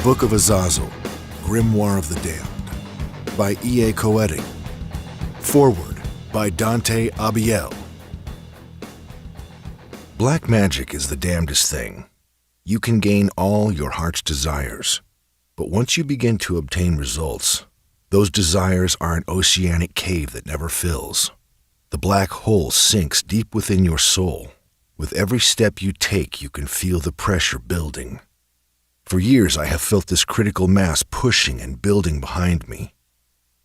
Book of Azazel, Grimoire of the Damned, by E.A. Coetting. Foreword by Dante Abiel. Black magic is the damnedest thing. You can gain all your heart's desires, but once you begin to obtain results, those desires are an oceanic cave that never fills. The black hole sinks deep within your soul. With every step you take, you can feel the pressure building. For years, I have felt this critical mass pushing and building behind me.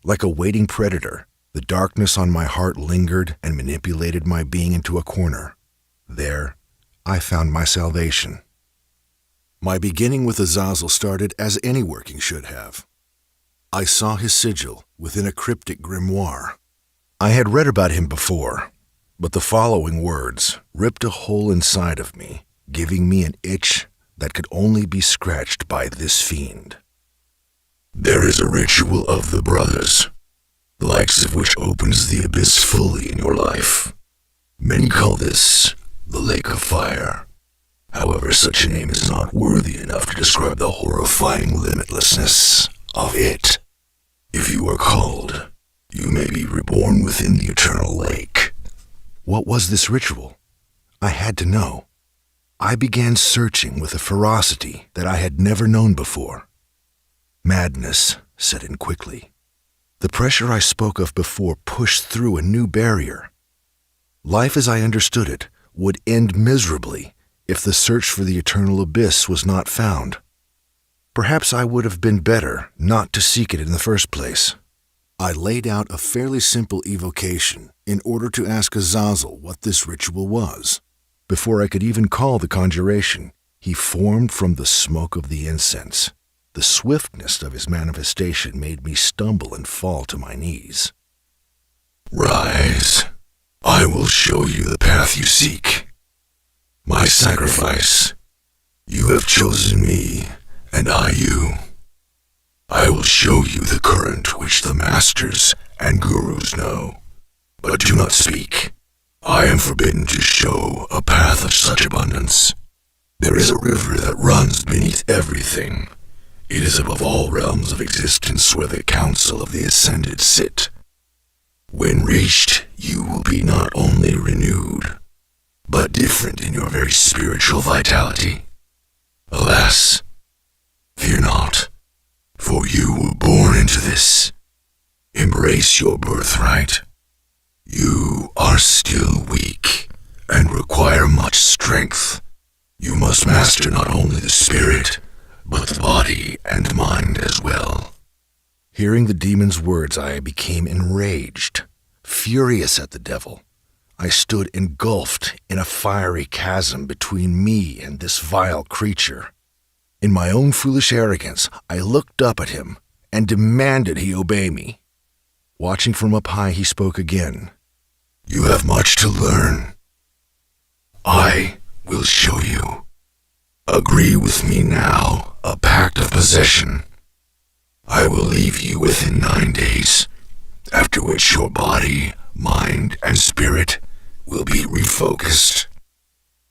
Like a waiting predator, the darkness on my heart lingered and manipulated my being into a corner. There, I found my salvation. My beginning with Azazel started as any working should have. I saw his sigil within a cryptic grimoire. I had read about him before, but the following words ripped a hole inside of me, giving me an itch that could only be scratched by this fiend. There is a ritual of the brothers, the likes of which opens the abyss fully in your life. Many call this the Lake of Fire. However, such a name is not worthy enough to describe the horrifying limitlessness of it. If you are called, you may be reborn within the eternal lake. What was this ritual? I had to know. I began searching with a ferocity that I had never known before. Madness set in quickly. The pressure I spoke of before pushed through a new barrier. Life as I understood it would end miserably if the search for the eternal abyss was not found. Perhaps I would have been better not to seek it in the first place. I laid out a fairly simple evocation in order to ask Azazel what this ritual was. Before I could even call the conjuration, he formed from the smoke of the incense. The swiftness of his manifestation made me stumble and fall to my knees. Rise. I will show you the path you seek. My sacrifice. You have chosen me, and I you. I will show you the current which the masters and gurus know. But do not speak. I am forbidden to show a path of such abundance. There is a river that runs beneath everything. It is above all realms of existence where the council of the ascended sit. When reached, you will be not only renewed, but different in your very spiritual vitality. Alas, fear not, for you were born into this. Embrace your birthright. You are still weak and require much strength. You must master not only the spirit, but the body and mind as well. Hearing the demon's words, I became enraged, furious at the devil. I stood engulfed in a fiery chasm between me and this vile creature. In my own foolish arrogance, I looked up at him and demanded he obey me. Watching from up high, he spoke again. You have much to learn. I will show you. Agree with me now, a pact of possession. I will leave you within 9 days, after which your body, mind, and spirit will be refocused,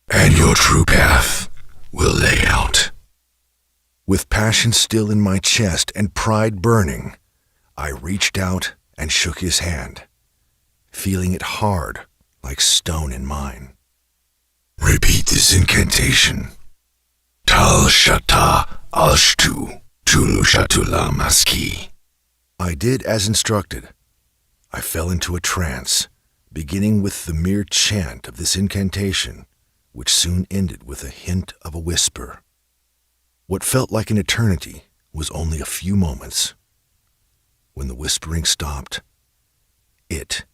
and your true path will lay out. With passion still in my chest and pride burning, I reached out and shook his hand, feeling it hard like stone in mine. Repeat this incantation. Tal shata alshtu tulu shatula maski. I did as instructed. I fell into a trance, beginning with the mere chant of this incantation, which soon ended with a hint of a whisper. What felt like an eternity was only a few moments. When the whispering stopped, it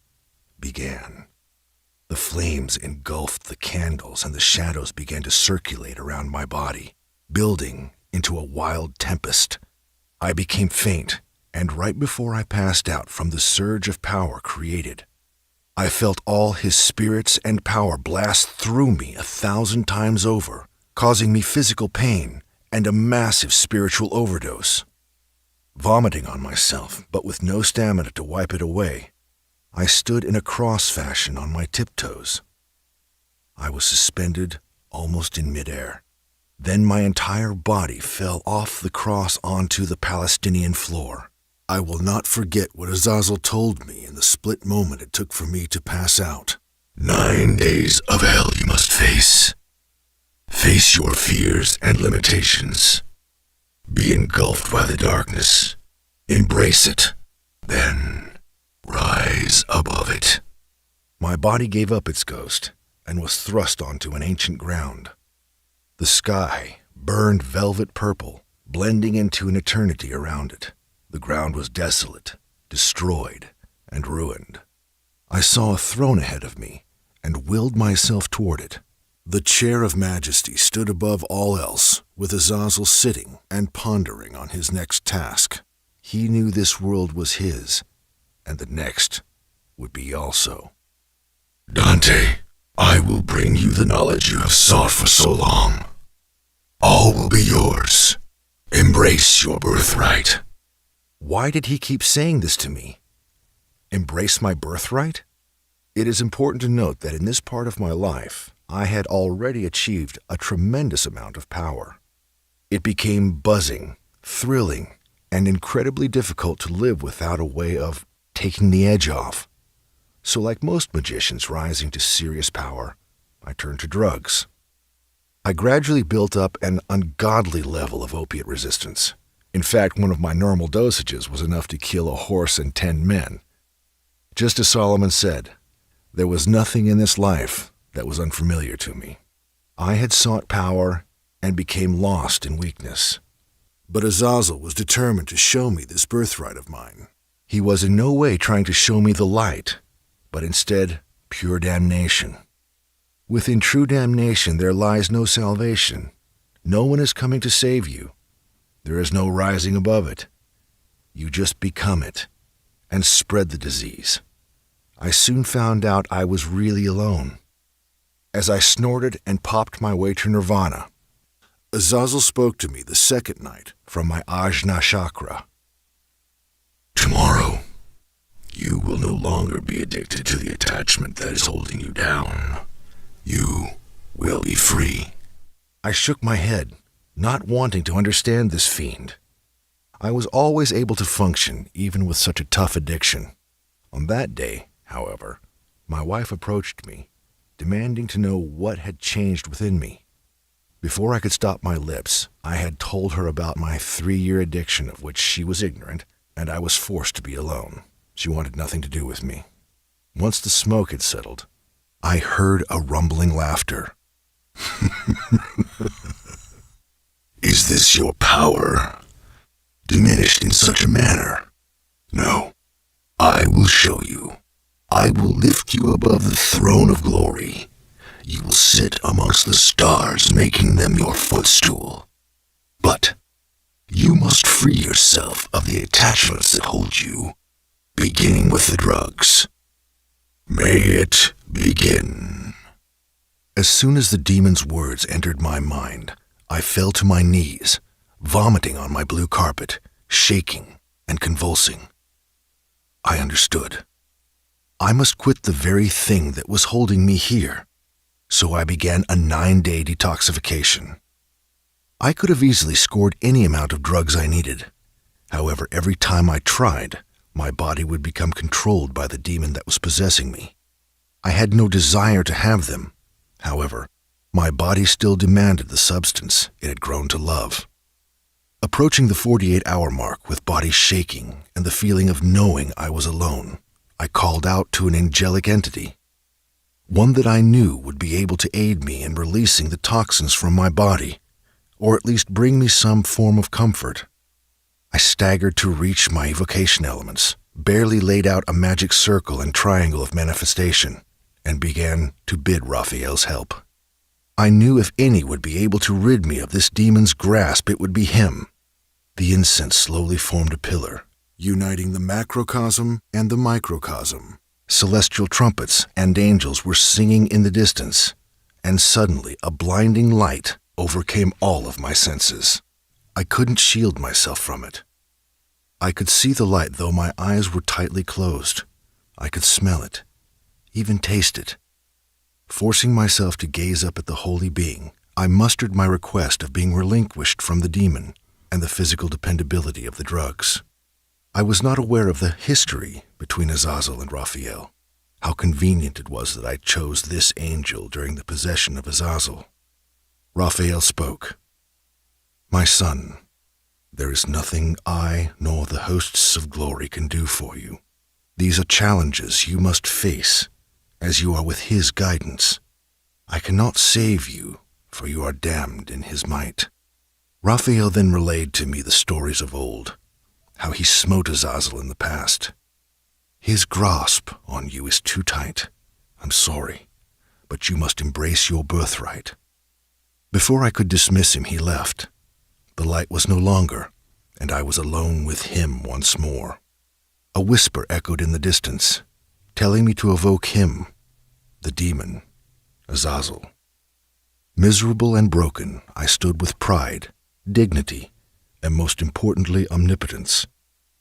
began. The flames engulfed the candles and the shadows began to circulate around my body, building into a wild tempest. I became faint, and right before I passed out from the surge of power created, I felt all his spirits and power blast through me 1,000 times over, causing me physical pain and a massive spiritual overdose. Vomiting on myself, but with no stamina to wipe it away, I stood in a cross fashion on my tiptoes. I was suspended almost in midair. Then my entire body fell off the cross onto the Palestinian floor. I will not forget what Azazel told me in the split moment it took for me to pass out. 9 days of hell you must face. Face your fears and limitations. Be engulfed by the darkness. Embrace it. Then rise above it. My body gave up its ghost and was thrust onto an ancient ground. The sky burned velvet purple, blending into an eternity around it. The ground was desolate, destroyed, and ruined. I saw a throne ahead of me and willed myself toward it. The chair of majesty stood above all else, with Azazel sitting and pondering on his next task. He knew this world was his, and the next would be also. Dante, I will bring you the knowledge you have sought for so long. All will be yours. Embrace your birthright. Why did he keep saying this to me? Embrace my birthright? It is important to note that in this part of my life, I had already achieved a tremendous amount of power. It became buzzing, thrilling, and incredibly difficult to live without a way of taking the edge off. So like most magicians rising to serious power, I turned to drugs. I gradually built up an ungodly level of opiate resistance. In fact, one of my normal dosages was enough to kill a horse and 10 men. Just as Solomon said, there was nothing in this life that was unfamiliar to me. I had sought power and became lost in weakness. But Azazel was determined to show me this birthright of mine. He was in no way trying to show me the light, but instead pure damnation. Within true damnation there lies no salvation. No one is coming to save you. There is no rising above it. You just become it and spread the disease. I soon found out I was really alone. As I snorted and popped my way to nirvana, Azazel spoke to me the second night from my Ajna chakra. Tomorrow, you will no longer be addicted to the attachment that is holding you down. You will be free. I shook my head, not wanting to understand this fiend. I was always able to function, even with such a tough addiction. On that day, however, my wife approached me, demanding to know what had changed within me. Before I could stop my lips, I had told her about my 3-year addiction of which she was ignorant, and I was forced to be alone. She wanted nothing to do with me. Once the smoke had settled, I heard a rumbling laughter. Is this your power? Diminished in such a manner? No, I will show you. I will lift you above the throne of glory. You will sit amongst the stars, making them your footstool. But you must free yourself of the attachments that hold you, beginning with the drugs. May it begin. As soon as the demon's words entered my mind, I fell to my knees, vomiting on my blue carpet, shaking and convulsing. I understood. I must quit the very thing that was holding me here. So I began a 9-day detoxification. I could have easily scored any amount of drugs I needed. However, every time I tried, my body would become controlled by the demon that was possessing me. I had no desire to have them. However, my body still demanded the substance it had grown to love. Approaching the 48-hour mark with body shaking and the feeling of knowing I was alone, I called out to an angelic entity, one that I knew would be able to aid me in releasing the toxins from my body, or at least bring me some form of comfort. I staggered to reach my evocation elements, barely laid out a magic circle and triangle of manifestation, and began to bid Raphael's help. I knew if any would be able to rid me of this demon's grasp, it would be him. The incense slowly formed a pillar, uniting the macrocosm and the microcosm. Celestial trumpets and angels were singing in the distance, and suddenly a blinding light overcame all of my senses. I couldn't shield myself from it. I could see the light though my eyes were tightly closed. I could smell it, even taste it. Forcing myself to gaze up at the holy being, I mustered my request of being relinquished from the demon and the physical dependability of the drugs. I was not aware of the history between Azazel and Raphael. How convenient it was that I chose this angel during the possession of Azazel. Raphael spoke. "My son, there is nothing I nor the hosts of glory can do for you. These are challenges you must face, as you are with his guidance. I cannot save you, for you are damned in his might." Raphael then relayed to me the stories of old, how he smote Azazel in the past. "His grasp on you is too tight. I'm sorry, but you must embrace your birthright." Before I could dismiss him, he left. The light was no longer, and I was alone with him once more. A whisper echoed in the distance, telling me to evoke him, the demon, Azazel. Miserable and broken, I stood with pride, dignity, and most importantly, omnipotence.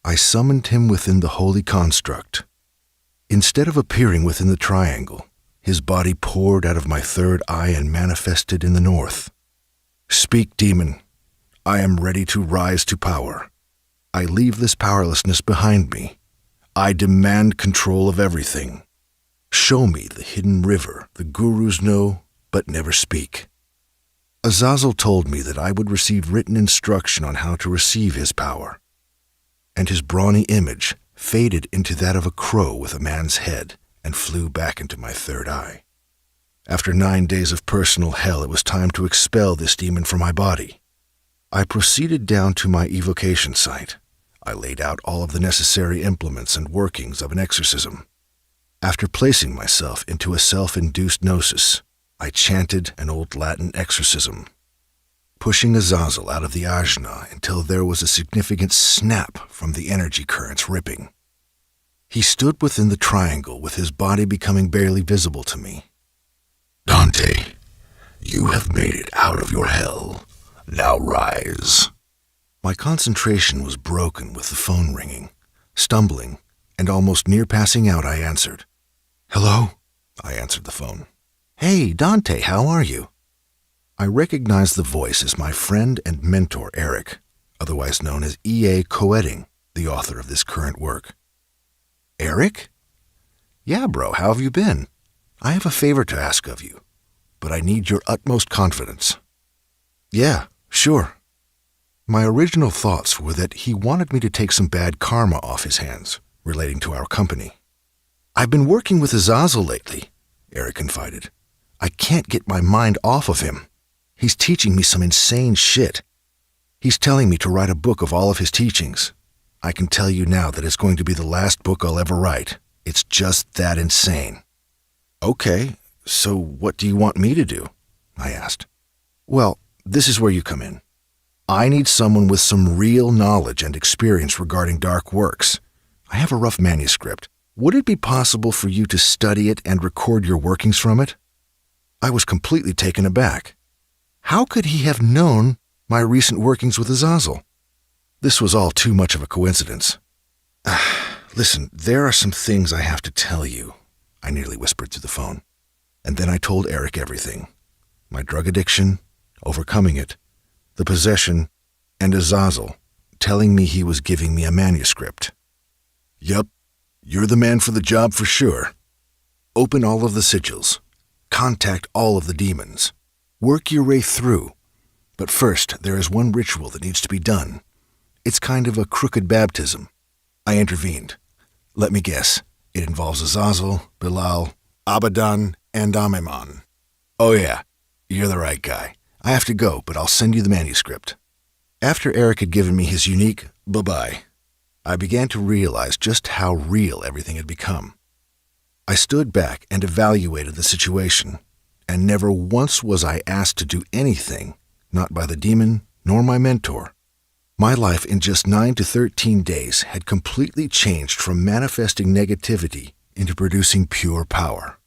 I summoned him within the holy construct. Instead of appearing within the triangle, his body poured out of my third eye and manifested in the north. "Speak, demon. I am ready to rise to power. I leave this powerlessness behind me. I demand control of everything. Show me the hidden river the gurus know but never speak." Azazel told me that I would receive written instruction on how to receive his power, and his brawny image faded into that of a crow with a man's head and flew back into my third eye. After 9 days of personal hell, it was time to expel this demon from my body. I proceeded down to my evocation site. I laid out all of the necessary implements and workings of an exorcism. After placing myself into a self-induced gnosis, I chanted an old Latin exorcism, pushing Azazel out of the ajna until there was a significant snap from the energy currents ripping. He stood within the triangle with his body becoming barely visible to me. "Dante, you have made it out of your hell. Now rise." My concentration was broken with the phone ringing. Stumbling and almost near passing out, I answered. "Hello?" I answered the phone. "Hey, Dante, how are you?" I recognized the voice as my friend and mentor, Eric, otherwise known as E.A. Coetting, the author of this current work. "Eric?" "Yeah, bro, how have you been? I have a favor to ask of you, but I need your utmost confidence." "Yeah, sure." My original thoughts were that he wanted me to take some bad karma off his hands relating to our company. "I've been working with Azazel lately," Eric confided. "I can't get my mind off of him. He's teaching me some insane shit. He's telling me to write a book of all of his teachings. I can tell you now that it's going to be the last book I'll ever write. It's just that insane." "Okay, so what do you want me to do?" I asked. "Well, this is where you come in. I need someone with some real knowledge and experience regarding dark works. I have a rough manuscript. Would it be possible for you to study it and record your workings from it?" I was completely taken aback. How could he have known my recent workings with Azazel? This was all too much of a coincidence. "Listen, there are some things I have to tell you," I nearly whispered through the phone. And then I told Eric everything. My drug addiction, overcoming it, the possession, and Azazel telling me he was giving me a manuscript. "Yup, you're the man for the job for sure. Open all of the sigils. Contact all of the demons. Work your way through. But first, there is one ritual that needs to be done. It's kind of a crooked baptism." I intervened. "Let me guess. It involves Azazel, Bilal, Abaddon, and Amemon." "Oh yeah, you're the right guy. I have to go, but I'll send you the manuscript." After Eric had given me his unique bye-bye, I began to realize just how real everything had become. I stood back and evaluated the situation, and never once was I asked to do anything, not by the demon nor my mentor. My life in just 9 to 13 days had completely changed from manifesting negativity into producing pure power.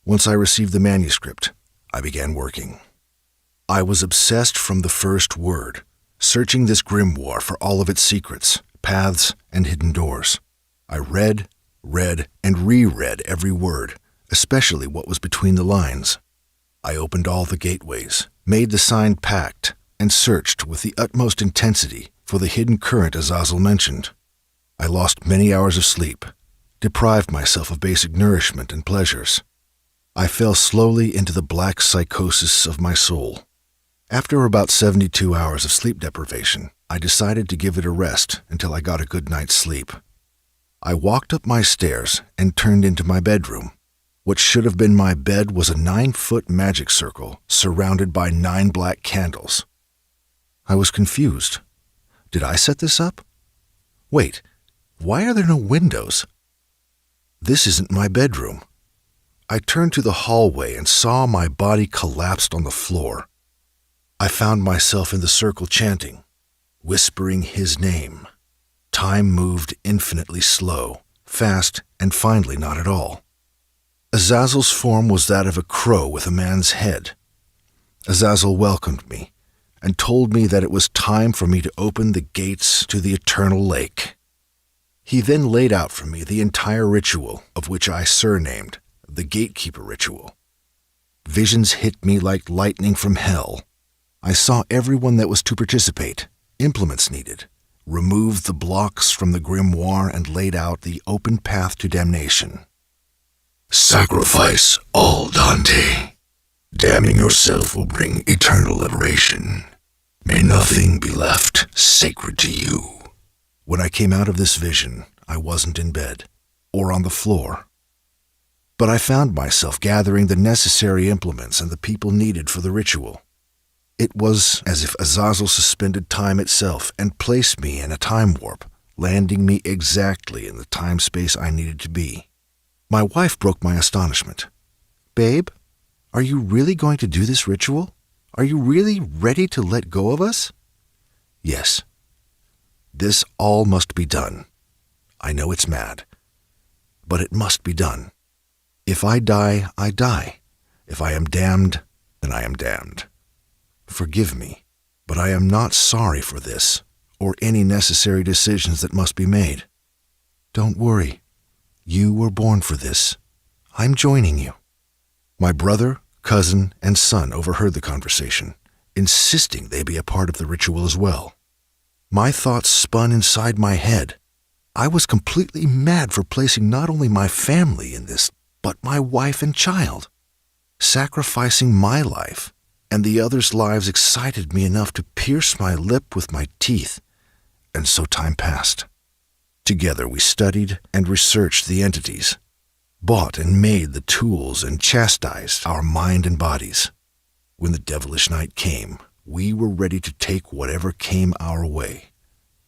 Once I received the manuscript, I began working. I was obsessed from the first word, searching this grimoire for all of its secrets, paths, and hidden doors. I read, and reread every word, especially what was between the lines. I opened all the gateways, made the signed pact, and searched with the utmost intensity for the hidden current Azazel mentioned. I lost many hours of sleep, deprived myself of basic nourishment and pleasures. I fell slowly into the black psychosis of my soul. After about 72 hours of sleep deprivation, I decided to give it a rest until I got a good night's sleep. I walked up my stairs and turned into my bedroom. What should have been my bed was a 9-foot magic circle surrounded by 9 black candles. I was confused. Did I set this up? Wait, why are there no windows? This isn't my bedroom. I turned to the hallway and saw my body collapsed on the floor. I found myself in the circle chanting, whispering his name. Time moved infinitely slow, fast, and finally not at all. Azazel's form was that of a crow with a man's head. Azazel welcomed me and told me that it was time for me to open the gates to the eternal lake. He then laid out for me the entire ritual, of which I surnamed the Gatekeeper Ritual. Visions hit me like lightning from hell. I saw everyone that was to participate, implements needed, removed the blocks from the Grimoire and laid out the open path to damnation. Sacrifice all, Dante. Damning yourself will bring eternal liberation. May nothing be left sacred to you. When I came out of this vision, I wasn't in bed or on the floor. But I found myself gathering the necessary implements and the people needed for the ritual. It was as if Azazel suspended time itself and placed me in a time warp, landing me exactly in the time-space I needed to be. My wife broke my astonishment. "Babe, are you really going to do this ritual? Are you really ready to let go of us?" "Yes. This all must be done. I know it's mad, but it must be done. If I die, I die. If I am damned, then I am damned. Forgive me, but I am not sorry for this or any necessary decisions that must be made. Don't worry. You were born for this. I'm joining you." My brother, cousin, and son overheard the conversation, insisting they be a part of the ritual as well. My thoughts spun inside my head. I was completely mad for placing not only my family in this, but my wife and child. Sacrificing my life and the others' lives excited me enough to pierce my lip with my teeth, and so time passed. Together we studied and researched the entities, bought and made the tools, and chastised our mind and bodies. When the devilish night came, we were ready to take whatever came our way: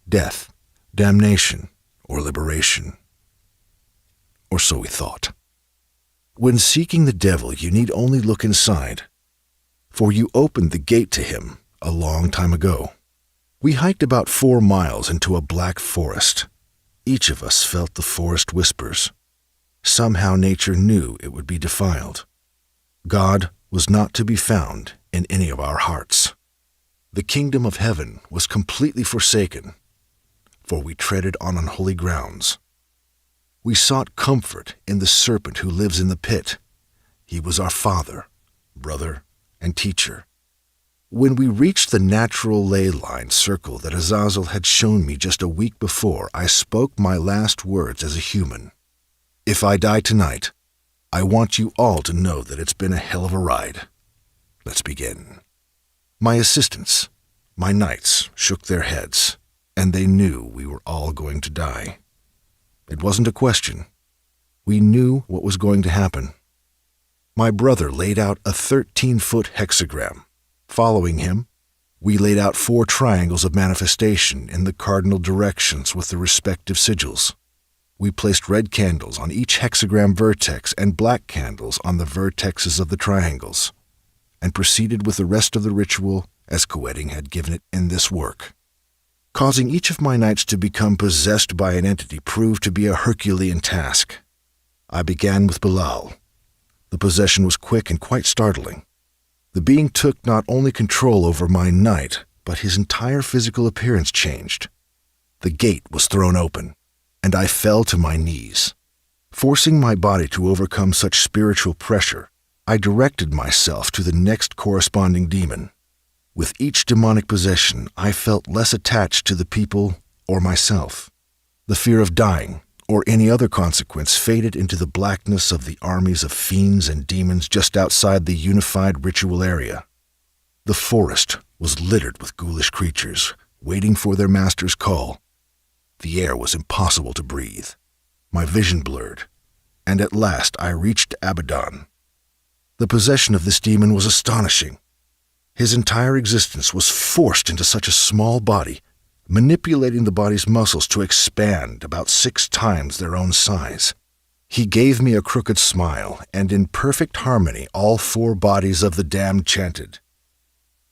death, damnation, or liberation. Or so we thought. When seeking the devil, you need only look inside, for you opened the gate to him a long time ago. We hiked about 4 miles into a black forest. Each of us felt the forest whispers. Somehow nature knew it would be defiled. God was not to be found in any of our hearts. The kingdom of heaven was completely forsaken, for we treaded on unholy grounds. We sought comfort in the serpent who lives in the pit. He was our father, brother, and teacher. When we reached the natural ley line circle that Azazel had shown me just a week before, I spoke my last words as a human. If I die tonight, I want you all to know that it's been a hell of a ride. Let's begin. My assistants, my knights, shook their heads, and they knew we were all going to die. It wasn't a question. We knew what was going to happen. My brother laid out a 13-foot hexagram. Following him, we laid out 4 triangles of manifestation in the cardinal directions with the respective sigils. We placed red candles on each hexagram vertex and black candles on the vertexes of the triangles, and proceeded with the rest of the ritual as Coetting had given it in this work. Causing each of my knights to become possessed by an entity proved to be a Herculean task. I began with Bilal. The possession was quick and quite startling. The being took not only control over my knight, but his entire physical appearance changed. The gate was thrown open, and I fell to my knees. Forcing my body to overcome such spiritual pressure, I directed myself to the next corresponding demon. With each demonic possession, I felt less attached to the people or myself. The fear of dying or any other consequence faded into the blackness of the armies of fiends and demons just outside the unified ritual area. The forest was littered with ghoulish creatures, waiting for their master's call. The air was impossible to breathe. My vision blurred, and at last I reached Abaddon. The possession of this demon was astonishing. His entire existence was forced into such a small body, manipulating the body's muscles to expand about 6 times their own size. He gave me a crooked smile, and in perfect harmony all 4 bodies of the damned chanted,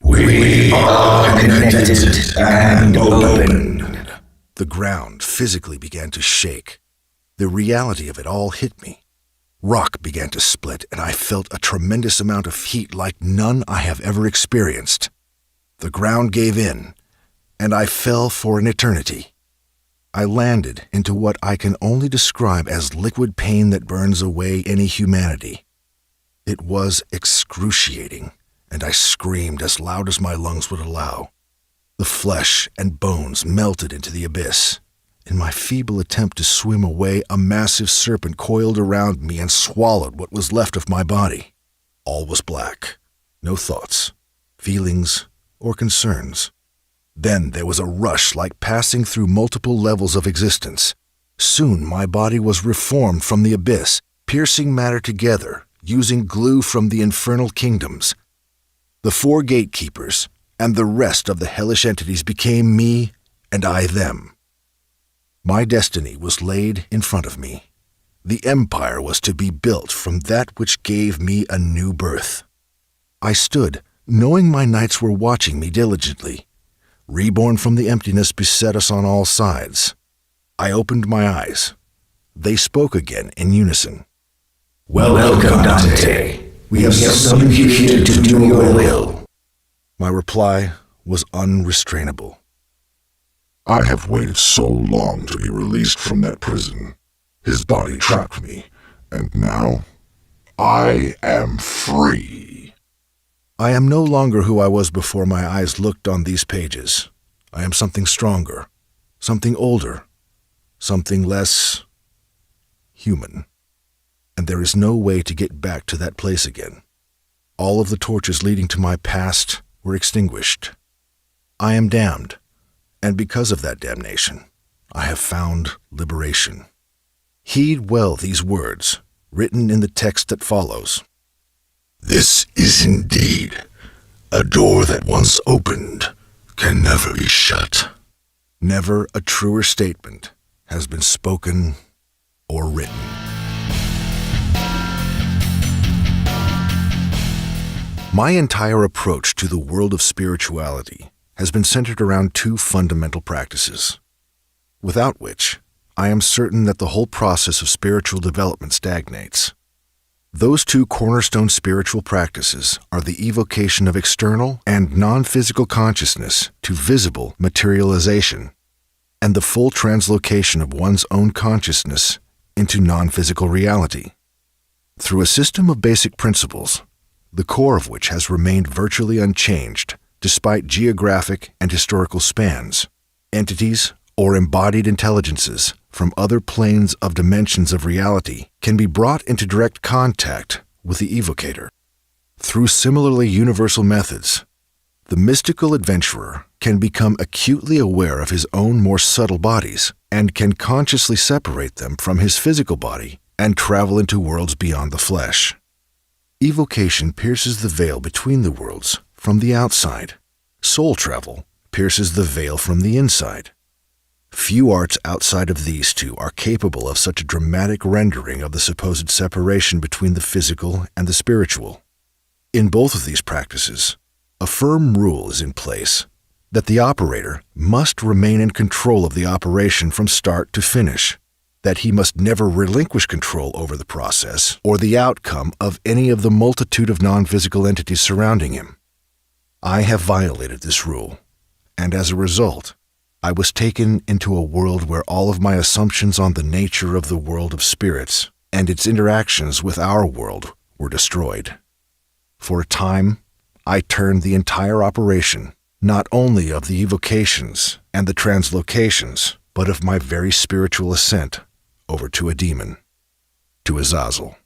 We are connected and open. The ground physically began to shake. The reality of it all hit me. Rock began to split, and I felt a tremendous amount of heat like none I have ever experienced. The ground gave in, and I fell for an eternity. I landed into what I can only describe as liquid pain that burns away any humanity. It was excruciating, and I screamed as loud as my lungs would allow. The flesh and bones melted into the abyss. In my feeble attempt to swim away, a massive serpent coiled around me and swallowed what was left of my body. All was black. No thoughts, feelings, or concerns. Then there was a rush like passing through multiple levels of existence. Soon my body was reformed from the abyss, piercing matter together, using glue from the infernal kingdoms. The 4 gatekeepers and the rest of the hellish entities became me, and I them. My destiny was laid in front of me. The empire was to be built from that which gave me a new birth. I stood, knowing my knights were watching me diligently. Reborn from the emptiness beset us on all sides. I opened my eyes. They spoke again in unison. Welcome, Dante. We have summoned you here to do your will. My reply was unrestrainable. I have waited so long to be released from that prison. His body trapped me, and now I am free. I am no longer who I was before my eyes looked on these pages. I am something stronger, something older, something less human. And there is no way to get back to that place again. All of the torches leading to my past were extinguished. I am damned. And because of that damnation, I have found liberation. Heed well these words, written in the text that follows. This is indeed a door that once opened can never be shut. Never a truer statement has been spoken or written. My entire approach to the world of spirituality has been centered around 2 fundamental practices, without which I am certain that the whole process of spiritual development stagnates. Those 2 cornerstone spiritual practices are the evocation of external and non-physical consciousness to visible materialization, and the full translocation of one's own consciousness into non-physical reality. Through a system of basic principles, the core of which has remained virtually unchanged despite geographic and historical spans, entities or embodied intelligences from other planes of dimensions of reality can be brought into direct contact with the evocator. Through similarly universal methods, the mystical adventurer can become acutely aware of his own more subtle bodies and can consciously separate them from his physical body and travel into worlds beyond the flesh. Evocation pierces the veil between the worlds from the outside. Soul travel pierces the veil from the inside. Few arts outside of these 2 are capable of such a dramatic rendering of the supposed separation between the physical and the spiritual. In both of these practices, a firm rule is in place that the operator must remain in control of the operation from start to finish, that he must never relinquish control over the process or the outcome of any of the multitude of non-physical entities surrounding him. I have violated this rule, and as a result, I was taken into a world where all of my assumptions on the nature of the world of spirits and its interactions with our world were destroyed. For a time, I turned the entire operation, not only of the evocations and the translocations, but of my very spiritual ascent, over to a demon, to Azazel.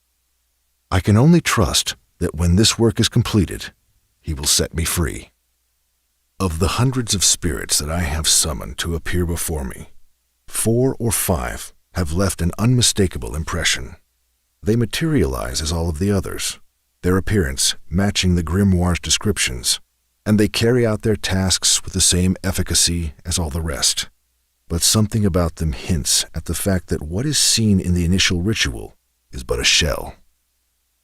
I can only trust that when this work is completed, he will set me free. Of the hundreds of spirits that I have summoned to appear before me, 4 or 5 have left an unmistakable impression. They materialize as all of the others, their appearance matching the Grimoire's descriptions, and they carry out their tasks with the same efficacy as all the rest. But something about them hints at the fact that what is seen in the initial ritual is but a shell,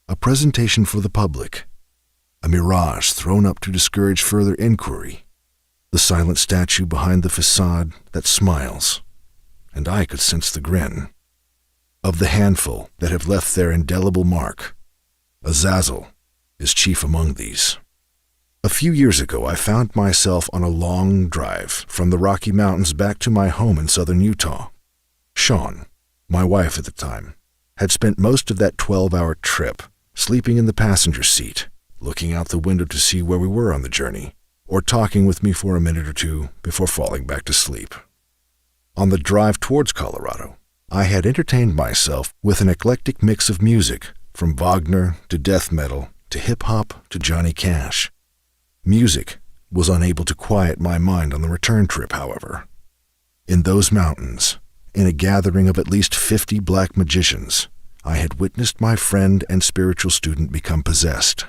a presentation for the public, a mirage thrown up to discourage further inquiry, the silent statue behind the facade that smiles, and I could sense the grin. Of the handful that have left their indelible mark, Azazel is chief among these. A few years ago, I found myself on a long drive from the Rocky Mountains back to my home in southern Utah. Sean, my wife at the time, had spent most of that 12-hour trip sleeping in the passenger seat, looking out the window to see where we were on the journey, or talking with me for a minute or two before falling back to sleep. On the drive towards Colorado, I had entertained myself with an eclectic mix of music, from Wagner to death metal to hip-hop to Johnny Cash. Music was unable to quiet my mind on the return trip, however. In those mountains, in a gathering of at least 50 black magicians, I had witnessed my friend and spiritual student become possessed.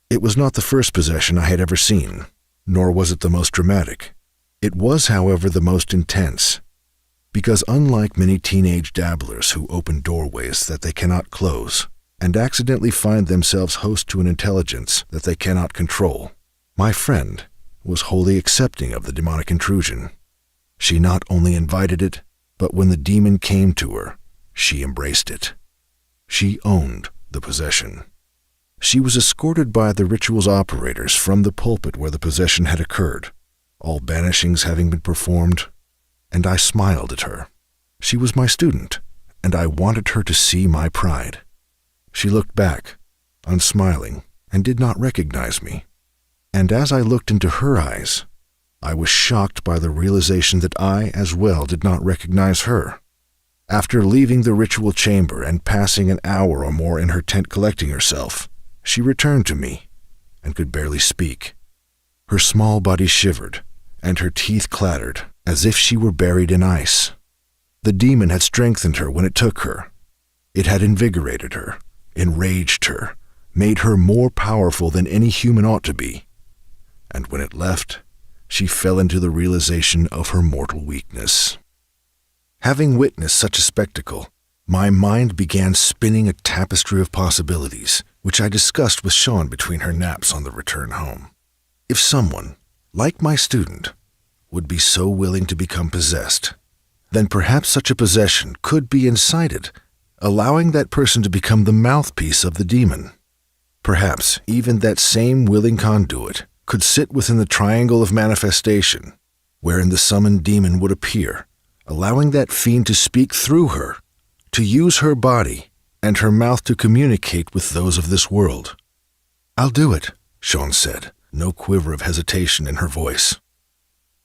It was not the first possession I had ever seen, nor was it the most dramatic. It was, however, the most intense, because unlike many teenage dabblers who open doorways that they cannot close and accidentally find themselves host to an intelligence that they cannot control, my friend was wholly accepting of the demonic intrusion. She not only invited it, but when the demon came to her, she embraced it. She owned the possession. She was escorted by the ritual's operators from the pulpit where the possession had occurred, all banishings having been performed, and I smiled at her. She was my student, and I wanted her to see my pride. She looked back, unsmiling, and did not recognize me. And as I looked into her eyes, I was shocked by the realization that I, as well, did not recognize her. After leaving the ritual chamber and passing an hour or more in her tent collecting herself, she returned to me and could barely speak. Her small body shivered, and her teeth clattered as if she were buried in ice. The demon had strengthened her when it took her. It had invigorated her, enraged her, made her more powerful than any human ought to be. And when it left, she fell into the realization of her mortal weakness. Having witnessed such a spectacle, my mind began spinning a tapestry of possibilities, which I discussed with Sean between her naps on the return home. If someone, like my student, would be so willing to become possessed, then perhaps such a possession could be incited, allowing that person to become the mouthpiece of the demon. Perhaps even that same willing conduit could sit within the triangle of manifestation, wherein the summoned demon would appear, allowing that fiend to speak through her, to use her body and her mouth to communicate with those of this world. "I'll do it," Sean said, no quiver of hesitation in her voice.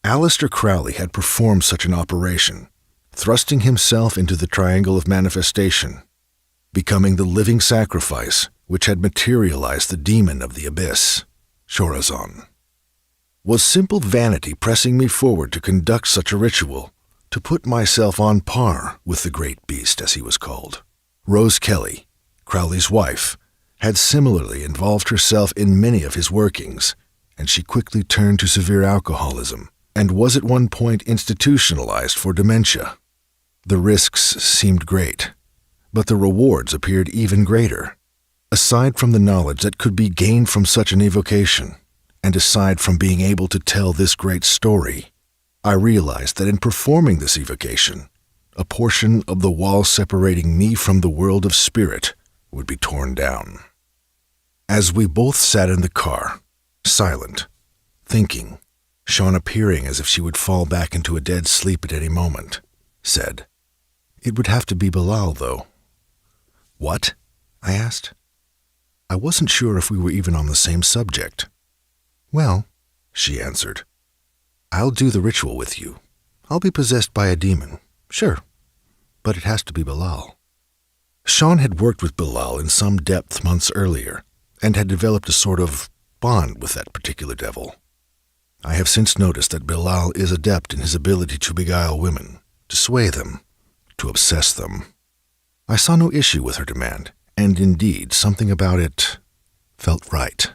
Aleister Crowley had performed such an operation, thrusting himself into the triangle of manifestation, becoming the living sacrifice which had materialized the demon of the abyss, Chorazon. Was simple vanity pressing me forward to conduct such a ritual, to put myself on par with the great beast, as he was called? Rose Kelly, Crowley's wife, had similarly involved herself in many of his workings, and she quickly turned to severe alcoholism, and was at one point institutionalized for dementia. The risks seemed great, but the rewards appeared even greater. Aside from the knowledge that could be gained from such an evocation, and aside from being able to tell this great story, I realized that in performing this evocation, a portion of the wall separating me from the world of spirit would be torn down. As we both sat in the car, silent, thinking, Sean, appearing as if she would fall back into a dead sleep at any moment, said, "It would have to be Bilal, though." "What?" I asked. I wasn't sure if we were even on the same subject. "Well," she answered, "I'll do the ritual with you. I'll be possessed by a demon, sure, but it has to be Bilal." Sean had worked with Bilal in some depth months earlier and had developed a sort of bond with that particular devil. I have since noticed that Bilal is adept in his ability to beguile women, to sway them, to obsess them. I saw no issue with her demand, and indeed something about it felt right.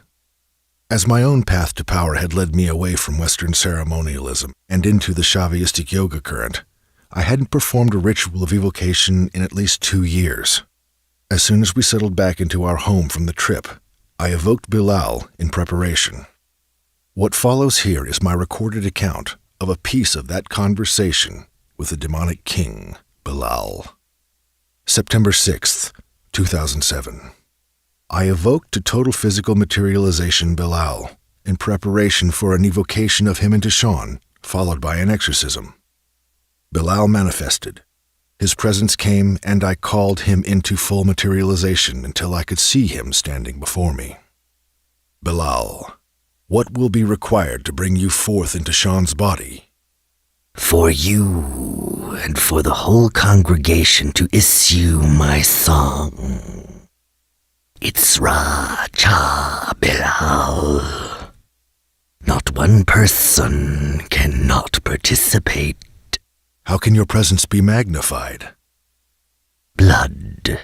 As my own path to power had led me away from Western ceremonialism and into the Shaivistic yoga current, I hadn't performed a ritual of evocation in at least 2 years. As soon as we settled back into our home from the trip, I evoked Bilal in preparation. What follows here is my recorded account of a piece of that conversation with the demonic king, Bilal. September 6th, 2007. I evoked to total physical materialization Bilal in preparation for an evocation of him into Sean, followed by an exorcism. Bilal manifested. His presence came, and I called him into full materialization until I could see him standing before me. "Bilal, what will be required to bring you forth into Sean's body?" "For you and for the whole congregation to issue my song. It's Ra-Cha Bilal. Not one person cannot participate. How can your presence be magnified?" Blood.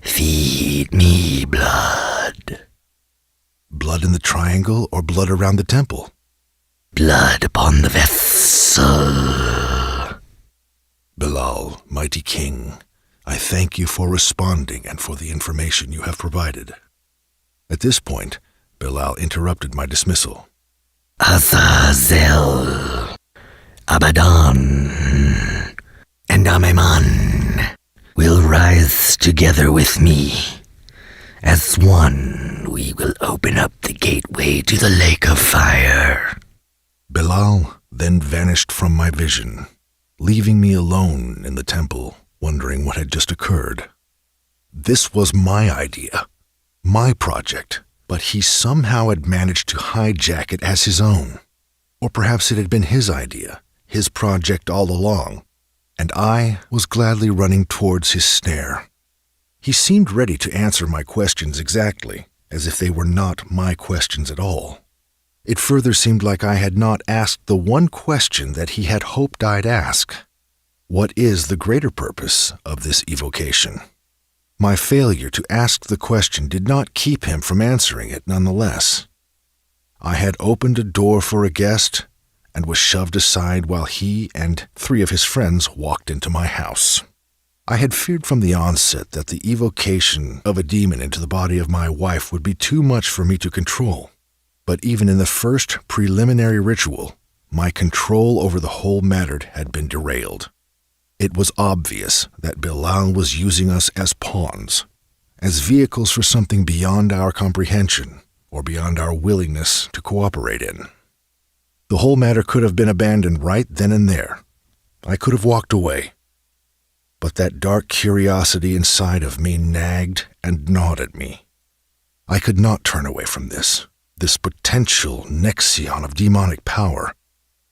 Feed me blood. Blood in the triangle or blood around the temple? Blood upon the vessel." Bilal, mighty king, I thank you for responding and for the information you have provided. At this point, Bilal interrupted my dismissal. "Azazel, Abaddon, and Ameman will rise together with me. As one, we will open up the gateway to the lake of fire." Bilal then vanished from my vision, leaving me alone in the temple, wondering what had just occurred. This was my idea, my project, but he somehow had managed to hijack it as his own. Or perhaps it had been his idea, his project all along, and I was gladly running towards his snare. He seemed ready to answer my questions exactly, as if they were not my questions at all. It further seemed like I had not asked the one question that he had hoped I'd ask. What is the greater purpose of this evocation? My failure to ask the question did not keep him from answering it nonetheless. I had opened a door for a guest and was shoved aside while he and 3 of his friends walked into my house. I had feared from the onset that the evocation of a demon into the body of my wife would be too much for me to control. But even in the first preliminary ritual, my control over the whole matter had been derailed. It was obvious that Bilal was using us as pawns, as vehicles for something beyond our comprehension or beyond our willingness to cooperate in. The whole matter could have been abandoned right then and there. I could have walked away. But that dark curiosity inside of me nagged and gnawed at me. I could not turn away from this potential nexion of demonic power.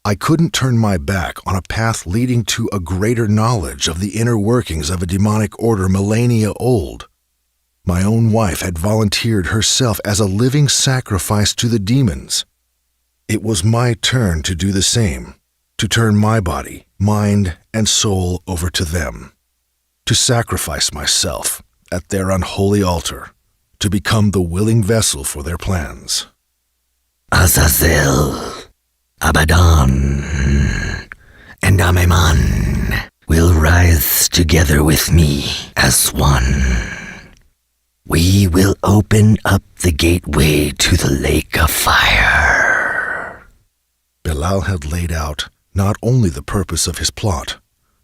I couldn't turn my back on a path leading to a greater knowledge of the inner workings of a demonic order millennia old. My own wife had volunteered herself as a living sacrifice to the demons. It was my turn to do the same, to turn my body, mind, and soul over to them, to sacrifice myself at their unholy altar, to become the willing vessel for their plans. "Azazel, Abaddon, and Ameman will rise together with me as one. We will open up the gateway to the lake of fire." Bilal had laid out not only the purpose of his plot,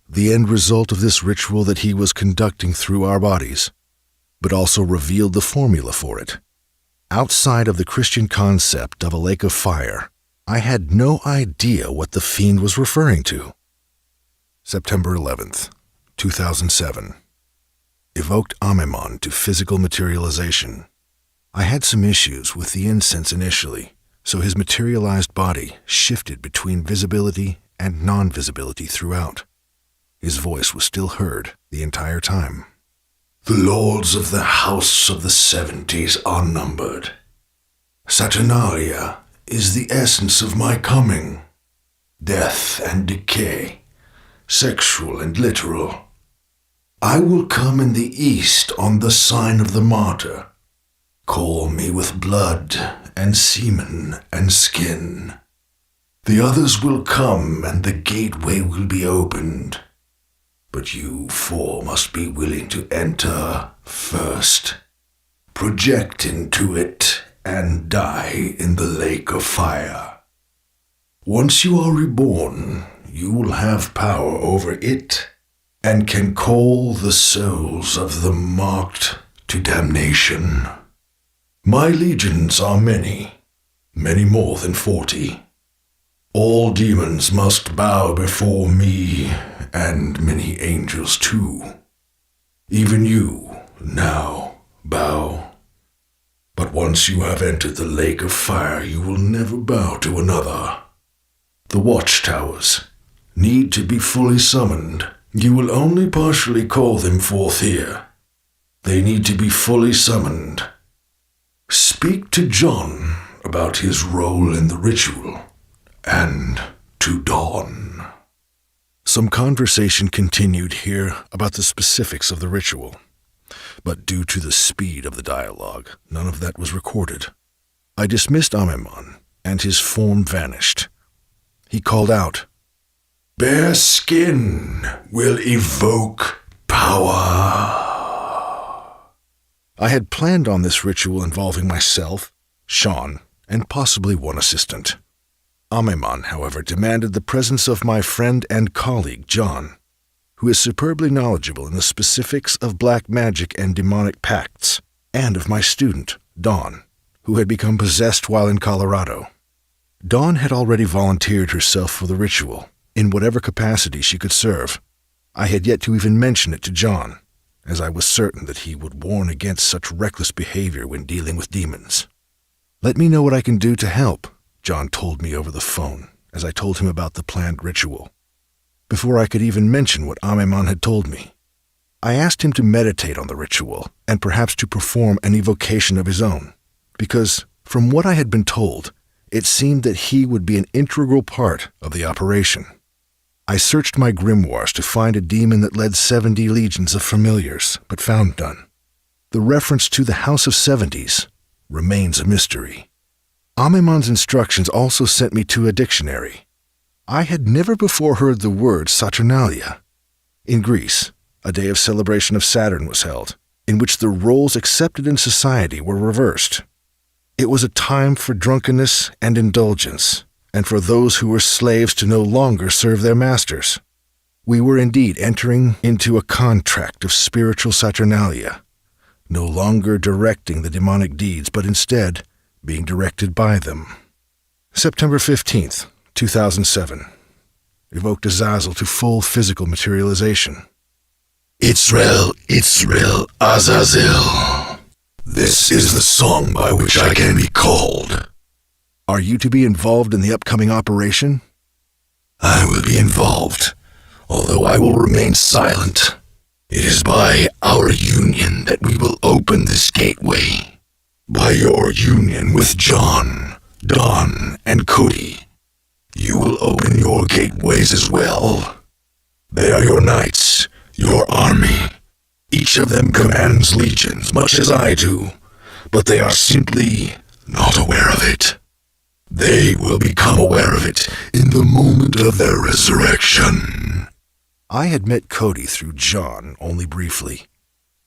the end result of this ritual that he was conducting through our bodies, but also revealed the formula for it. Outside of the Christian concept of a lake of fire, I had no idea what the fiend was referring to. September 11th, 2007. Evoked Amemon to physical materialization. I had some issues with the incense initially, so his materialized body shifted between visibility and non-visibility throughout. His voice was still heard the entire time. The lords of the House of the 70s are numbered. Saturnalia is the essence of my coming. Death and decay, sexual and literal. I will come in the east on the sign of the martyr. Call me with blood and semen and skin. The others will come and the gateway will be opened. But you four must be willing to enter first. Project into it and die in the lake of fire. Once you are reborn, you will have power over it and can call the souls of the marked to damnation. My legions are many, many more than 40. All demons must bow before me, and many angels too. Even you now bow. But once you have entered the lake of fire, you will never bow to another. The watchtowers need to be fully summoned. You will only partially call them forth here. They need to be fully summoned. Speak to John about his role in the ritual, and to Dawn. Some conversation continued here about the specifics of the ritual, but due to the speed of the dialogue, none of that was recorded. I dismissed Amemon, and his form vanished. He called out, Bare skin will evoke power. I had planned on this ritual involving myself, Sean, and possibly one assistant. Amemon, however, demanded the presence of my friend and colleague, John, who is superbly knowledgeable in the specifics of black magic and demonic pacts, and of my student, Dawn, who had become possessed while in Colorado. Dawn had already volunteered herself for the ritual, in whatever capacity she could serve. I had yet to even mention it to John, as I was certain that he would warn against such reckless behavior when dealing with demons. Let me know what I can do to help, John told me over the phone, as I told him about the planned ritual. Before I could even mention what Amemon had told me, I asked him to meditate on the ritual and perhaps to perform an evocation of his own, because, from what I had been told, it seemed that he would be an integral part of the operation. I searched my grimoires to find a demon that led 70 legions of familiars, but found none. The reference to the House of 70s remains a mystery. Amemon's instructions also sent me to a dictionary. I had never before heard the word Saturnalia. In Greece, a day of celebration of Saturn was held, in which the roles accepted in society were reversed. It was a time for drunkenness and indulgence, and for those who were slaves to no longer serve their masters. We were indeed entering into a contract of spiritual Saturnalia, no longer directing the demonic deeds, but instead being directed by them. September 15th, 2007. Evoked Azazel to full physical materialization. Itzrel, Azazel. This is the song by which I can be called. Are you to be involved in the upcoming operation? I will be involved, although I will remain silent. It is by our union that we will open this gateway. By your union with John, Dawn, and Cody, you will open your gateways as well. They are your knights, your army. Each of them commands legions, much as I do, but they are simply not aware of it. They will become aware of it in the moment of their resurrection. I had met Cody through John only briefly.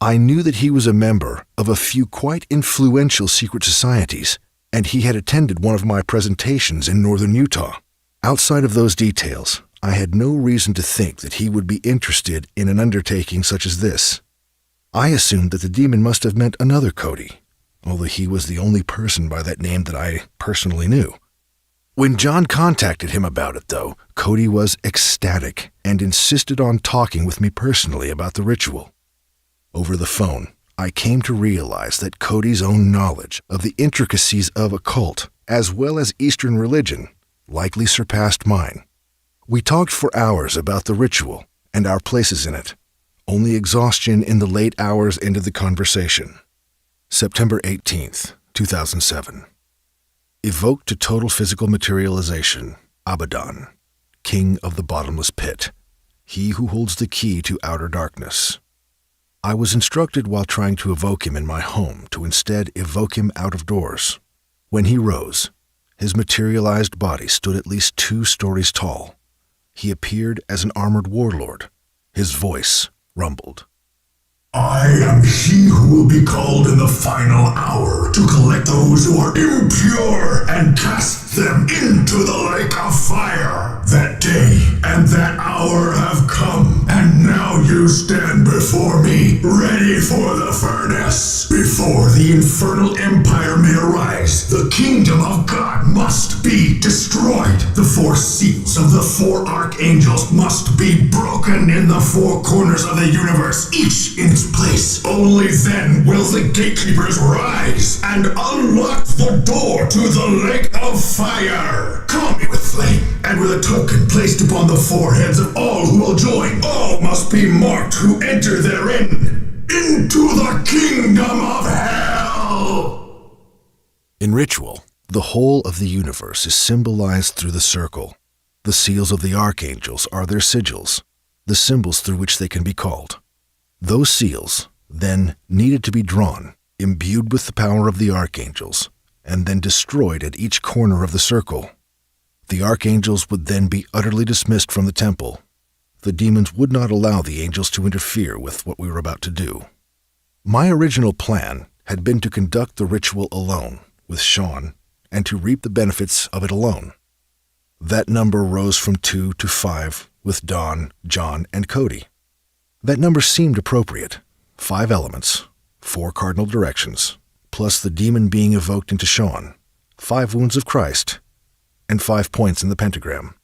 I knew that he was a member of a few quite influential secret societies, and he had attended one of my presentations in northern Utah. Outside of those details, I had no reason to think that he would be interested in an undertaking such as this. I assumed that the demon must have meant another Cody, although he was the only person by that name that I personally knew. When John contacted him about it, though, Cody was ecstatic and insisted on talking with me personally about the ritual. Over the phone, I came to realize that Cody's own knowledge of the intricacies of occult, as well as Eastern religion, likely surpassed mine. We talked for hours about the ritual and our places in it. Only exhaustion in the late hours ended the conversation. September 18th, 2007. Evoked to total physical materialization, Abaddon, King of the Bottomless Pit, he who holds the key to outer darkness. I was instructed while trying to evoke him in my home to instead evoke him out of doors. When he rose, his materialized body stood at least 2 stories tall. He appeared as an armored warlord. His voice rumbled. I am he who will be called in the final hour to collect those who are impure and cast them into the lake of fire. That day and that hour have come, and now you stand before me, ready for the furnace. Before the infernal empire may arise, the kingdom of God must be destroyed. The 4 seals of the 4 archangels must be broken in the 4 corners of the universe, each in its place. Only then will the gatekeepers rise and unlock the door to the lake of fire. Call me with flame, and with a token placed upon the foreheads of all who will join. All must be marked who enter therein, into the kingdom of hell. In ritual, the whole of the universe is symbolized through the circle. The seals of the archangels are their sigils, the symbols through which they can be called. Those seals, then, needed to be drawn, imbued with the power of the archangels, and then destroyed at each corner of the circle. The archangels would then be utterly dismissed from the temple. The demons would not allow the angels to interfere with what we were about to do. My original plan had been to conduct the ritual alone, with Sean, and to reap the benefits of it alone. That number rose from 2 to 5 with Don, John, and Cody. That number seemed appropriate. 5 elements, 4 cardinal directions, plus the demon being evoked into Sean, 5 wounds of Christ, and 5 points in the pentagram.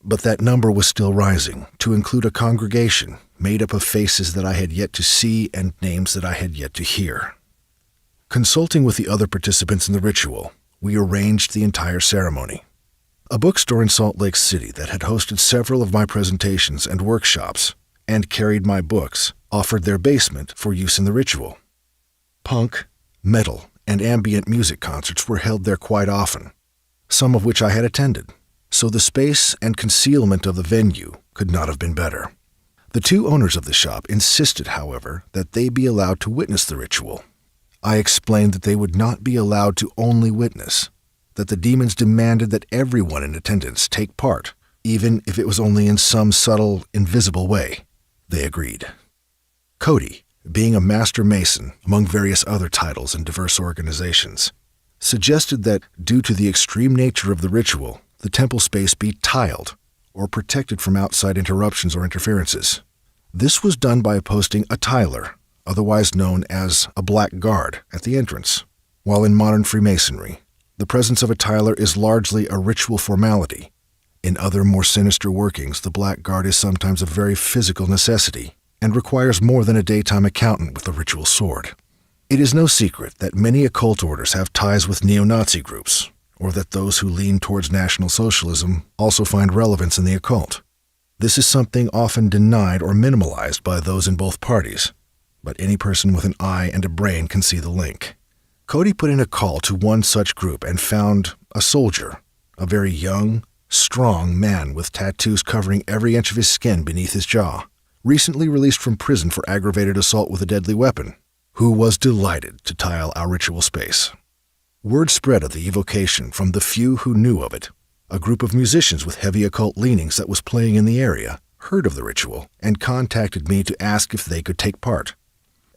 But that number was still rising, to include a congregation made up of faces that I had yet to see and names that I had yet to hear. Consulting with the other participants in the ritual, we arranged the entire ceremony. A bookstore in Salt Lake City that had hosted several of my presentations and workshops and carried my books offered their basement for use in the ritual. Punk, metal, and ambient music concerts were held there quite often, some of which I had attended, so the space and concealment of the venue could not have been better. The 2 owners of the shop insisted, however, that they be allowed to witness the ritual. I explained that they would not be allowed to only witness, that the demons demanded that everyone in attendance take part, even if it was only in some subtle, invisible way. They agreed. Cody, being a master mason among various other titles in diverse organizations, suggested that due to the extreme nature of the ritual, the temple space be tiled or protected from outside interruptions or interferences. This was done by posting a tiler, otherwise known as a black guard, at the entrance. While in modern Freemasonry, the presence of a tiler is largely a ritual formality. In other more sinister workings, the black guard is sometimes a very physical necessity and requires more than a daytime accountant with a ritual sword. It is no secret that many occult orders have ties with neo-Nazi groups, or that those who lean towards National Socialism also find relevance in the occult. This is something often denied or minimalized by those in both parties, but any person with an eye and a brain can see the link. Cody put in a call to one such group and found a soldier, a very young, strong man with tattoos covering every inch of his skin beneath his jaw, recently released from prison for aggravated assault with a deadly weapon, who was delighted to tile our ritual space. Word spread of the evocation from the few who knew of it. A group of musicians with heavy occult leanings that was playing in the area heard of the ritual and contacted me to ask if they could take part.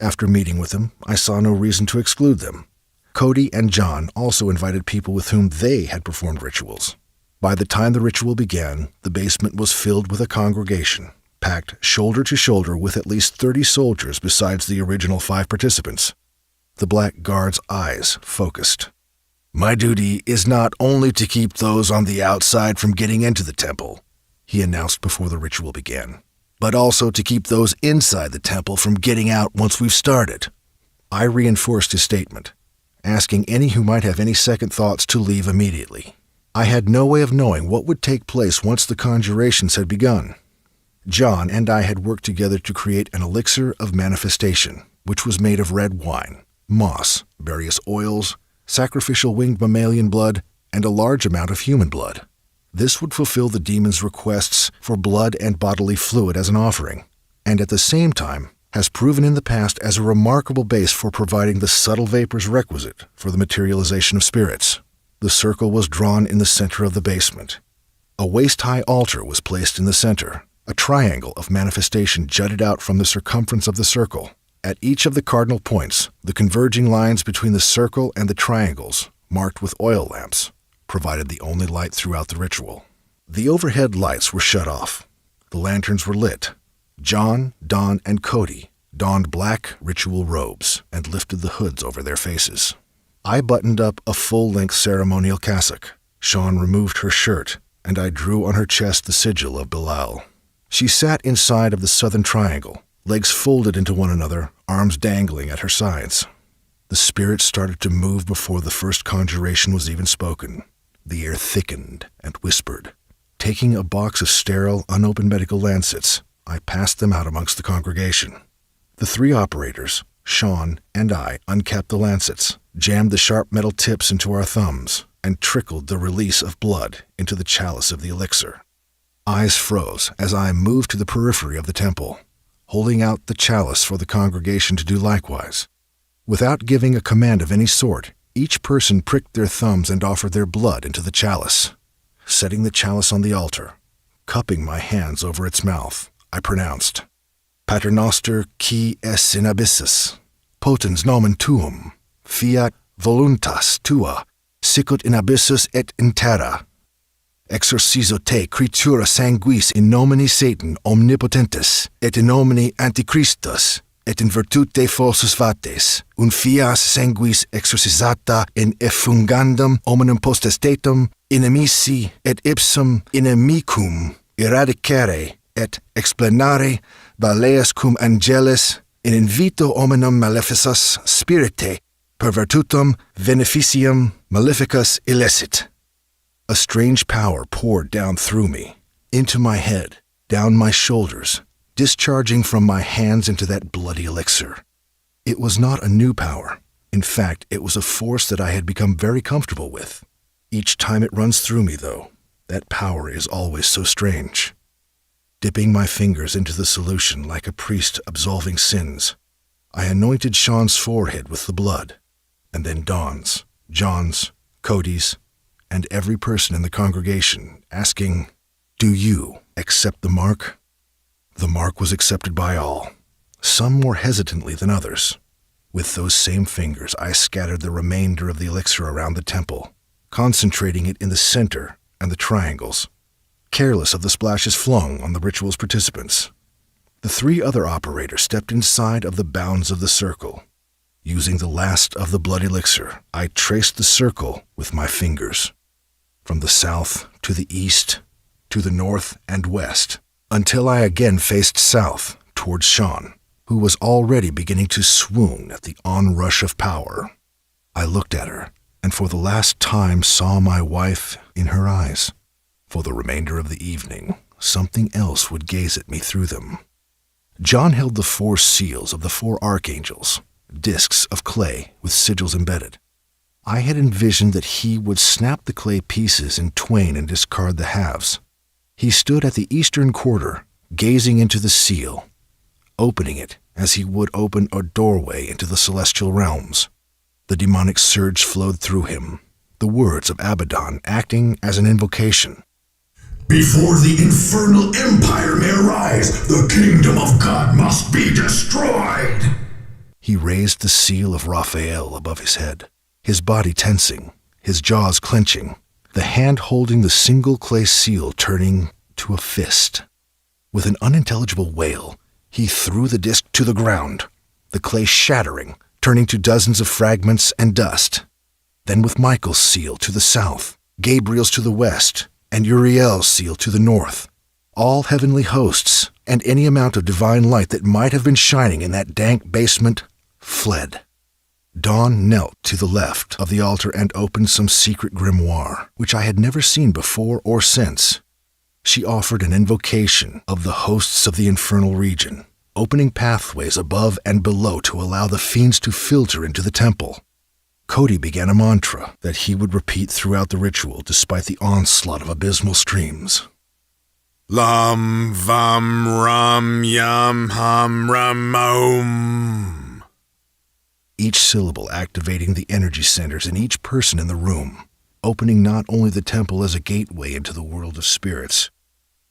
After meeting with them, I saw no reason to exclude them. Cody and John also invited people with whom they had performed rituals. By the time the ritual began, the basement was filled with a congregation, packed shoulder to shoulder with at least 30 soldiers besides the original 5 participants. The black guard's eyes focused. "My duty is not only to keep those on the outside from getting into the temple," he announced before the ritual began, "but also to keep those inside the temple from getting out once we've started." I reinforced his statement, asking any who might have any second thoughts to leave immediately. I had no way of knowing what would take place once the conjurations had begun. John and I had worked together to create an elixir of manifestation, which was made of red wine, moss, various oils, sacrificial winged mammalian blood, and a large amount of human blood. This would fulfill the demon's requests for blood and bodily fluid as an offering, and at the same time has proven in the past as a remarkable base for providing the subtle vapors requisite for the materialization of spirits. The circle was drawn in the center of the basement. A waist-high altar was placed in the center. A triangle of manifestation jutted out from the circumference of the circle. At each of the cardinal points, the converging lines between the circle and the triangles, marked with oil lamps, provided the only light throughout the ritual. The overhead lights were shut off. The lanterns were lit. John, Don, and Cody donned black ritual robes and lifted the hoods over their faces. I buttoned up a full-length ceremonial cassock. Sean removed her shirt, and I drew on her chest the sigil of Belial. She sat inside of the southern triangle, legs folded into one another, arms dangling at her sides. The spirit started to move before the first conjuration was even spoken. The air thickened and whispered. Taking a box of sterile, unopened medical lancets, I passed them out amongst the congregation. The three operators, Sean and I, uncapped the lancets, jammed the sharp metal tips into our thumbs, and trickled the release of blood into the chalice of the elixir. Eyes froze as I moved to the periphery of the temple, holding out the chalice for the congregation to do likewise. Without giving a command of any sort, each person pricked their thumbs and offered their blood into the chalice. Setting the chalice on the altar, cupping my hands over its mouth, I pronounced, Pater noster qui es in abyssus, potens nomen tuum, fiat voluntas tua, sicut in abyssus et in terra. Exorcizo te creatura sanguis in nomine Satan omnipotentis, et in nomine Antichristus, et in virtute falsus vates, un fias sanguis exorcisata in effungandum hominum potestatem, inimici et ipsum inimicum eradicare, et explanare valeas cum angelis, in invito hominum maleficus spirite, per virtutum beneficium maleficus illicit. A strange power poured down through me, into my head, down my shoulders, discharging from my hands into that bloody elixir. It was not a new power. In fact, it was a force that I had become very comfortable with. Each time it runs through me, though, that power is always so strange. Dipping my fingers into the solution like a priest absolving sins, I anointed Sean's forehead with the blood, and then Don's, John's, Cody's, and every person in the congregation, asking, "Do you accept the mark?" The mark was accepted by all, some more hesitantly than others. With those same fingers, I scattered the remainder of the elixir around the temple, concentrating it in the center and the triangles, careless of the splashes flung on the ritual's participants. The three other operators stepped inside of the bounds of the circle. Using the last of the blood elixir, I traced the circle with my fingers, from the south to the east, to the north and west, until I again faced south towards Sean, who was already beginning to swoon at the onrush of power. I looked at her, and for the last time saw my wife in her eyes. For the remainder of the evening, something else would gaze at me through them. John held the 4 seals of the 4 archangels, discs of clay with sigils embedded. I had envisioned that he would snap the clay pieces in twain and discard the halves. He stood at the eastern quarter, gazing into the seal, opening it as he would open a doorway into the celestial realms. The demonic surge flowed through him, the words of Abaddon acting as an invocation. Before the infernal empire may arise, the kingdom of God must be destroyed. He raised the seal of Raphael above his head, his body tensing, his jaws clenching, the hand holding the single clay seal turning to a fist. With an unintelligible wail, he threw the disc to the ground, the clay shattering, turning to dozens of fragments and dust. Then with Michael's seal to the south, Gabriel's to the west, and Uriel's seal to the north, all heavenly hosts and any amount of divine light that might have been shining in that dank basement fled. Dawn knelt to the left of the altar and opened some secret grimoire, which I had never seen before or since. She offered an invocation of the hosts of the infernal region, opening pathways above and below to allow the fiends to filter into the temple. Cody began a mantra that he would repeat throughout the ritual despite the onslaught of abysmal streams. Lam vam ram yam ham ram om. Each syllable activating the energy centers in each person in the room, opening not only the temple as a gateway into the world of spirits,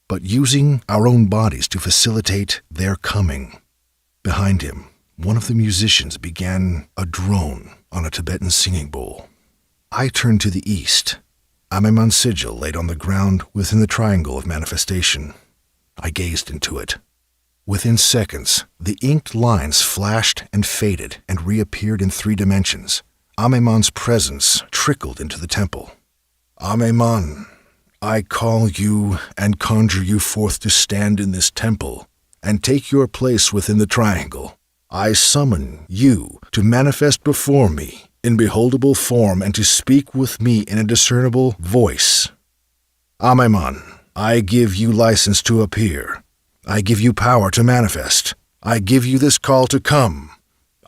but using our own bodies to facilitate their coming. Behind him, one of the musicians began a drone on a Tibetan singing bowl. I turned to the east. Amemon's sigil laid on the ground within the triangle of manifestation. I gazed into it. Within seconds, the inked lines flashed and faded and reappeared in 3 dimensions. Amemon's presence trickled into the temple. Amemon, I call you and conjure you forth to stand in this temple and take your place within the triangle. I summon you to manifest before me in beholdable form and to speak with me in a discernible voice. Amemon, I give you license to appear. I give you power to manifest. I give you this call to come.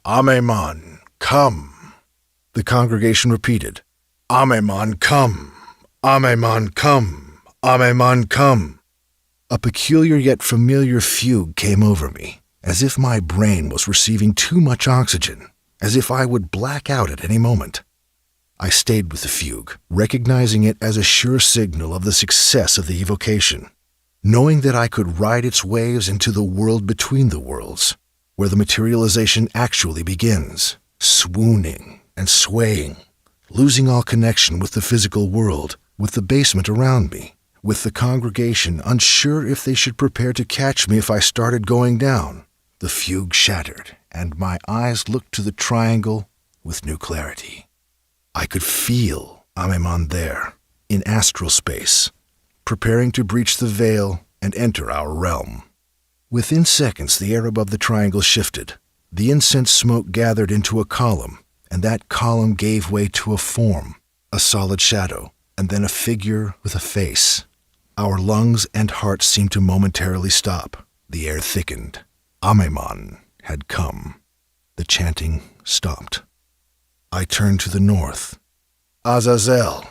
Amemon, come. The congregation repeated, Amemon, come. Amemon, come. Amemon, come. A peculiar yet familiar fugue came over me, as if my brain was receiving too much oxygen, as if I would black out at any moment. I stayed with the fugue, recognizing it as a sure signal of the success of the evocation, knowing that I could ride its waves into the world between the worlds, where the materialization actually begins, swooning and swaying, losing all connection with the physical world, with the basement around me, with the congregation unsure if they should prepare to catch me if I started going down. The fugue shattered, and my eyes looked to the triangle with new clarity. I could feel Amemon there, in astral space, preparing to breach the veil and enter our realm. Within seconds, the air above the triangle shifted. The incense smoke gathered into a column, and that column gave way to a form, a solid shadow, and then a figure with a face. Our lungs and hearts seemed to momentarily stop. The air thickened. Amemon had come. The chanting stopped. I turned to the north. Azazel,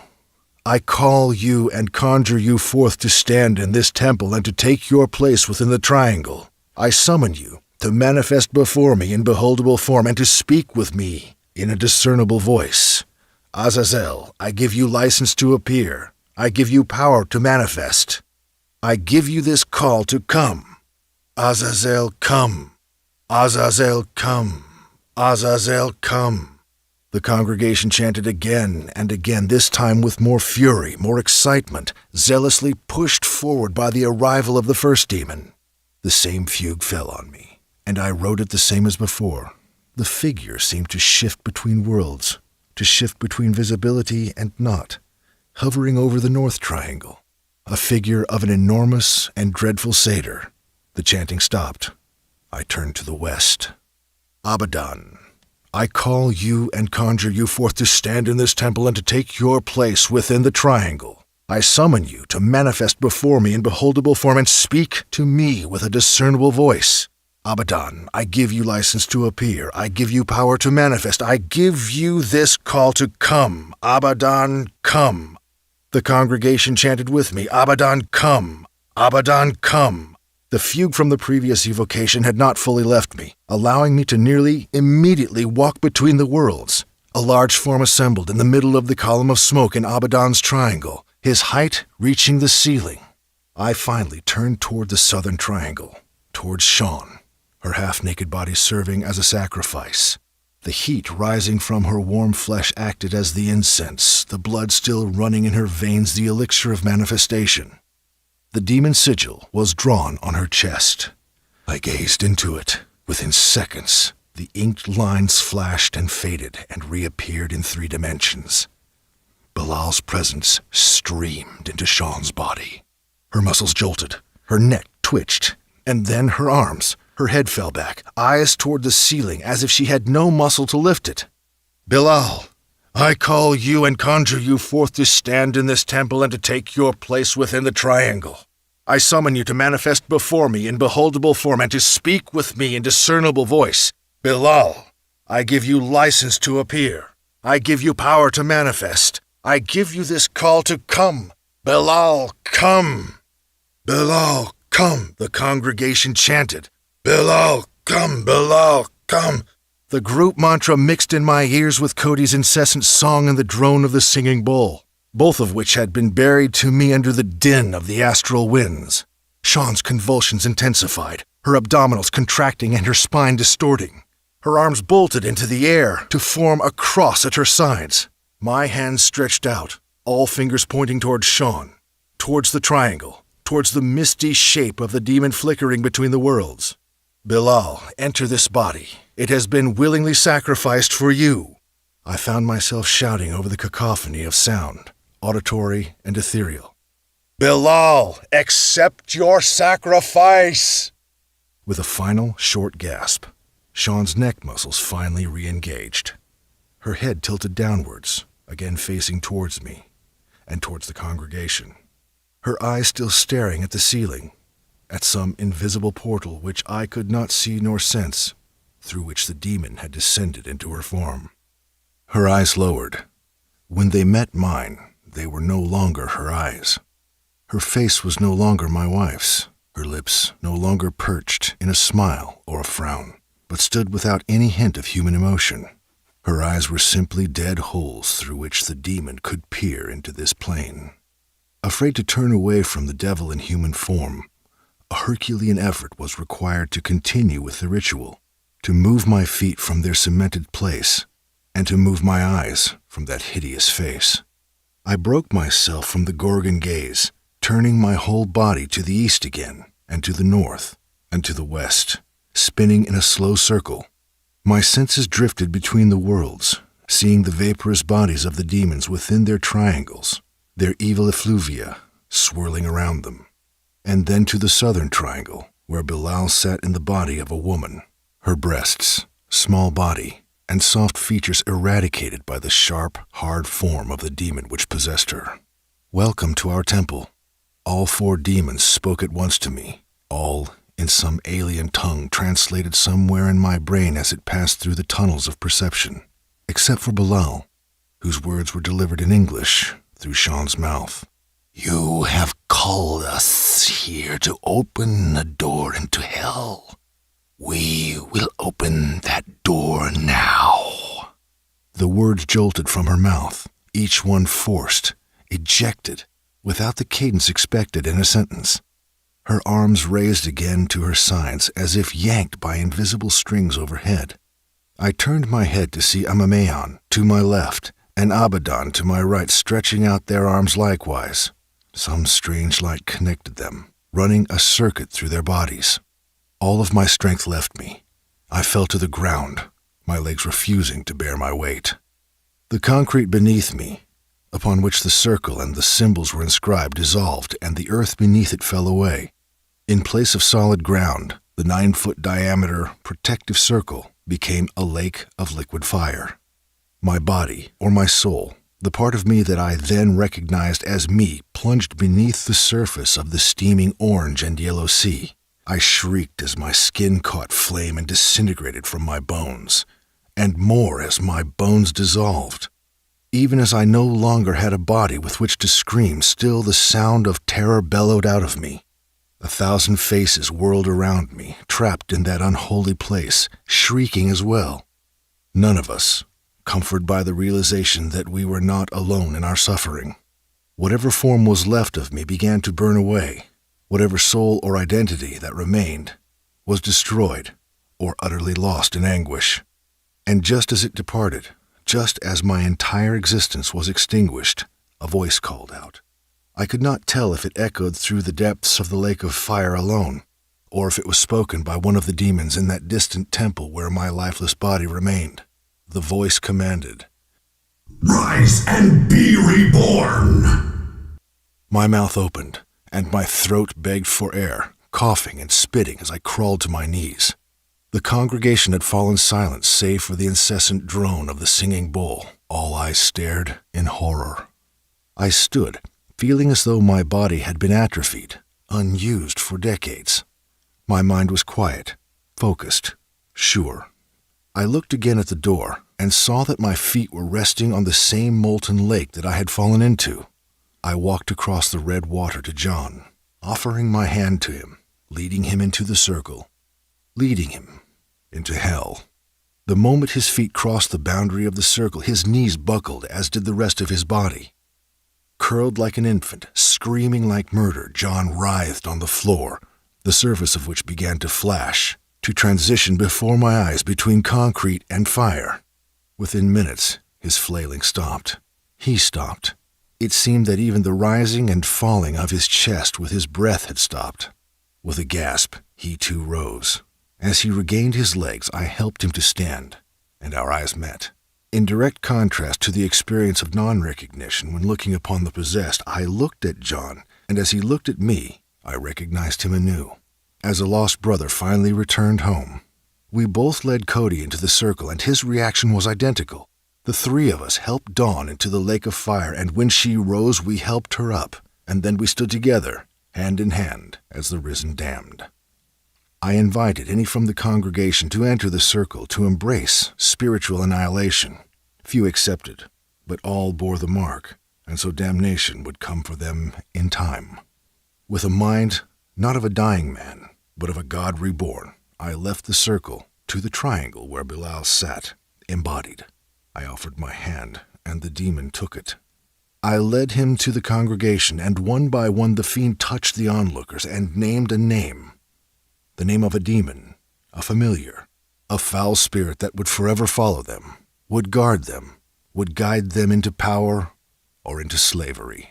I call you and conjure you forth to stand in this temple and to take your place within the triangle. I summon you to manifest before me in beholdable form and to speak with me in a discernible voice. Azazel, I give you license to appear. I give you power to manifest. I give you this call to come. Azazel, come. Azazel, come. Azazel, come. The congregation chanted again and again, this time with more fury, more excitement, zealously pushed forward by the arrival of the first demon. The same fugue fell on me, and I wrote it the same as before. The figure seemed to shift between worlds, to shift between visibility and not, hovering over the north triangle, a figure of an enormous and dreadful satyr. The chanting stopped. I turned to the west. Abaddon, I call you and conjure you forth to stand in this temple and to take your place within the triangle. I summon you to manifest before me in beholdable form and speak to me with a discernible voice. Abaddon, I give you license to appear. I give you power to manifest. I give you this call to come. Abaddon, come. The congregation chanted with me, Abaddon, come. Abaddon, come. The fugue from the previous evocation had not fully left me, allowing me to nearly immediately walk between the worlds. A large form assembled in the middle of the column of smoke in Abaddon's triangle, his height reaching the ceiling. I finally turned toward the southern triangle, towards Sean, her half-naked body serving as a sacrifice. The heat rising from her warm flesh acted as the incense, the blood still running in her veins, the elixir of manifestation. The demon sigil was drawn on her chest. I gazed into it. Within seconds, the inked lines flashed and faded and reappeared in 3 dimensions. Bilal's presence streamed into Sean's body. Her muscles jolted, her neck twitched, and then her arms. Her head fell back, eyes toward the ceiling as if she had no muscle to lift it. Bilal, I call you and conjure you forth to stand in this temple and to take your place within the triangle. I summon you to manifest before me in beholdable form and to speak with me in discernible voice. Bilal, I give you license to appear. I give you power to manifest. I give you this call to come. Bilal, come. Bilal, come, the congregation chanted. Bilal, come, Bilal, come. The group mantra mixed in my ears with Cody's incessant song and the drone of the singing bull, both of which had been buried to me under the din of the astral winds. Sean's convulsions intensified, her abdominals contracting and her spine distorting. Her arms bolted into the air to form a cross at her sides. My hands stretched out, all fingers pointing towards Sean, towards the triangle, towards the misty shape of the demon flickering between the worlds. Bilal, enter this body. It has been willingly sacrificed for you. I found myself shouting over the cacophony of sound, auditory and ethereal. Bilal, accept your sacrifice! With a final, short gasp, Sean's neck muscles finally re-engaged. Her head tilted downwards, again facing towards me, and towards the congregation. Her eyes still staring at the ceiling, at some invisible portal which I could not see nor sense, through which the demon had descended into her form. Her eyes lowered. When they met mine, they were no longer her eyes. Her face was no longer my wife's, her lips no longer perched in a smile or a frown, but stood without any hint of human emotion. Her eyes were simply dead holes through which the demon could peer into this plane. Afraid to turn away from the devil in human form, a Herculean effort was required to continue with the ritual, to move my feet from their cemented place, and to move my eyes from that hideous face. I broke myself from the Gorgon gaze, turning my whole body to the east again, and to the north, and to the west, spinning in a slow circle. My senses drifted between the worlds, seeing the vaporous bodies of the demons within their triangles, their evil effluvia swirling around them, and then to the southern triangle, where Bilal sat in the body of a woman, her breasts, small body, and soft features eradicated by the sharp, hard form of the demon which possessed her. Welcome to our temple. All four demons spoke at once to me, all in some alien tongue translated somewhere in my brain as it passed through the tunnels of perception, except for Bilal, whose words were delivered in English through Sean's mouth. You have called us here to open a door into hell. We will open that door now. The words jolted from her mouth, each one forced, ejected, without the cadence expected in a sentence. Her arms raised again to her sides as if yanked by invisible strings overhead. I turned my head to see Amameon to my left and Abaddon to my right stretching out their arms likewise. Some strange light connected them, running a circuit through their bodies. All of my strength left me. I fell to the ground, my legs refusing to bear my weight. The concrete beneath me, upon which the circle and the symbols were inscribed, dissolved, and the earth beneath it fell away. In place of solid ground, the 9-foot diameter protective circle became a lake of liquid fire. My body, or my soul, the part of me that I then recognized as me, plunged beneath the surface of the steaming orange and yellow sea. I shrieked as my skin caught flame and disintegrated from my bones, and more as my bones dissolved. Even as I no longer had a body with which to scream, still the sound of terror bellowed out of me. 1,000 faces whirled around me, trapped in that unholy place, shrieking as well. None of us, comforted by the realization that we were not alone in our suffering. Whatever form was left of me began to burn away. Whatever soul or identity that remained was destroyed or utterly lost in anguish. And just as it departed, just as my entire existence was extinguished, a voice called out. I could not tell if it echoed through the depths of the lake of fire alone, or if it was spoken by one of the demons in that distant temple where my lifeless body remained. The voice commanded, Rise and be reborn! My mouth opened, and my throat begged for air, coughing and spitting as I crawled to my knees. The congregation had fallen silent save for the incessant drone of the singing bull. All eyes stared in horror. I stood, feeling as though my body had been atrophied, unused for decades. My mind was quiet, focused, sure. I looked again at the door and saw that my feet were resting on the same molten lake that I had fallen into. I walked across the red water to John, offering my hand to him, leading him into the circle, leading him into hell. The moment his feet crossed the boundary of the circle, his knees buckled, as did the rest of his body. Curled like an infant, screaming like murder, John writhed on the floor, the surface of which began to flash, to transition before my eyes between concrete and fire. Within minutes, his flailing stopped. He stopped. It seemed that even the rising and falling of his chest with his breath had stopped. With a gasp, he too rose. As he regained his legs, I helped him to stand, and our eyes met. In direct contrast to the experience of non-recognition when looking upon the possessed, I looked at John, and as he looked at me, I recognized him anew. As a lost brother finally returned home, we both led Cody into the circle, and his reaction was identical. The three of us helped Dawn into the lake of fire, and when she rose, we helped her up, and then we stood together, hand in hand, as the risen damned. I invited any from the congregation to enter the circle to embrace spiritual annihilation. Few accepted, but all bore the mark, and so damnation would come for them in time. With a mind not of a dying man, but of a God reborn, I left the circle to the triangle where Bilal sat, embodied. I offered my hand, and the demon took it. I led him to the congregation, and one by one the fiend touched the onlookers and named a name. The name of a demon, a familiar, a foul spirit that would forever follow them, would guard them, would guide them into power or into slavery.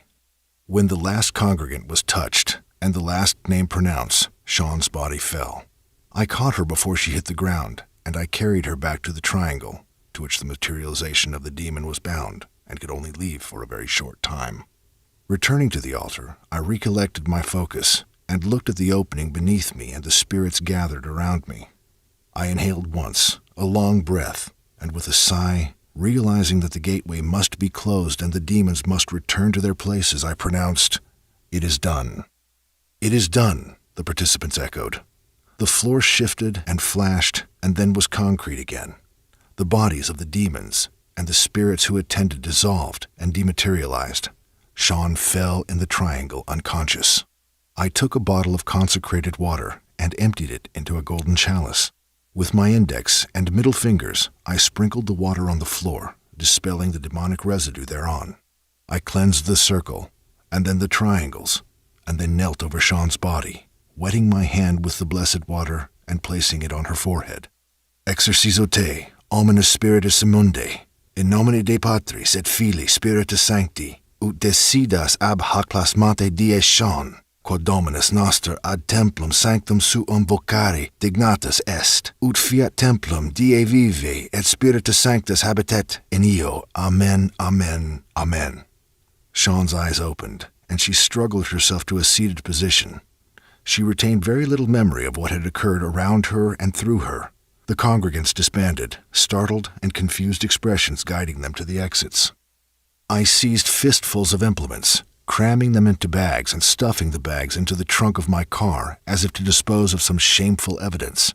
When the last congregant was touched and the last name pronounced, Sean's body fell. I caught her before she hit the ground, and I carried her back to the triangle, to which the materialization of the demon was bound and could only leave for a very short time. Returning to the altar, I recollected my focus and looked at the opening beneath me and the spirits gathered around me. I inhaled once, a long breath, and with a sigh, realizing that the gateway must be closed and the demons must return to their places, I pronounced, "It is done." "It is done," the participants echoed. The floor shifted and flashed and then was concrete again. The bodies of the demons and the spirits who attended dissolved and dematerialized. Sean fell in the triangle unconscious. I took a bottle of consecrated water and emptied it into a golden chalice. With my index and middle fingers, I sprinkled the water on the floor, dispelling the demonic residue thereon. I cleansed the circle, and then the triangles, and then knelt over Sean's body, wetting my hand with the blessed water and placing it on her forehead. "Exorcizo te, omnis spiritus immundi, in nomine Dei Patris et Filii Spiritus Sancti, ut decidas ab hac plasmate die Sean, quod Dominus noster ad templum sanctum suum vocare dignatus est, ut fiat templum die vive et Spiritus Sanctus habitet in eo. Amen, amen, amen." Sean's eyes opened, and she struggled herself to a seated position. She retained very little memory of what had occurred around her and through her. The congregants disbanded, startled and confused expressions guiding them to the exits. I seized fistfuls of implements, cramming them into bags and stuffing the bags into the trunk of my car as if to dispose of some shameful evidence.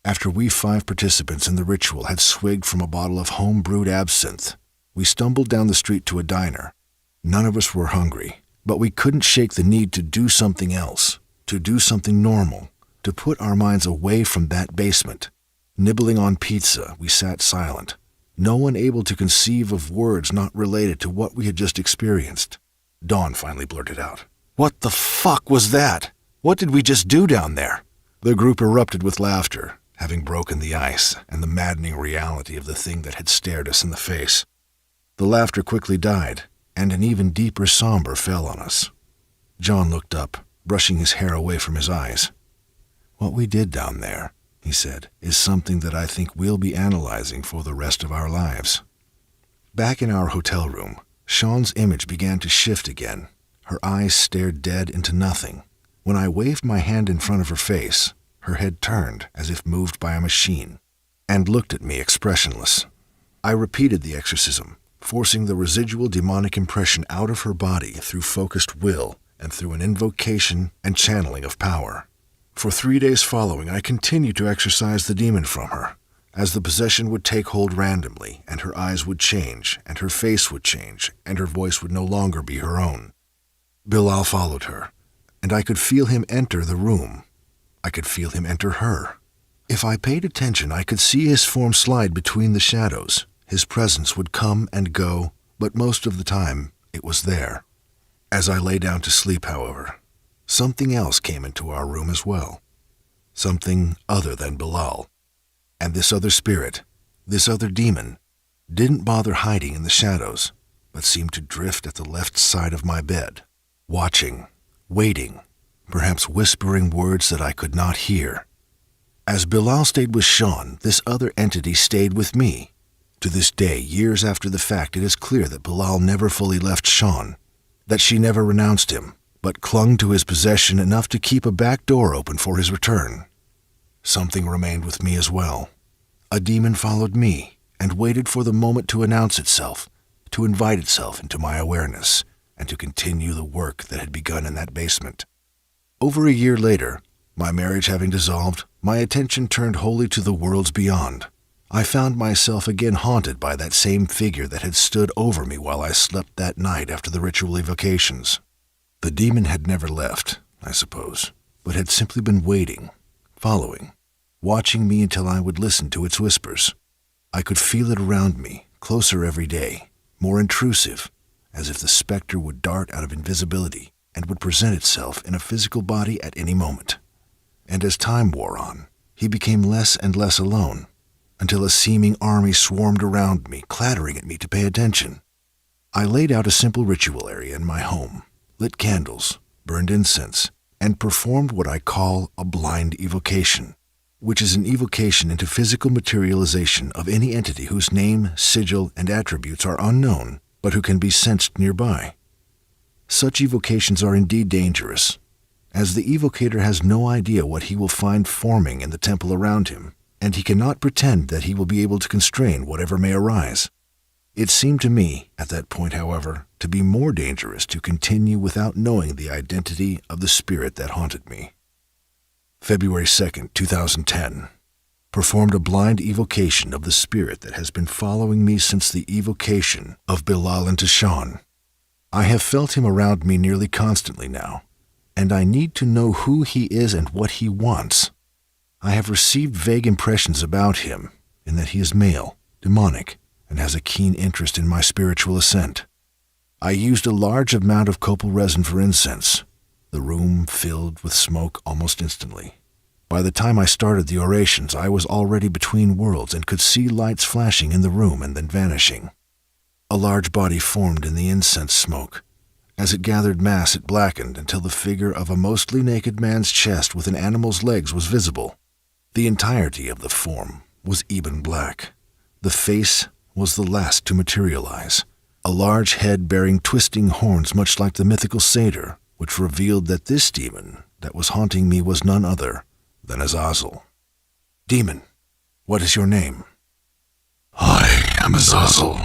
After we 5 participants in the ritual had swigged from a bottle of home-brewed absinthe, we stumbled down the street to a diner. None of us were hungry, but we couldn't shake the need to do something else, to do something normal, to put our minds away from that basement. Nibbling on pizza, we sat silent, no one able to conceive of words not related to what we had just experienced. Dawn finally blurted out, "What the fuck was that? What did we just do down there?" The group erupted with laughter, having broken the ice and the maddening reality of the thing that had stared us in the face. The laughter quickly died, and an even deeper somber fell on us. John looked up, brushing his hair away from his eyes. "What we did down there," he said, "is something that I think we'll be analyzing for the rest of our lives." Back in our hotel room, Sean's image began to shift again. Her eyes stared dead into nothing. When I waved my hand in front of her face, her head turned as if moved by a machine, and looked at me expressionless. I repeated the exorcism, forcing the residual demonic impression out of her body through focused will and through an invocation and channeling of power. For 3 days following, I continued to exorcise the demon from her, as the possession would take hold randomly, and her eyes would change, and her face would change, and her voice would no longer be her own. Bilal followed her, and I could feel him enter the room. I could feel him enter her. If I paid attention, I could see his form slide between the shadows. His presence would come and go, but most of the time it was there. As I lay down to sleep, however, something else came into our room as well. Something other than Bilal. And this other spirit, this other demon, didn't bother hiding in the shadows, but seemed to drift at the left side of my bed, watching, waiting, perhaps whispering words that I could not hear. As Bilal stayed with Sean, this other entity stayed with me. To this day, years after the fact, it is clear that Bilal never fully left Sean, that she never renounced him, but clung to his possession enough to keep a back door open for his return. Something remained with me as well. A demon followed me and waited for the moment to announce itself, to invite itself into my awareness, and to continue the work that had begun in that basement. Over a year later, my marriage having dissolved, my attention turned wholly to the worlds beyond. I found myself again haunted by that same figure that had stood over me while I slept that night after the ritual evocations. The demon had never left, I suppose, but had simply been waiting, following, watching me until I would listen to its whispers. I could feel it around me, closer every day, more intrusive, as if the specter would dart out of invisibility and would present itself in a physical body at any moment. And as time wore on, he became less and less alone, until a seeming army swarmed around me, clattering at me to pay attention. I laid out a simple ritual area in my home, lit candles, burned incense, and performed what I call a blind evocation, which is an evocation into physical materialization of any entity whose name, sigil, and attributes are unknown, but who can be sensed nearby. Such evocations are indeed dangerous, as the evocator has no idea what he will find forming in the temple around him, and he cannot pretend that he will be able to constrain whatever may arise. It seemed to me, at that point, however, to be more dangerous to continue without knowing the identity of the spirit that haunted me. February 2nd, 2010. Performed a blind evocation of the spirit that has been following me since the evocation of Bilal and Tashawn. I have felt him around me nearly constantly now, and I need to know who he is and what he wants. I have received vague impressions about him, in that he is male, demonic, and has a keen interest in my spiritual ascent. I used a large amount of copal resin for incense. The room filled with smoke almost instantly. By the time I started the orations, I was already between worlds and could see lights flashing in the room and then vanishing. A large body formed in the incense smoke. As it gathered mass, it blackened until the figure of a mostly naked man's chest with an animal's legs was visible. The entirety of the form was ebon black. The face was the last to materialize, a large head bearing twisting horns much like the mythical satyr, which revealed that this demon that was haunting me was none other than Azazel. Demon, what is your name? I am Azazel,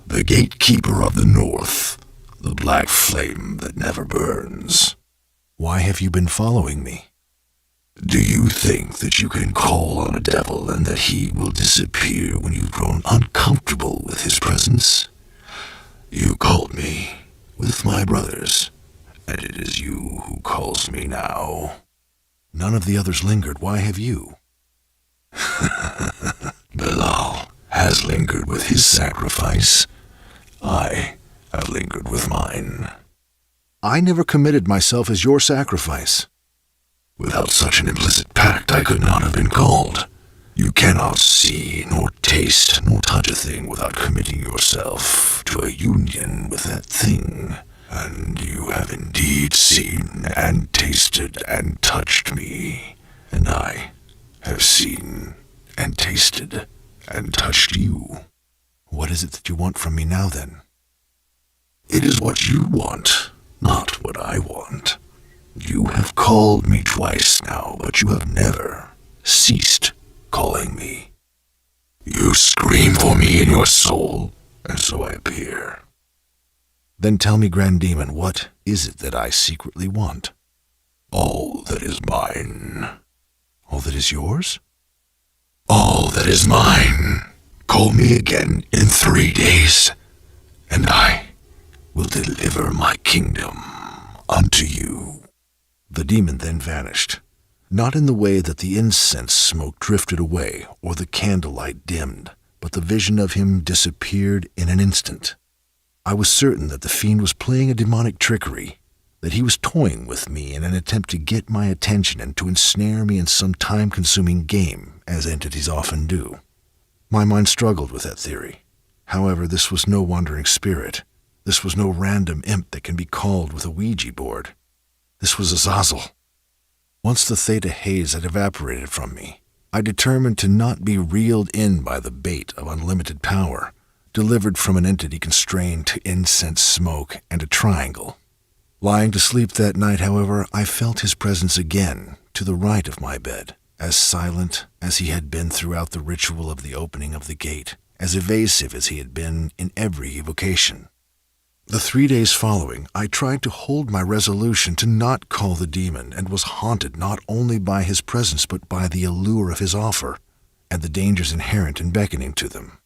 the gatekeeper of the north, the black flame that never burns. Why have you been following me? Do you think that you can call on a devil and that he will disappear when you've grown uncomfortable with his presence? You called me with my brothers, and it is you who calls me now. None of the others lingered. Why have you? Bilal has lingered with his sacrifice. I have lingered with mine. I never committed myself as your sacrifice. Without such an implicit pact, I could not have been called. You cannot see, nor taste, nor touch a thing without committing yourself to a union with that thing. And you have indeed seen and tasted and touched me, and I have seen and tasted and touched you. What is it that you want from me now, then? It is what you want, not what I want. You have called me twice now, but you have never ceased calling me. You scream for me in your soul, and so I appear. Then tell me, Grand Demon, what is it that I secretly want? All that is mine. All that is yours? All that is mine. Call me again in 3 days, and I will deliver my kingdom unto you. The demon then vanished, not in the way that the incense smoke drifted away or the candlelight dimmed, but the vision of him disappeared in an instant. I was certain that the fiend was playing a demonic trickery, that he was toying with me in an attempt to get my attention and to ensnare me in some time-consuming game, as entities often do. My mind struggled with that theory. However, this was no wandering spirit. This was no random imp that can be called with a Ouija board. This was Azazel. Once the theta haze had evaporated from me, I determined to not be reeled in by the bait of unlimited power, delivered from an entity constrained to incense smoke and a triangle. Lying to sleep that night, however, I felt his presence again, to the right of my bed, as silent as he had been throughout the ritual of the opening of the gate, as evasive as he had been in every evocation. The 3 days following, I tried to hold my resolution to not call the demon and was haunted not only by his presence but by the allure of his offer and the dangers inherent in beckoning to them.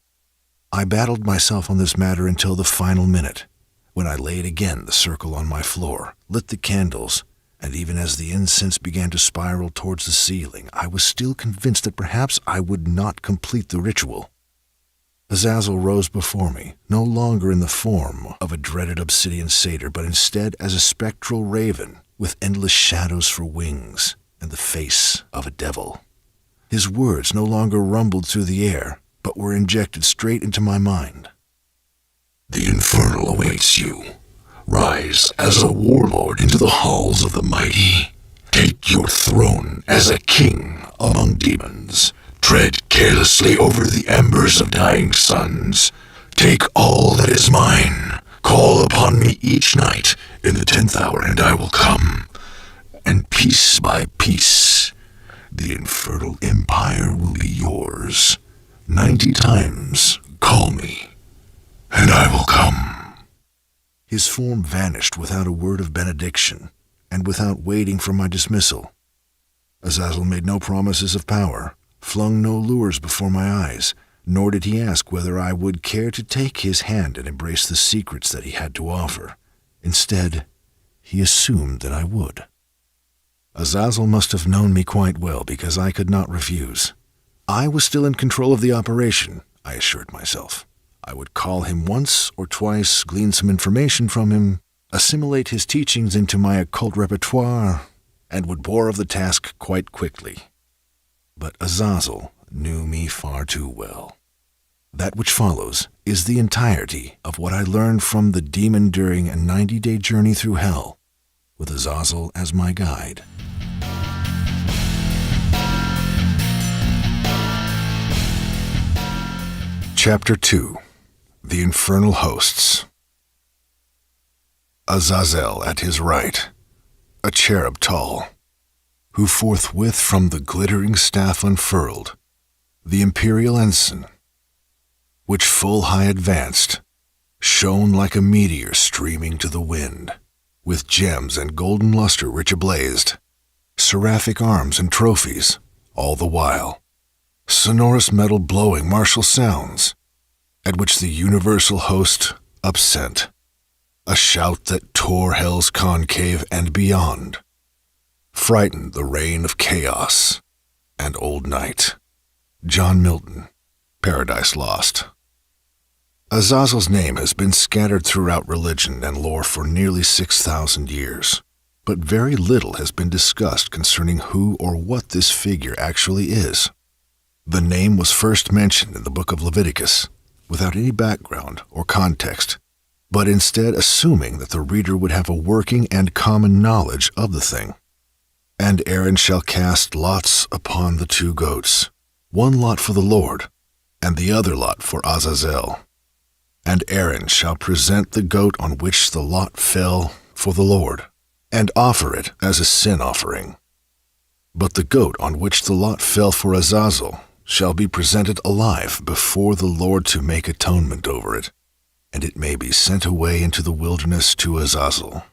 I battled myself on this matter until the final minute, when I laid again the circle on my floor, lit the candles, and even as the incense began to spiral towards the ceiling, I was still convinced that perhaps I would not complete the ritual. Azazel rose before me, no longer in the form of a dreaded obsidian satyr, but instead as a spectral raven with endless shadows for wings and the face of a devil. His words no longer rumbled through the air, but were injected straight into my mind. The infernal awaits you. Rise as a warlord into the halls of the mighty. Take your throne as a king among demons. Tread carelessly over the embers of dying suns. Take all that is mine. Call upon me each night in the 10th hour, and I will come. And piece by piece, the infernal empire will be yours. 90 times call me, and I will come. His form vanished without a word of benediction, and without waiting for my dismissal. Azazel made no promises of power, flung no lures before my eyes, nor did he ask whether I would care to take his hand and embrace the secrets that he had to offer. Instead, he assumed that I would. Azazel must have known me quite well, because I could not refuse. I was still in control of the operation, I assured myself. I would call him once or twice, glean some information from him, assimilate his teachings into my occult repertoire, and would bore of the task quite quickly. But Azazel knew me far too well. That which follows is the entirety of what I learned from the demon during a 90-day journey through hell, with Azazel as my guide. Chapter 2. The Infernal Hosts. Azazel at his right, a cherub tall, who forthwith from the glittering staff unfurled the imperial ensign, which full high advanced, shone like a meteor streaming to the wind, with gems and golden luster rich ablazed, seraphic arms and trophies, all the while, sonorous metal blowing martial sounds, at which the universal host upsent, a shout that tore hell's concave and beyond, frightened the reign of chaos and old night. John Milton, Paradise Lost. Azazel's name has been scattered throughout religion and lore for nearly 6,000 years, but very little has been discussed concerning who or what this figure actually is. The name was first mentioned in the book of Leviticus, without any background or context, but instead assuming that the reader would have a working and common knowledge of the thing. And Aaron shall cast lots upon the 2 goats, one lot for the Lord, and the other lot for Azazel. And Aaron shall present the goat on which the lot fell for the Lord, and offer it as a sin offering. But the goat on which the lot fell for Azazel shall be presented alive before the Lord to make atonement over it, and it may be sent away into the wilderness to Azazel.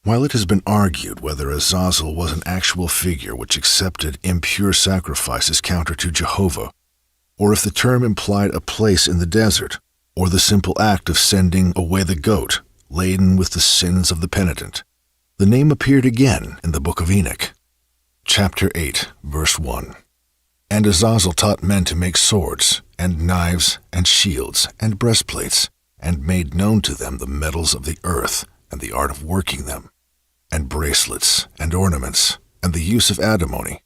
While it has been argued whether Azazel was an actual figure which accepted impure sacrifices counter to Jehovah, or if the term implied a place in the desert, or the simple act of sending away the goat laden with the sins of the penitent, the name appeared again in the book of Enoch. Chapter 8, verse 1. And Azazel taught men to make swords, and knives, and shields, and breastplates, and made known to them the metals of the earth, and the art of working them, and bracelets, and ornaments, and the use of antimony,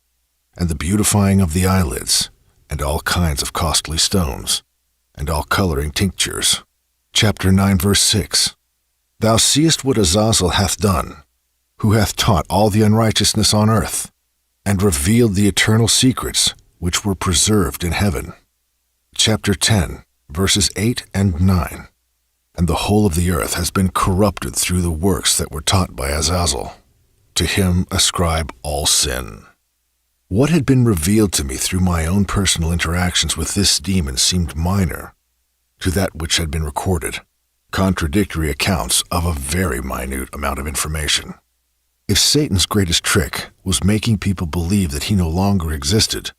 and the beautifying of the eyelids, and all kinds of costly stones, and all coloring tinctures. Chapter 9, verse 6. Thou seest what Azazel hath done, who hath taught all the unrighteousness on earth, and revealed the eternal secrets which were preserved in heaven. Chapter 10, verses 8 and 9. And the whole of the earth has been corrupted through the works that were taught by Azazel. To him ascribe all sin. What had been revealed to me through my own personal interactions with this demon seemed minor to that which had been recorded, contradictory accounts of a very minute amount of information. If Satan's greatest trick was making people believe that he no longer existed,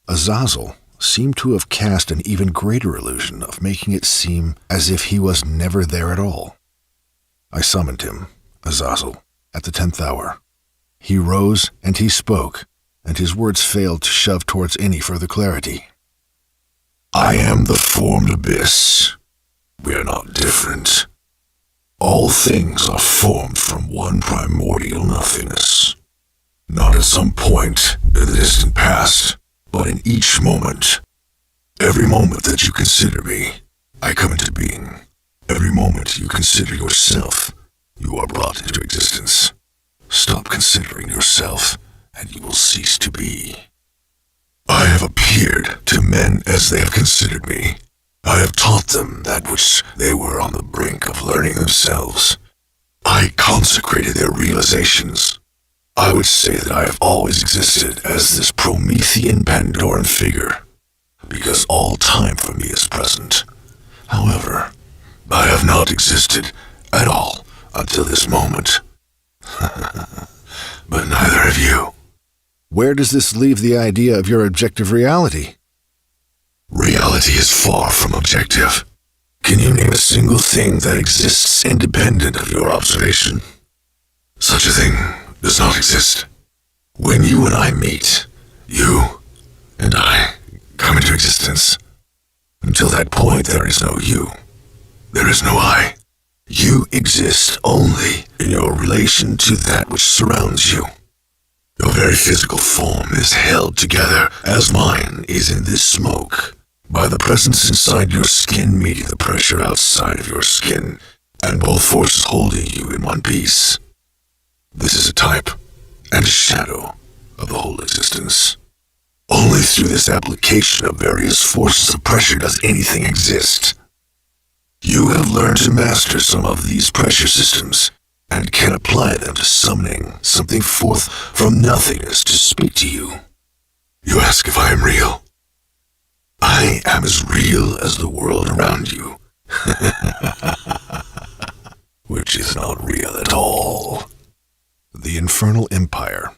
Azazel seemed to have cast an even greater illusion of making it seem as if he was never there at all. I summoned him, Azazel, at the 10th hour. He rose and he spoke, and his words failed to shove towards any further clarity. I am the formed abyss. We are not different. All things are formed from one primordial nothingness. Not at some point in the distant past, but in each moment. Every moment that you consider me, I come into being. Every moment you consider yourself, you are brought into existence. Stop considering yourself, and you will cease to be. I have appeared to men as they have considered me. I have taught them that which they were on the brink of learning themselves. I consecrated their realizations. I would say that I have always existed as this Promethean Pandoran figure, because all time for me is present. However, I have not existed at all until this moment. But neither have you. Where does this leave the idea of your objective reality? Reality is far from objective. Can you name a single thing that exists independent of your observation? Such a thing does not exist. When you and I meet, you and I come into existence. Until that point, there is no you. There is no I. You exist only in your relation to that which surrounds you. Your very physical form is held together, as mine is in this smoke, by the presence inside your skin meeting the pressure outside of your skin, and both forces holding you in one piece. This is a type and a shadow of the whole existence. Only through this application of various forces of pressure does anything exist. You have learned to master some of these pressure systems, and can apply them to summoning something forth from nothingness to speak to you. You ask if I am real. I am as real as the world around you. Which is not real at all. The Infernal Empire.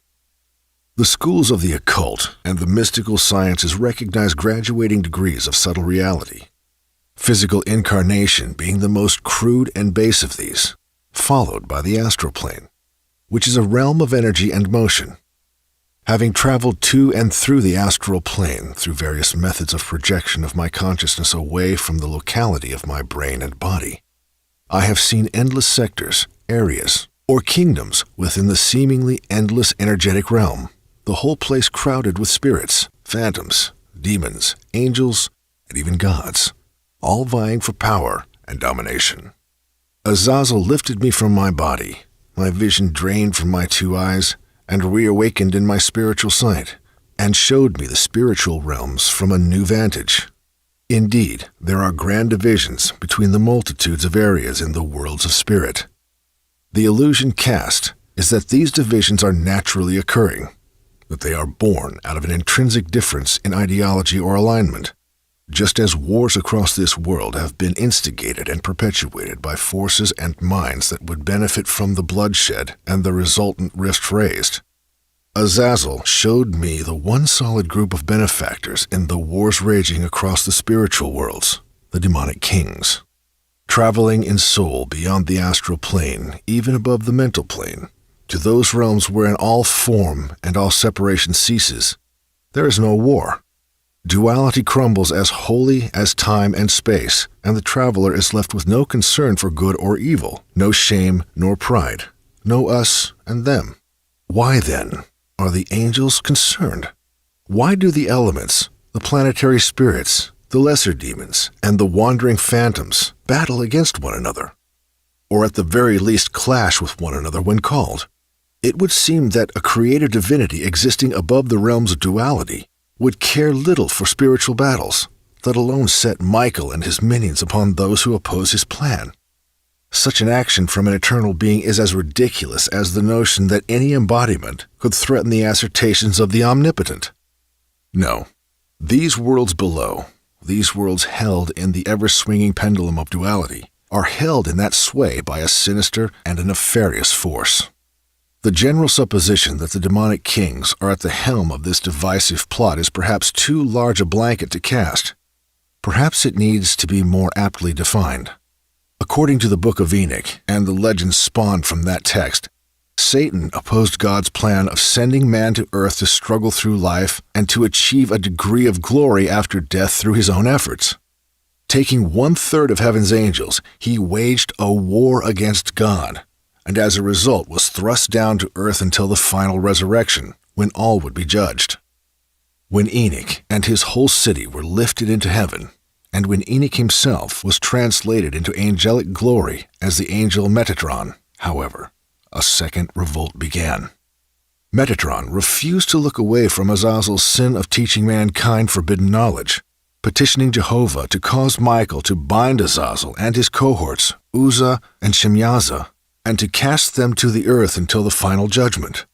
The schools of the occult and the mystical sciences recognize graduating degrees of subtle reality, physical incarnation being the most crude and base of these, followed by the astral plane, which is a realm of energy and motion. Having traveled to and through the astral plane through various methods of projection of my consciousness away from the locality of my brain and body, I have seen endless sectors, areas, or kingdoms within the seemingly endless energetic realm, the whole place crowded with spirits, phantoms, demons, angels, and even gods, all vying for power and domination. Azazel lifted me from my body, my vision drained from my two eyes, and reawakened in my spiritual sight, and showed me the spiritual realms from a new vantage. Indeed, there are grand divisions between the multitudes of areas in the worlds of spirit. The illusion cast is that these divisions are naturally occurring, that they are born out of an intrinsic difference in ideology or alignment, just as wars across this world have been instigated and perpetuated by forces and minds that would benefit from the bloodshed and the resultant rift raised. Azazel showed me the one solid group of benefactors in the wars raging across the spiritual worlds, the demonic kings. Traveling in soul beyond the astral plane, even above the mental plane, to those realms wherein all form and all separation ceases, there is no war. Duality crumbles as wholly as time and space, and the traveler is left with no concern for good or evil, no shame nor pride, no us and them. Why, then, are the angels concerned? Why do the elements, the planetary spirits, the lesser demons, and the wandering phantoms battle against one another? Or at the very least clash with one another when called? It would seem that a creative divinity existing above the realms of duality would care little for spiritual battles, let alone set Michael and his minions upon those who oppose his plan. Such an action from an eternal being is as ridiculous as the notion that any embodiment could threaten the assertions of the omnipotent. No, these worlds below, these worlds held in the ever-swinging pendulum of duality, are held in that sway by a sinister and a nefarious force. The general supposition that the demonic kings are at the helm of this divisive plot is perhaps too large a blanket to cast. Perhaps it needs to be more aptly defined. According to the Book of Enoch and the legends spawned from that text, Satan opposed God's plan of sending man to earth to struggle through life and to achieve a degree of glory after death through his own efforts. Taking 1/3 of heaven's angels, he waged a war against God, and as a result was thrust down to earth until the final resurrection, when all would be judged. When Enoch and his whole city were lifted into heaven, and when Enoch himself was translated into angelic glory as the angel Metatron, however, a second revolt began. Metatron refused to look away from Azazel's sin of teaching mankind forbidden knowledge, petitioning Jehovah to cause Michael to bind Azazel and his cohorts, Uzzah and Shemyaza, and to cast them to the earth until the final judgment.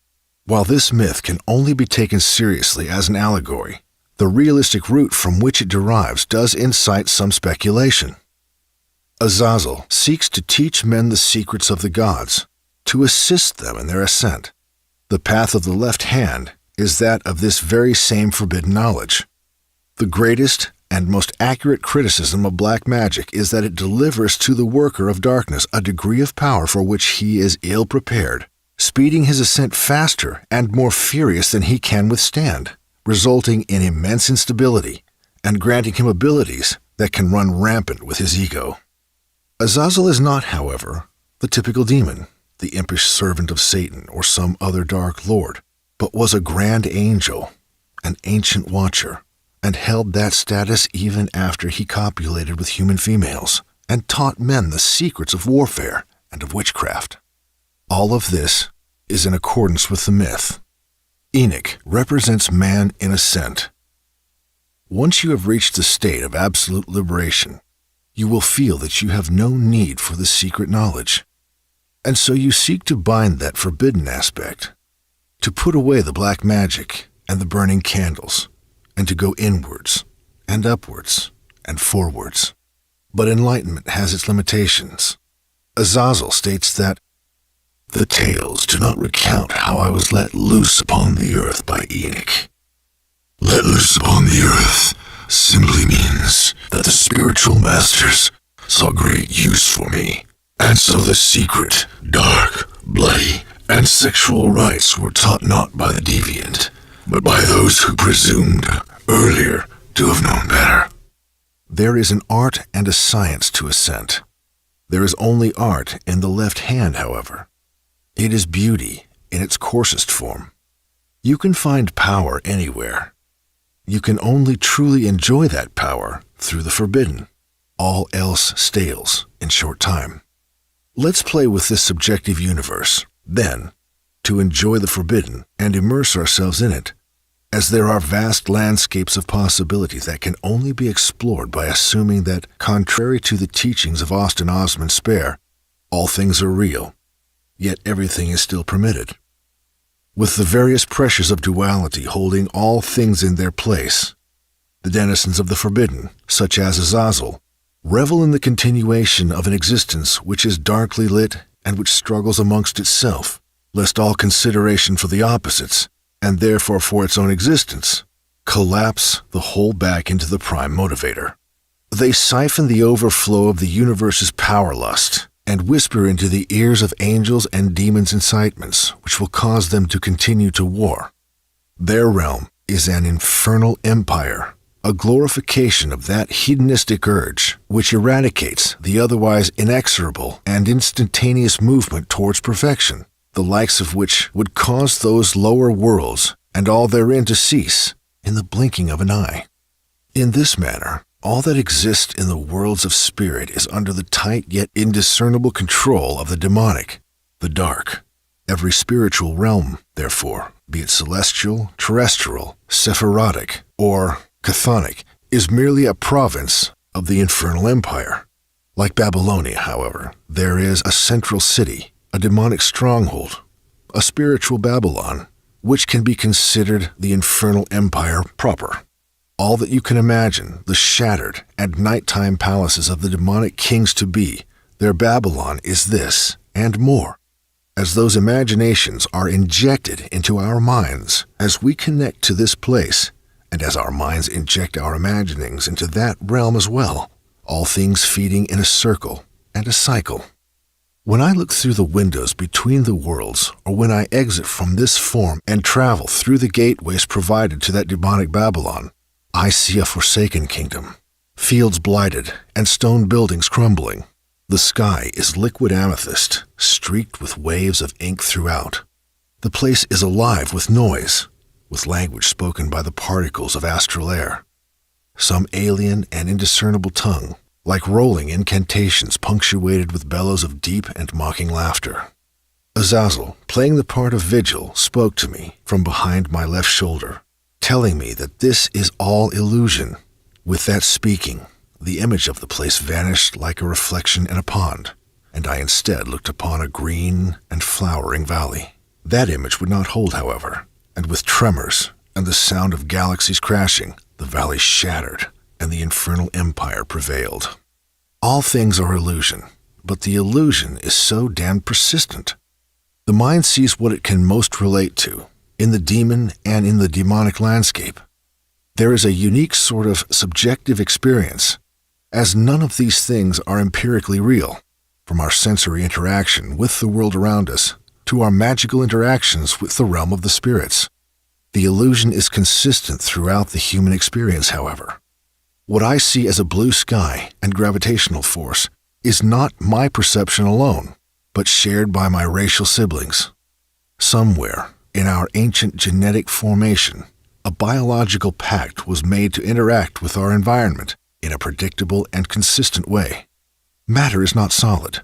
While this myth can only be taken seriously as an allegory, the realistic root from which it derives does incite some speculation. Azazel seeks to teach men the secrets of the gods, to assist them in their ascent. The path of the left hand is that of this very same forbidden knowledge. The greatest and most accurate criticism of black magic is that it delivers to the worker of darkness a degree of power for which he is ill prepared, speeding his ascent faster and more furious than he can withstand, resulting in immense instability and granting him abilities that can run rampant with his ego. Azazel is not, however, the typical demon, the impish servant of Satan or some other dark lord, but was a grand angel, an ancient watcher, and held that status even after he copulated with human females and taught men the secrets of warfare and of witchcraft. All of this is in accordance with the myth. Enoch represents man in ascent. Once you have reached the state of absolute liberation, you will feel that you have no need for the secret knowledge. And so you seek to bind that forbidden aspect, to put away the black magic and the burning candles, and to go inwards and upwards and forwards. But enlightenment has its limitations. Azazel states that the tales do not recount how I was let loose upon the earth by Enoch. Let loose upon the earth simply means that the spiritual masters saw great use for me, and so the secret, dark, bloody, and sexual rites were taught not by the deviant, but by those who presumed earlier to have known better. There is an art and a science to ascent. There is only art in the left hand, however. It is beauty in its coarsest form. You can find power anywhere. You can only truly enjoy that power through the forbidden. All else stales in short time. Let's play with this subjective universe, then, to enjoy the forbidden and immerse ourselves in it, as there are vast landscapes of possibility that can only be explored by assuming that, contrary to the teachings of Austin Osman Spare, all things are real, yet everything is still permitted. with the various pressures of duality holding all things in their place. The denizens of the forbidden, such as Azazel, revel in the continuation of an existence which is darkly lit and which struggles amongst itself, lest all consideration for the opposites, and therefore for its own existence, collapse the whole back into the prime motivator. They siphon the overflow of the universe's power lust and whisper into the ears of angels and demons incitements which will cause them to continue to war. Their realm is an infernal empire, a glorification of that hedonistic urge which eradicates the otherwise inexorable and instantaneous movement towards perfection, the likes of which would cause those lower worlds and all therein to cease in the blinking of an eye. In this manner, all that exists in the worlds of spirit is under the tight yet indiscernible control of the demonic, the dark. Every spiritual realm, therefore, be it celestial, terrestrial, sephirotic, or chthonic, is merely a province of the infernal empire. Like Babylonia, however, there is a central city, a demonic stronghold, a spiritual Babylon, which can be considered the infernal empire proper. All that you can imagine the shattered and nighttime palaces of the demonic kings to be, their Babylon is this, and more. As those imaginations are injected into our minds, as we connect to this place, and as our minds inject our imaginings into that realm as well, all things feeding in a circle and a cycle. When I look through the windows between the worlds, or when I exit from this form and travel through the gateways provided to that demonic Babylon, I see a forsaken kingdom, fields blighted and stone buildings crumbling. The sky is liquid amethyst, streaked with waves of ink throughout. The place is alive with noise, with language spoken by the particles of astral air. Some alien and indiscernible tongue, like rolling incantations punctuated with bellows of deep and mocking laughter. Azazel, playing the part of Vigil, spoke to me from behind my left shoulder, telling me that this is all illusion. With that speaking, the image of the place vanished like a reflection in a pond, and I instead looked upon a green and flowering valley. That image would not hold, however, and with tremors and the sound of galaxies crashing, the valley shattered, and the infernal empire prevailed. All things are illusion, but the illusion is so damned persistent. The mind sees what it can most relate to, in the demon and in the demonic landscape. There is a unique sort of subjective experience, as none of these things are empirically real, from our sensory interaction with the world around us to our magical interactions with the realm of the spirits. The illusion is consistent throughout the human experience, however. What I see as a blue sky and gravitational force is not my perception alone, but shared by my racial siblings. Somewhere in our ancient genetic formation, a biological pact was made to interact with our environment in a predictable and consistent way. Matter is not solid.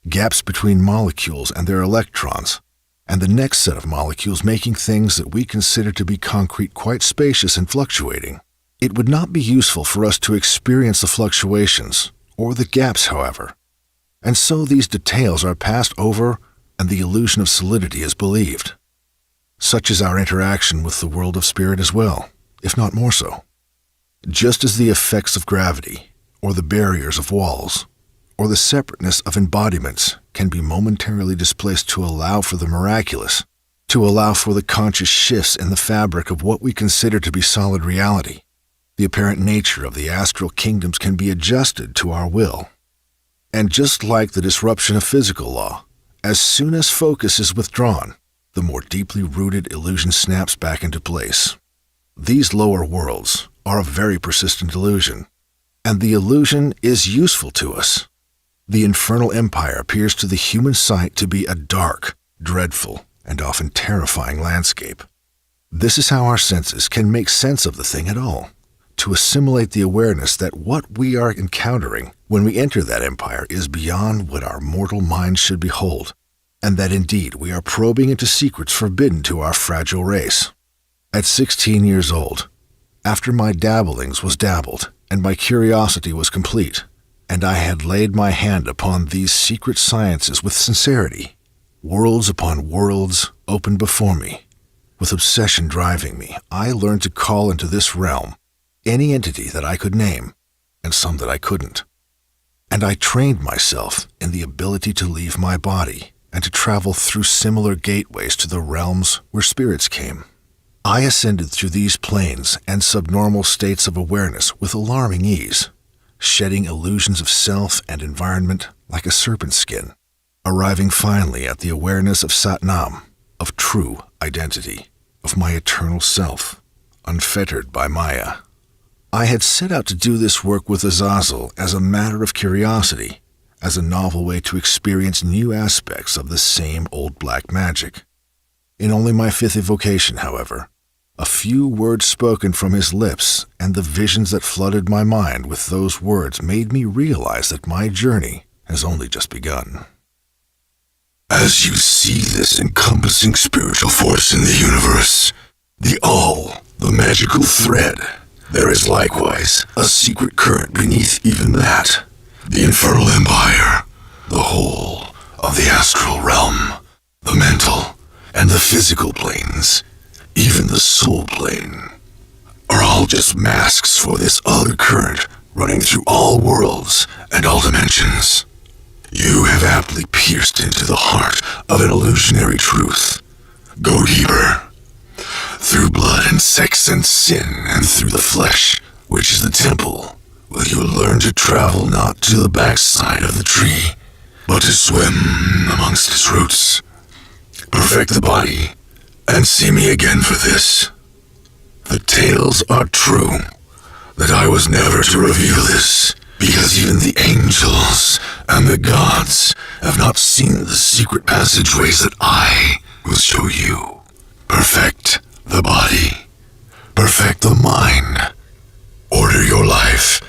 Gaps between molecules and their electrons, and the next set of molecules making things that we consider to be concrete quite spacious and fluctuating. It would not be useful for us to experience the fluctuations or the gaps, however. And so these details are passed over and the illusion of solidity is believed. Such is our interaction with the world of spirit as well, if not more so. Just as the effects of gravity, or the barriers of walls, or the separateness of embodiments can be momentarily displaced to allow for the miraculous, to allow for the conscious shifts in the fabric of what we consider to be solid reality, the apparent nature of the astral kingdoms can be adjusted to our will. And just like the disruption of physical law, as soon as focus is withdrawn, the more deeply rooted illusion snaps back into place. These lower worlds are a very persistent illusion, and the illusion is useful to us. The infernal empire appears to the human sight to be a dark, dreadful, and often terrifying landscape. This is how our senses can make sense of the thing at all, to assimilate the awareness that what we are encountering when we enter that empire is beyond what our mortal minds should behold, and that indeed we are probing into secrets forbidden to our fragile race. At 16 years old, after my dabblings was dabbled and my curiosity was complete, and I had laid my hand upon these secret sciences with sincerity, worlds upon worlds opened before me, With obsession driving me, I learned to call into this realm any entity that I could name, and some that I couldn't. And I trained myself in the ability to leave my body and to travel through similar gateways to the realms where spirits came. I ascended through these planes and subnormal states of awareness with alarming ease, shedding illusions of self and environment like a serpent's skin, arriving finally at the awareness of Satnam, of true identity, of my eternal self, unfettered by Maya. I had set out to do this work with Azazel as a matter of curiosity, as a novel way to experience new aspects of the same old black magic. In only my 5th evocation, however, a few words spoken from his lips and the visions that flooded my mind with those words made me realize that my journey has only just begun. As you see this encompassing spiritual force in the universe, the all, the magical thread, there is likewise a secret current beneath even that, the infernal empire, the whole of the astral realm, the mental and the physical planes, even the soul plane, are all just masks for this other current running through all worlds and all dimensions. You have aptly pierced into the heart of an illusionary truth. Go deeper. Through blood and sex and sin and through the flesh, which is the temple, will you learn to travel not to the backside of the tree, but to swim amongst its roots. Perfect the body, and see me again for this. The tales are true, that I was never to reveal this, because even the angels and the gods have not seen the secret passageways that I will show you. Perfect the body, perfect the mind, order your life,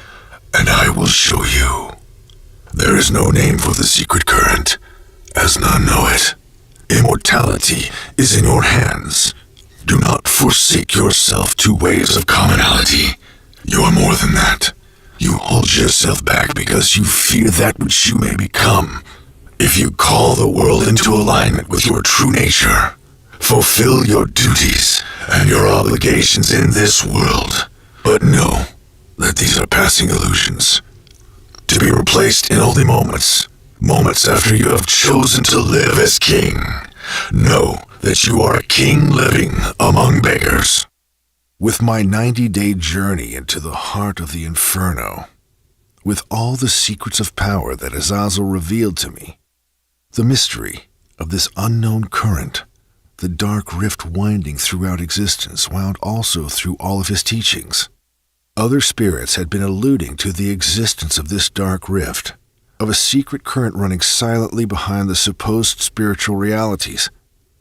and I will show you. There is no name for the secret current, as none know it. Immortality is in your hands. Do not forsake yourself to ways of commonality. You are more than that. You hold yourself back because you fear that which you may become. If you call the world into alignment with your true nature, fulfill your duties and your obligations in this world. But know that these are passing illusions, to be replaced in only moments after you have chosen to live as king. Know that you are a king living among beggars. With my 90-day journey into the heart of the inferno, with all the secrets of power that Azazel revealed to me, the mystery of this unknown current, the dark rift winding throughout existence wound also through all of his teachings. Other spirits had been alluding to the existence of this dark rift, of a secret current running silently behind the supposed spiritual realities,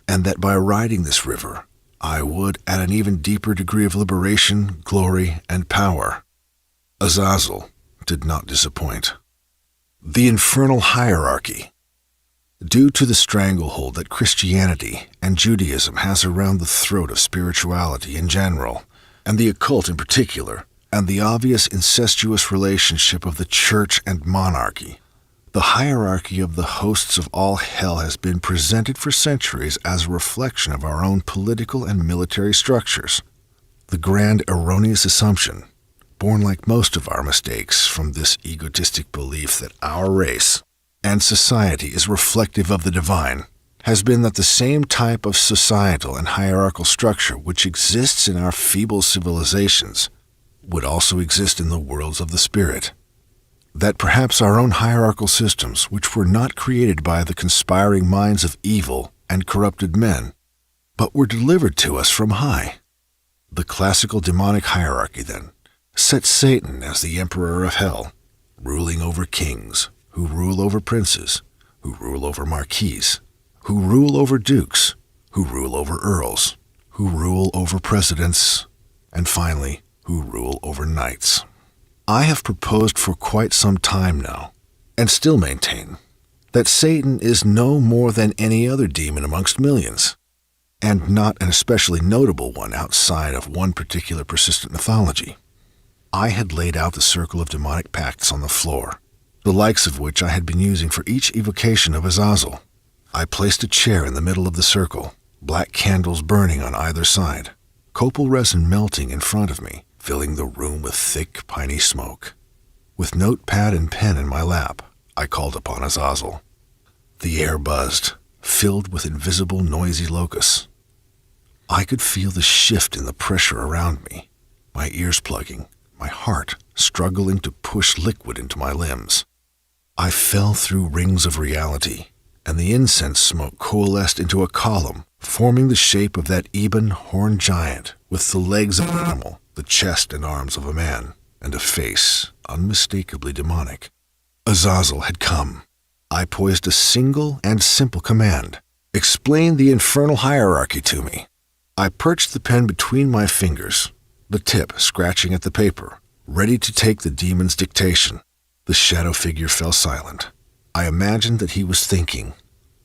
and that by riding this river, I would add an even deeper degree of liberation, glory, and power. Azazel did not disappoint. The infernal hierarchy. Due to the stranglehold that Christianity and Judaism has around the throat of spirituality in general, and the occult in particular, and the obvious incestuous relationship of the church and monarchy, the hierarchy of the hosts of all hell has been presented for centuries as a reflection of our own political and military structures. The grand erroneous assumption, born like most of our mistakes from this egotistic belief that our race and society is reflective of the divine, has been that the same type of societal and hierarchical structure which exists in our feeble civilizations would also exist in the worlds of the spirit. That perhaps our own hierarchical systems, which were not created by the conspiring minds of evil and corrupted men, but were delivered to us from high. The classical demonic hierarchy, then, set Satan as the emperor of hell, ruling over kings, who rule over princes, who rule over marquises, who rule over dukes, who rule over earls, who rule over presidents, and finally, who rule over knights. I have proposed for quite some time now, and still maintain, that Satan is no more than any other demon amongst millions, and not an especially notable one outside of one particular persistent mythology. I had laid out the circle of demonic pacts on the floor, the likes of which I had been using for each evocation of Azazel. I placed a chair in the middle of the circle, black candles burning on either side, copal resin melting in front of me, filling the room with thick, piney smoke. With notepad and pen in my lap, I called upon Azazel. The air buzzed, filled with invisible, noisy locusts. I could feel the shift in the pressure around me, my ears plugging, my heart struggling to push liquid into my limbs. I fell through rings of reality, and the incense smoke coalesced into a column, forming the shape of that ebon horned giant with the legs of an animal, the chest and arms of a man, and a face unmistakably demonic. Azazel had come. I poised a single and simple command. Explain the infernal hierarchy to me. I perched the pen between my fingers, the tip scratching at the paper, ready to take the demon's dictation. The shadow figure fell silent. I imagined that he was thinking,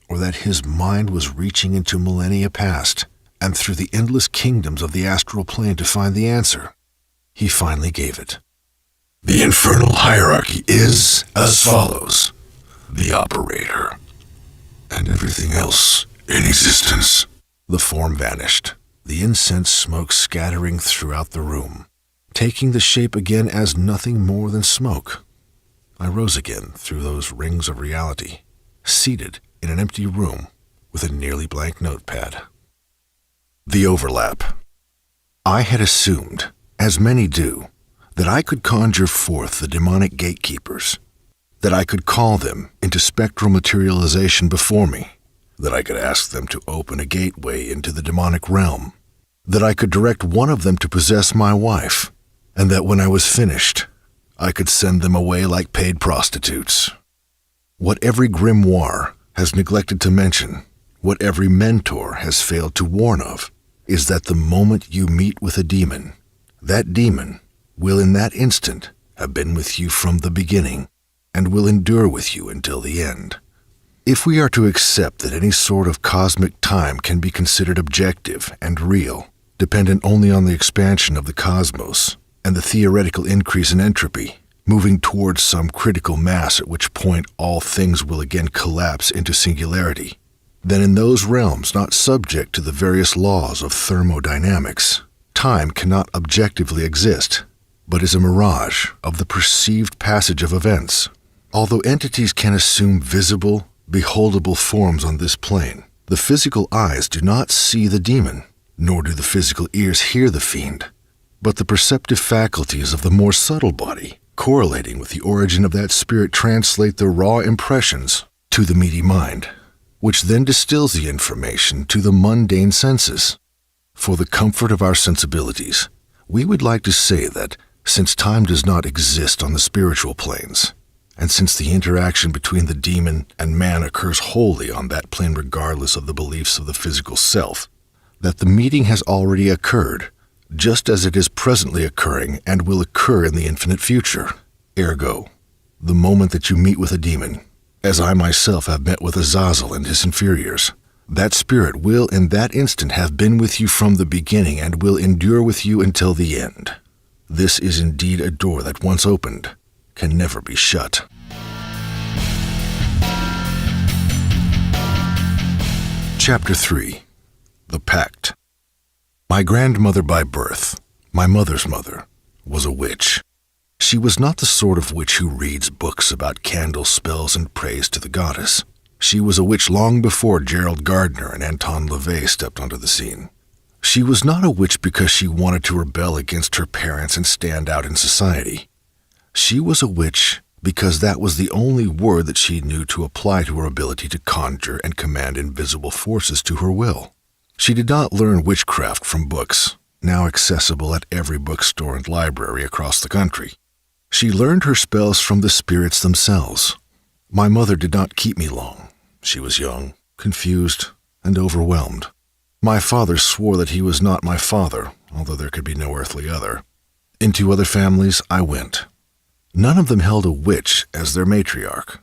or that his mind was reaching into millennia past and through the endless kingdoms of the astral plane to find the answer. He finally gave it. The infernal hierarchy is as follows: the operator, and everything else in existence. The form vanished, the incense smoke scattering throughout the room, taking the shape again as nothing more than smoke. I rose again through those rings of reality, seated in an empty room with a nearly blank notepad. The overlap. I had assumed, as many do, that I could conjure forth the demonic gatekeepers, that I could call them into spectral materialization before me, that I could ask them to open a gateway into the demonic realm, that I could direct one of them to possess my wife, and that when I was finished, I could send them away like paid prostitutes. What every grimoire has neglected to mention, what every mentor has failed to warn of, is that the moment you meet with a demon, that demon will in that instant have been with you from the beginning and will endure with you until the end. If we are to accept that any sort of cosmic time can be considered objective and real, dependent only on the expansion of the cosmos and the theoretical increase in entropy, moving towards some critical mass at which point all things will again collapse into singularity, then in those realms not subject to the various laws of thermodynamics, time cannot objectively exist, but is a mirage of the perceived passage of events. Although entities can assume visible, beholdable forms on this plane, the physical eyes do not see the demon, nor do the physical ears hear the fiend, but the perceptive faculties of the more subtle body, correlating with the origin of that spirit, translate the raw impressions to the meaty mind, which then distills the information to the mundane senses. For the comfort of our sensibilities, we would like to say that since time does not exist on the spiritual planes, and since the interaction between the demon and man occurs wholly on that plane regardless of the beliefs of the physical self, that the meeting has already occurred, just as it is presently occurring and will occur in the infinite future. Ergo, the moment that you meet with a demon, as I myself have met with Azazel and his inferiors, that spirit will in that instant have been with you from the beginning and will endure with you until the end. This is indeed a door that once opened can never be shut. Chapter 3. The Pact. My grandmother by birth, my mother's mother, was a witch. She was not the sort of witch who reads books about candle spells and prays to the goddess. She was a witch long before Gerald Gardner and Anton LaVey stepped onto the scene. She was not a witch because she wanted to rebel against her parents and stand out in society. She was a witch because that was the only word that she knew to apply to her ability to conjure and command invisible forces to her will. She did not learn witchcraft from books, now accessible at every bookstore and library across the country. She learned her spells from the spirits themselves. My mother did not keep me long. She was young, confused, and overwhelmed. My father swore that he was not my father, although there could be no earthly other. Into other families I went. None of them held a witch as their matriarch.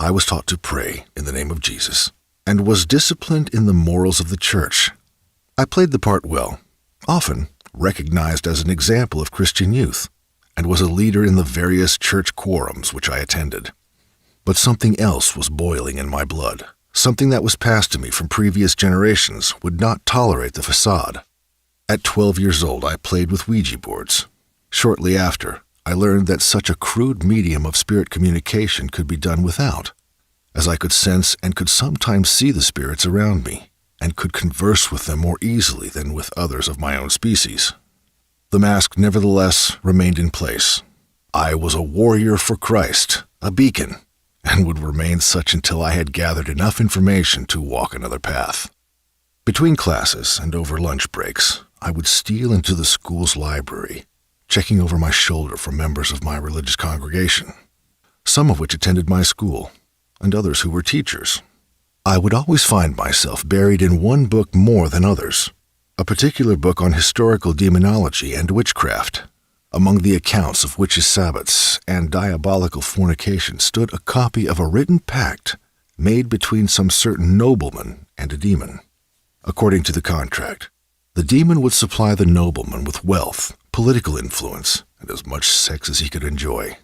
I was taught to pray in the name of Jesus, and was disciplined in the morals of the church. I played the part well, often recognized as an example of Christian youth, and was a leader in the various church quorums which I attended. But something else was boiling in my blood, Something that was passed to me from previous generations would not tolerate the facade. At 12 years old, I played with Ouija boards. Shortly after, I learned that such a crude medium of spirit communication could be done without, as I could sense and could sometimes see the spirits around me, and could converse with them more easily than with others of my own species. The mask nevertheless remained in place. I was a warrior for Christ, a beacon, and would remain such until I had gathered enough information to walk another path. Between classes and over lunch breaks, I would steal into the school's library, checking over my shoulder for members of my religious congregation, some of which attended my school, and others who were teachers. I would always find myself buried in one book more than others, a particular book on historical demonology and witchcraft. Among the accounts of witches' sabbats and diabolical fornication stood a copy of a written pact made between some certain nobleman and a demon. According to the contract, the demon would supply the nobleman with wealth, political influence, and as much sex as he could enjoy.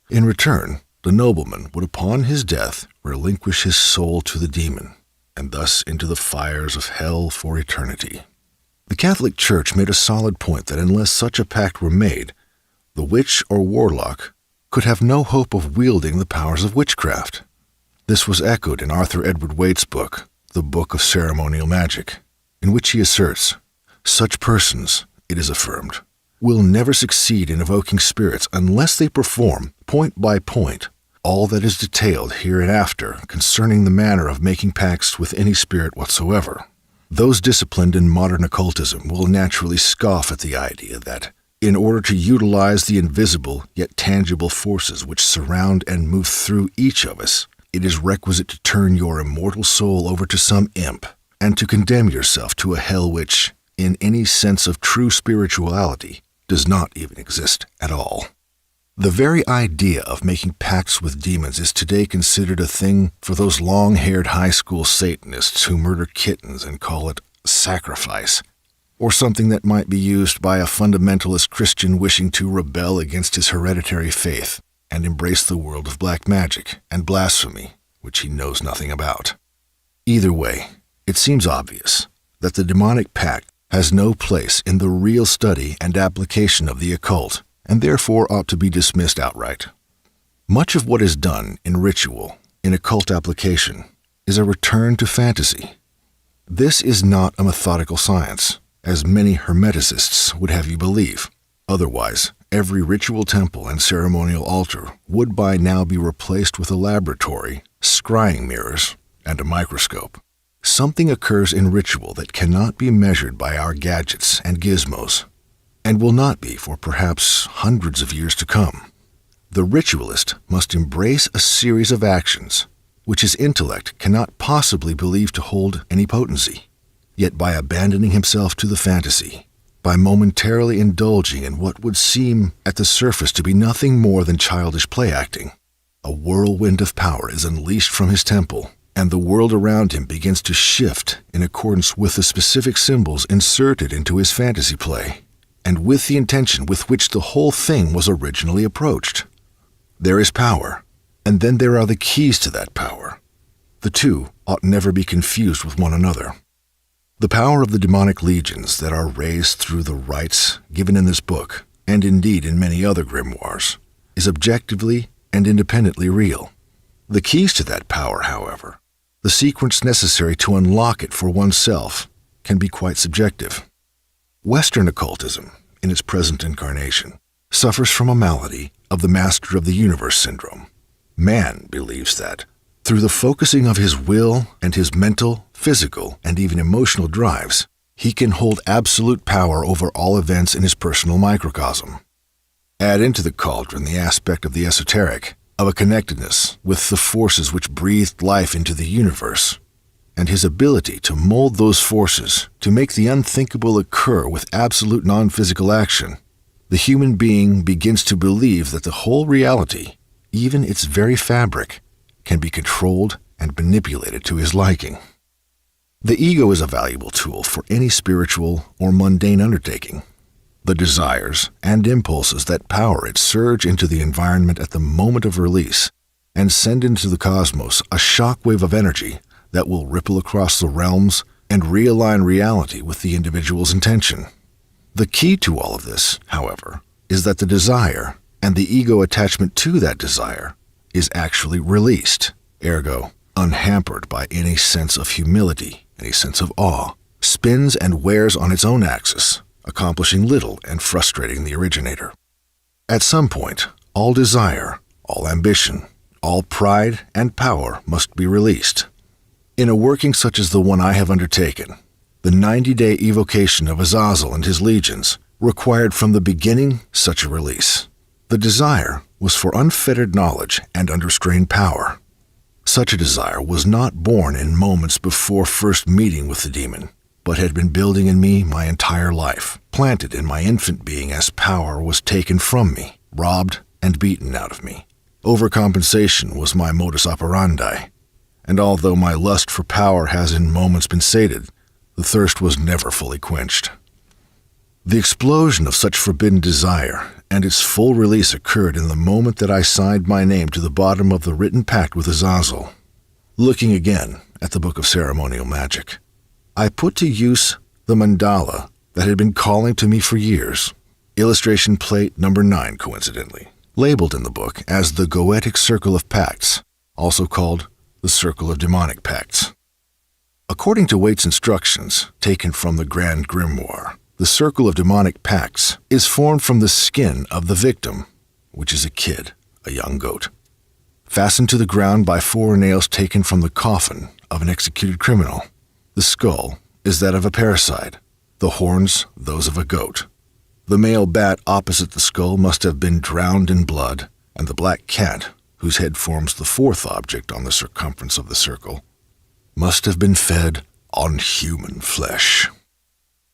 In return, the nobleman would upon his death relinquish his soul to the demon, and thus into the fires of hell for eternity. The Catholic Church made a solid point that unless such a pact were made, the witch or warlock could have no hope of wielding the powers of witchcraft. This was echoed in Arthur Edward Waite's book, The Book of Ceremonial Magic, in which he asserts, "Such persons, it is affirmed, will never succeed in evoking spirits unless they perform, point by point, all that is detailed hereinafter concerning the manner of making pacts with any spirit whatsoever." Those disciplined in modern occultism will naturally scoff at the idea that, in order to utilize the invisible yet tangible forces which surround and move through each of us, it is requisite to turn your immortal soul over to some imp, and to condemn yourself to a hell which, in any sense of true spirituality, does not even exist at all. The very idea of making pacts with demons is today considered a thing for those long-haired high school Satanists who murder kittens and call it sacrifice, or something that might be used by a fundamentalist Christian wishing to rebel against his hereditary faith and embrace the world of black magic and blasphemy, which he knows nothing about. Either way, it seems obvious that the demonic pact has no place in the real study and application of the occult, and therefore ought to be dismissed outright. Much of what is done in ritual, in occult application, is a return to fantasy. This is not a methodical science, as many hermeticists would have you believe. Otherwise, every ritual temple and ceremonial altar would by now be replaced with a laboratory, scrying mirrors, and a microscope. Something occurs in ritual that cannot be measured by our gadgets and gizmos, and will not be for perhaps hundreds of years to come. The ritualist must embrace a series of actions which his intellect cannot possibly believe to hold any potency. Yet by abandoning himself to the fantasy, by momentarily indulging in what would seem at the surface to be nothing more than childish play-acting, a whirlwind of power is unleashed from his temple, and the world around him begins to shift in accordance with the specific symbols inserted into his fantasy play, and with the intention with which the whole thing was originally approached. There is power, and then there are the keys to that power. The two ought never be confused with one another. The power of the demonic legions that are raised through the rites given in this book, and indeed in many other grimoires, is objectively and independently real. The keys to that power, however, the sequence necessary to unlock it for oneself, can be quite subjective. Western occultism, in its present incarnation, suffers from a malady of the master of the universe syndrome. Man believes that, through the focusing of his will and his mental, physical, and even emotional drives, he can hold absolute power over all events in his personal microcosm. Add into the cauldron the aspect of the esoteric, of a connectedness with the forces which breathed life into the universe, and his ability to mold those forces to make the unthinkable occur with absolute non-physical action, the human being begins to believe that the whole reality, even its very fabric, can be controlled and manipulated to his liking. The ego is a valuable tool for any spiritual or mundane undertaking. The desires and impulses that power it surge into the environment at the moment of release and send into the cosmos a shockwave of energy that will ripple across the realms and realign reality with the individual's intention. The key to all of this, however, is that the desire and the ego attachment to that desire is actually released, ergo, unhampered by any sense of humility, any sense of awe, spins and wears on its own axis, accomplishing little and frustrating the originator. At some point, all desire, all ambition, all pride and power must be released. In a working such as the one I have undertaken, the 90-day evocation of Azazel and his legions required from the beginning such a release. The desire was for unfettered knowledge and unrestrained power. Such a desire was not born in moments before first meeting with the demon, but had been building in me my entire life, planted in my infant being as power was taken from me, robbed and beaten out of me. Overcompensation was my modus operandi, and although my lust for power has in moments been sated, the thirst was never fully quenched. The explosion of such forbidden desire and its full release occurred in the moment that I signed my name to the bottom of the written pact with Azazel. Looking again at the Book of Ceremonial Magic, I put to use the mandala that had been calling to me for years, illustration plate number 9 coincidentally, labeled in the book as the Goetic Circle of Pacts, also called the Circle of Demonic Pacts. According to Waite's instructions, taken from the Grand Grimoire, the Circle of Demonic Pacts is formed from the skin of the victim, which is a kid, a young goat, fastened to the ground by 4 nails taken from the coffin of an executed criminal. The skull is that of a parasite, the horns those of a goat. The male bat opposite the skull must have been drowned in blood, and the black cat, whose head forms the 4th object on the circumference of the circle, must have been fed on human flesh.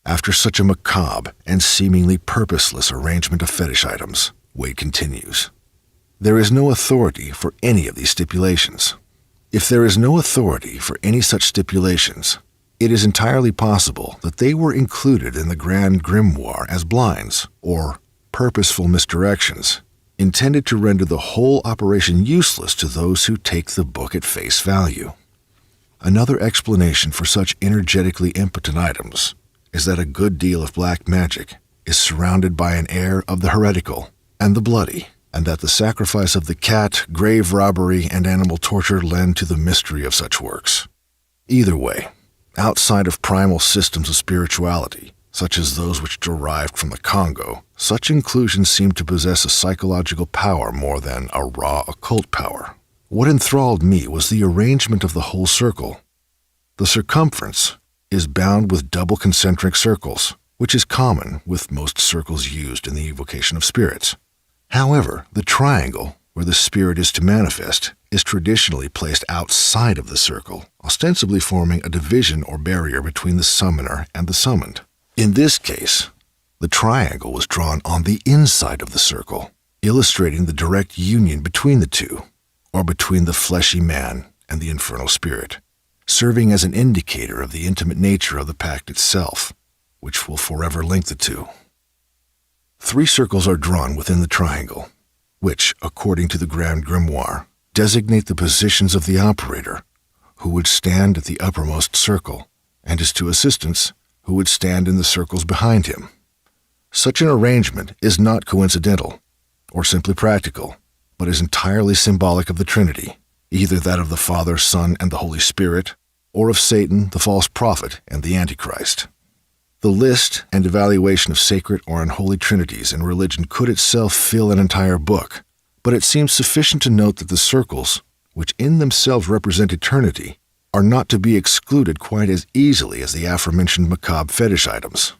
After such a macabre and seemingly purposeless arrangement of fetish items, Wade continues, there is no authority for any of these stipulations. If there is no authority for any such stipulations, it is entirely possible that they were included in the Grand Grimoire as blinds, or purposeful misdirections, intended to render the whole operation useless to those who take the book at face value. Another explanation for such energetically impotent items is that a good deal of black magic is surrounded by an air of the heretical and the bloody, and that the sacrifice of the cat, grave robbery, and animal torture lend to the mystery of such works. Either way, outside of primal systems of spirituality, such as those which derived from the Congo, such inclusions seem to possess a psychological power more than a raw occult power. What enthralled me was the arrangement of the whole circle. The circumference is bound with double concentric circles, which is common with most circles used in the evocation of spirits. However, the triangle, where the spirit is to manifest, is traditionally placed outside of the circle, ostensibly forming a division or barrier between the summoner and the summoned. In this case, the triangle was drawn on the inside of the circle, illustrating the direct union between the two, or between the fleshy man and the infernal spirit, serving as an indicator of the intimate nature of the pact itself, which will forever link the two. 3 circles are drawn within the triangle, which, according to the Grand Grimoire, designate the positions of the operator, who would stand at the uppermost circle, and his 2 assistants, who would stand in the circles behind him. Such an arrangement is not coincidental, or simply practical, but is entirely symbolic of the Trinity, either that of the Father, Son, and the Holy Spirit, or of Satan, the false prophet, and the Antichrist. The list and evaluation of sacred or unholy trinities in religion could itself fill an entire book, but it seems sufficient to note that the circles, which in themselves represent eternity, are not to be excluded quite as easily as the aforementioned macabre fetish items.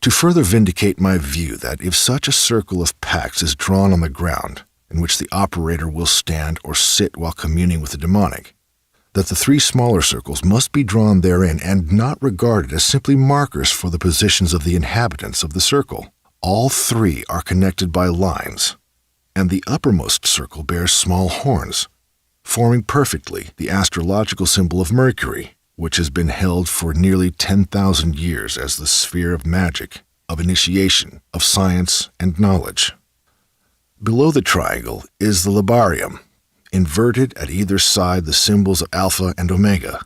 To further vindicate my view that if such a circle of pacts is drawn on the ground, in which the operator will stand or sit while communing with the demonic, that the 3 smaller circles must be drawn therein and not regarded as simply markers for the positions of the inhabitants of the circle. All 3 are connected by lines, and the uppermost circle bears small horns, forming perfectly the astrological symbol of Mercury, which has been held for nearly 10,000 years as the sphere of magic, of initiation, of science, and knowledge. Below the triangle is the labarium, inverted at either side the symbols of Alpha and Omega,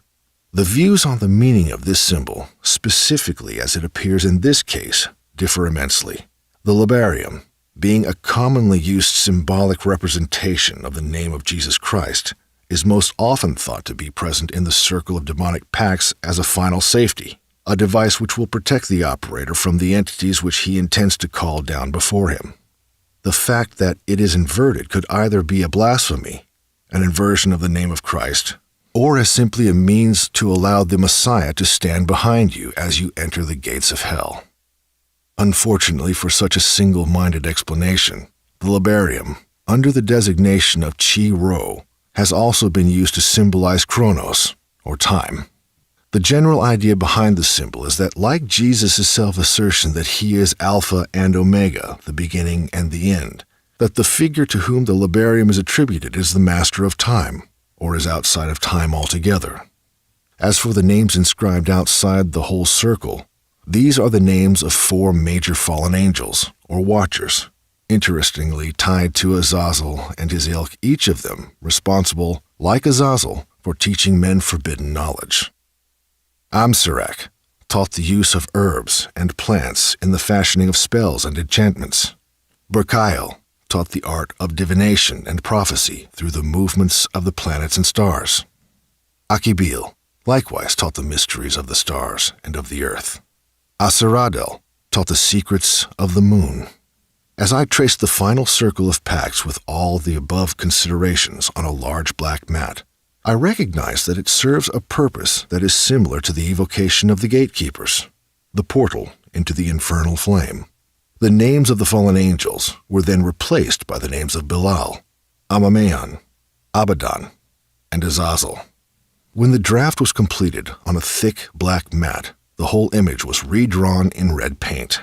The views on the meaning of this symbol, specifically as it appears in this case, differ immensely. The labarium, being a commonly used symbolic representation of the name of Jesus Christ, is most often thought to be present in the circle of demonic pacts as a final safety, a device which will protect the operator from the entities which he intends to call down before him. The fact that it is inverted could either be a blasphemy, an inversion of the name of Christ, or as simply a means to allow the Messiah to stand behind you as you enter the gates of hell. Unfortunately for such a single-minded explanation, the labarium, under the designation of Chi-Rho, has also been used to symbolize Chronos, or time. The general idea behind the symbol is that, like Jesus' self-assertion that he is Alpha and Omega, the beginning and the end, that the figure to whom the labarium is attributed is the master of time, or is outside of time altogether. As for the names inscribed outside the whole circle, these are the names of 4 major fallen angels, or watchers, interestingly tied to Azazel and his ilk, each of them responsible, like Azazel, for teaching men forbidden knowledge. Amsarak taught the use of herbs and plants in the fashioning of spells and enchantments. Berkail taught the art of divination and prophecy through the movements of the planets and stars. Akibil likewise taught the mysteries of the stars and of the earth. Asaradel taught the secrets of the moon. As I traced the final circle of pacts with all the above considerations on a large black mat, I recognized that it serves a purpose that is similar to the evocation of the gatekeepers, the portal into the infernal flame. The names of the fallen angels were then replaced by the names of Bilal, Amameon, Abaddon, and Azazel. When the draft was completed on a thick black mat, the whole image was redrawn in red paint.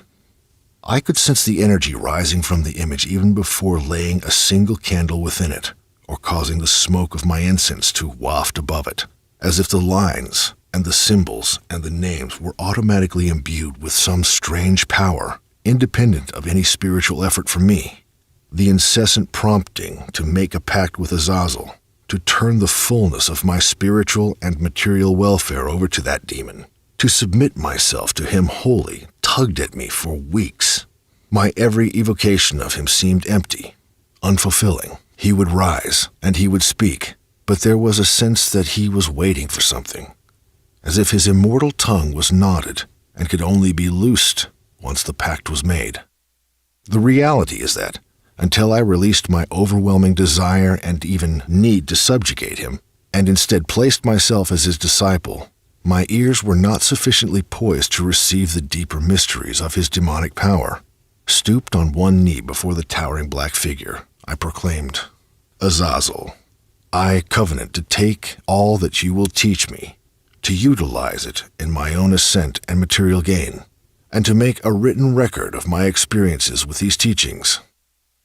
I could sense the energy rising from the image even before laying a single candle within it, or causing the smoke of my incense to waft above it, as if the lines and the symbols and the names were automatically imbued with some strange power, independent of any spiritual effort from me. The incessant prompting to make a pact with Azazel, to turn the fullness of my spiritual and material welfare over to that demon, to submit myself to him wholly, tugged at me for weeks. My every evocation of him seemed empty, unfulfilling. He would rise, and he would speak, but there was a sense that he was waiting for something, as if his immortal tongue was knotted and could only be loosed once the pact was made. The reality is that, until I released my overwhelming desire and even need to subjugate him, and instead placed myself as his disciple, my ears were not sufficiently poised to receive the deeper mysteries of his demonic power. Stooped on one knee before the towering black figure, I proclaimed, "Azazel, I covenant to take all that you will teach me, to utilize it in my own ascent and material gain, and to make a written record of my experiences with these teachings."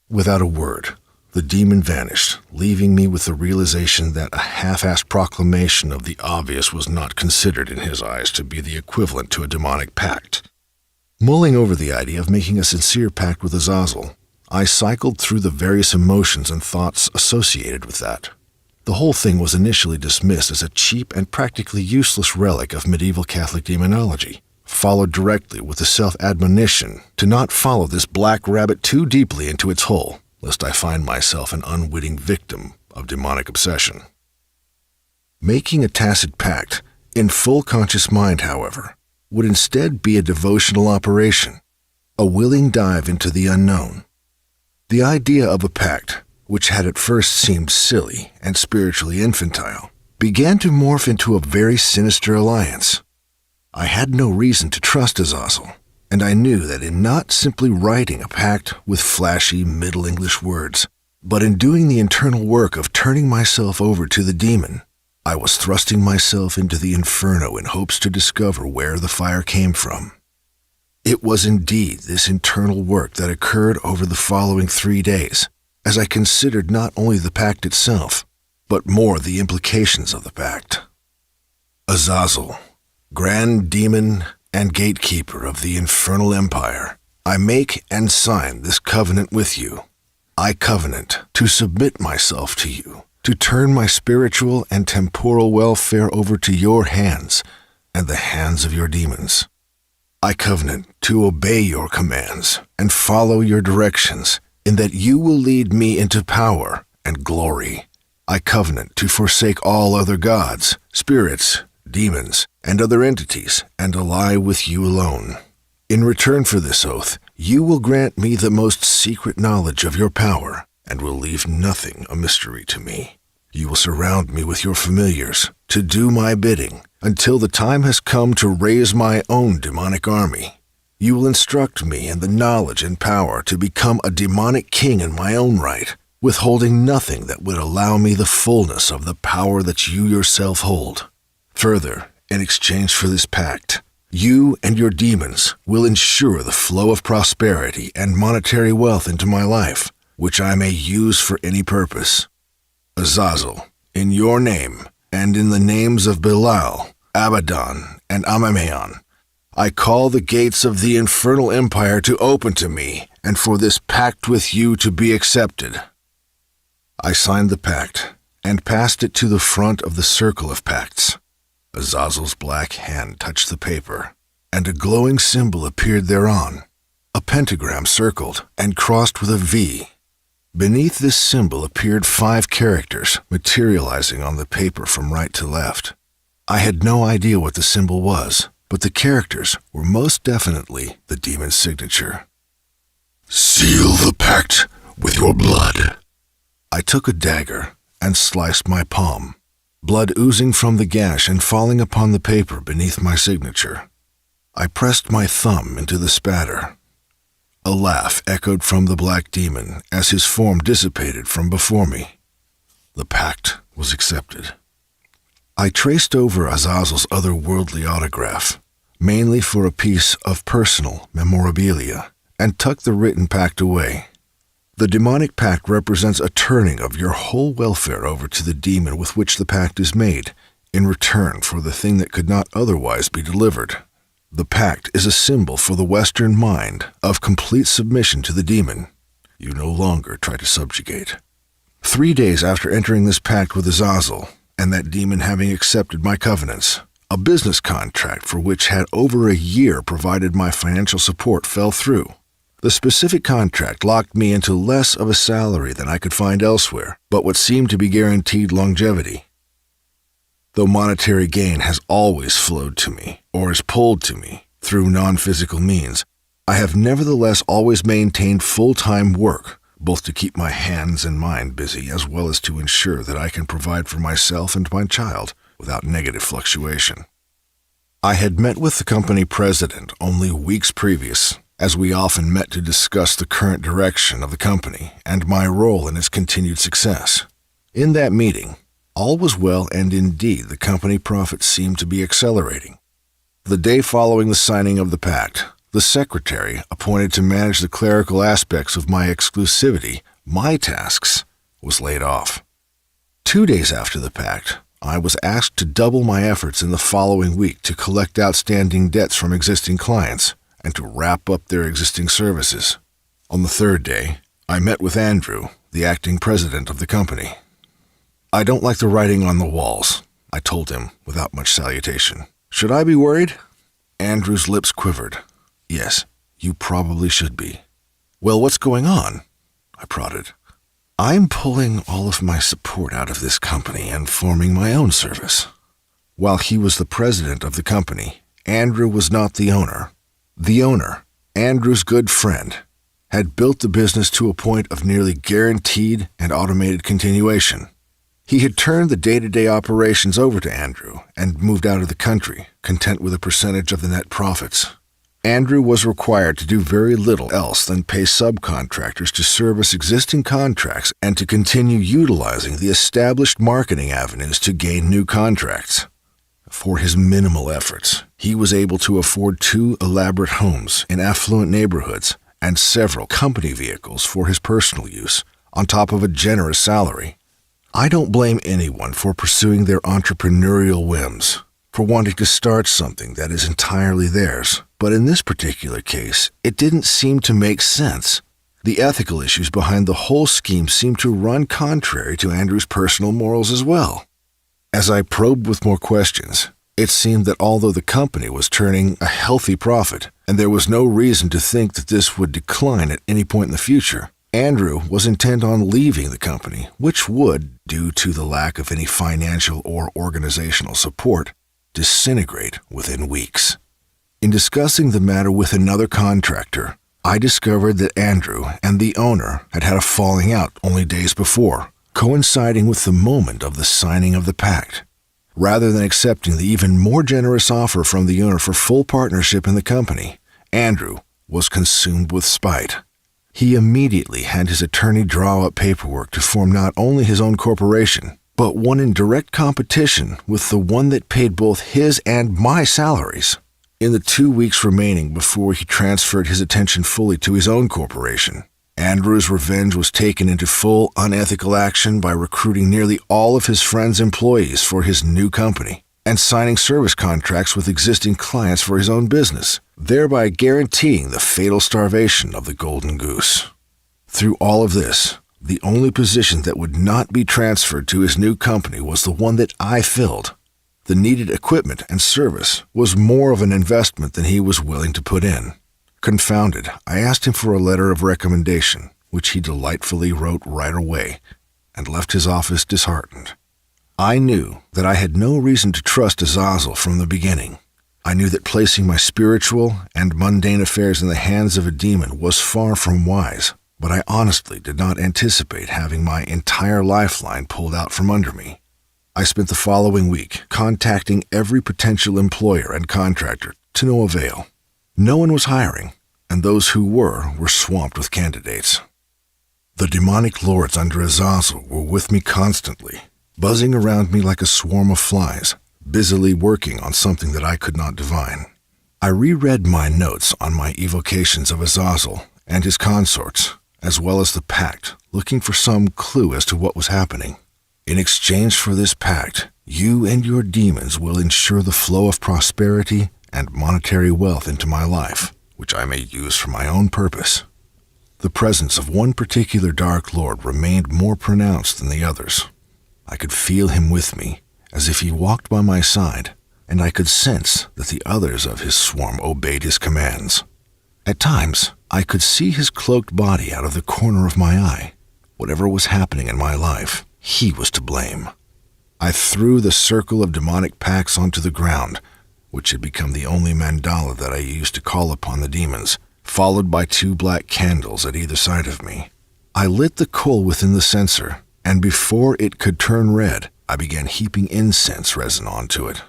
Without a word, the demon vanished, leaving me with the realization that a half-assed proclamation of the obvious was not considered in his eyes to be the equivalent to a demonic pact. Mulling over the idea of making a sincere pact with Azazel, I cycled through the various emotions and thoughts associated with that. The whole thing was initially dismissed as a cheap and practically useless relic of medieval Catholic demonology, followed directly with the self-admonition to not follow this black rabbit too deeply into its hole, lest I find myself an unwitting victim of demonic obsession. Making a tacit pact, in full conscious mind, however, would instead be a devotional operation, a willing dive into the unknown. The idea of a pact, which had at first seemed silly and spiritually infantile, began to morph into a very sinister alliance. I had no reason to trust Azazel, and I knew that in not simply writing a pact with flashy Middle English words, but in doing the internal work of turning myself over to the demon, I was thrusting myself into the inferno in hopes to discover where the fire came from. It was indeed this internal work that occurred over the following 3 days, as I considered not only the pact itself, but more the implications of the pact. Azazel, Grand Demon and Gatekeeper of the Infernal Empire, I make and sign this covenant with you. I covenant to submit myself to you to turn my spiritual and temporal welfare over to your hands and the hands of your demons. I covenant to obey your commands and follow your directions, in that you will lead me into power and glory. I covenant to forsake all other gods, spirits, demons, and other entities, and ally with you alone. In return for this oath, you will grant me the most secret knowledge of your power, and will leave nothing a mystery to me. You will surround me with your familiars to do my bidding until the time has come to raise my own demonic army. You will instruct me in the knowledge and power to become a demonic king in my own right, withholding nothing that would allow me the fullness of the power that you yourself hold. Further, in exchange for this pact, you and your demons will ensure the flow of prosperity and monetary wealth into my life, which I may use for any purpose. Azazel, in your name, and in the names of Belial, Abaddon, and Amamion, I call the gates of the infernal empire to open to me, and for this pact with you to be accepted. I signed the pact, and passed it to the front of the circle of pacts. Azazel's black hand touched the paper, and a glowing symbol appeared thereon, a pentagram circled and crossed with a V. Beneath this symbol appeared 5 characters, materializing on the paper from right to left. I had no idea what the symbol was, but the characters were most definitely the demon's signature. Seal the pact with your blood. I took a dagger and sliced my palm, blood oozing from the gash and falling upon the paper beneath my signature. I pressed my thumb into the spatter. A laugh echoed from the black demon as his form dissipated from before me. The pact was accepted. I traced over Azazel's otherworldly autograph, mainly for a piece of personal memorabilia, and tucked the written pact away. The demonic pact represents a turning of your whole welfare over to the demon with which the pact is made, in return for the thing that could not otherwise be delivered. The pact is a symbol for the Western mind of complete submission to the demon. You no longer try to subjugate. 3 days after entering this pact with Azazel, and that demon having accepted my covenants, a business contract for which had over a year provided my financial support fell through. The specific contract locked me into less of a salary than I could find elsewhere, but what seemed to be guaranteed longevity. Though monetary gain has always flowed to me, or is pulled to me, through non-physical means, I have nevertheless always maintained full-time work, both to keep my hands and mind busy as well as to ensure that I can provide for myself and my child without negative fluctuation. I had met with the company president only weeks previous, as we often met to discuss the current direction of the company and my role in its continued success. In that meeting, all was well, and indeed the company profits seemed to be accelerating. The day following the signing of the pact, the secretary appointed to manage the clerical aspects of my exclusivity, my tasks, was laid off. 2 days after the pact, I was asked to double my efforts in the following week to collect outstanding debts from existing clients and to wrap up their existing services. On the 3rd day, I met with Andrew, the acting president of the company. I don't like the writing on the walls, I told him without much salutation. Should I be worried? Andrew's lips quivered. Yes, you probably should be. Well, what's going on? I prodded. I'm pulling all of my support out of this company and forming my own service. While he was the president of the company, Andrew was not the owner. The owner, Andrew's good friend, had built the business to a point of nearly guaranteed and automated continuation. He had turned the day-to-day operations over to Andrew and moved out of the country, content with a percentage of the net profits. Andrew was required to do very little else than pay subcontractors to service existing contracts and to continue utilizing the established marketing avenues to gain new contracts. For his minimal efforts, he was able to afford 2 elaborate homes in affluent neighborhoods and several company vehicles for his personal use, on top of a generous salary. I don't blame anyone for pursuing their entrepreneurial whims, for wanting to start something that is entirely theirs, but in this particular case, it didn't seem to make sense. The ethical issues behind the whole scheme seemed to run contrary to Andrew's personal morals as well. As I probed with more questions, it seemed that although the company was turning a healthy profit, and there was no reason to think that this would decline at any point in the future, Andrew was intent on leaving the company, which would, due to the lack of any financial or organizational support, disintegrate within weeks. In discussing the matter with another contractor, I discovered that Andrew and the owner had had a falling out only days before, coinciding with the moment of the signing of the pact. Rather than accepting the even more generous offer from the owner for full partnership in the company, Andrew was consumed with spite. He immediately had his attorney draw up paperwork to form not only his own corporation, but one in direct competition with the one that paid both his and my salaries. In the 2 weeks remaining before he transferred his attention fully to his own corporation, Andrew's revenge was taken into full unethical action by recruiting nearly all of his friends' employees for his new company and signing service contracts with existing clients for his own business, thereby guaranteeing the fatal starvation of the golden goose. Through all of this, the only position that would not be transferred to his new company was the one that I filled. The needed equipment and service was more of an investment than he was willing to put in. Confounded, I asked him for a letter of recommendation, which he delightfully wrote right away, and left his office disheartened. I knew that I had no reason to trust Azazel from the beginning. I knew that placing my spiritual and mundane affairs in the hands of a demon was far from wise, but I honestly did not anticipate having my entire lifeline pulled out from under me. I spent the following week contacting every potential employer and contractor to no avail. No one was hiring, and those who were swamped with candidates. The demonic lords under Azazel were with me constantly, buzzing around me like a swarm of flies, busily working on something that I could not divine. I reread my notes on my evocations of Azazel and his consorts, as well as the pact, looking for some clue as to what was happening. In exchange for this pact, you and your demons will ensure the flow of prosperity and monetary wealth into my life, which I may use for my own purpose. The presence of one particular Dark Lord remained more pronounced than the others. I could feel him with me, as if he walked by my side, and I could sense that the others of his swarm obeyed his commands. At times, I could see his cloaked body out of the corner of my eye. Whatever was happening in my life, he was to blame. I threw the circle of demonic pacts onto the ground, which had become the only mandala that I used to call upon the demons, followed by 2 black candles at either side of me. I lit the coal within the censer, and before it could turn red, I began heaping incense resin onto it.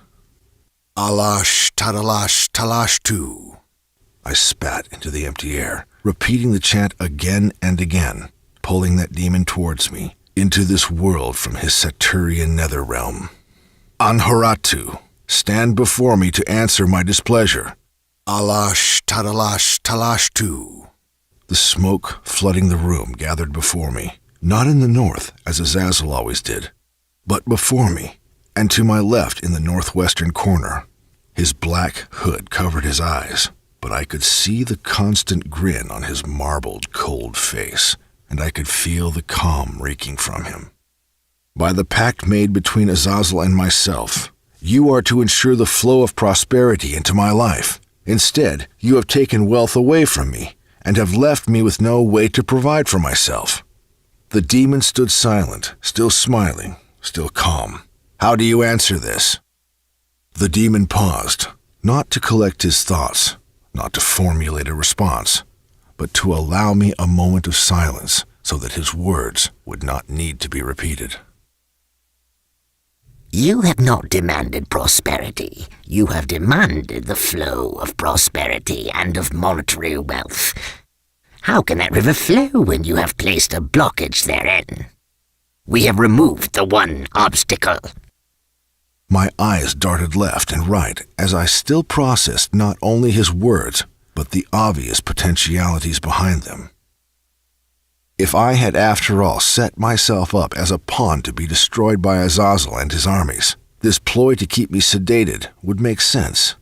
Alash, tadalash, talash tu. I spat into the empty air, repeating the chant again and again, pulling that demon towards me, into this world from his Satyrian nether realm. Anharatu, stand before me to answer my displeasure. Alash, tadalash, talash tu. The smoke flooding the room gathered before me, not in the north, as Azazel always did, but before me, and to my left in the northwestern corner. His black hood covered his eyes, but I could see the constant grin on his marbled, cold face, and I could feel the calm reeking from him. By the pact made between Azazel and myself, you are to ensure the flow of prosperity into my life. Instead, you have taken wealth away from me, and have left me with no way to provide for myself. The demon stood silent, still smiling, still calm. How do you answer this? The demon paused, not to collect his thoughts, not to formulate a response, but to allow me a moment of silence so that his words would not need to be repeated. You have not demanded prosperity. You have demanded the flow of prosperity and of monetary wealth. How can that river flow when you have placed a blockage therein? We have removed the one obstacle. My eyes darted left and right as I still processed not only his words, but the obvious potentialities behind them. If I had after all set myself up as a pawn to be destroyed by Azazel and his armies, this ploy to keep me sedated would make sense.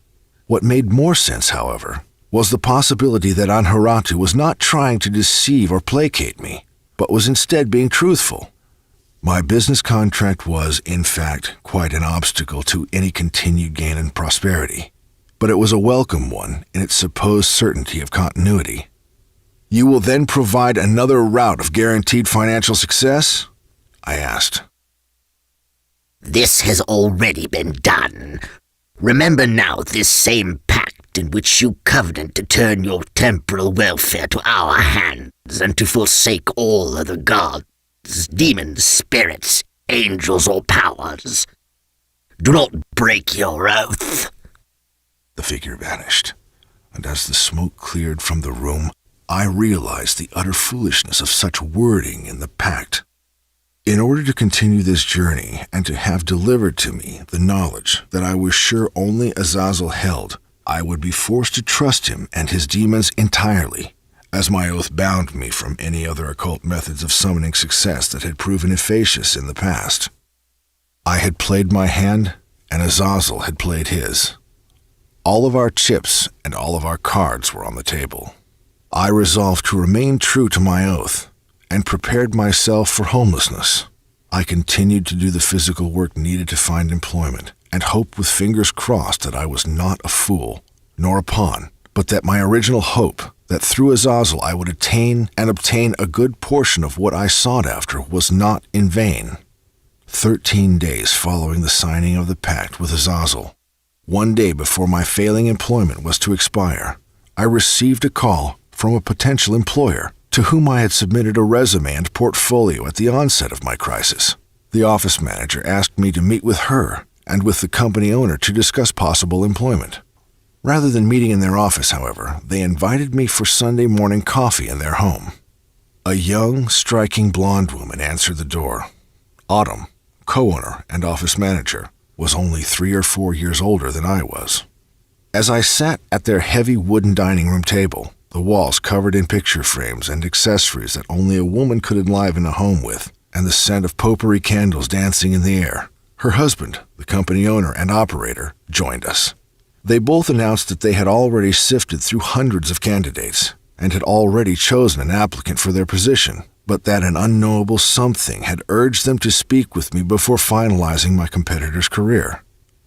What made more sense, however, was the possibility that Anharatu was not trying to deceive or placate me, but was instead being truthful. My business contract was, in fact, quite an obstacle to any continued gain in prosperity, but it was a welcome one in its supposed certainty of continuity. "You will then provide another route of guaranteed financial success?" I asked. This has already been done. Remember now this same pact in which you covenant to turn your temporal welfare to our hands and to forsake all other gods, demons, spirits, angels, or powers. Do not break your oath." The figure vanished, and as the smoke cleared from the room, I realized the utter foolishness of such wording in the pact. In order to continue this journey and to have delivered to me the knowledge that I was sure only Azazel held, I would be forced to trust him and his demons entirely, as my oath bound me from any other occult methods of summoning success that had proven efficacious in the past. I had played my hand, and Azazel had played his. All of our chips and all of our cards were on the table. I resolved to remain true to my oath, and prepared myself for homelessness. I continued to do the physical work needed to find employment, and hoped with fingers crossed that I was not a fool, nor a pawn, but that my original hope, that through Azazel I would attain and obtain a good portion of what I sought after, was not in vain. 13 days following the signing of the pact with Azazel, one day before my failing employment was to expire, I received a call from a potential employer to whom I had submitted a resume and portfolio at the onset of my crisis. The office manager asked me to meet with her and with the company owner to discuss possible employment. Rather than meeting in their office, however, they invited me for Sunday morning coffee in their home. A young, striking blonde woman answered the door. Autumn, co-owner and office manager, was only 3 or 4 years older than I was. As I sat at their heavy wooden dining room table, the walls covered in picture frames and accessories that only a woman could enliven a home with, and the scent of potpourri candles dancing in the air, her husband, the company owner and operator, joined us. They both announced that they had already sifted through hundreds of candidates and had already chosen an applicant for their position, but that an unknowable something had urged them to speak with me before finalizing my competitor's career.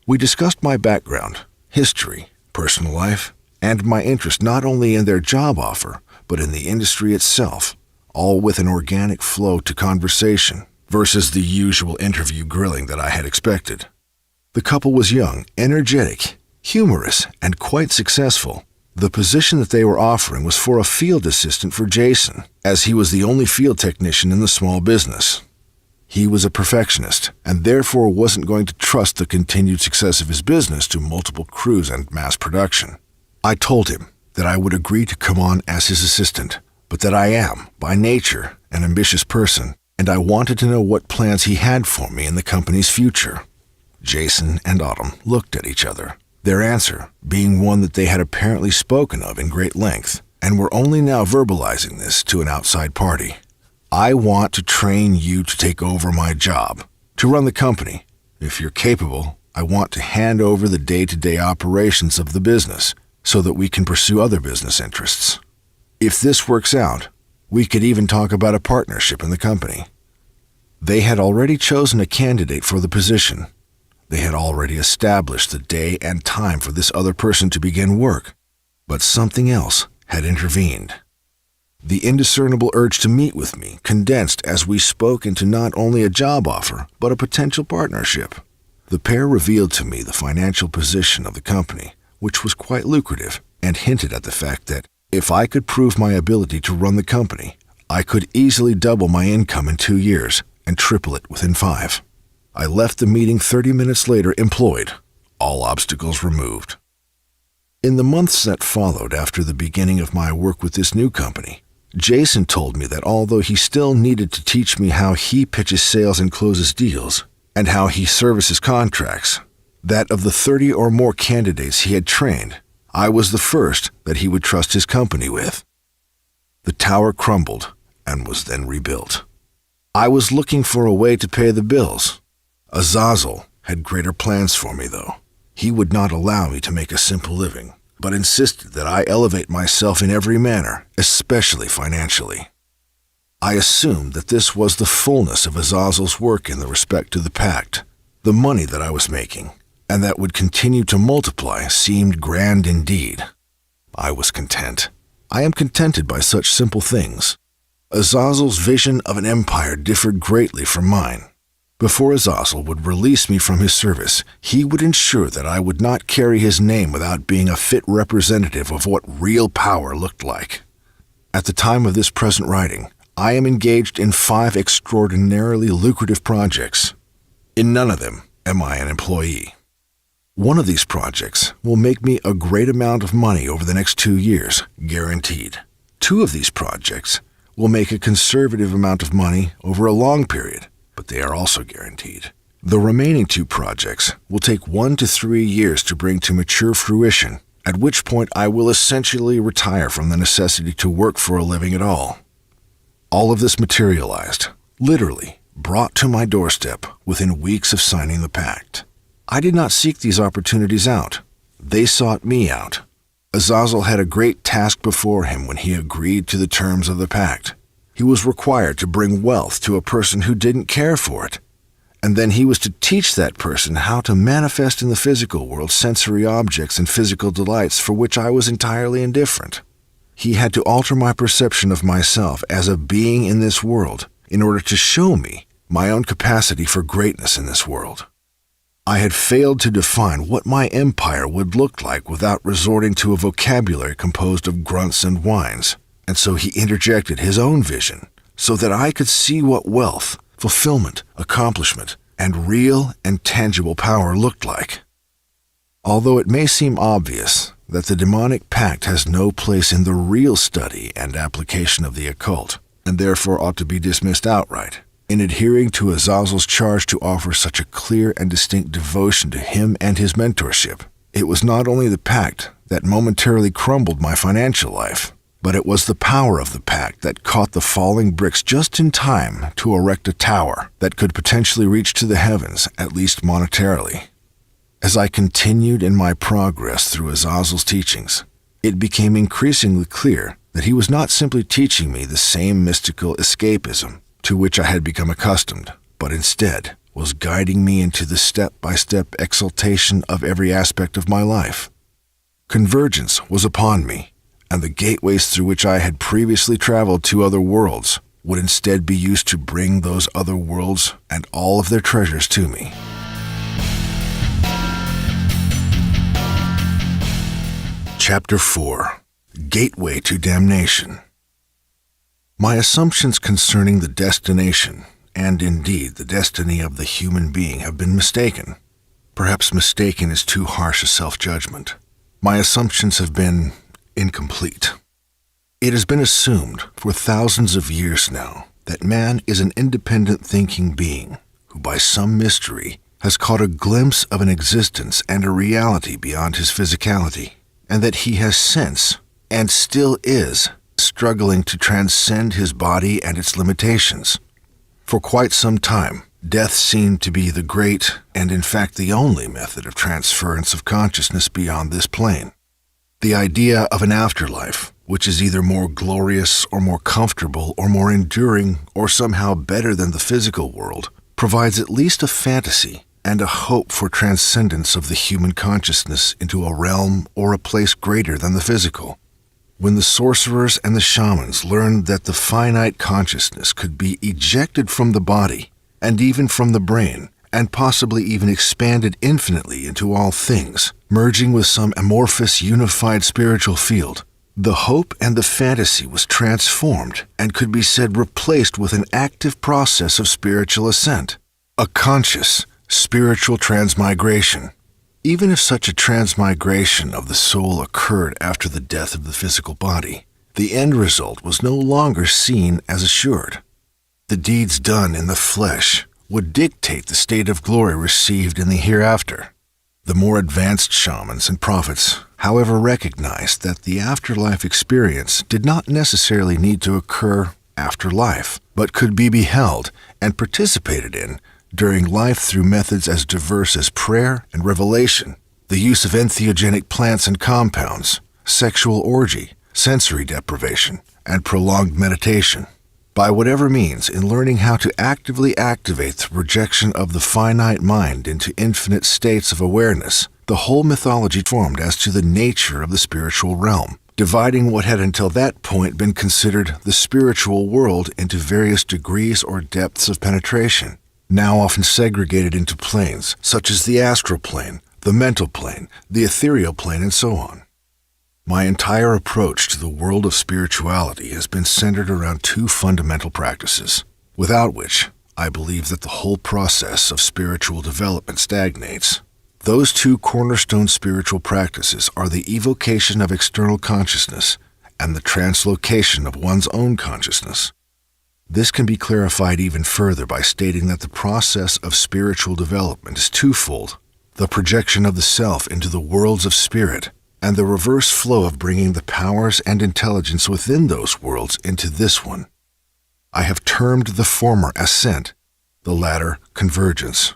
We discussed my background, history, personal life, and my interest not only in their job offer, but in the industry itself, all with an organic flow to conversation versus the usual interview grilling that I had expected. The couple was young, energetic, humorous, and quite successful. The position that they were offering was for a field assistant for Jason, as he was the only field technician in the small business. He was a perfectionist, and therefore wasn't going to trust the continued success of his business to multiple crews and mass production. I told him that I would agree to come on as his assistant, but that I am, by nature, an ambitious person, and I wanted to know what plans he had for me in the company's future. Jason and Autumn looked at each other, their answer being one that they had apparently spoken of in great length, and were only now verbalizing this to an outside party. "I want to train you to take over my job, to run the company. If you're capable, I want to hand over the day-to-day operations of the business so that we can pursue other business interests. If this works out, we could even talk about a partnership in the company." They had already chosen a candidate for the position. They had already established the day and time for this other person to begin work, but something else had intervened. The indiscernible urge to meet with me condensed as we spoke into not only a job offer, but a potential partnership. The pair revealed to me the financial position of the company, which was quite lucrative, and hinted at the fact that if I could prove my ability to run the company, I could easily double my income in 2 years and triple it within 5. I left the meeting 30 minutes later employed, all obstacles removed. In the months that followed after the beginning of my work with this new company, Jason told me that although he still needed to teach me how he pitches sales and closes deals, and how he services contracts, that of the 30 or more candidates he had trained, I was the first that he would trust his company with. The tower crumbled and was then rebuilt. I was looking for a way to pay the bills. Azazel had greater plans for me, though. He would not allow me to make a simple living, but insisted that I elevate myself in every manner, especially financially. I assumed that this was the fullness of Azazel's work in the respect to the pact. The money that I was making, and that would continue to multiply, seemed grand indeed. I was content. I am contented by such simple things. Azazel's vision of an empire differed greatly from mine. Before Azazel would release me from his service, he would ensure that I would not carry his name without being a fit representative of what real power looked like. At the time of this present writing, I am engaged in 5 extraordinarily lucrative projects. In none of them am I an employee. One of these projects will make me a great amount of money over the next 2 years, guaranteed. 2 of these projects will make a conservative amount of money over a long period, but they are also guaranteed. The remaining 2 projects will take 1 to 3 years to bring to mature fruition, at which point I will essentially retire from the necessity to work for a living at all. All of this materialized, literally, brought to my doorstep within weeks of signing the pact. I did not seek these opportunities out. They sought me out. Azazel had a great task before him when he agreed to the terms of the pact. He was required to bring wealth to a person who didn't care for it, and then he was to teach that person how to manifest in the physical world sensory objects and physical delights for which I was entirely indifferent. He had to alter my perception of myself as a being in this world in order to show me my own capacity for greatness in this world. I had failed to define what my empire would look like without resorting to a vocabulary composed of grunts and whines, and so he interjected his own vision so that I could see what wealth, fulfillment, accomplishment, and real and tangible power looked like. Although it may seem obvious that the demonic pact has no place in the real study and application of the occult, and therefore ought to be dismissed outright, in adhering to Azazel's charge to offer such a clear and distinct devotion to him and his mentorship, it was not only the pact that momentarily crumbled my financial life, but it was the power of the pact that caught the falling bricks just in time to erect a tower that could potentially reach to the heavens, at least monetarily. As I continued in my progress through Azazel's teachings, it became increasingly clear that he was not simply teaching me the same mystical escapism to which I had become accustomed, but instead was guiding me into the step-by-step exaltation of every aspect of my life. Convergence was upon me, and the gateways through which I had previously traveled to other worlds would instead be used to bring those other worlds and all of their treasures to me. Chapter 4. Gateway to Damnation. My assumptions concerning the destination, and indeed the destiny of the human being, have been mistaken. Perhaps mistaken is too harsh a self-judgment. My assumptions have been incomplete. It has been assumed for thousands of years now that man is an independent thinking being who by some mystery has caught a glimpse of an existence and a reality beyond his physicality, and that he has since, and still is, struggling to transcend his body and its limitations. For quite some time, death seemed to be the great, and in fact the only method of transference of consciousness beyond this plane. The idea of an afterlife, which is either more glorious or more comfortable or more enduring or somehow better than the physical world, provides at least a fantasy and a hope for transcendence of the human consciousness into a realm or a place greater than the physical. When the sorcerers and the shamans learned that the finite consciousness could be ejected from the body and even from the brain, and possibly even expanded infinitely into all things, merging with some amorphous unified spiritual field, the hope and the fantasy was transformed and could be said replaced with an active process of spiritual ascent, a conscious, spiritual transmigration. Even if such a transmigration of the soul occurred after the death of the physical body, the end result was no longer seen as assured. The deeds done in the flesh would dictate the state of glory received in the hereafter. The more advanced shamans and prophets, however, recognized that the afterlife experience did not necessarily need to occur after life, but could be beheld and participated in during life through methods as diverse as prayer and revelation. the use of entheogenic plants and compounds, sexual orgy, sensory deprivation, and prolonged meditation. By whatever means, in learning how to actively activate the projection of the finite mind into infinite states of awareness, the whole mythology formed as to the nature of the spiritual realm, dividing what had until that point been considered the spiritual world into various degrees or depths of penetration, now often segregated into planes, such as the astral plane, the mental plane, the ethereal plane, and so on. My entire approach to the world of spirituality has been centered around two fundamental practices, without which I believe that the whole process of spiritual development stagnates. Those two cornerstone spiritual practices are the evocation of external consciousness and the translocation of one's own consciousness. This can be clarified even further by stating that the process of spiritual development is twofold: the projection of the self into the worlds of spirit, and the reverse flow of bringing the powers and intelligence within those worlds into this one. I have termed the former ascent, the latter convergence.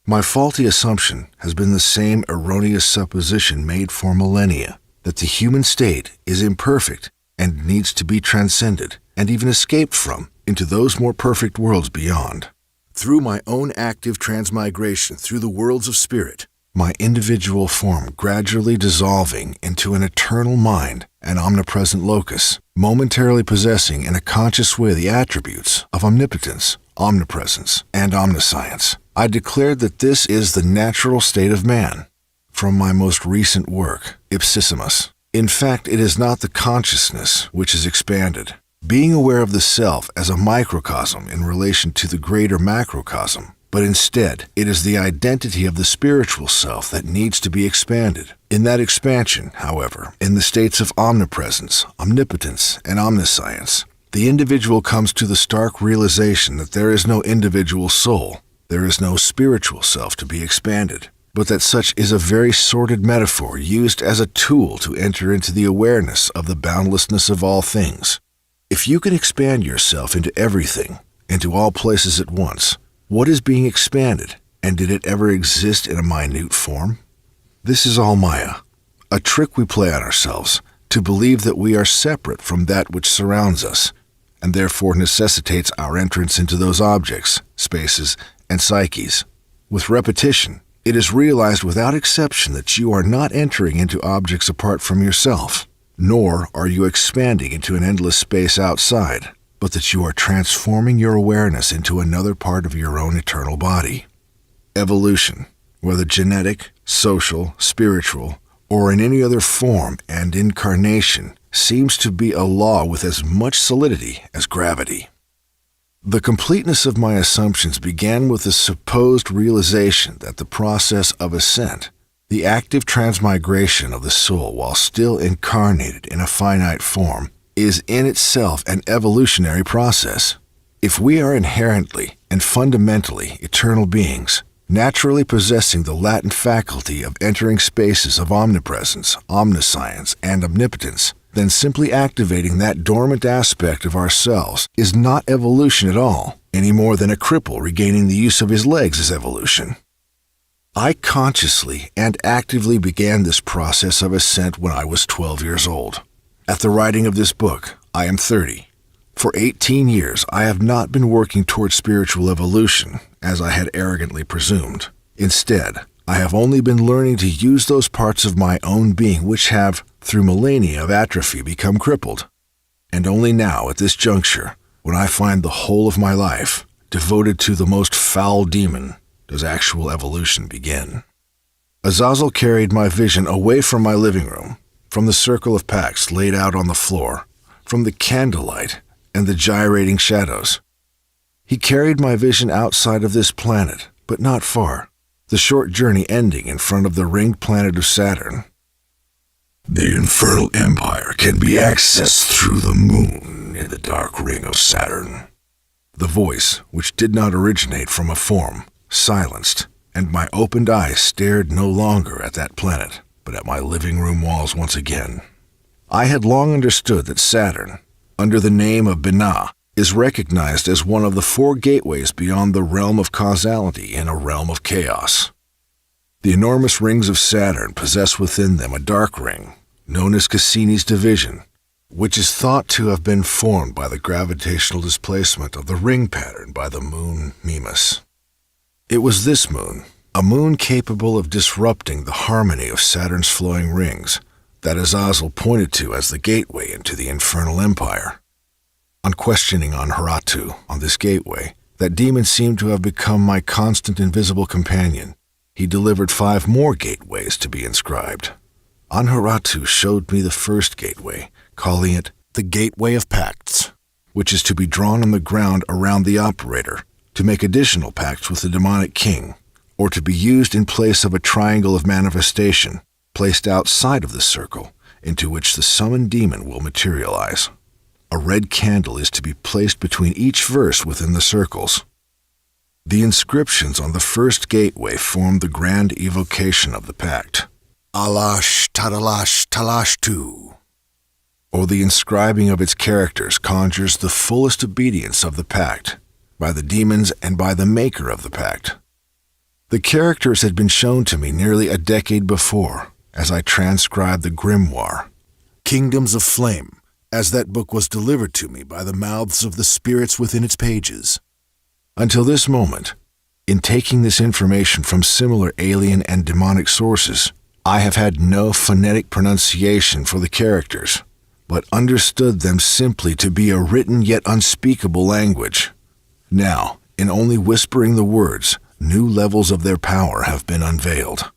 My faulty assumption has been the same erroneous supposition made for millennia, that the human state is imperfect and needs to be transcended and even escaped from into those more perfect worlds beyond. Through my own active transmigration through the worlds of spirit, my individual form gradually dissolving into an eternal mind, an omnipresent locus, momentarily possessing in a conscious way the attributes of omnipotence, omnipresence, and omniscience, I declared that this is the natural state of man. From my most recent work, Ipsissimus. In fact, it is not the consciousness which is expanded. Being aware of the self as a microcosm in relation to the greater macrocosm, but instead, it is the identity of the spiritual self that needs to be expanded. In that expansion, however, in the states of omnipresence, omnipotence, and omniscience, the individual comes to the stark realization that there is no individual soul, there is no spiritual self to be expanded, but that such is a very sordid metaphor used as a tool to enter into the awareness of the boundlessness of all things. If you can expand yourself into everything, into all places at once, what is being expanded, and did it ever exist in a minute form? This is all Maya, a trick we play on ourselves to believe that we are separate from that which surrounds us, and therefore necessitates our entrance into those objects, spaces, and psyches. With repetition, it is realized without exception that you are not entering into objects apart from yourself, nor are you expanding into an endless space outside, but that you are transforming your awareness into another part of your own eternal body. Evolution, whether genetic, social, spiritual, or in any other form and incarnation, seems to be a law with as much solidity as gravity. The completeness of my assumptions began with the supposed realization that the process of ascent, the active transmigration of the soul while still incarnated in a finite form, is in itself an evolutionary process. If we are inherently and fundamentally eternal beings, naturally possessing the latent faculty of entering spaces of omnipresence, omniscience, and omnipotence, then simply activating that dormant aspect of ourselves is not evolution at all, any more than a cripple regaining the use of his legs is evolution. I consciously and actively began this process of ascent when I was 12 years old. At the writing of this book, I am 30. For 18 years, I have not been working towards spiritual evolution, as I had arrogantly presumed. Instead, I have only been learning to use those parts of my own being which have, through millennia of atrophy, become crippled. And only now, at this juncture, when I find the whole of my life devoted to the most foul demon, does actual evolution begin. Azazel carried my vision away from my living room, from the circle of packs laid out on the floor, from the candlelight and the gyrating shadows. He carried my vision outside of this planet, but not far, the short journey ending in front of the ringed planet of Saturn. The infernal empire can be accessed through the moon in the dark ring of Saturn. The voice, which did not originate from a form, silenced, and my opened eyes stared no longer at that planet, but at my living room walls once again. I had long understood that Saturn, under the name of Binah, is recognized as one of the 4 gateways beyond the realm of causality in a realm of chaos. The enormous rings of Saturn possess within them a dark ring, known as Cassini's division, which is thought to have been formed by the gravitational displacement of the ring pattern by the moon Mimas. It was this moon, a moon capable of disrupting the harmony of Saturn's flowing rings, that Azazel pointed to as the gateway into the infernal empire. On questioning Anharatu on this gateway, that demon seemed to have become my constant invisible companion. He delivered 5 more gateways to be inscribed. Anharatu showed me the first gateway, calling it the Gateway of Pacts, which is to be drawn on the ground around the operator to make additional pacts with the demonic king, or to be used in place of a triangle of manifestation placed outside of the circle into which the summoned demon will materialize. A red candle is to be placed between each verse within the circles. The inscriptions on the first gateway form the grand evocation of the pact, Alash Tadalash Talashtu, or the inscribing of its characters conjures the fullest obedience of the pact by the demons and by the maker of the pact. The characters had been shown to me nearly a decade before as I transcribed the Grimoire, Kingdoms of Flame, as that book was delivered to me by the mouths of the spirits within its pages. Until this moment, in taking this information from similar alien and demonic sources, I have had no phonetic pronunciation for the characters, but understood them simply to be a written yet unspeakable language. Now, in only whispering the words, new levels of their power have been unveiled.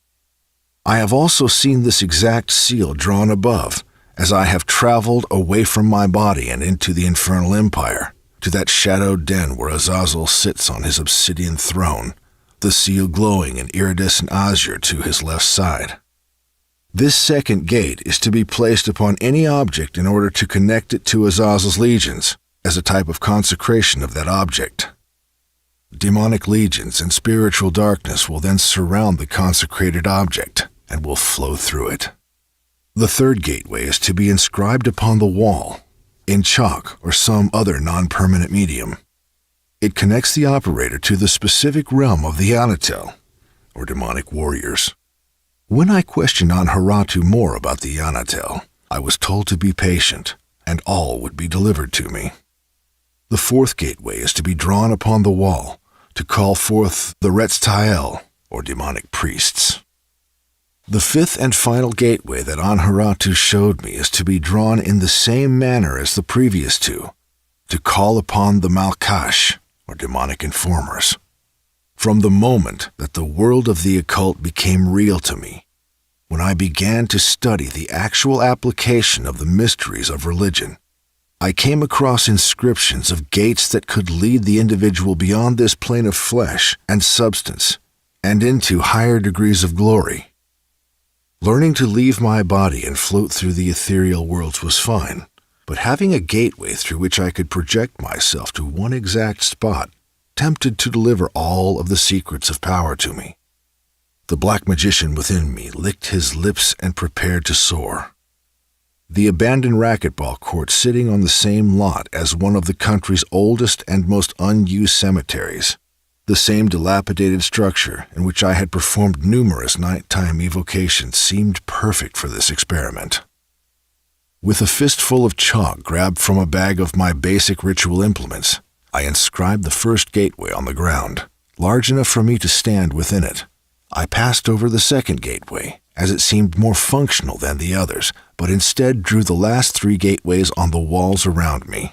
I have also seen this exact seal drawn above, as I have traveled away from my body and into the infernal empire, to that shadowed den where Azazel sits on his obsidian throne, the seal glowing in iridescent azure to his left side. This second gate is to be placed upon any object in order to connect it to Azazel's legions, as a type of consecration of that object. Demonic legions and spiritual darkness will then surround the consecrated object and will flow through it. The third gateway is to be inscribed upon the wall, in chalk or some other non-permanent medium. It connects the operator to the specific realm of the Anatel, or demonic warriors. When I questioned Anharatu more about the Anatel, I was told to be patient, and all would be delivered to me. The fourth gateway is to be drawn upon the wall, to call forth the Retztael, or demonic priests. The fifth and final gateway that Anharatu showed me is to be drawn in the same manner as the previous two, to call upon the Malkash, or demonic informers. From the moment that the world of the occult became real to me, when I began to study the actual application of the mysteries of religion, I came across inscriptions of gates that could lead the individual beyond this plane of flesh and substance and into higher degrees of glory. Learning to leave my body and float through the ethereal worlds was fine, but having a gateway through which I could project myself to one exact spot tempted to deliver all of the secrets of power to me. The black magician within me licked his lips and prepared to soar. The abandoned racquetball court sitting on the same lot as one of the country's oldest and most unused cemeteries, the same dilapidated structure in which I had performed numerous nighttime evocations, seemed perfect for this experiment. With a fistful of chalk grabbed from a bag of my basic ritual implements, I inscribed the first gateway on the ground, large enough for me to stand within it. I passed over the second gateway, as it seemed more functional than the others, but instead drew the last 3 gateways on the walls around me.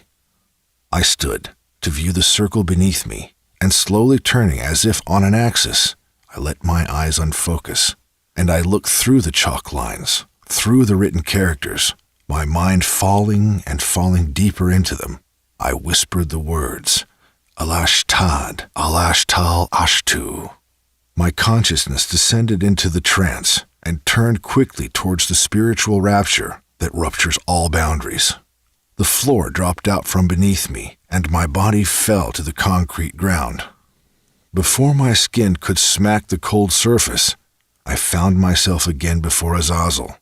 I stood to view the circle beneath me, and slowly turning as if on an axis, I let my eyes unfocus, and I looked through the chalk lines, through the written characters, my mind falling and falling deeper into them. I whispered the words, Alashtad, Alashtal Ashtu. My consciousness descended into the trance and turned quickly towards the spiritual rapture that ruptures all boundaries. The floor dropped out from beneath me, and my body fell to the concrete ground. Before my skin could smack the cold surface, I found myself again before Azazel.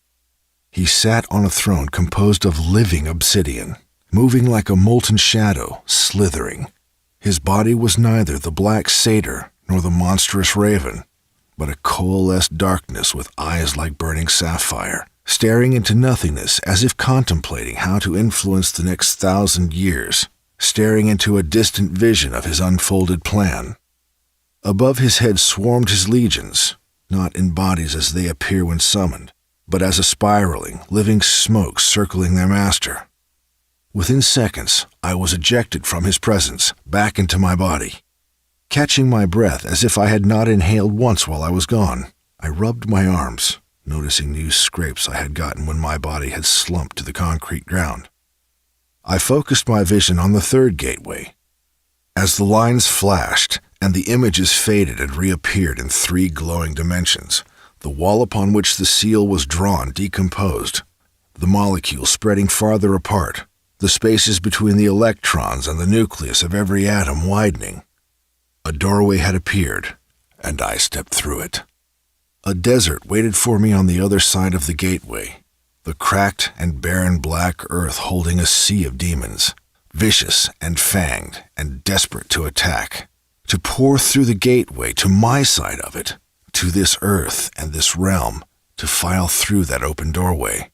He sat on a throne composed of living obsidian, moving like a molten shadow, slithering. His body was neither the black satyr nor the monstrous raven, but a coalesced darkness with eyes like burning sapphire, staring into nothingness as if contemplating how to influence the next 1,000 years, staring into a distant vision of his unfolded plan. Above his head swarmed his legions, not in bodies as they appear when summoned, but as a spiraling, living smoke circling their master. Within seconds, I was ejected from his presence, back into my body. Catching my breath as if I had not inhaled once while I was gone, I rubbed my arms, noticing new scrapes I had gotten when my body had slumped to the concrete ground. I focused my vision on the third gateway. As the lines flashed and the images faded and reappeared in 3 glowing dimensions, the wall upon which the seal was drawn decomposed, the molecules spreading farther apart, the spaces between the electrons and the nucleus of every atom widening. A doorway had appeared, and I stepped through it. A desert waited for me on the other side of the gateway, the cracked and barren black earth holding a sea of demons, vicious and fanged and desperate to attack, to pour through the gateway to my side of it, to this earth and this realm, to file through that open doorway.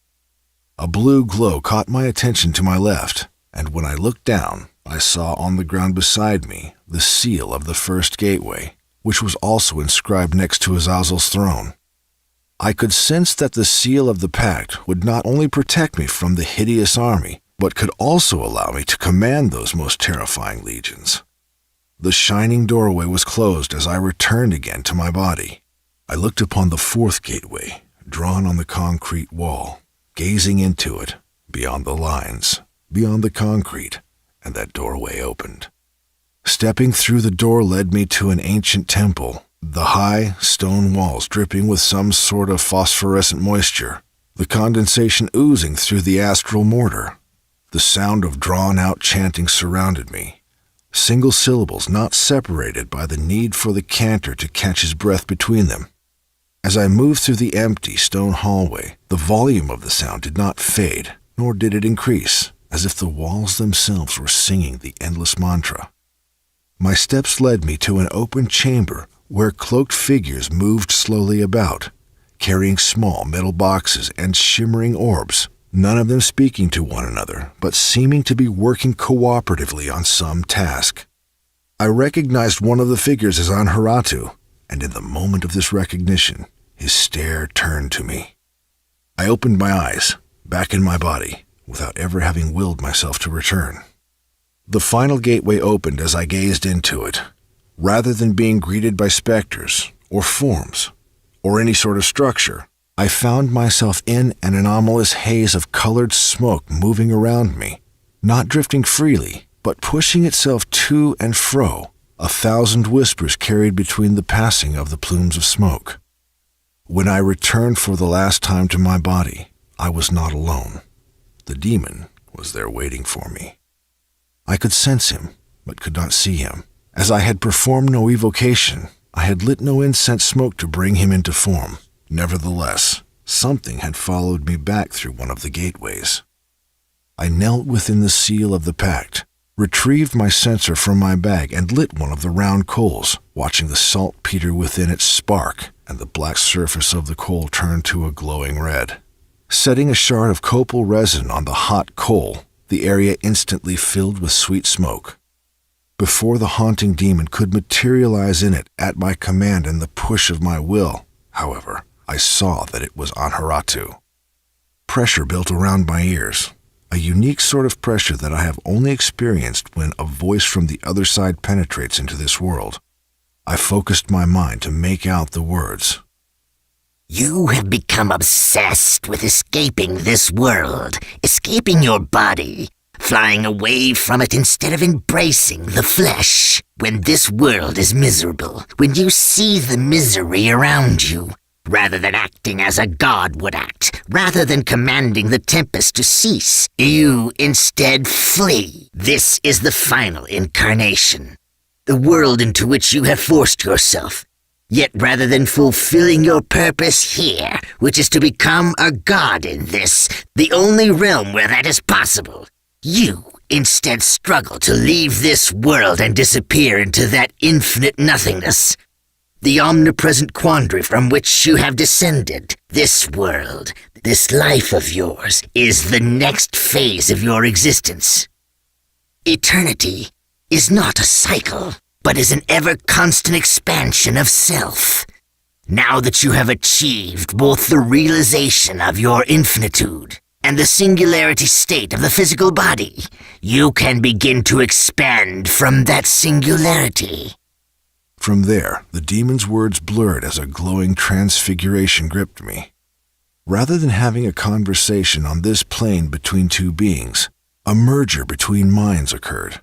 A blue glow caught my attention to my left, and when I looked down, I saw on the ground beside me the seal of the first gateway, which was also inscribed next to Azazel's throne. I could sense that the seal of the pact would not only protect me from the hideous army, but could also allow me to command those most terrifying legions. The shining doorway was closed as I returned again to my body. I looked upon the fourth gateway, drawn on the concrete wall, gazing into it, beyond the lines, beyond the concrete, and that doorway opened. Stepping through the door led me to an ancient temple, the high stone walls dripping with some sort of phosphorescent moisture, the condensation oozing through the astral mortar. The sound of drawn-out chanting surrounded me, single syllables not separated by the need for the cantor to catch his breath between them. As I moved through the empty stone hallway, the volume of the sound did not fade, nor did it increase, as if the walls themselves were singing the endless mantra. My steps led me to an open chamber where cloaked figures moved slowly about, carrying small metal boxes and shimmering orbs, none of them speaking to one another, but seeming to be working cooperatively on some task. I recognized one of the figures as Anharatu, and in the moment of this recognition, his stare turned to me. I opened my eyes, back in my body, without ever having willed myself to return. The final gateway opened as I gazed into it. Rather than being greeted by specters, or forms, or any sort of structure, I found myself in an anomalous haze of colored smoke moving around me, not drifting freely, but pushing itself to and fro, 1,000 whispers carried between the passing of the plumes of smoke. When I returned for the last time to my body, I was not alone. The demon was there waiting for me. I could sense him, but could not see him. As I had performed no evocation, I had lit no incense smoke to bring him into form. Nevertheless, something had followed me back through one of the gateways. I knelt within the seal of the pact, retrieved my censer from my bag, and lit one of the round coals, watching the saltpeter within it spark and the black surface of the coal turn to a glowing red. Setting a shard of copal resin on the hot coal, the area instantly filled with sweet smoke. Before the haunting demon could materialize in it at my command and the push of my will, however, I saw that it was Anharatu. Pressure built around my ears, a unique sort of pressure that I have only experienced when a voice from the other side penetrates into this world. I focused my mind to make out the words. You have become obsessed with escaping this world, escaping your body, flying away from it instead of embracing the flesh. When this world is miserable, when you see the misery around you, rather than acting as a god would act, rather than commanding the tempest to cease, you instead flee. This is the final incarnation, the world into which you have forced yourself. Yet rather than fulfilling your purpose here, which is to become a god in this, the only realm where that is possible, you instead struggle to leave this world and disappear into that infinite nothingness. the omnipresent quandary from which you have descended. This world, this life of yours, is the next phase of your existence. Eternity is not a cycle, but is an ever-constant expansion of self. Now that you have achieved both the realization of your infinitude and the singularity state of the physical body, you can begin to expand from that singularity. From there, the demon's words blurred as a glowing transfiguration gripped me. Rather than having a conversation on this plane between two beings, a merger between minds occurred.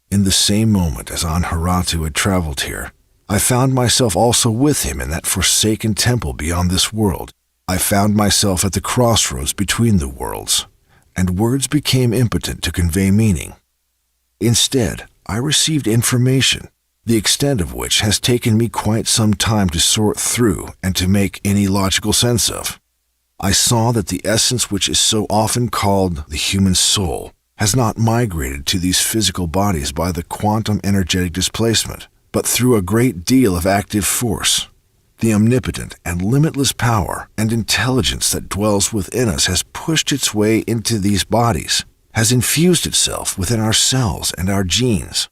In the same moment as Anharatu had traveled here, I found myself also with him in that forsaken temple beyond this world. I found myself at the crossroads between the worlds, and words became impotent to convey meaning. Instead, I received information, the extent of which has taken me quite some time to sort through and to make any logical sense of. I saw that the essence which is so often called the human soul has not migrated to these physical bodies by the quantum energetic displacement, but through a great deal of active force. The omnipotent and limitless power and intelligence that dwells within us has pushed its way into these bodies, has infused itself within our cells and our genes.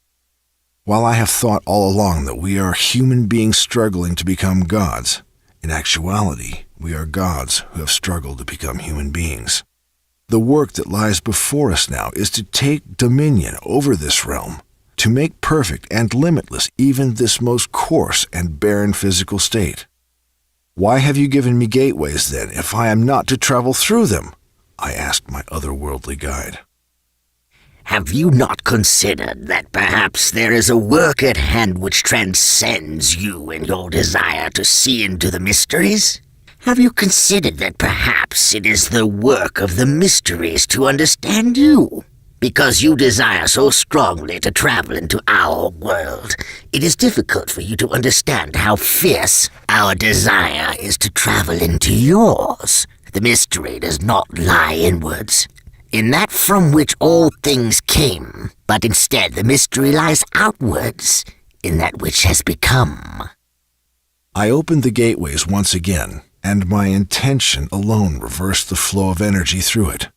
While I have thought all along that we are human beings struggling to become gods, in actuality, we are gods who have struggled to become human beings. The work that lies before us now is to take dominion over this realm, to make perfect and limitless even this most coarse and barren physical state. Why have you given me gateways, then, if I am not to travel through them? I asked my otherworldly guide. Have you not considered that perhaps there is a work at hand which transcends you in your desire to see into the mysteries? Have you considered that perhaps it is the work of the mysteries to understand you? Because you desire so strongly to travel into our world, it is difficult for you to understand how fierce our desire is to travel into yours. The mystery does not lie inwards, in that from which all things came, but instead the mystery lies outwards, in that which has become. I opened the gateways once again, and my intention alone reversed the flow of energy through it.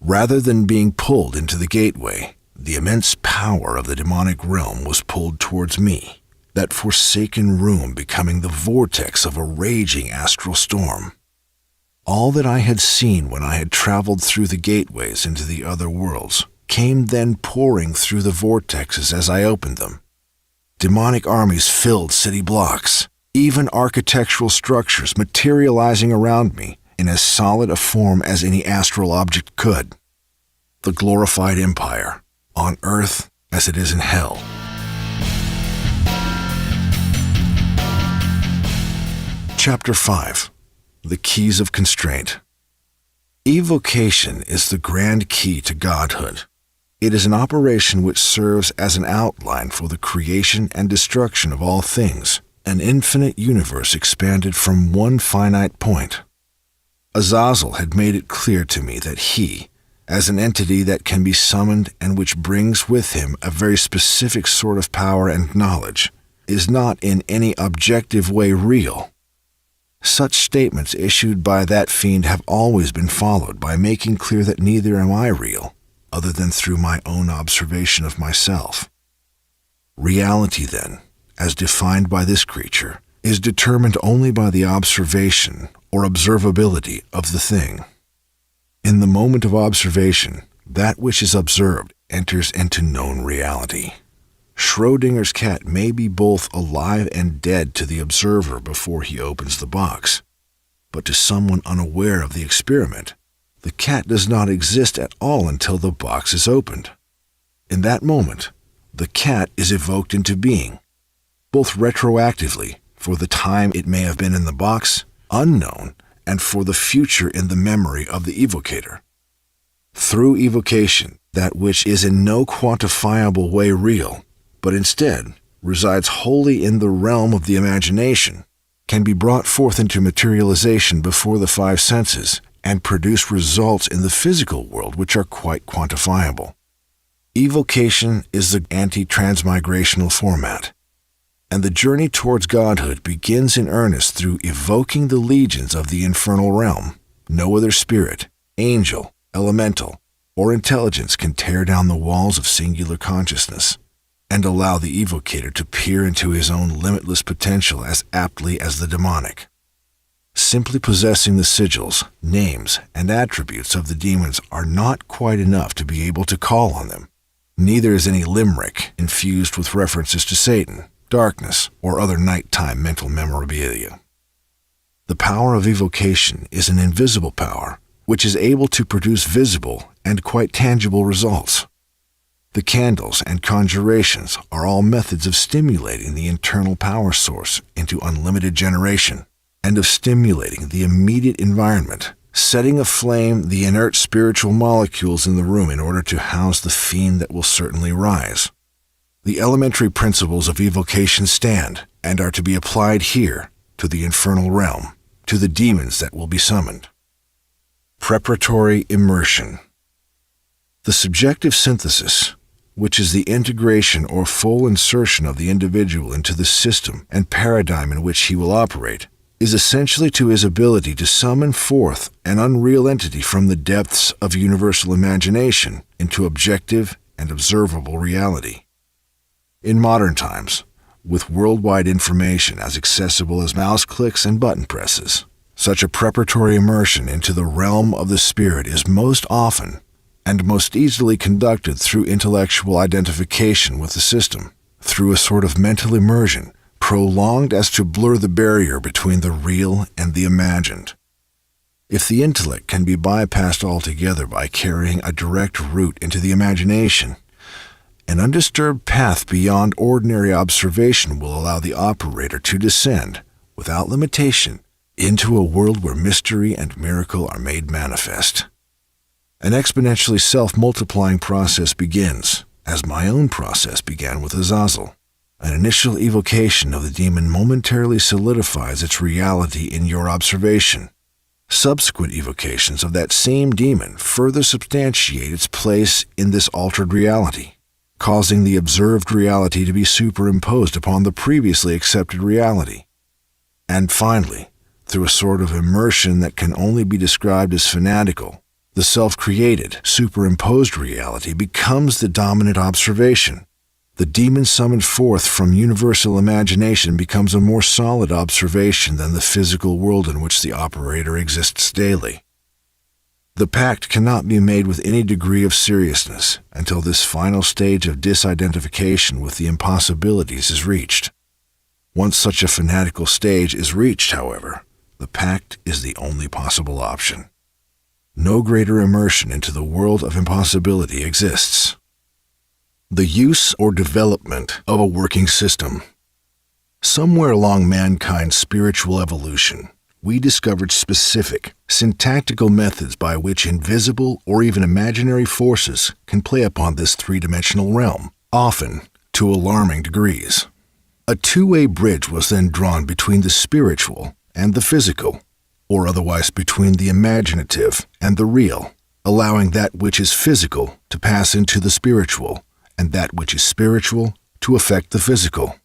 Rather than being pulled into the gateway, the immense power of the demonic realm was pulled towards me, that forsaken room becoming the vortex of a raging astral storm. All that I had seen when I had traveled through the gateways into the other worlds came then pouring through the vortexes as I opened them. Demonic armies filled city blocks, even architectural structures materializing around me in as solid a form as any astral object could. The glorified empire, on earth as it is in hell. Chapter 5. The Keys of Constraint. Evocation is the grand key to godhood. It is an operation which serves as an outline for the creation and destruction of all things, an infinite universe expanded from one finite point. Azazel had made it clear to me that he, as an entity that can be summoned and which brings with him a very specific sort of power and knowledge, is not in any objective way real. Such statements issued by that fiend have always been followed by making clear that neither am I real, other than through my own observation of myself. Reality, then, as defined by this creature, is determined only by the observation or observability of the thing. In the moment of observation, that which is observed enters into known reality. Schrodinger's cat may be both alive and dead to the observer before he opens the box, but to someone unaware of the experiment, the cat does not exist at all until the box is opened. In that moment, the cat is evoked into being, both retroactively, for the time it may have been in the box, unknown, and for the future in the memory of the evocator. Through evocation, that which is in no quantifiable way real, but instead resides wholly in the realm of the imagination, can be brought forth into materialization before the five senses and produce results in the physical world which are quite quantifiable. Evocation is the anti-transmigrational format. and the journey towards godhood begins in earnest through evoking the legions of the infernal realm. No other spirit, angel, elemental, or intelligence can tear down the walls of singular consciousness and allow the evocator to peer into his own limitless potential as aptly as the demonic. Simply possessing the sigils, names, and attributes of the demons are not quite enough to be able to call on them. Neither is any limerick infused with references to Satan, darkness, or other nighttime mental memorabilia. The power of evocation is an invisible power, which is able to produce visible and quite tangible results. The candles and conjurations are all methods of stimulating the internal power source into unlimited generation, and of stimulating the immediate environment, setting aflame the inert spiritual molecules in the room in order to house the fiend that will certainly rise. The elementary principles of evocation stand and are to be applied here to the infernal realm, to the demons that will be summoned. Preparatory immersion. The subjective synthesis, which is the integration or full insertion of the individual into the system and paradigm in which he will operate, is essentially to his ability to summon forth an unreal entity from the depths of universal imagination into objective and observable reality. In modern times, with worldwide information as accessible as mouse clicks and button presses, such a preparatory immersion into the realm of the spirit is most often and most easily conducted through intellectual identification with the system, through a sort of mental immersion prolonged as to blur the barrier between the real and the imagined. If the intellect can be bypassed altogether by carrying a direct route into the imagination, an undisturbed path beyond ordinary observation will allow the operator to descend, without limitation, into a world where mystery and miracle are made manifest. An exponentially self-multiplying process begins, as my own process began with Azazel. An initial evocation of the demon momentarily solidifies its reality in your observation. Subsequent evocations of that same demon further substantiate its place in this altered reality, causing the observed reality to be superimposed upon the previously accepted reality. And finally, through a sort of immersion that can only be described as fanatical, the self-created, superimposed reality becomes the dominant observation. The demon summoned forth from universal imagination becomes a more solid observation than the physical world in which the operator exists daily. The pact cannot be made with any degree of seriousness until this final stage of disidentification with the impossibilities is reached. Once such a fanatical stage is reached, however, the pact is the only possible option. No greater immersion into the world of impossibility exists. The use or development of a working system. Somewhere along mankind's spiritual evolution, we discovered specific, syntactical methods by which invisible or even imaginary forces can play upon this three-dimensional realm, often to alarming degrees. A two-way bridge was then drawn between the spiritual and the physical, or otherwise between the imaginative and the real, allowing that which is physical to pass into the spiritual, and that which is spiritual to affect the physical.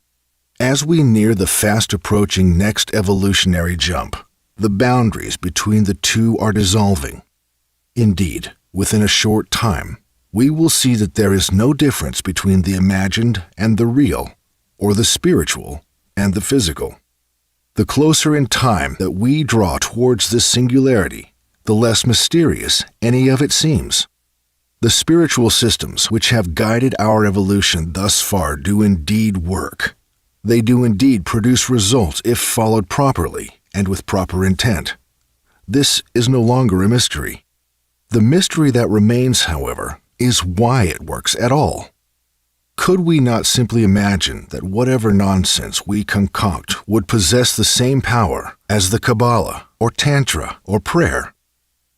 As we near the fast-approaching next evolutionary jump, the boundaries between the two are dissolving. Indeed, within a short time, we will see that there is no difference between the imagined and the real, or the spiritual and the physical. The closer in time that we draw towards this singularity, the less mysterious any of it seems. The spiritual systems which have guided our evolution thus far do indeed work. They do indeed produce results if followed properly and with proper intent. This is no longer a mystery. The mystery that remains, however, is why it works at all. Could we not simply imagine that whatever nonsense we concoct would possess the same power as the Kabbalah or Tantra or prayer?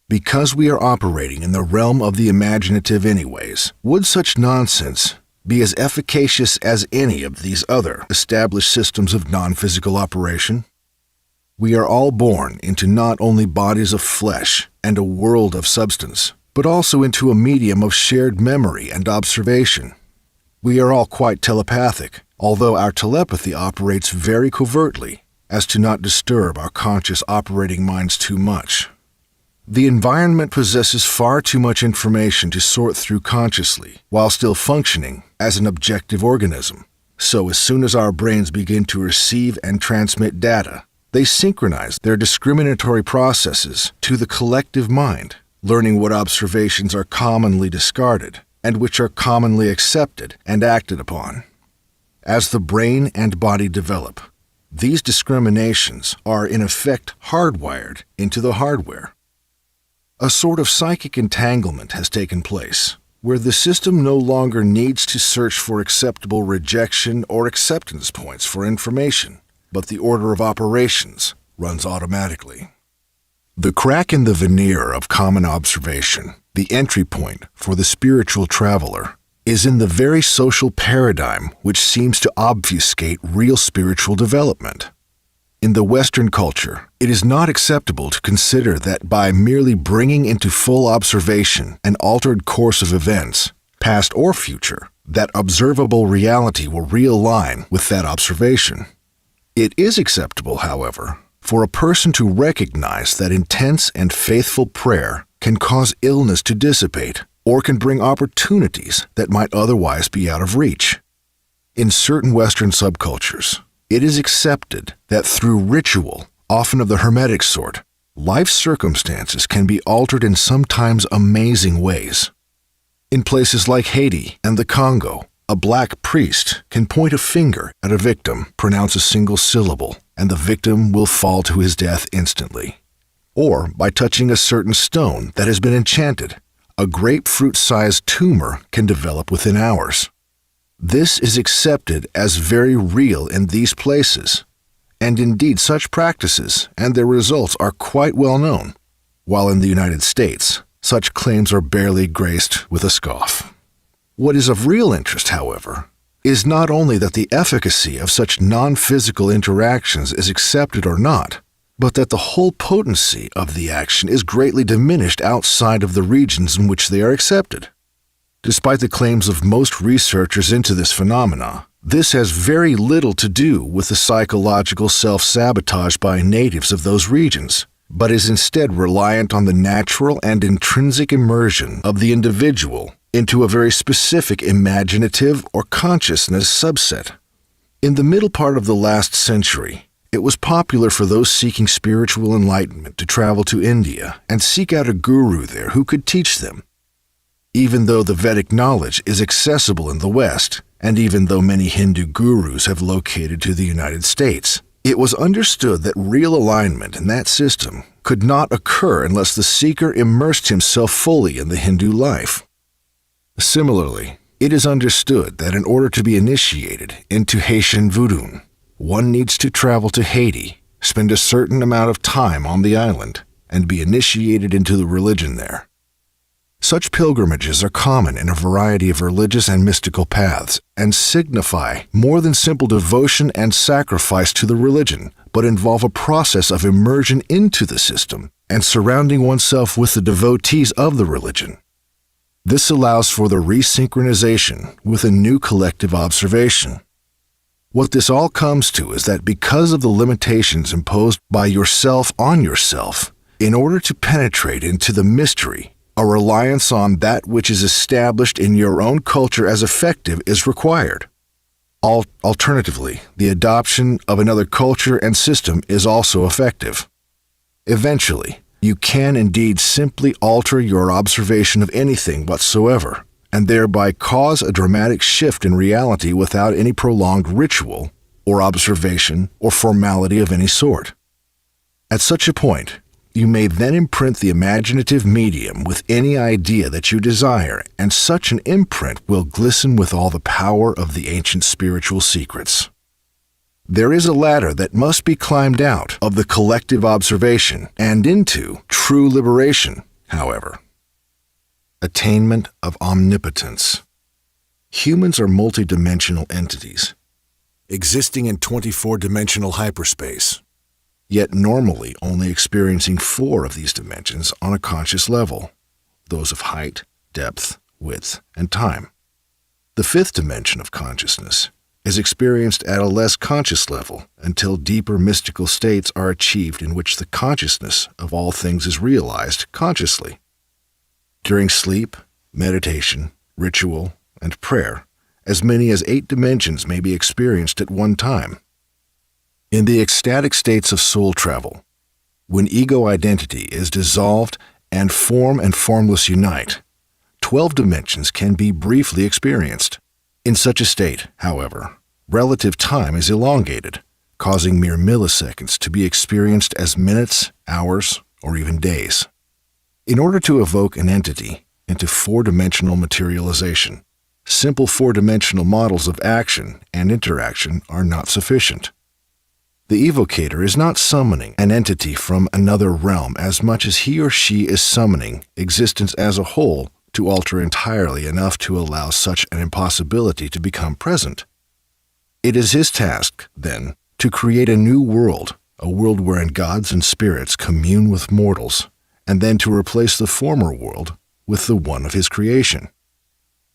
Because we are operating in the realm of the imaginative anyways, would such nonsense be as efficacious as any of these other established systems of non-physical operation? We are all born into not only bodies of flesh and a world of substance, but also into a medium of shared memory and observation. We are all quite telepathic, although our telepathy operates very covertly, as to not disturb our conscious operating minds too much. The environment possesses far too much information to sort through consciously, while still functioning as an objective organism. So as soon as our brains begin to receive and transmit data, they synchronize their discriminatory processes to the collective mind, learning what observations are commonly discarded and which are commonly accepted and acted upon. As the brain and body develop, these discriminations are in effect hardwired into the hardware. A sort of psychic entanglement has taken place, where the system no longer needs to search for acceptable rejection or acceptance points for information, but the order of operations runs automatically. The crack in the veneer of common observation, the entry point for the spiritual traveler, is in the very social paradigm which seems to obfuscate real spiritual development. In the Western culture, it is not acceptable to consider that by merely bringing into full observation an altered course of events, past or future, that observable reality will realign with that observation. It is acceptable, however, for a person to recognize that intense and faithful prayer can cause illness to dissipate or can bring opportunities that might otherwise be out of reach. In certain Western subcultures, it is accepted that through ritual, often of the hermetic sort, life circumstances can be altered in sometimes amazing ways. In places like Haiti and the Congo, a black priest can point a finger at a victim, pronounce a single syllable, and the victim will fall to his death instantly. Or by touching a certain stone that has been enchanted, a grapefruit-sized tumor can develop within hours. This is accepted as very real in these places, and indeed such practices and their results are quite well known, while in the United States, such claims are barely graced with a scoff. What is of real interest, however, is not only that the efficacy of such non-physical interactions is accepted or not, but that the whole potency of the action is greatly diminished outside of the regions in which they are accepted. Despite the claims of most researchers into this phenomena, this has very little to do with the psychological self-sabotage by natives of those regions, but is instead reliant on the natural and intrinsic immersion of the individual into a very specific imaginative or consciousness subset. In the middle part of the last century, it was popular for those seeking spiritual enlightenment to travel to India and seek out a guru there who could teach them. Even though the Vedic knowledge is accessible in the West, and even though many Hindu gurus have located to the United States, it was understood that real alignment in that system could not occur unless the seeker immersed himself fully in the Hindu life. Similarly, it is understood that in order to be initiated into Haitian voodoo, one needs to travel to Haiti, spend a certain amount of time on the island, and be initiated into the religion there. Such pilgrimages are common in a variety of religious and mystical paths and signify more than simple devotion and sacrifice to the religion, but involve a process of immersion into the system and surrounding oneself with the devotees of the religion. This allows for the resynchronization with a new collective observation. What this all comes to is that because of the limitations imposed by yourself on yourself, in order to penetrate into the mystery, a reliance on that which is established in your own culture as effective is required. Alternatively, the adoption of another culture and system is also effective. Eventually, you can indeed simply alter your observation of anything whatsoever, and thereby cause a dramatic shift in reality without any prolonged ritual, or observation, or formality of any sort. At such a point, you may then imprint the imaginative medium with any idea that you desire, and such an imprint will glisten with all the power of the ancient spiritual secrets. There is a ladder that must be climbed out of the collective observation and into true liberation, however. Attainment of omnipotence. Humans are multidimensional entities, existing in 24-dimensional hyperspace, yet normally only experiencing 4 of these dimensions on a conscious level, those of height, depth, width, and time. The fifth dimension of consciousness is experienced at a less conscious level until deeper mystical states are achieved in which the consciousness of all things is realized consciously. During sleep, meditation, ritual, and prayer, as many as 8 dimensions may be experienced at one time. In the ecstatic states of soul travel, when ego identity is dissolved and form and formless unite, 12 dimensions can be briefly experienced. In such a state, however, relative time is elongated, causing mere milliseconds to be experienced as minutes, hours, or even days. In order to evoke an entity into 4-dimensional materialization, simple 4-dimensional models of action and interaction are not sufficient. The evocator is not summoning an entity from another realm as much as he or she is summoning existence as a whole to alter entirely enough to allow such an impossibility to become present. It is his task, then, to create a new world, a world wherein gods and spirits commune with mortals, and then to replace the former world with the one of his creation.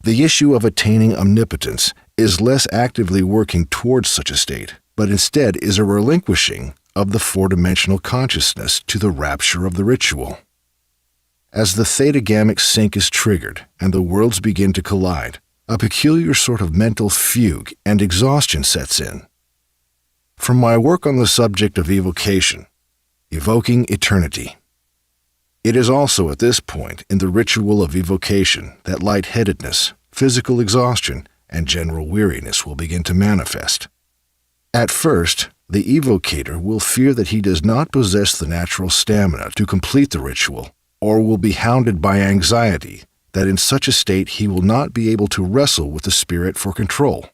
The issue of attaining omnipotence is less actively working towards such a state, but instead is a relinquishing of the 4-dimensional consciousness to the rapture of the ritual. As the theta-gamic sync is triggered and the worlds begin to collide, a peculiar sort of mental fugue and exhaustion sets in. From my work on the subject of evocation, evoking eternity, it is also at this point in the ritual of evocation that lightheadedness, physical exhaustion, and general weariness will begin to manifest. At first, the evocator will fear that he does not possess the natural stamina to complete the ritual, or will be hounded by anxiety that in such a state he will not be able to wrestle with the spirit for control.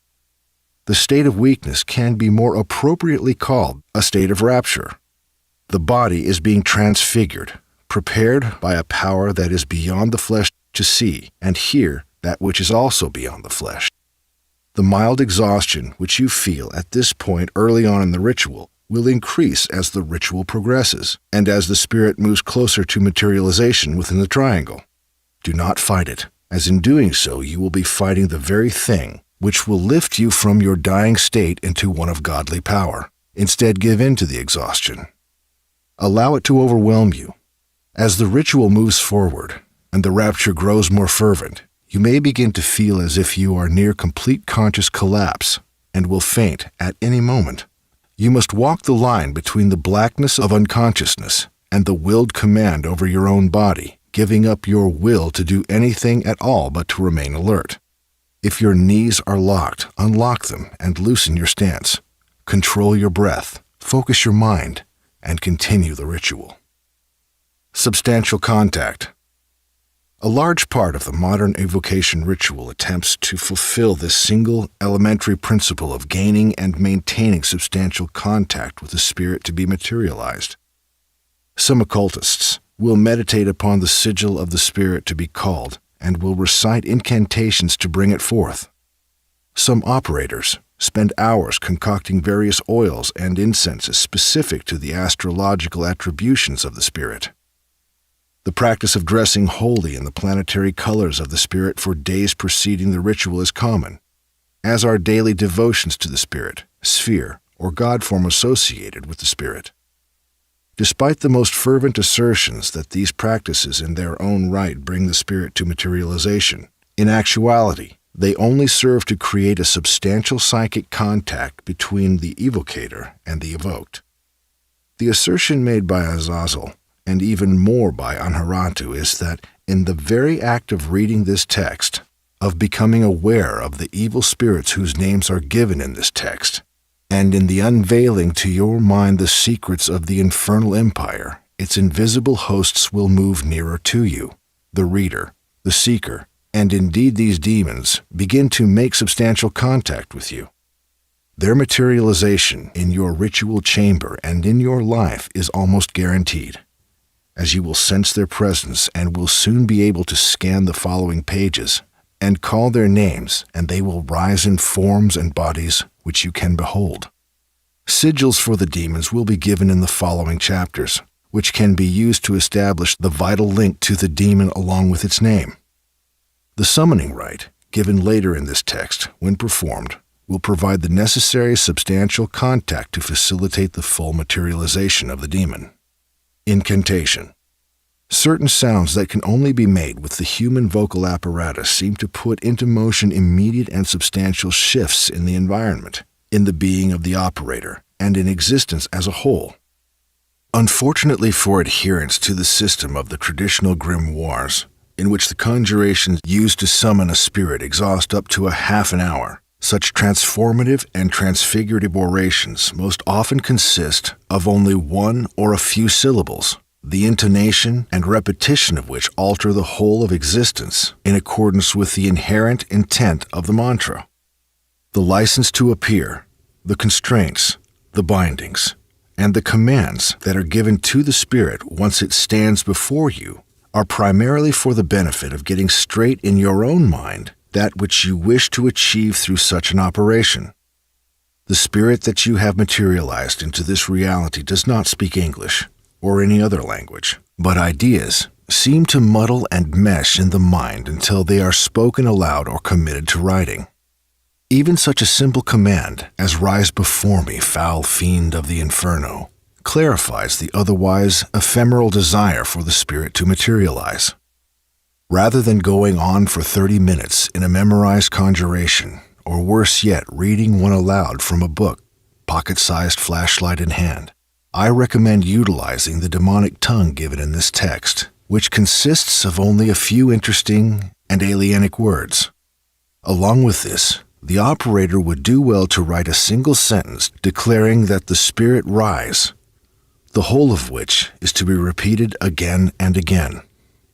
The state of weakness can be more appropriately called a state of rapture. The body is being transfigured, prepared by a power that is beyond the flesh to see and hear that which is also beyond the flesh. The mild exhaustion which you feel at this point early on in the ritual will increase as the ritual progresses and as the spirit moves closer to materialization within the triangle. Do not fight it, as in doing so you will be fighting the very thing which will lift you from your dying state into one of godly power. Instead, give in to the exhaustion. Allow it to overwhelm you. As the ritual moves forward and the rapture grows more fervent, you may begin to feel as if you are near complete conscious collapse and will faint at any moment. You must walk the line between the blackness of unconsciousness and the willed command over your own body, giving up your will to do anything at all but to remain alert. If your knees are locked, unlock them and loosen your stance. Control your breath, focus your mind, and continue the ritual. Substantial contact. A large part of the modern evocation ritual attempts to fulfill this single elementary principle of gaining and maintaining substantial contact with the spirit to be materialized. Some occultists will meditate upon the sigil of the spirit to be called and will recite incantations to bring it forth. Some operators spend hours concocting various oils and incenses specific to the astrological attributions of the spirit. The practice of dressing wholly in the planetary colors of the spirit for days preceding the ritual is common, as are daily devotions to the spirit, sphere, or god form associated with the spirit. Despite the most fervent assertions that these practices in their own right bring the spirit to materialization, in actuality, they only serve to create a substantial psychic contact between the evocator and the evoked. The assertion made by Azazel, and even more by Anharatu, is that in the very act of reading this text, of becoming aware of the evil spirits whose names are given in this text, and in the unveiling to your mind the secrets of the infernal empire, its invisible hosts will move nearer to you, the reader, the seeker, and indeed these demons begin to make substantial contact with you. Their materialization in your ritual chamber and in your life is almost guaranteed, as you will sense their presence and will soon be able to scan the following pages and call their names, and they will rise in forms and bodies which you can behold. Sigils for the demons will be given in the following chapters, which can be used to establish the vital link to the demon along with its name. The summoning rite given later in this text, when performed, will provide the necessary substantial contact to facilitate the full materialization of the demon. Incantation. Certain sounds that can only be made with the human vocal apparatus seem to put into motion immediate and substantial shifts in the environment, in the being of the operator, and in existence as a whole. Unfortunately for adherents to the system of the traditional grimoires, in which the conjurations used to summon a spirit exhaust up to a half an hour, such transformative and transfigurative orations most often consist of only one or a few syllables, the intonation and repetition of which alter the whole of existence in accordance with the inherent intent of the mantra. The license to appear, the constraints, the bindings, and the commands that are given to the spirit once it stands before you are primarily for the benefit of getting straight in your own mind that which you wish to achieve through such an operation. The spirit that you have materialized into this reality does not speak English or any other language, but ideas seem to muddle and mesh in the mind until they are spoken aloud or committed to writing. Even such a simple command as "Rise before me, foul fiend of the inferno," clarifies the otherwise ephemeral desire for the spirit to materialize. Rather than going on for 30 minutes in a memorized conjuration, or worse yet, reading one aloud from a book, pocket-sized flashlight in hand, I recommend utilizing the demonic tongue given in this text, which consists of only a few interesting and alienic words. Along with this, the operator would do well to write a single sentence declaring that the spirit rise, the whole of which is to be repeated again and again.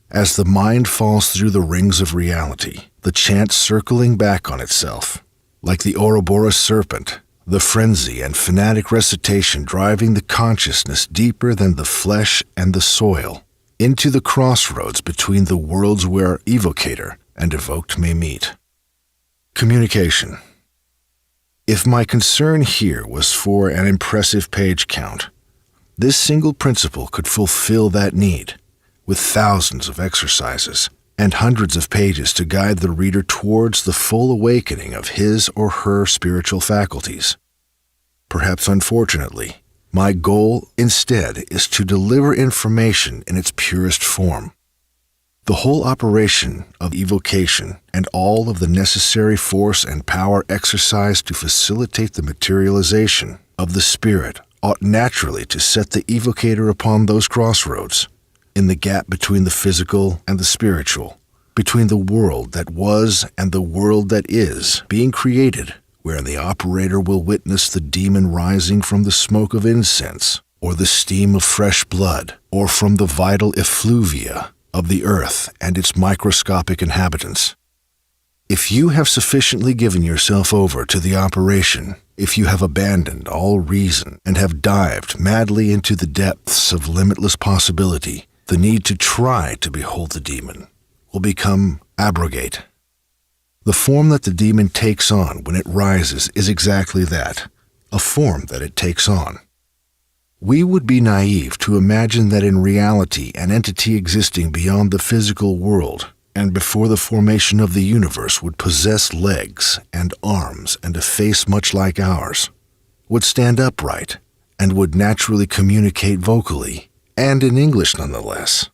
As the mind falls through the rings of reality, the chant circling back on itself, like the Ouroboros serpent, the frenzy and fanatic recitation driving the consciousness deeper than the flesh and the soil, into the crossroads between the worlds where evocator and evoked may meet. Communication. If my concern here was for an impressive page count, this single principle could fulfill that need, with thousands of exercises and hundreds of pages to guide the reader towards the full awakening of his or her spiritual faculties. Perhaps unfortunately, my goal instead is to deliver information in its purest form. The whole operation of evocation and all of the necessary force and power exercised to facilitate the materialization of the spirit ought naturally to set the evocator upon those crossroads, in the gap between the physical and the spiritual, between the world that was and the world that is being created, wherein the operator will witness the demon rising from the smoke of incense, or the steam of fresh blood, or from the vital effluvia of the earth and its microscopic inhabitants. If you have sufficiently given yourself over to the operation, if you have abandoned all reason and have dived madly into the depths of limitless possibility, the need to try to behold the demon will become abrogate. The form that the demon takes on when it rises is exactly that, a form that it takes on. We would be naive to imagine that in reality an entity existing beyond the physical world and before the formation of the universe would possess legs and arms and a face much like ours, would stand upright, and would naturally communicate vocally, and in English nonetheless.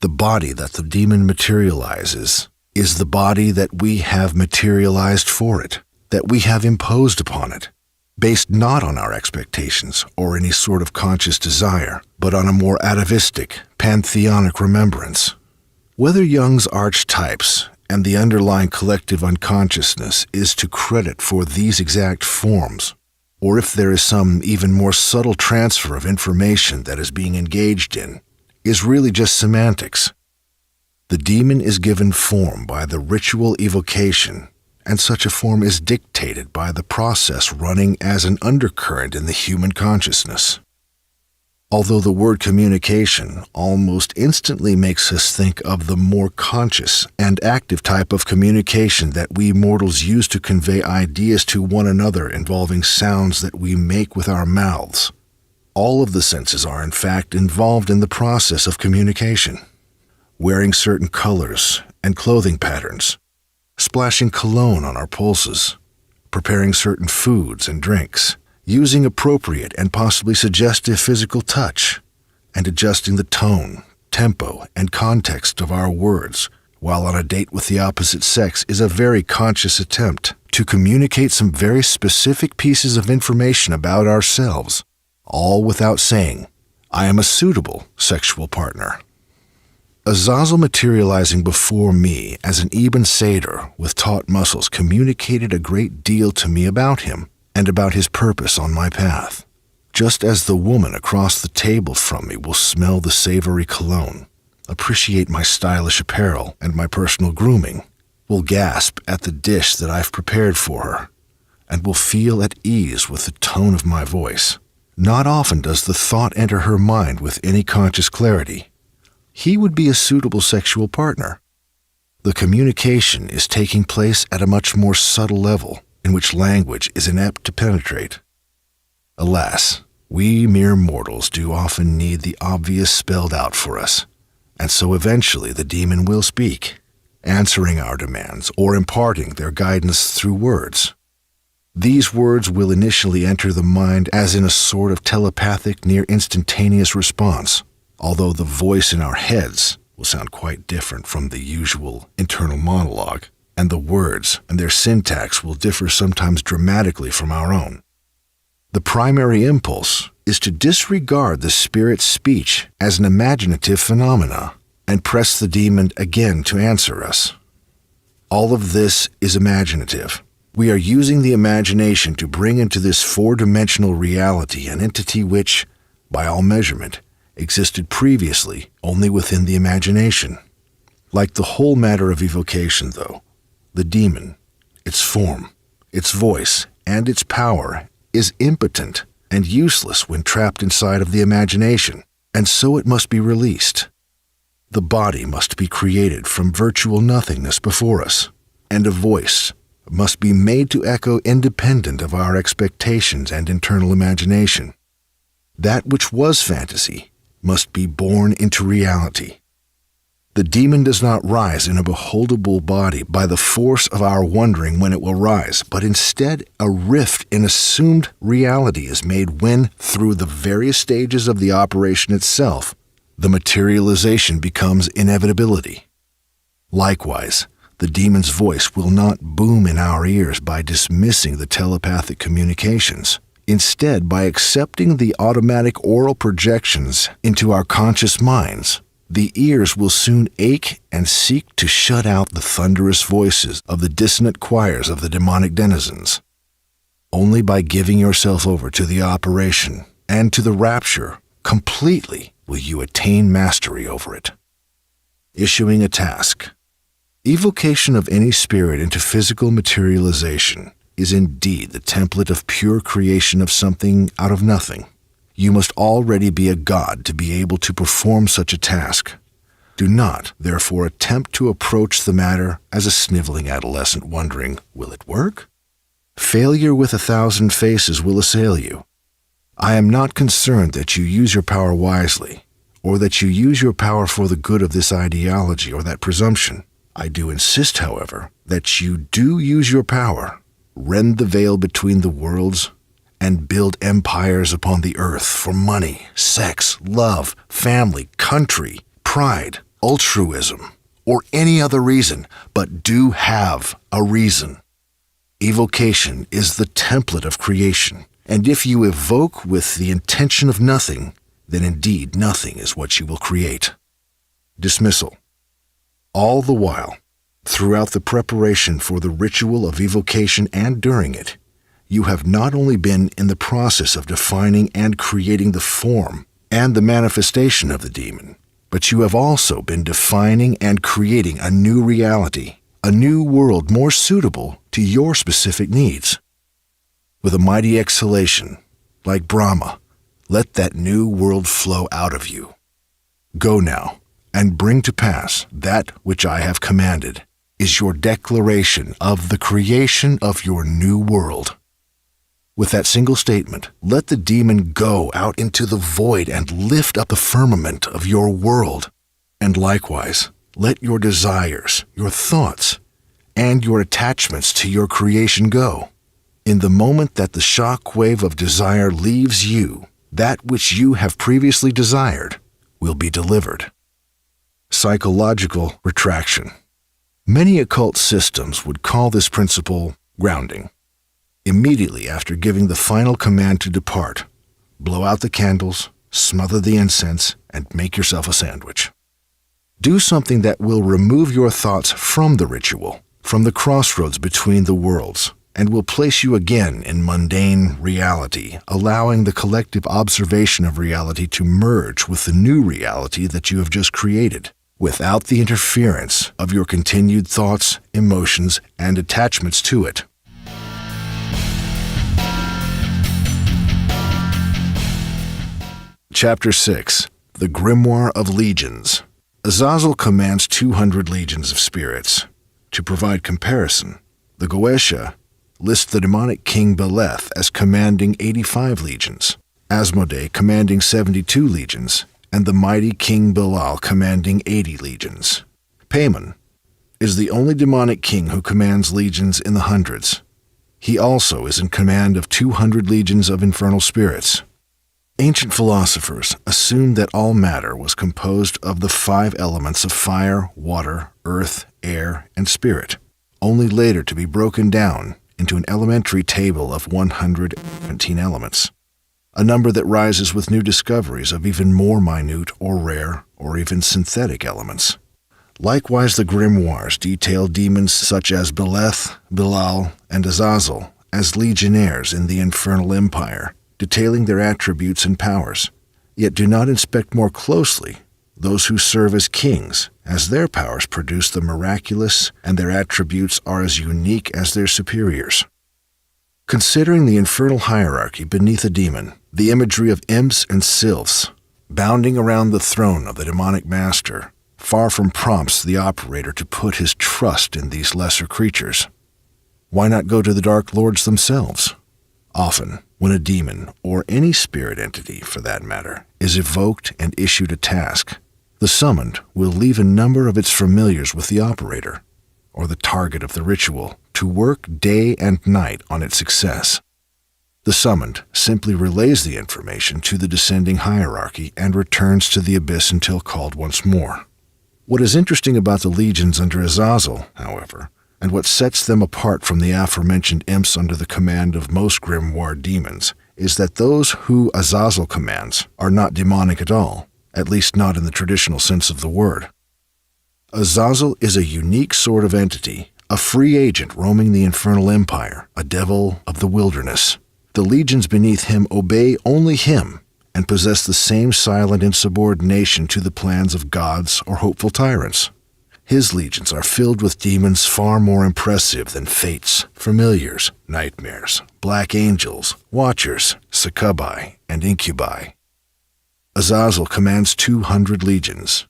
The body that the demon materializes is the body that we have materialized for it, that we have imposed upon it, based not on our expectations or any sort of conscious desire, but on a more atavistic, pantheonic remembrance. Whether Jung's archetypes and the underlying collective unconsciousness is to credit for these exact forms, or if there is some even more subtle transfer of information that is being engaged in, is really just semantics. The demon is given form by the ritual evocation, and such a form is dictated by the process running as an undercurrent in the human consciousness. Although the word communication almost instantly makes us think of the more conscious and active type of communication that we mortals use to convey ideas to one another involving sounds that we make with our mouths, all of the senses are in fact involved in the process of communication. Wearing certain colors and clothing patterns, splashing cologne on our pulses, preparing certain foods and drinks, using appropriate and possibly suggestive physical touch, and adjusting the tone, tempo, and context of our words while on a date with the opposite sex is a very conscious attempt to communicate some very specific pieces of information about ourselves, all without saying, "I am a suitable sexual partner." Azazel materializing before me as an Ibn Satyr with taut muscles communicated a great deal to me about him and about his purpose on my path, just as the woman across the table from me will smell the savory cologne, appreciate my stylish apparel and my personal grooming, will gasp at the dish that I've prepared for her, and will feel at ease with the tone of my voice. Not often does the thought enter her mind with any conscious clarity. He would be a suitable sexual partner. The communication is taking place at a much more subtle level in which language is inept to penetrate. Alas, we mere mortals do often need the obvious spelled out for us, and so eventually the demon will speak, answering our demands or imparting their guidance through words. These words will initially enter the mind as in a sort of telepathic, near instantaneous response, although the voice in our heads will sound quite different from the usual internal monologue, and the words and their syntax will differ sometimes dramatically from our own. The primary impulse is to disregard the spirit's speech as an imaginative phenomena and press the demon again to answer us. All of this is imaginative. We are using the imagination to bring into this four-dimensional reality an entity which, by all measurement, existed previously only within the imagination. Like the whole matter of evocation, though, the demon, its form, its voice, and its power is impotent and useless when trapped inside of the imagination, and so it must be released. The body must be created from virtual nothingness before us, and a voice must be made to echo independent of our expectations and internal imagination. That which was fantasy must be born into reality. The demon does not rise in a beholdable body by the force of our wondering when it will rise, but instead a rift in assumed reality is made when, through the various stages of the operation itself, the materialization becomes inevitability. Likewise, the demon's voice will not boom in our ears by dismissing the telepathic communications. Instead, by accepting the automatic oral projections into our conscious minds, the ears will soon ache and seek to shut out the thunderous voices of the dissonant choirs of the demonic denizens. Only by giving yourself over to the operation and to the rapture completely will you attain mastery over it. Issuing a task. Evocation of any spirit into physical materialization is indeed the template of pure creation of something out of nothing. You must already be a god to be able to perform such a task. Do not, therefore, attempt to approach the matter as a sniveling adolescent wondering, will it work? Failure with 1,000 faces will assail you. I am not concerned that you use your power wisely, or that you use your power for the good of this ideology or that presumption. I do insist, however, that you do use your power, rend the veil between the worlds, and build empires upon the earth for money, sex, love, family, country, pride, altruism, or any other reason, but do have a reason. Evocation is the template of creation, and if you evoke with the intention of nothing, then indeed nothing is what you will create. Dismissal. All the while, throughout the preparation for the ritual of evocation and during it, you have not only been in the process of defining and creating the form and the manifestation of the demon, but you have also been defining and creating a new reality, a new world more suitable to your specific needs. With a mighty exhalation, like Brahma, let that new world flow out of you. Go now, and bring to pass that which I have commanded, is your declaration of the creation of your new world. With that single statement, let the demon go out into the void and lift up the firmament of your world. And likewise, let your desires, your thoughts, and your attachments to your creation go. In the moment that the shock wave of desire leaves you, that which you have previously desired will be delivered. Psychological retraction. Many occult systems would call this principle grounding. Immediately after giving the final command to depart, blow out the candles, smother the incense, and make yourself a sandwich. Do something that will remove your thoughts from the ritual, from the crossroads between the worlds, and will place you again in mundane reality, allowing the collective observation of reality to merge with the new reality that you have just created, without the interference of your continued thoughts, emotions, and attachments to it. Chapter 6. The Grimoire of Legions. Azazel commands 200 legions of spirits. To provide comparison, the Goetia lists the demonic king Beleth as commanding 85 legions, Asmodee commanding 72 legions, and the mighty king Belial commanding 80 legions. Paimon is the only demonic king who commands legions in the hundreds. He also is in command of 200 legions of infernal spirits. Ancient philosophers assumed that all matter was composed of the 5 elements of fire, water, earth, air, and spirit, only later to be broken down into an elementary table of 117 elements, a number that rises with new discoveries of even more minute or rare or even synthetic elements. Likewise, the grimoires detail demons such as Beleth, Belial, and Azazel as legionnaires in the infernal empire, detailing their attributes and powers, yet do not inspect more closely those who serve as kings, as their powers produce the miraculous and their attributes are as unique as their superiors. Considering the infernal hierarchy beneath a demon, the imagery of imps and sylphs bounding around the throne of the demonic master far from prompts the operator to put his trust in these lesser creatures. Why not go to the Dark Lords themselves? Often, when a demon, or any spirit entity for that matter, is evoked and issued a task, the summoned will leave a number of its familiars with the operator, or the target of the ritual, to work day and night on its success. The summoned simply relays the information to the descending hierarchy and returns to the abyss until called once more. What is interesting about the legions under Azazel, however, and what sets them apart from the aforementioned imps under the command of most grimoire demons, is that those who Azazel commands are not demonic at all, at least not in the traditional sense of the word. Azazel is a unique sort of entity, a free agent roaming the infernal empire, a devil of the wilderness. The legions beneath him obey only him and possess the same silent insubordination to the plans of gods or hopeful tyrants. His legions are filled with demons far more impressive than fates, familiars, nightmares, black angels, watchers, succubi, and incubi. Azazel commands 200 legions.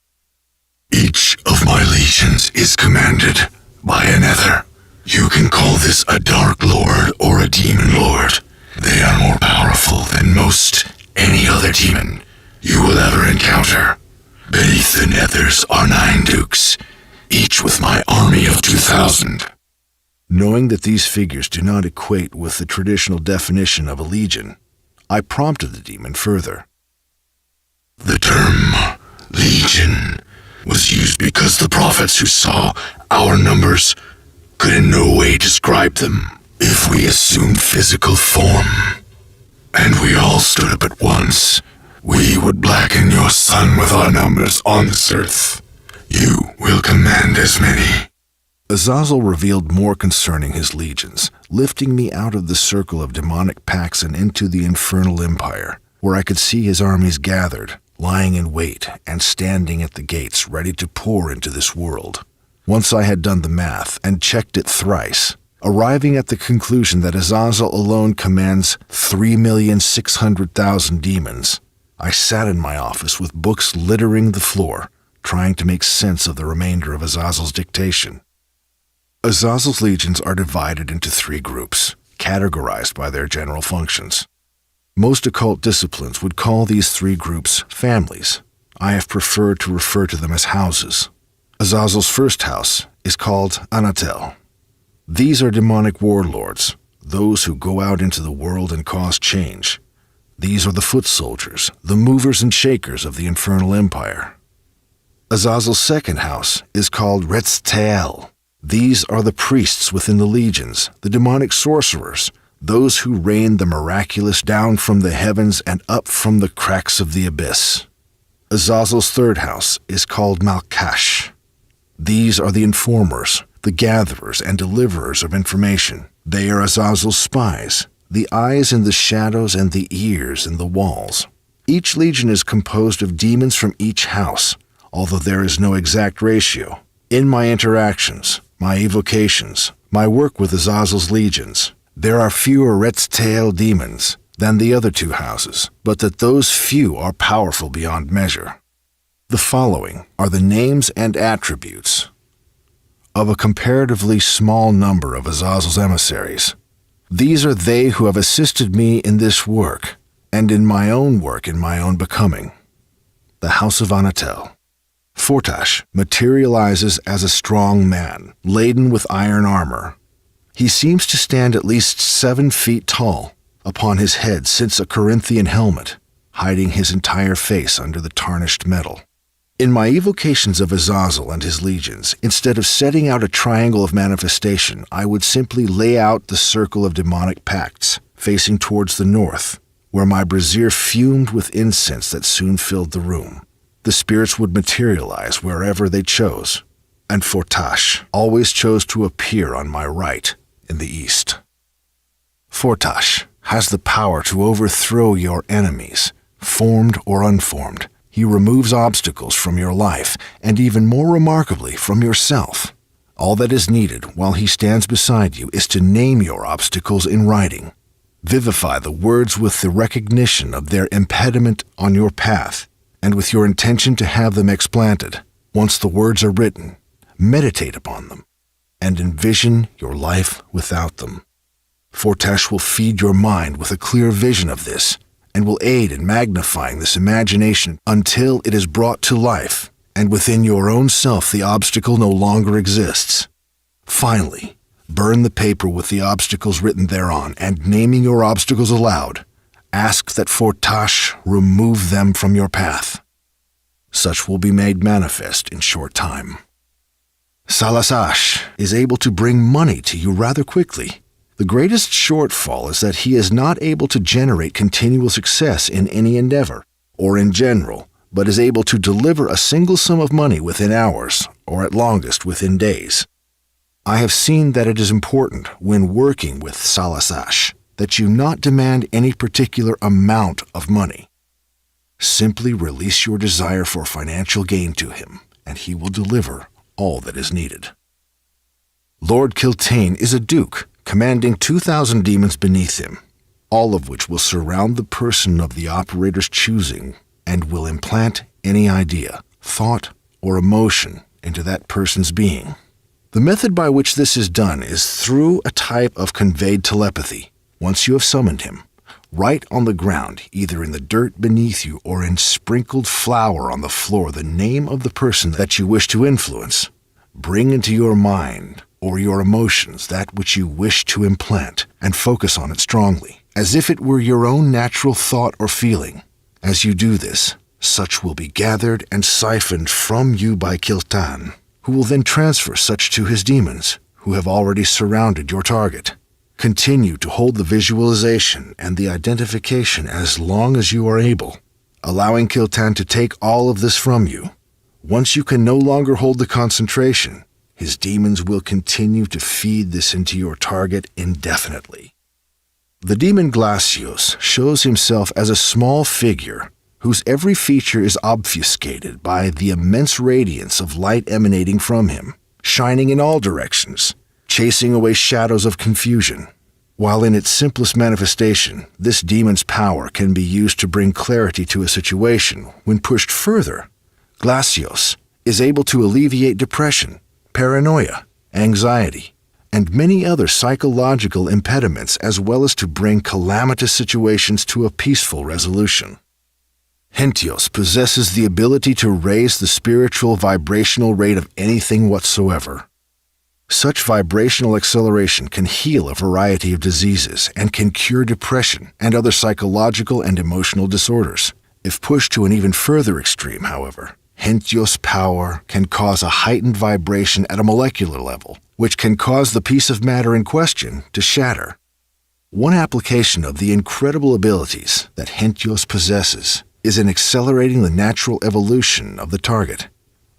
Each of my legions is commanded by another. You can call this a Dark Lord or a Demon Lord. They are more powerful than most any other demon you will ever encounter. Beneath the nethers are 9 dukes, each with my army of 2,000. Knowing that these figures do not equate with the traditional definition of a legion, I prompted the demon further. The term legion was used because the prophets who saw our numbers could in no way describe them. If we assumed physical form, and we all stood up at once, we would blacken your sun with our numbers on this earth. You will command as many. Azazel revealed more concerning his legions, lifting me out of the circle of demonic packs and into the infernal empire, where I could see his armies gathered, lying in wait and standing at the gates ready to pour into this world. Once I had done the math and checked it thrice, arriving at the conclusion that Azazel alone commands 3,600,000 demons, I sat in my office with books littering the floor, trying to make sense of the remainder of Azazel's dictation. Azazel's legions are divided into 3 groups, categorized by their general functions. Most occult disciplines would call these 3 groups families. I have preferred to refer to them as houses. Azazel's first house is called Anatel. These are demonic warlords, those who go out into the world and cause change. These are the foot soldiers, the movers and shakers of the infernal empire. Azazel's second house is called Retztael. These are the priests within the legions, the demonic sorcerers, those who rain the miraculous down from the heavens and up from the cracks of the abyss. Azazel's third house is called Malkash. These are the informers, the gatherers and deliverers of information. They are Azazel's spies, the eyes in the shadows and the ears in the walls. Each legion is composed of demons from each house, although there is no exact ratio. In my interactions, my evocations, my work with Azazel's legions, there are fewer Retztael demons than the other two houses, but that those few are powerful beyond measure. The following are the names and attributes of a comparatively small number of Azazel's emissaries. These are they who have assisted me in this work, and in my own work in my own becoming. The House of Anatel. Fortash materializes as a strong man, laden with iron armor. He seems to stand at least 7 feet tall. Upon his head sits a Corinthian helmet, hiding his entire face under the tarnished metal. In my evocations of Azazel and his legions, instead of setting out a triangle of manifestation, I would simply lay out the circle of demonic pacts, facing towards the north, where my brazier fumed with incense that soon filled the room. The spirits would materialize wherever they chose, and Fortash always chose to appear on my right, in the east. Fortash has the power to overthrow your enemies, formed or unformed. He removes obstacles from your life, and even more remarkably, from yourself. All that is needed while he stands beside you is to name your obstacles in writing. Vivify the words with the recognition of their impediment on your path, and with your intention to have them explanted. Once the words are written, meditate upon them, and envision your life without them. Fortash will feed your mind with a clear vision of this, and will aid in magnifying this imagination until it is brought to life, and within your own self the obstacle no longer exists. Finally, burn the paper with the obstacles written thereon, and naming your obstacles aloud, ask that Fortash remove them from your path. Such will be made manifest in short time. Salasash is able to bring money to you rather quickly. The greatest shortfall is that he is not able to generate continual success in any endeavor, or in general, but is able to deliver a single sum of money within hours, or at longest within days. I have seen that it is important, when working with Salasash, that you not demand any particular amount of money. Simply release your desire for financial gain to him, and he will deliver all that is needed. Lord Kiltane is a duke, commanding 2,000 demons beneath him, all of which will surround the person of the operator's choosing and will implant any idea, thought, or emotion into that person's being. The method by which this is done is through a type of conveyed telepathy. Once you have summoned him, write on the ground, either in the dirt beneath you or in sprinkled flour on the floor, the name of the person that you wish to influence. Bring into your mind or your emotions that which you wish to implant, and focus on it strongly, as if it were your own natural thought or feeling. As you do this, such will be gathered and siphoned from you by Kiltan, who will then transfer such to his demons, who have already surrounded your target. Continue to hold the visualization and the identification as long as you are able, allowing Kiltan to take all of this from you. Once you can no longer hold the concentration, his demons will continue to feed this into your target indefinitely. The demon Glacios shows himself as a small figure whose every feature is obfuscated by the immense radiance of light emanating from him, shining in all directions, chasing away shadows of confusion. While in its simplest manifestation, this demon's power can be used to bring clarity to a situation. When pushed further, Glacios is able to alleviate depression, paranoia, anxiety, and many other psychological impediments, as well as to bring calamitous situations to a peaceful resolution. Hentios possesses the ability to raise the spiritual vibrational rate of anything whatsoever. Such vibrational acceleration can heal a variety of diseases and can cure depression and other psychological and emotional disorders. If pushed to an even further extreme, however, Hentios power can cause a heightened vibration at a molecular level, which can cause the piece of matter in question to shatter. One application of the incredible abilities that Hentios possesses is in accelerating the natural evolution of the target.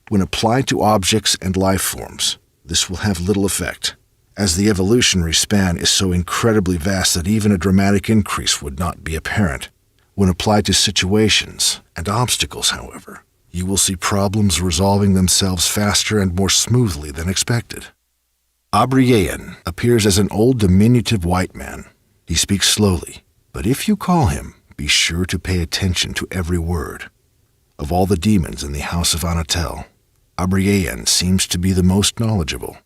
When applied to objects and life forms, this will have little effect, as the evolutionary span is so incredibly vast that even a dramatic increase would not be apparent. When applied to situations and obstacles, however, you will see problems resolving themselves faster and more smoothly than expected. Abriayan appears as an old diminutive white man. He speaks slowly, but if you call him, be sure to pay attention to every word. Of all the demons in the house of Anatel, Abriayan seems to be the most knowledgeable.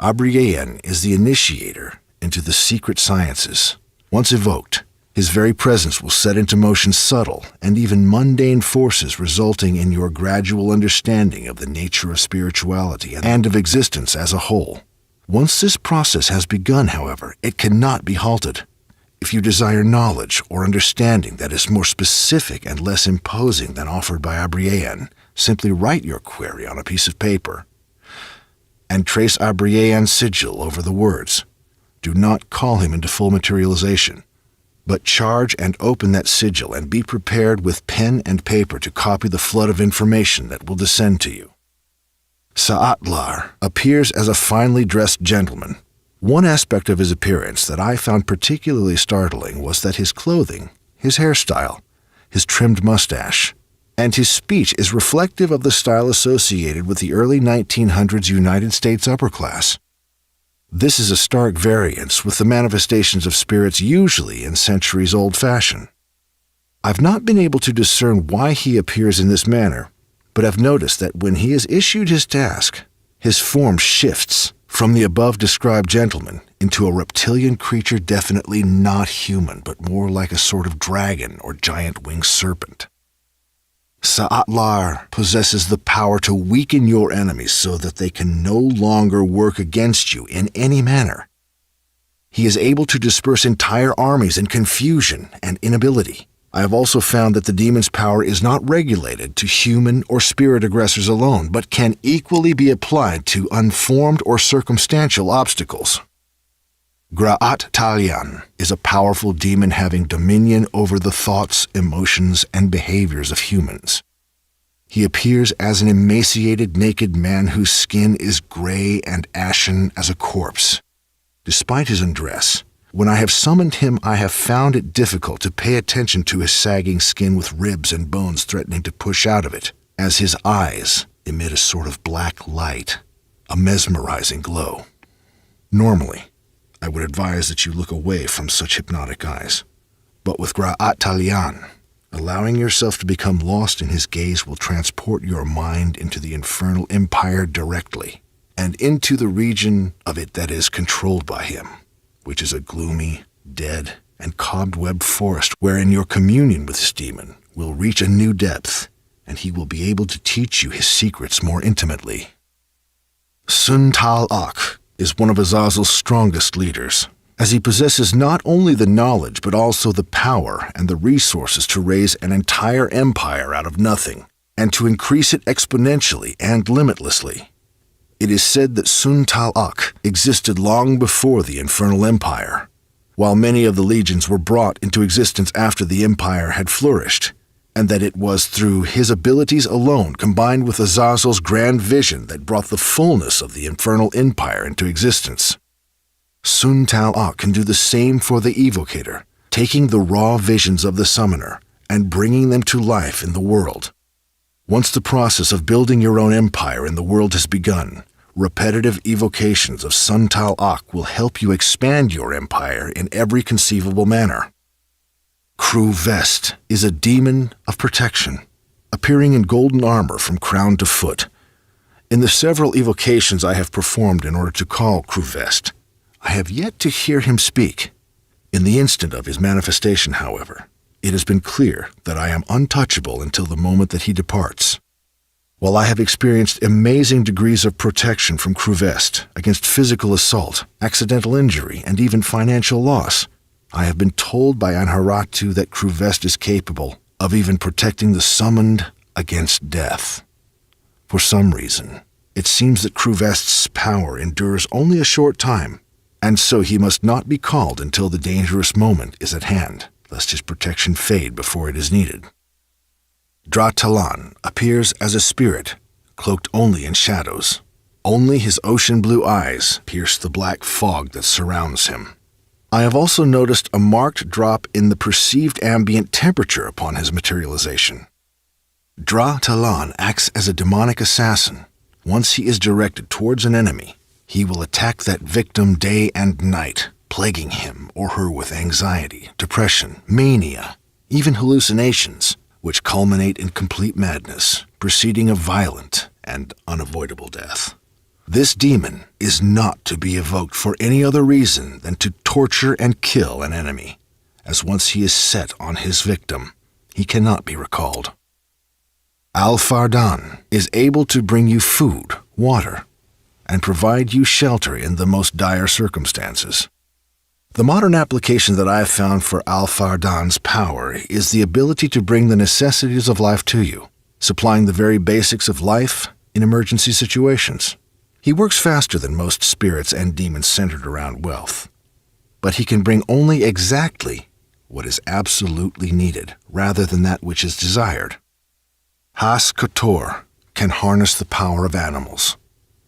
Abriayan is the initiator into the secret sciences. Once evoked, his very presence will set into motion subtle and even mundane forces, resulting in your gradual understanding of the nature of spirituality and of existence as a whole. Once this process has begun, however, it cannot be halted. If you desire knowledge or understanding that is more specific and less imposing than offered by Abriayan, simply write your query on a piece of paper and trace Abriayan's sigil over the words. Do not call him into full materialization, but charge and open that sigil and be prepared with pen and paper to copy the flood of information that will descend to you. Sa'atlar appears as a finely dressed gentleman. One aspect of his appearance that I found particularly startling was that his clothing, his hairstyle, his trimmed mustache, and his speech is reflective of the style associated with the early 1900s United States upper class. This is a stark variance with the manifestations of spirits usually in centuries-old fashion. I've not been able to discern why he appears in this manner, but I've noticed that when he is issued his task, his form shifts from the above-described gentleman into a reptilian creature definitely not human, but more like a sort of dragon or giant-winged serpent. Sa'atlar possesses the power to weaken your enemies so that they can no longer work against you in any manner. He is able to disperse entire armies in confusion and inability. I have also found that the demon's power is not regulated to human or spirit aggressors alone, but can equally be applied to unformed or circumstantial obstacles. Gra'at Talyan is a powerful demon having dominion over the thoughts, emotions, and behaviors of humans. He appears as an emaciated, naked man whose skin is gray and ashen as a corpse. Despite his undress, when I have summoned him, I have found it difficult to pay attention to his sagging skin with ribs and bones threatening to push out of it, as his eyes emit a sort of black light, a mesmerizing glow. Normally, I would advise that you look away from such hypnotic eyes, but with Gra'at Talyan, allowing yourself to become lost in his gaze will transport your mind into the infernal empire directly, and into the region of it that is controlled by him, which is a gloomy, dead, and cobwebbed forest wherein your communion with this demon will reach a new depth, and he will be able to teach you his secrets more intimately. Sun-Tal-Ak is one of Azazel's strongest leaders, as he possesses not only the knowledge but also the power and the resources to raise an entire empire out of nothing, and to increase it exponentially and limitlessly. It is said that Sun-Tal-Ak existed long before the Infernal Empire, while many of the legions were brought into existence after the empire had flourished, and that it was through his abilities alone combined with Azazel's grand vision that brought the fullness of the Infernal Empire into existence. Sun-Tal-Ak can do the same for the Evocator, taking the raw visions of the Summoner and bringing them to life in the world. Once the process of building your own empire in the world has begun, repetitive evocations of Sun-Tal-Ak will help you expand your empire in every conceivable manner. Crew Vest is a demon of protection, appearing in golden armor from crown to foot. In the several evocations I have performed in order to call Crew Vest, I have yet to hear him speak. In the instant of his manifestation, however, it has been clear that I am untouchable until the moment that he departs. While I have experienced amazing degrees of protection from Kruvest against physical assault, accidental injury, and even financial loss, I have been told by Anharatu that Kruvest is capable of even protecting the summoned against death. For some reason, it seems that Kruvest's power endures only a short time, and so he must not be called until the dangerous moment is at hand, lest his protection fade before it is needed. Dra-Talan appears as a spirit, cloaked only in shadows. Only his ocean blue eyes pierce the black fog that surrounds him. I have also noticed a marked drop in the perceived ambient temperature upon his materialization. Dra-Talan acts as a demonic assassin. Once he is directed towards an enemy, he will attack that victim day and night, plaguing him or her with anxiety, depression, mania, even hallucinations, which culminate in complete madness, preceding a violent and unavoidable death. This demon is not to be evoked for any other reason than to torture and kill an enemy, as once he is set on his victim, he cannot be recalled. Al-Fardan is able to bring you food, water, and provide you shelter in the most dire circumstances. The modern application that I have found for Al-Fardan's power is the ability to bring the necessities of life to you, supplying the very basics of life in emergency situations. He works faster than most spirits and demons centered around wealth, but he can bring only exactly what is absolutely needed, rather than that which is desired. Has-Kotor can harness the power of animals,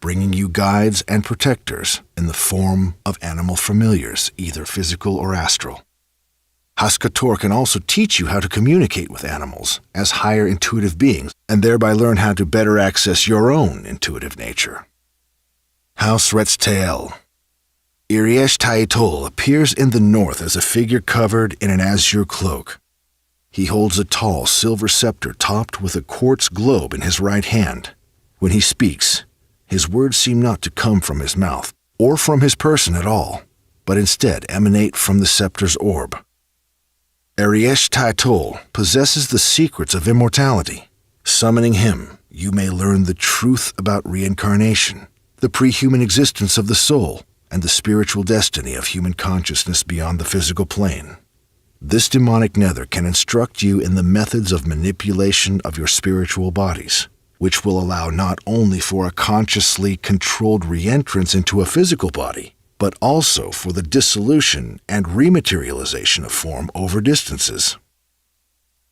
bringing you guides and protectors in the form of animal familiars, either physical or astral. Has-Kotor can also teach you how to communicate with animals as higher intuitive beings, and thereby learn how to better access your own intuitive nature. House Retztael. Iriesh Taitol appears in the north as a figure covered in an azure cloak. He holds a tall silver scepter topped with a quartz globe in his right hand. When he speaks, his words seem not to come from his mouth or from his person at all, but instead emanate from the scepter's orb. Iriesh Taitol possesses the secrets of immortality. Summoning him, you may learn the truth about reincarnation, the pre-human existence of the soul, and the spiritual destiny of human consciousness beyond the physical plane. This demonic nether can instruct you in the methods of manipulation of your spiritual bodies, which will allow not only for a consciously controlled reentrance into a physical body, but also for the dissolution and rematerialization of form over distances.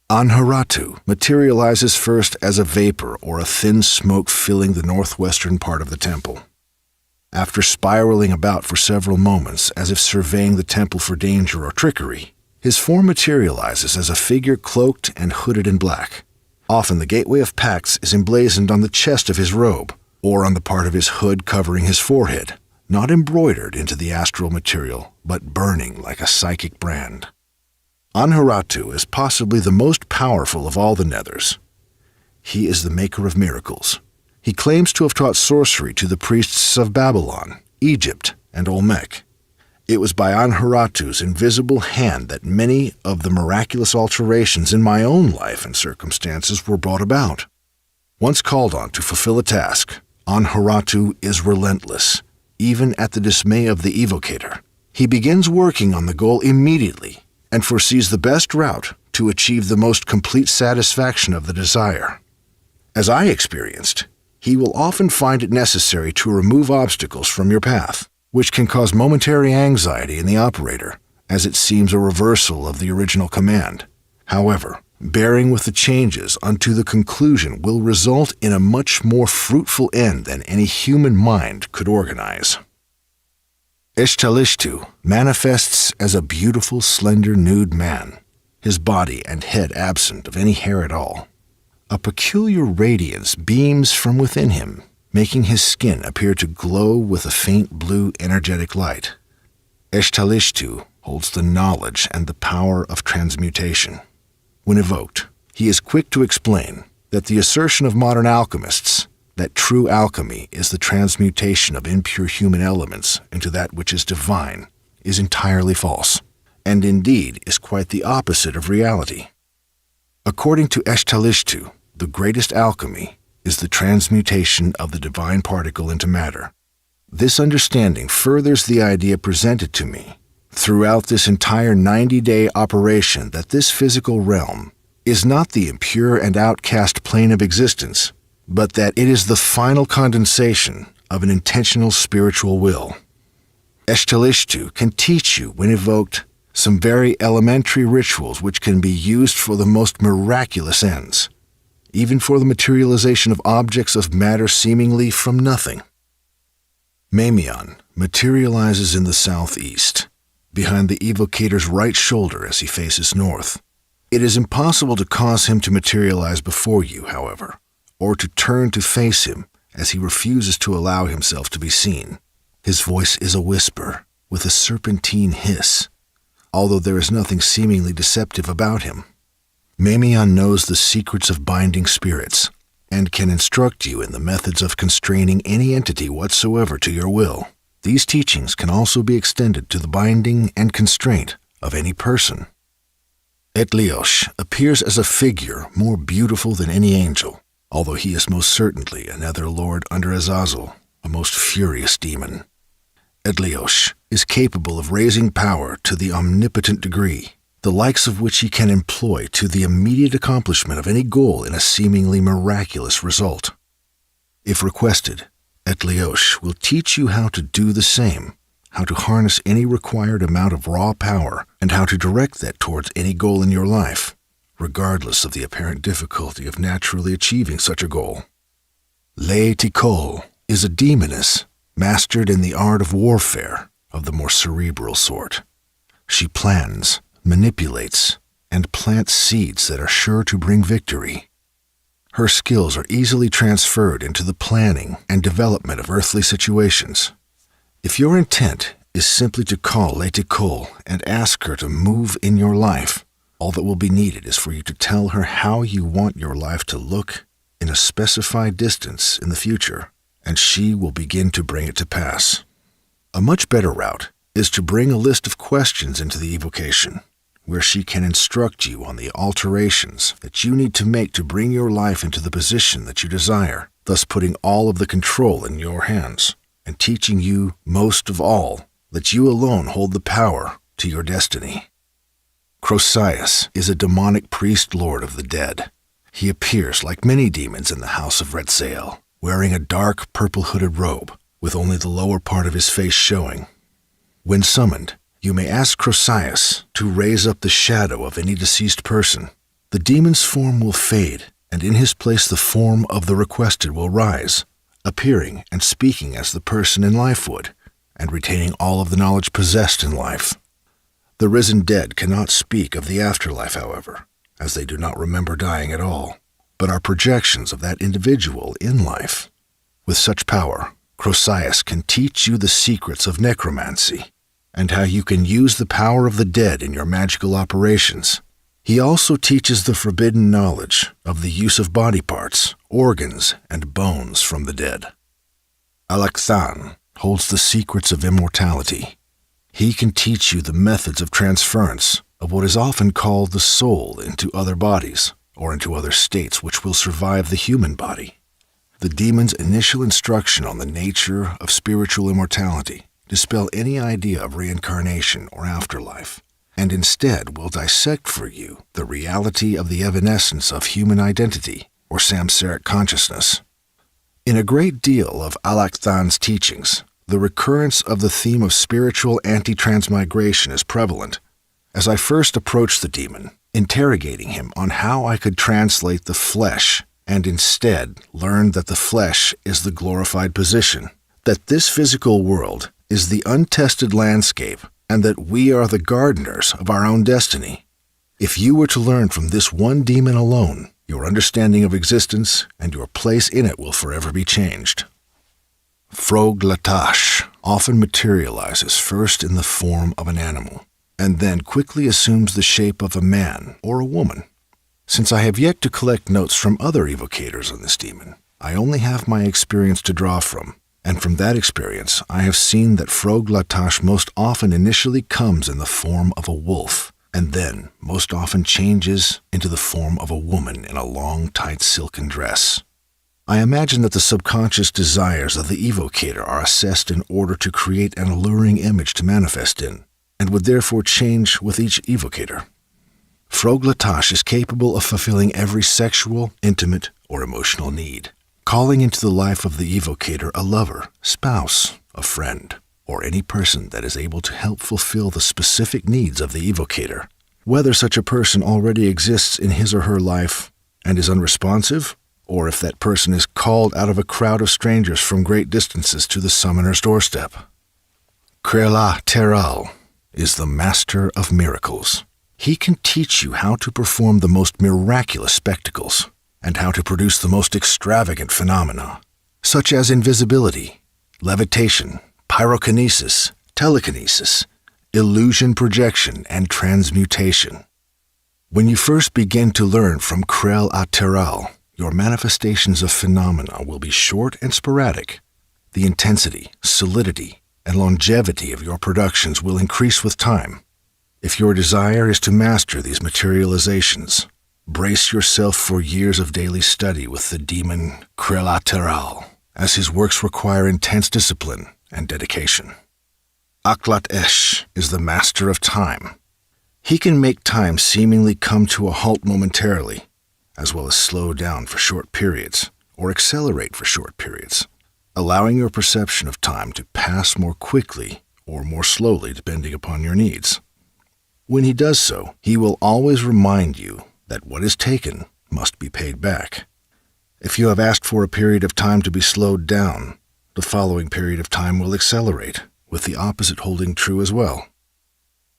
Anharatu materializes first as a vapor or a thin smoke filling the northwestern part of the temple. After spiraling about for several moments as if surveying the temple for danger or trickery, his form materializes as a figure cloaked and hooded in black. Often the Gateway of Pax is emblazoned on the chest of his robe, or on the part of his hood covering his forehead, not embroidered into the astral material, but burning like a psychic brand. Anharatu is possibly the most powerful of all the nethers. He is the maker of miracles. He claims to have taught sorcery to the priests of Babylon, Egypt, and Olmec. It was by Anharatu's invisible hand that many of the miraculous alterations in my own life and circumstances were brought about. Once called on to fulfill a task, Anharatu is relentless, even at the dismay of the evocator. He begins working on the goal immediately and foresees the best route to achieve the most complete satisfaction of the desire. As I experienced, he will often find it necessary to remove obstacles from your path, which can cause momentary anxiety in the operator, as it seems a reversal of the original command. However, bearing with the changes unto the conclusion will result in a much more fruitful end than any human mind could organize. Ishtalishtu manifests as a beautiful, slender, nude man, his body and head absent of any hair at all. A peculiar radiance beams from within him, making his skin appear to glow with a faint blue energetic light. Ishtalishtu holds the knowledge and the power of transmutation. When evoked, he is quick to explain that the assertion of modern alchemists that true alchemy is the transmutation of impure human elements into that which is divine is entirely false, and indeed is quite the opposite of reality. According to Ishtalishtu, the greatest alchemy is the transmutation of the divine particle into matter. This understanding furthers the idea presented to me throughout this entire 90-day operation that this physical realm is not the impure and outcast plane of existence, but that it is the final condensation of an intentional spiritual will. Eshtalishtu can teach you, when evoked, some very elementary rituals which can be used for the most miraculous ends, even for the materialization of objects of matter seemingly from nothing. Mamion materializes in the southeast, behind the evocator's right shoulder as he faces north. It is impossible to cause him to materialize before you, however, or to turn to face him as he refuses to allow himself to be seen. His voice is a whisper with a serpentine hiss, although there is nothing seemingly deceptive about him. Mamion knows the secrets of binding spirits and can instruct you in the methods of constraining any entity whatsoever to your will. These teachings can also be extended to the binding and constraint of any person. Etliosh appears as a figure more beautiful than any angel, although he is most certainly a nether lord under Azazel, a most furious demon. Etliosh is capable of raising power to the omnipotent degree, the likes of which he can employ to the immediate accomplishment of any goal in a seemingly miraculous result. If requested, Etliosh will teach you how to do the same, how to harness any required amount of raw power, and how to direct that towards any goal in your life, regardless of the apparent difficulty of naturally achieving such a goal. Le Tikol is a demoness mastered in the art of warfare of the more cerebral sort. She plans, manipulates, and plants seeds that are sure to bring victory. Her skills are easily transferred into the planning and development of earthly situations. If your intent is simply to call Le Tikol and ask her to move in your life, all that will be needed is for you to tell her how you want your life to look in a specified distance in the future, and she will begin to bring it to pass. A much better route is to bring a list of questions into the evocation, where she can instruct you on the alterations that you need to make to bring your life into the position that you desire, thus putting all of the control in your hands, and teaching you, most of all, that you alone hold the power to your destiny. Crosius is a demonic priest lord of the dead. He appears like many demons in the house of Azazel, wearing a dark purple-hooded robe, with only the lower part of his face showing. When summoned, you may ask Crosius to raise up the shadow of any deceased person. The demon's form will fade, and in his place the form of the requested will rise, appearing and speaking as the person in life would, and retaining all of the knowledge possessed in life. The risen dead cannot speak of the afterlife, however, as they do not remember dying at all, but are projections of that individual in life. With such power, Crosius can teach you the secrets of necromancy, and how you can use the power of the dead in your magical operations. He also teaches the forbidden knowledge of the use of body parts, organs, and bones from the dead. Alakthon holds the secrets of immortality. He can teach you the methods of transference of what is often called the soul into other bodies, or into other states which will survive the human body. The demon's initial instruction on the nature of spiritual immortality dispel any idea of reincarnation or afterlife, and instead will dissect for you the reality of the evanescence of human identity or samsaric consciousness. In a great deal of Alakthon's teachings, the recurrence of the theme of spiritual anti-transmigration is prevalent. As I first approached the demon, interrogating him on how I could translate the flesh, and instead learned that the flesh is the glorified position, that this physical world is the untested landscape, and that we are the gardeners of our own destiny. If you were to learn from this one demon alone, your understanding of existence and your place in it will forever be changed. Frog Latash often materializes first in the form of an animal, and then quickly assumes the shape of a man or a woman. Since I have yet to collect notes from other evocators on this demon, I only have my experience to draw from, and from that experience I have seen that Frog Latash most often initially comes in the form of a wolf, and then most often changes into the form of a woman in a long, tight silken dress. I imagine that the subconscious desires of the evocator are assessed in order to create an alluring image to manifest in, and would therefore change with each evocator. Froglatash is capable of fulfilling every sexual, intimate, or emotional need, calling into the life of the evocator a lover, spouse, a friend, or any person that is able to help fulfill the specific needs of the evocator. Whether such a person already exists in his or her life and is unresponsive, or if that person is called out of a crowd of strangers from great distances to the summoner's doorstep. Krela Teral is the master of miracles. He can teach you how to perform the most miraculous spectacles and how to produce the most extravagant phenomena, such as invisibility, levitation, pyrokinesis, telekinesis, illusion projection, and transmutation. When you first begin to learn from Krel Ateral, your manifestations of phenomena will be short and sporadic. The intensity, solidity, and longevity of your productions will increase with time. If your desire is to master these materializations, brace yourself for years of daily study with the demon Krelateral, as his works require intense discipline and dedication. Aklat Esh is the master of time. He can make time seemingly come to a halt momentarily, as well as slow down for short periods or accelerate for short periods, allowing your perception of time to pass more quickly or more slowly depending upon your needs. When he does so, he will always remind you that what is taken must be paid back. If you have asked for a period of time to be slowed down, the following period of time will accelerate, with the opposite holding true as well.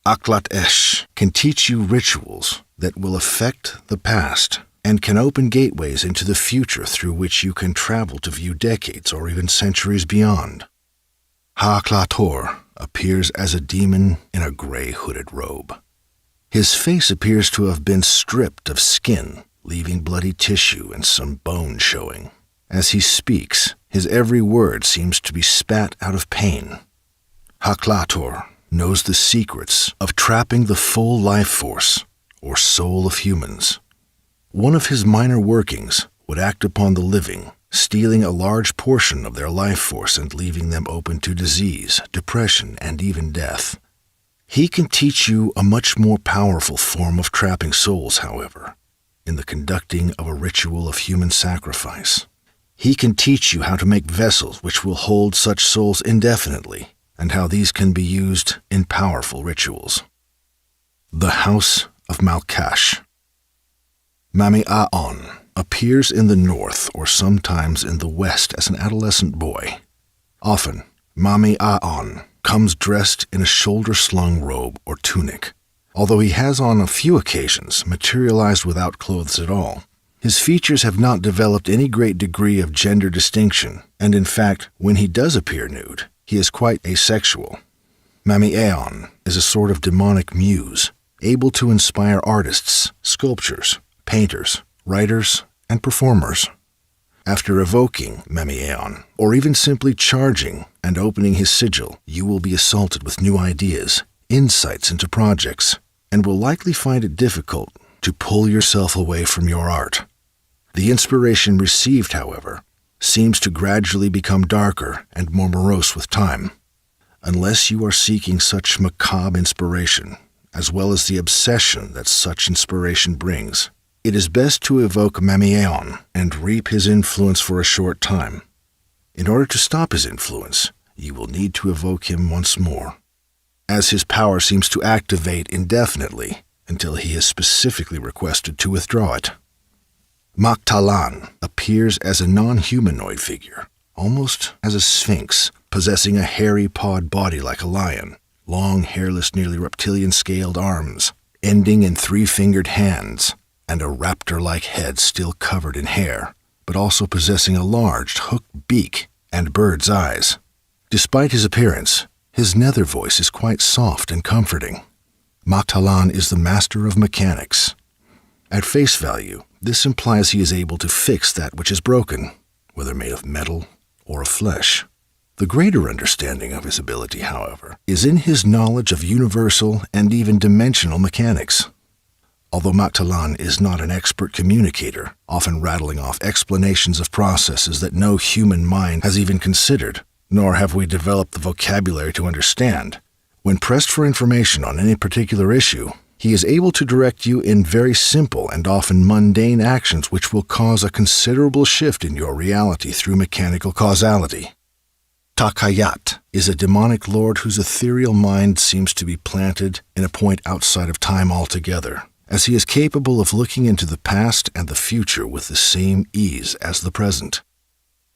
Aklat Esh can teach you rituals that will affect the past and can open gateways into the future through which you can travel to view decades or even centuries beyond. Haaklator appears as a demon in a gray hooded robe. His face appears to have been stripped of skin, leaving bloody tissue and some bone showing. As he speaks, his every word seems to be spat out of pain. Haaklator knows the secrets of trapping the full life force, or soul of humans. One of his minor workings would act upon the living, stealing a large portion of their life force and leaving them open to disease, depression, and even death. He can teach you a much more powerful form of trapping souls, however, in the conducting of a ritual of human sacrifice. He can teach you how to make vessels which will hold such souls indefinitely, and how these can be used in powerful rituals. The House of Malkash. Mami-Aon appears in the north or sometimes in the west as an adolescent boy. Often, Mami-Aon comes dressed in a shoulder-slung robe or tunic. Although he has on a few occasions materialized without clothes at all, his features have not developed any great degree of gender distinction, and in fact, when he does appear nude, he is quite asexual. Mami-Aon is a sort of demonic muse, able to inspire artists, sculptors, painters, writers, and performers. After evoking Mami-Aon, or even simply charging and opening his sigil, you will be assaulted with new ideas, insights into projects, and will likely find it difficult to pull yourself away from your art. The inspiration received, however, seems to gradually become darker and more morose with time. Unless you are seeking such macabre inspiration, as well as the obsession that such inspiration brings, it is best to evoke Mami-Aon and reap his influence for a short time. In order to stop his influence, you will need to evoke him once more, as his power seems to activate indefinitely until he is specifically requested to withdraw it. Maktalan appears as a non-humanoid figure, almost as a sphinx, possessing a hairy pawed body like a lion, long, hairless, nearly reptilian-scaled arms, ending in three-fingered hands, and a raptor-like head still covered in hair, but also possessing a large, hooked beak and bird's eyes. Despite his appearance, his nether voice is quite soft and comforting. Maktalan is the master of mechanics. At face value, this implies he is able to fix that which is broken, whether made of metal or of flesh. The greater understanding of his ability, however, is in his knowledge of universal and even dimensional mechanics. Although Matalan is not an expert communicator, often rattling off explanations of processes that no human mind has even considered, nor have we developed the vocabulary to understand, when pressed for information on any particular issue, he is able to direct you in very simple and often mundane actions which will cause a considerable shift in your reality through mechanical causality. Takayat is a demonic lord whose ethereal mind seems to be planted in a point outside of time altogether, as he is capable of looking into the past and the future with the same ease as the present.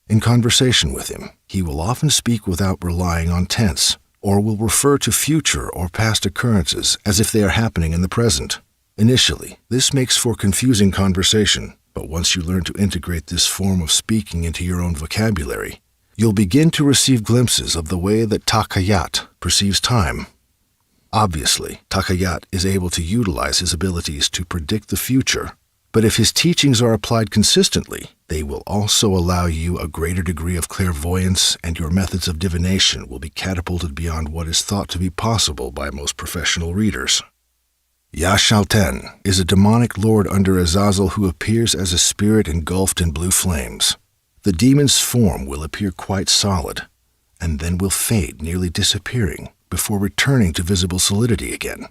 In conversation with him, he will often speak without relying on tense, or will refer to future or past occurrences as if they are happening in the present. Initially, this makes for confusing conversation, but once you learn to integrate this form of speaking into your own vocabulary, you'll begin to receive glimpses of the way that Takayat perceives time. Obviously, Takayat is able to utilize his abilities to predict the future, but if his teachings are applied consistently, they will also allow you a greater degree of clairvoyance, and your methods of divination will be catapulted beyond what is thought to be possible by most professional readers. Yashalten is a demonic lord under Azazel who appears as a spirit engulfed in blue flames. The demon's form will appear quite solid, and then will fade, nearly disappearing, before returning to visible solidity again,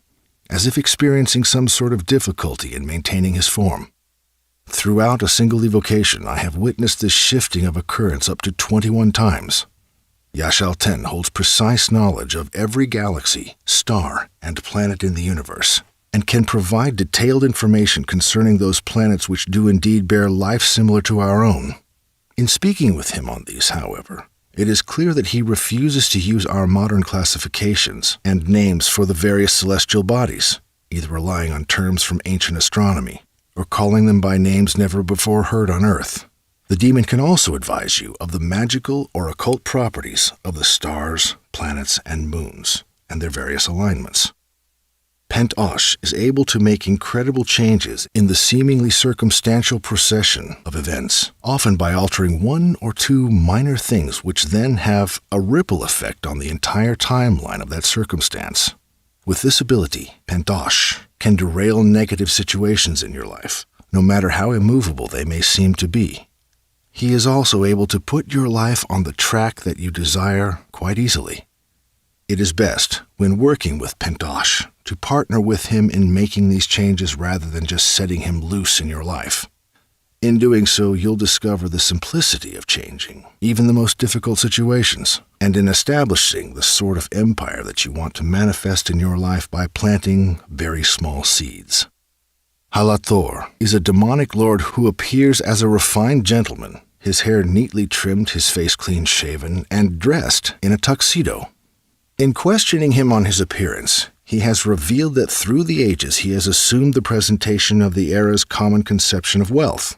as if experiencing some sort of difficulty in maintaining his form. Throughout a single evocation, I have witnessed this shifting of occurrence up to 21 times. Yashalten holds precise knowledge of every galaxy, star, and planet in the universe, and can provide detailed information concerning those planets which do indeed bear life similar to our own. In speaking with him on these, however, it is clear that he refuses to use our modern classifications and names for the various celestial bodies, either relying on terms from ancient astronomy or calling them by names never before heard on Earth. The demon can also advise you of the magical or occult properties of the stars, planets, and moons, and their various alignments. Pentosh is able to make incredible changes in the seemingly circumstantial procession of events, often by altering one or two minor things which then have a ripple effect on the entire timeline of that circumstance. With this ability, Pentosh can derail negative situations in your life, no matter how immovable they may seem to be. He is also able to put your life on the track that you desire quite easily. It is best, when working with Pentosh, to partner with him in making these changes rather than just setting him loose in your life. In doing so, you'll discover the simplicity of changing even the most difficult situations, and in establishing the sort of empire that you want to manifest in your life by planting very small seeds. Halathor is a demonic lord who appears as a refined gentleman, his hair neatly trimmed, his face clean-shaven, and dressed in a tuxedo. In questioning him on his appearance, he has revealed that through the ages he has assumed the presentation of the era's common conception of wealth.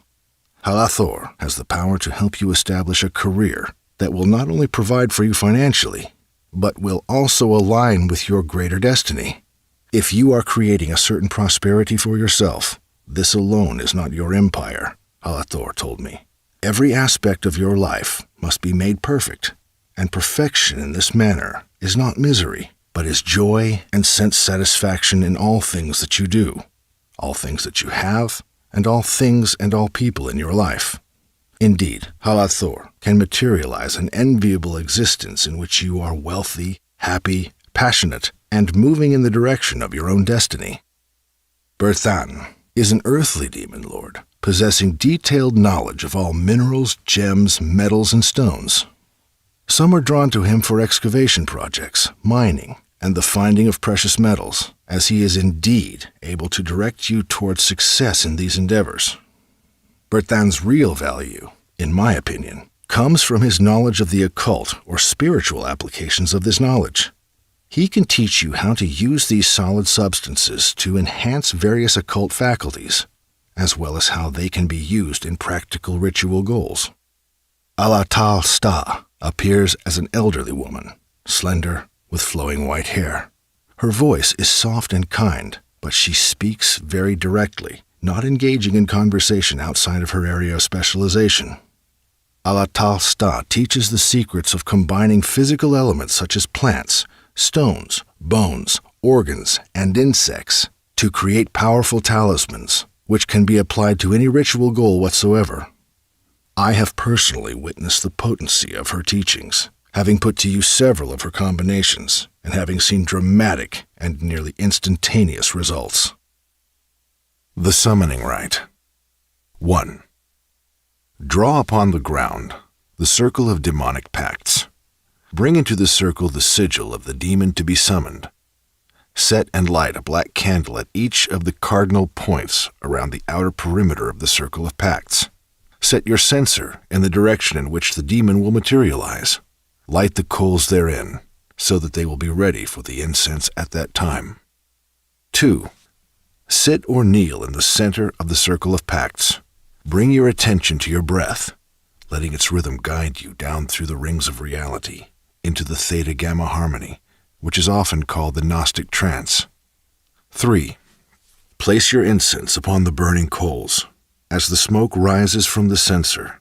Halathor has the power to help you establish a career that will not only provide for you financially, but will also align with your greater destiny. If you are creating a certain prosperity for yourself, this alone is not your empire, Halathor told me. Every aspect of your life must be made perfect, and perfection in this manner is not misery, but is joy and sense satisfaction in all things that you do, all things that you have, and all things and all people in your life. Indeed, Halathor can materialize an enviable existence in which you are wealthy, happy, passionate, and moving in the direction of your own destiny. Berthan is an earthly demon lord, possessing detailed knowledge of all minerals, gems, metals, and stones. Some are drawn to him for excavation projects, mining, and the finding of precious metals, as he is indeed able to direct you towards success in these endeavors. Berthan's real value, in my opinion, comes from his knowledge of the occult or spiritual applications of this knowledge. He can teach you how to use these solid substances to enhance various occult faculties, as well as how they can be used in practical ritual goals. Alatal Sta appears as an elderly woman, slender, with flowing white hair. Her voice is soft and kind, but she speaks very directly, not engaging in conversation outside of her area of specialization. Alatal Sta teaches the secrets of combining physical elements such as plants, stones, bones, organs, and insects to create powerful talismans, which can be applied to any ritual goal whatsoever. I have personally witnessed the potency of her teachings, having put to use several of her combinations, and having seen dramatic and nearly instantaneous results. The Summoning Rite. 1. Draw upon the ground the circle of demonic pacts. Bring into the circle the sigil of the demon to be summoned. Set and light a black candle at each of the cardinal points around the outer perimeter of the circle of pacts. Set your censer in the direction in which the demon will materialize. Light the coals therein, so that they will be ready for the incense at that time. 2. Sit or kneel in the center of the circle of pacts. Bring your attention to your breath, letting its rhythm guide you down through the rings of reality into the theta-gamma harmony, which is often called the Gnostic trance. 3. Place your incense upon the burning coals. As the smoke rises from the censer,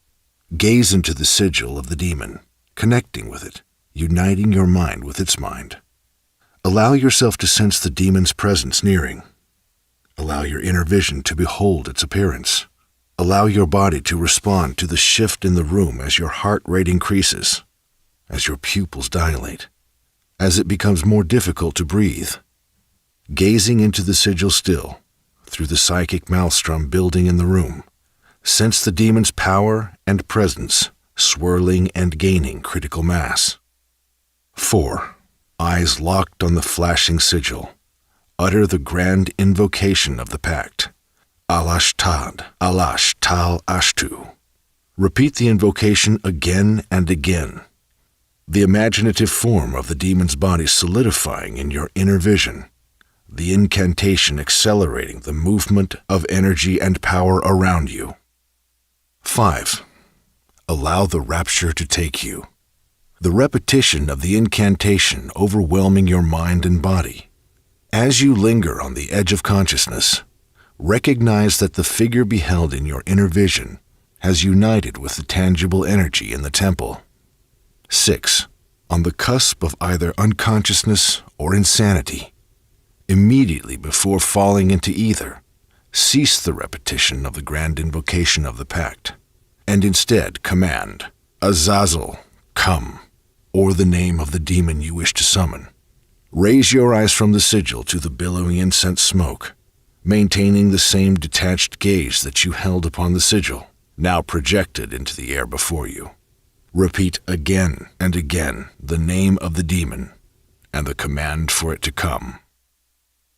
gaze into the sigil of the demon, connecting with it, uniting your mind with its mind. Allow yourself to sense the demon's presence nearing. Allow your inner vision to behold its appearance. Allow your body to respond to the shift in the room as your heart rate increases, as your pupils dilate, as it becomes more difficult to breathe. Gazing into the sigil still, through the psychic maelstrom building in the room, sense the demon's power and presence swirling and gaining critical mass. 4. Eyes locked on the flashing sigil, utter the grand invocation of the pact. Alashtad, Alashtal Ashtu. Repeat the invocation again and again, the imaginative form of the demon's body solidifying in your inner vision, the incantation accelerating the movement of energy and power around you. 5. Allow the rapture to take you. The repetition of the incantation overwhelming your mind and body. As you linger on the edge of consciousness, recognize that the figure beheld in your inner vision has united with the tangible energy in the temple. 6. On the cusp of either unconsciousness or insanity, immediately before falling into either, cease the repetition of the grand invocation of the pact, and instead command, Azazel, come, or the name of the demon you wish to summon. Raise your eyes from the sigil to the billowing incense smoke, maintaining the same detached gaze that you held upon the sigil, now projected into the air before you. Repeat again and again the name of the demon and the command for it to come.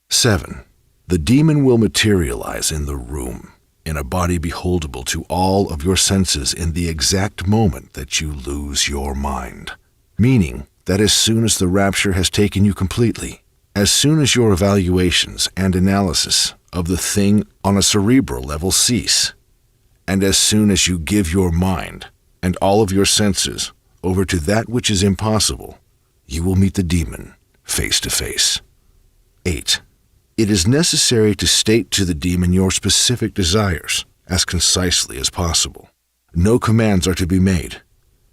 7. The demon will materialize in the room, in a body beholdable to all of your senses in the exact moment that you lose your mind, meaning that as soon as the rapture has taken you completely, as soon as your evaluations and analysis of the thing on a cerebral level cease, and as soon as you give your mind and all of your senses over to that which is impossible, you will meet the demon face to face. 8. It is necessary to state to the demon your specific desires as concisely as possible. No commands are to be made,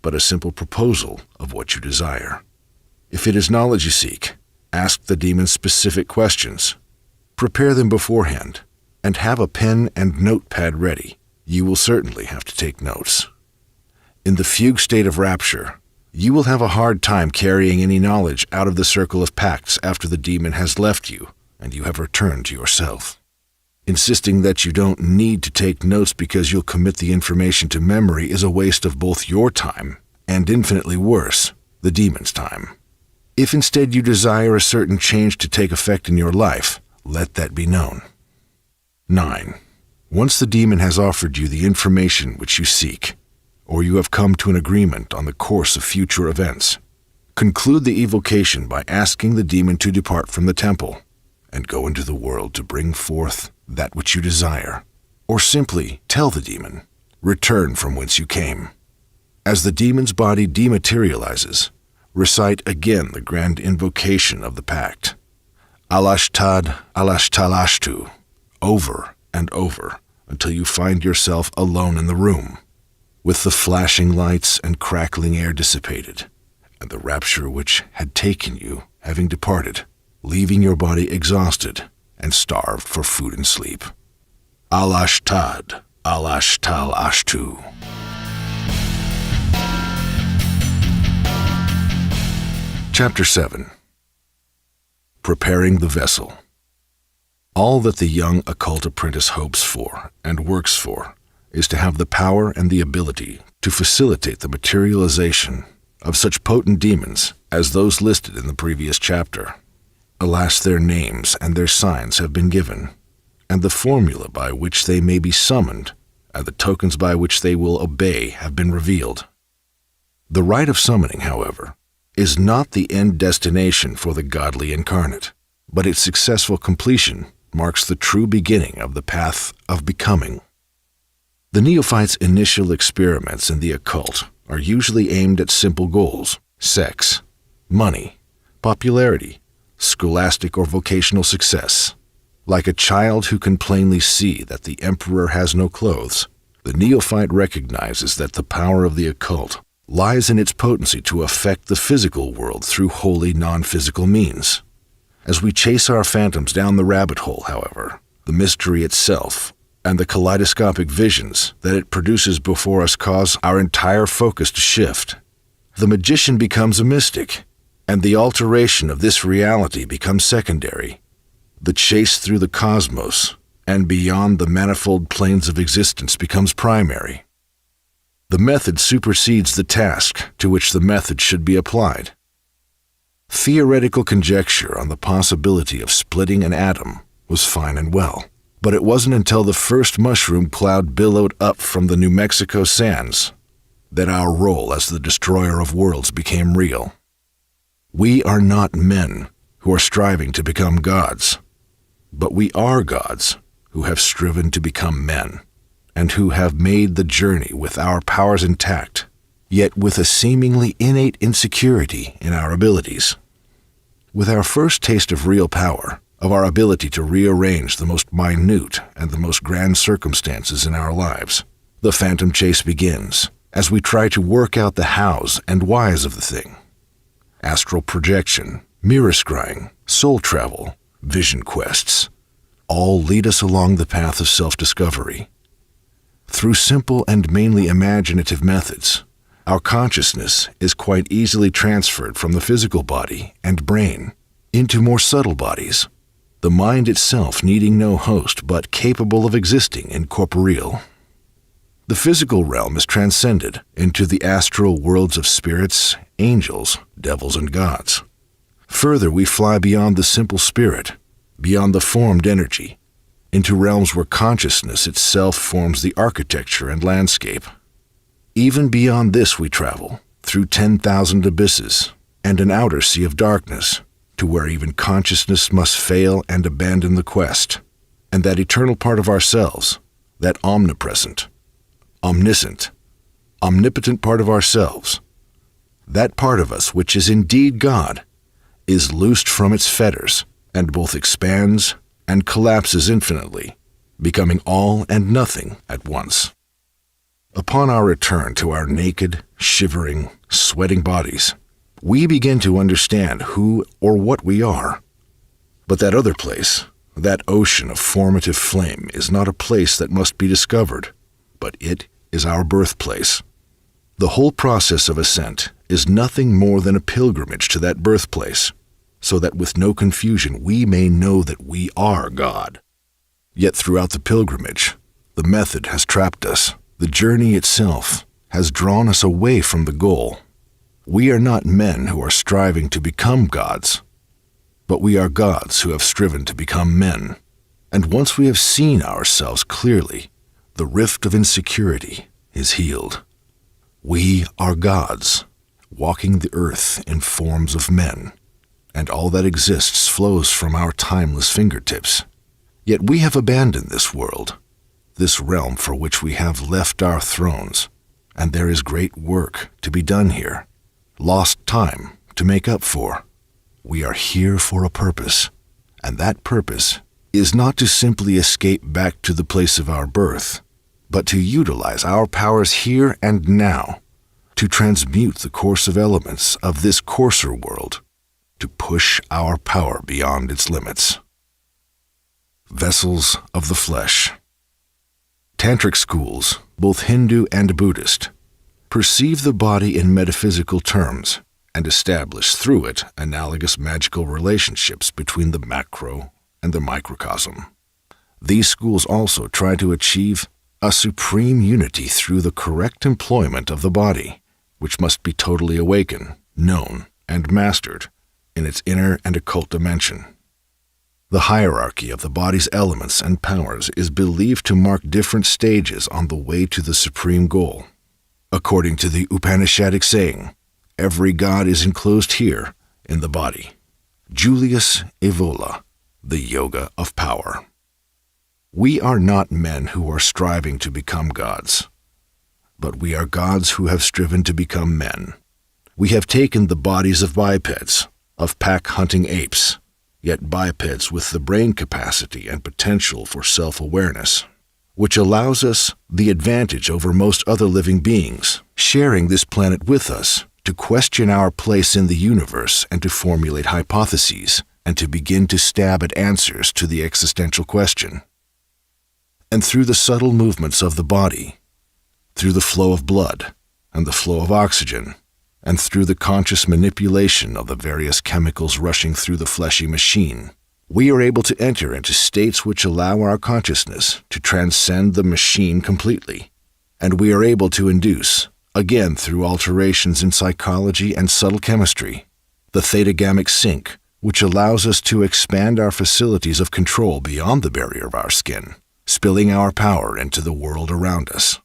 but a simple proposal of what you desire. If it is knowledge you seek, ask the demon specific questions. Prepare them beforehand, and have a pen and notepad ready. You will certainly have to take notes. In the fugue state of rapture, you will have a hard time carrying any knowledge out of the circle of pacts after the demon has left you and you have returned to yourself. Insisting that you don't need to take notes because you'll commit the information to memory is a waste of both your time and, infinitely worse, the demon's time. If instead you desire a certain change to take effect in your life, let that be known. 9. Once the demon has offered you the information which you seek, or you have come to an agreement on the course of future events, conclude the evocation by asking the demon to depart from the temple and go into the world to bring forth that which you desire, or simply tell the demon, return from whence you came. As the demon's body dematerializes, recite again the grand invocation of the pact, Alashtad Alashtalashtu, over and over until you find yourself alone in the room, with the flashing lights and crackling air dissipated, and the rapture which had taken you having departed, leaving your body exhausted and starved for food and sleep. Al-Ashtad, Al-Ashtal Ashtu. Chapter 7. Preparing the Vessel. All that the young occult apprentice hopes for and works for is to have the power and the ability to facilitate the materialization of such potent demons as those listed in the previous chapter. Alas, their names and their signs have been given, and the formula by which they may be summoned and the tokens by which they will obey have been revealed. The rite of summoning, however, is not the end destination for the godly incarnate, but its successful completion marks the true beginning of the path of becoming. The neophyte's initial experiments in the occult are usually aimed at simple goals: sex, money, popularity, scholastic or vocational success. Like a child who can plainly see that the emperor has no clothes, the neophyte recognizes that the power of the occult lies in its potency to affect the physical world through wholly non-physical means. As we chase our phantoms down the rabbit hole, however, the mystery itself and the kaleidoscopic visions that it produces before us cause our entire focus to shift. The magician becomes a mystic, and the alteration of this reality becomes secondary. The chase through the cosmos and beyond the manifold planes of existence becomes primary. The method supersedes the task to which the method should be applied. Theoretical conjecture on the possibility of splitting an atom was fine and well, but it wasn't until the first mushroom cloud billowed up from the New Mexico sands that our role as the destroyer of worlds became real. We are not men who are striving to become gods, but we are gods who have striven to become men, and who have made the journey with our powers intact, yet with a seemingly innate insecurity in our abilities. With our first taste of real power, of our ability to rearrange the most minute and the most grand circumstances in our lives, the phantom chase begins as we try to work out the hows and whys of the thing. Astral projection, mirror scrying, soul travel, vision quests, all lead us along the path of self-discovery. Through simple and mainly imaginative methods, our consciousness is quite easily transferred from the physical body and brain into more subtle bodies, the mind itself needing no host but capable of existing incorporeal. The physical realm is transcended into the astral worlds of spirits, angels, devils, and gods. Further, we fly beyond the simple spirit, beyond the formed energy, into realms where consciousness itself forms the architecture and landscape. Even beyond this we travel, through 10,000 abysses and an outer sea of darkness, to where even consciousness must fail and abandon the quest, and that eternal part of ourselves, that omnipresent, omniscient, omnipotent part of ourselves, that part of us which is indeed God, is loosed from its fetters and both expands and collapses infinitely, becoming all and nothing at once. Upon our return to our naked, shivering, sweating bodies, we begin to understand who or what we are. But that other place, that ocean of formative flame, is not a place that must be discovered, but it is our birthplace. The whole process of ascent is nothing more than a pilgrimage to that birthplace, so that with no confusion we may know that we are God. Yet throughout the pilgrimage, the method has trapped us. The journey itself has drawn us away from the goal. We are not men who are striving to become gods, but we are gods who have striven to become men. And once we have seen ourselves clearly, the rift of insecurity is healed. We are gods, walking the earth in forms of men, and all that exists flows from our timeless fingertips. Yet we have abandoned this world, this realm for which we have left our thrones, and there is great work to be done here, lost time to make up for. We are here for a purpose, and that purpose is not to simply escape back to the place of our birth, but to utilize our powers here and now, to transmute the course of elements of this coarser world, to push our power beyond its limits. vessels of the flesh. Tantric schools, both Hindu and Buddhist, perceive the body in metaphysical terms and establish through it analogous magical relationships between the macro and the microcosm. These schools also try to achieve a supreme unity through the correct employment of the body, which must be totally awakened, known, and mastered in its inner and occult dimension. The hierarchy of the body's elements and powers is believed to mark different stages on the way to the supreme goal. According to the Upanishadic saying, every god is enclosed here in the body. Julius Evola, the Yoga of Power. We are not men who are striving to become gods, but we are gods who have striven to become men. We have taken the bodies of bipeds, of pack-hunting apes, yet bipeds with the brain capacity and potential for self-awareness, which allows us the advantage over most other living beings, sharing this planet with us to question our place in the universe and to formulate hypotheses and to begin to stab at answers to the existential question. And through the subtle movements of the body, through the flow of blood and the flow of oxygen, and through the conscious manipulation of the various chemicals rushing through the fleshy machine, we are able to enter into states which allow our consciousness to transcend the machine completely, and we are able to induce, again through alterations in psychology and subtle chemistry, the theta-gamic sync, which allows us to expand our facilities of control beyond the barrier of our skin, spilling our power into the world around us.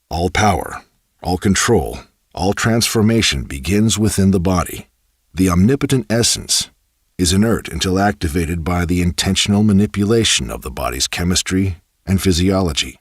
All power, all control, all transformation begins within the body. The omnipotent essence is inert until activated by the intentional manipulation of the body's chemistry and physiology.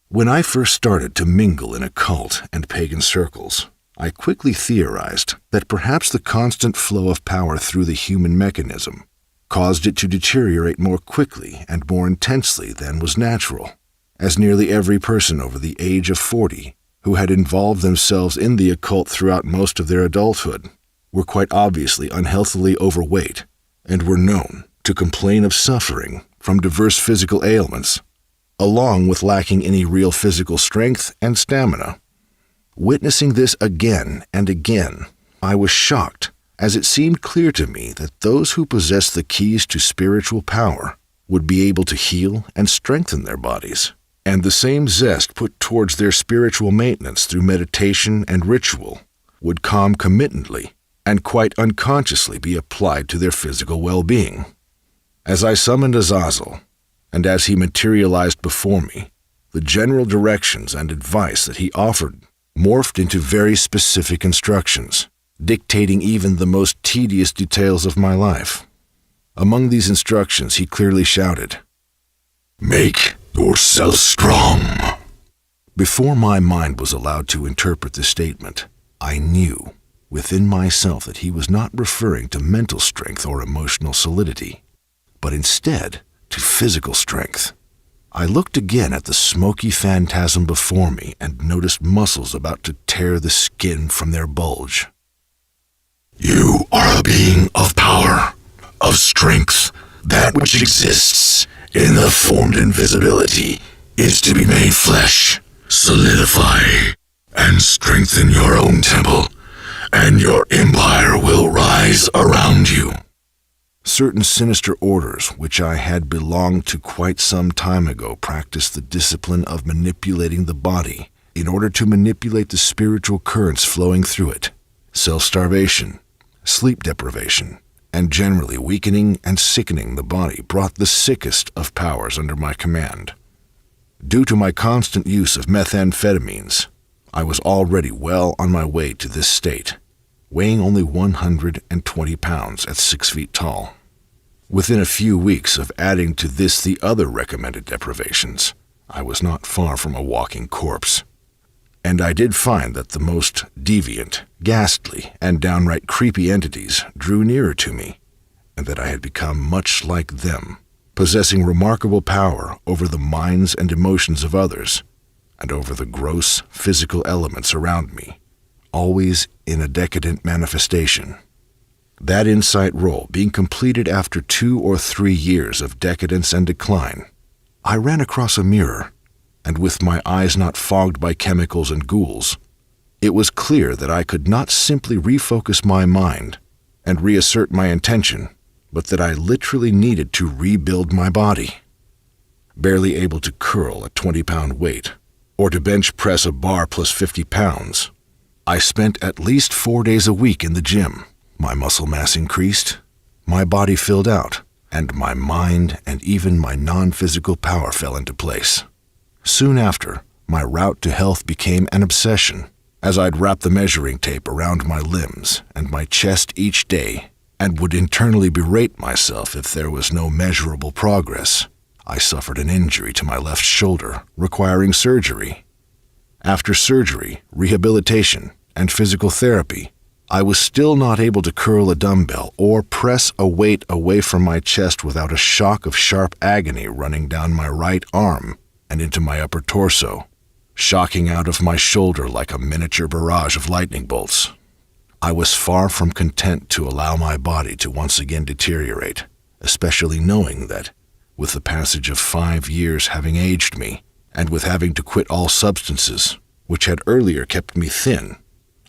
When I first started to mingle in occult and pagan circles, I quickly theorized that perhaps the constant flow of power through the human mechanism caused it to deteriorate more quickly and more intensely than was natural, as nearly every person over the age of 40 who had involved themselves in the occult throughout most of their adulthood were quite obviously unhealthily overweight and were known to complain of suffering from diverse physical ailments, along with lacking any real physical strength and stamina. Witnessing this again and again, I was shocked, as it seemed clear to me that those who possessed the keys to spiritual power would be able to heal and strengthen their bodies, and the same zest put towards their spiritual maintenance through meditation and ritual would concomitantly and quite unconsciously be applied to their physical well-being. As I summoned Azazel, and as he materialized before me, the general directions and advice that he offered morphed into very specific instructions, dictating even the most tedious details of my life. Among these instructions, he clearly shouted, "Make yourself strong." Before my mind was allowed to interpret this statement, I knew within myself that he was not referring to mental strength or emotional solidity, but instead to physical strength. I looked again at the smoky phantasm before me and noticed muscles about to tear the skin from their bulge. You are a being of power, of strength. That which exists in the formed invisibility is to be made flesh. Solidify and strengthen your own temple, and your empire will rise around you. Certain sinister orders, which I had belonged to quite some time ago, practiced the discipline of manipulating the body in order to manipulate the spiritual currents flowing through it. Self-starvation, sleep deprivation, and generally weakening and sickening the body brought the sickest of powers under my command. Due to my constant use of methamphetamines, I was already well on my way to this state, weighing only 120 pounds at 6 feet tall. Within a few weeks of adding to this the other recommended deprivations, I was not far from a walking corpse. And I did find that the most deviant, ghastly, and downright creepy entities drew nearer to me, and that I had become much like them, possessing remarkable power over the minds and emotions of others, and over the gross physical elements around me, always in a decadent manifestation. That insight role being completed after 2 or 3 years of decadence and decline, I ran across a mirror, and with my eyes not fogged by chemicals and ghouls, it was clear that I could not simply refocus my mind and reassert my intention, but that I literally needed to rebuild my body. Barely able to curl a 20-pound weight, or to bench press a bar plus 50 pounds, I spent at least 4 days a week in the gym. My muscle mass increased, my body filled out, and my mind and even my non-physical power fell into place. Soon after, my route to health became an obsession, as I'd wrap the measuring tape around my limbs and my chest each day and would internally berate myself if there was no measurable progress. I suffered an injury to my left shoulder, requiring surgery. After surgery, rehabilitation, and physical therapy, I was still not able to curl a dumbbell or press a weight away from my chest without a shock of sharp agony running down my right arm and into my upper torso, shocking out of my shoulder like a miniature barrage of lightning bolts. I was far from content to allow my body to once again deteriorate, especially knowing that, with the passage of 5 years having aged me, and with having to quit all substances, which had earlier kept me thin,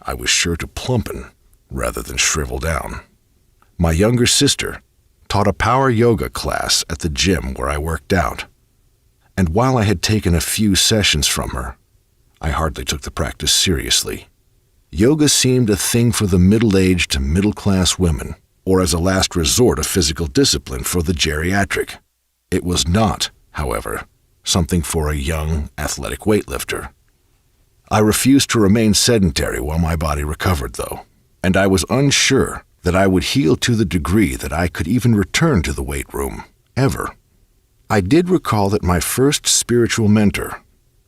I was sure to plumpen rather than shrivel down. My younger sister taught a power yoga class at the gym where I worked out, and while I had taken a few sessions from her, I hardly took the practice seriously. Yoga seemed a thing for the middle-aged to middle-class women, or as a last resort of physical discipline for the geriatric. It was not, however, something for a young, athletic weightlifter. I refused to remain sedentary while my body recovered, though, and I was unsure that I would heal to the degree that I could even return to the weight room, ever. I did recall that my first spiritual mentor,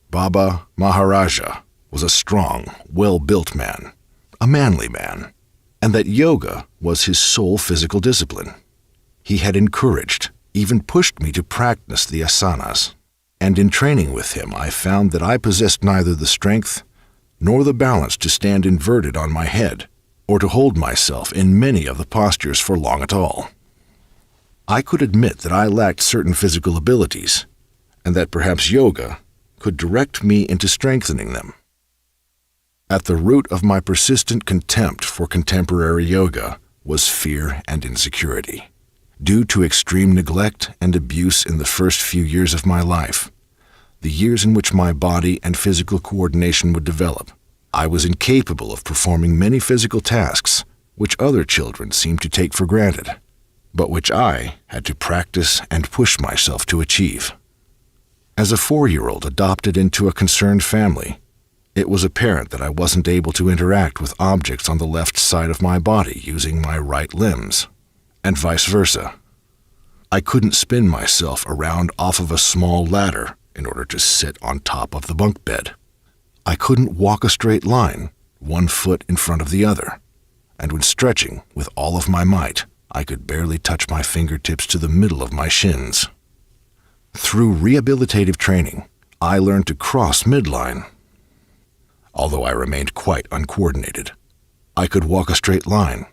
Baba Maharaja, was a strong, well-built man, a manly man, and that yoga was his sole physical discipline. He had encouraged, even pushed me to practice the asanas, and in training with him I found that I possessed neither the strength nor the balance to stand inverted on my head or to hold myself in many of the postures for long at all. I could admit that I lacked certain physical abilities, and that perhaps yoga could direct me into strengthening them. At the root of my persistent contempt for contemporary yoga was fear and insecurity. Due to extreme neglect and abuse in the first few years of my life, the years in which my body and physical coordination would develop, I was incapable of performing many physical tasks which other children seemed to take for granted, but which I had to practice and push myself to achieve. As a 4-year-old adopted into a concerned family, it was apparent that I wasn't able to interact with objects on the left side of my body using my right limbs, and vice versa. I couldn't spin myself around off of a small ladder in order to sit on top of the bunk bed. I couldn't walk a straight line, one foot in front of the other, and when stretching with all of my might, I could barely touch my fingertips to the middle of my shins. Through rehabilitative training, I learned to cross midline. Although I remained quite uncoordinated, I could walk a straight line,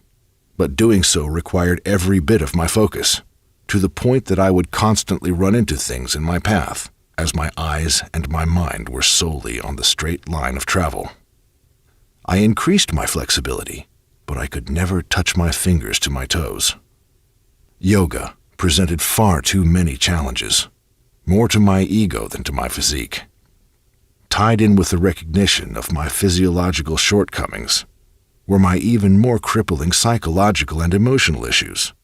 but doing so required every bit of my focus, to the point that I would constantly run into things in my path, as my eyes and my mind were solely on the straight line of travel. I increased my flexibility, but I could never touch my fingers to my toes. Yoga presented far too many challenges, more to my ego than to my physique. Tied in with the recognition of my physiological shortcomings were my even more crippling psychological and emotional issues.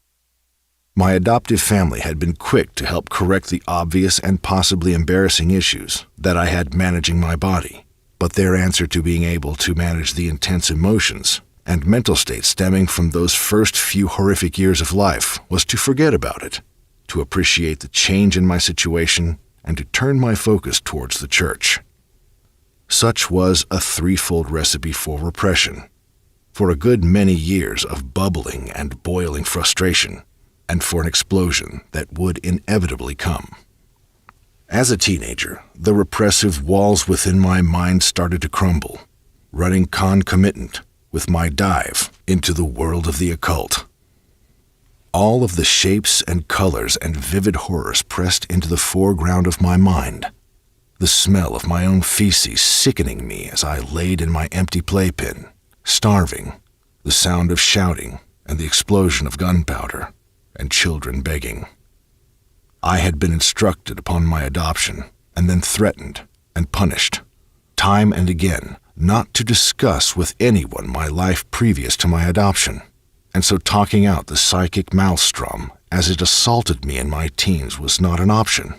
My adoptive family had been quick to help correct the obvious and possibly embarrassing issues that I had managing my body, but their answer to being able to manage the intense emotions and mental state stemming from those first few horrific years of life was to forget about it, to appreciate the change in my situation, and to turn my focus towards the church. Such was a threefold recipe for repression, for a good many years of bubbling and boiling frustration, and for an explosion that would inevitably come. As a teenager, the repressive walls within my mind started to crumble, running concomitant with my dive into the world of the occult All of the shapes and colors and vivid horrors pressed into the foreground of my mind. The smell of my own feces sickening me as I laid in my empty playpen, starving, the sound of shouting and the explosion of gunpowder, and children begging. I had been instructed upon my adoption, and then threatened and punished, time and again, not to discuss with anyone my life previous to my adoption, and so talking out the psychic maelstrom as it assaulted me in my teens was not an option.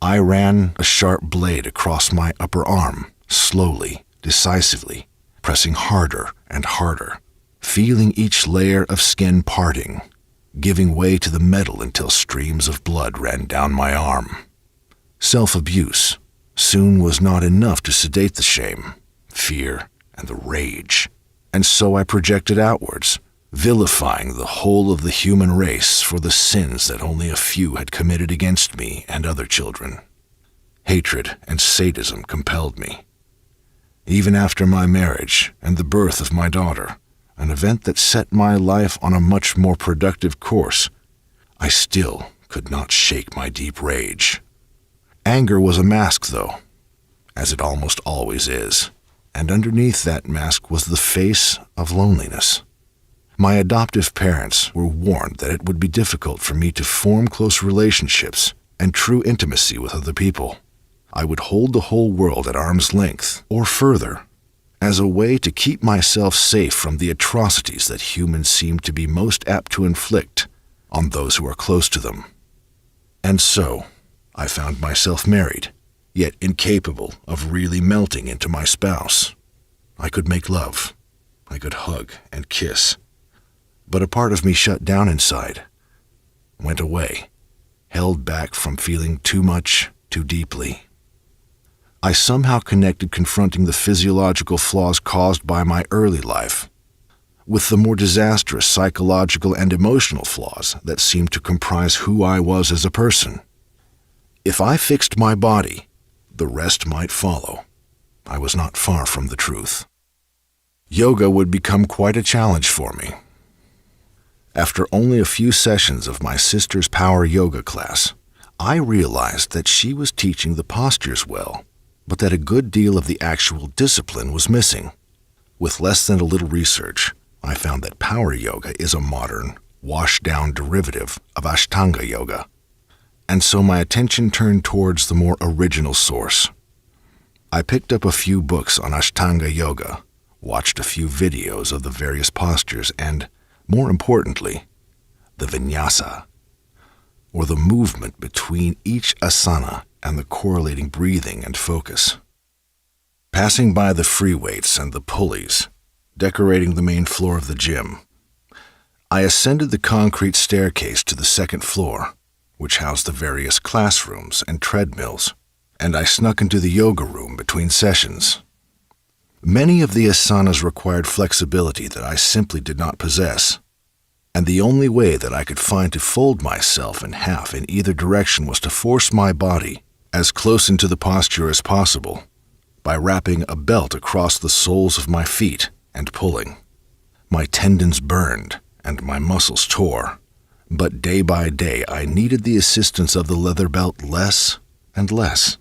I ran a sharp blade across my upper arm, slowly, decisively, pressing harder and harder, feeling each layer of skin parting, giving way to the metal until streams of blood ran down my arm. Self-abuse soon was not enough to sedate the shame, fear, and the rage, and so I projected outwards, vilifying the whole of the human race for the sins that only a few had committed against me and other children. Hatred and sadism compelled me. Even after my marriage and the birth of my daughter, an event that set my life on a much more productive course, I still could not shake my deep rage. Anger was a mask, though, as it almost always is, and underneath that mask was the face of loneliness. My adoptive parents were warned that it would be difficult for me to form close relationships and true intimacy with other people. I would hold the whole world at arm's length, or further, as a way to keep myself safe from the atrocities that humans seem to be most apt to inflict on those who are close to them. And so, I found myself married, yet incapable of really melting into my spouse. I could make love. I could hug and kiss. But a part of me shut down inside, went away, held back from feeling too much, too deeply. I somehow connected confronting the physiological flaws caused by my early life with the more disastrous psychological and emotional flaws that seemed to comprise who I was as a person. If I fixed my body, the rest might follow. I was not far from the truth. Yoga would become quite a challenge for me. After only a few sessions of my sister's power yoga class, I realized that she was teaching the postures well, but that a good deal of the actual discipline was missing. With less than a little research, I found that power yoga is a modern, washed-down derivative of Ashtanga yoga, and so my attention turned towards the more original source. I picked up a few books on Ashtanga yoga, watched a few videos of the various postures, and, more importantly, the vinyasa, or the movement between each asana and the correlating breathing and focus. Passing by the free weights and the pulleys, decorating the main floor of the gym, I ascended the concrete staircase to the second floor, which housed the various classrooms and treadmills, and I snuck into the yoga room between sessions. Many of the asanas required flexibility that I simply did not possess, and the only way that I could find to fold myself in half in either direction was to force my body as close into the posture as possible by wrapping a belt across the soles of my feet and pulling. My tendons burned and my muscles tore, but day by day I needed the assistance of the leather belt less and less.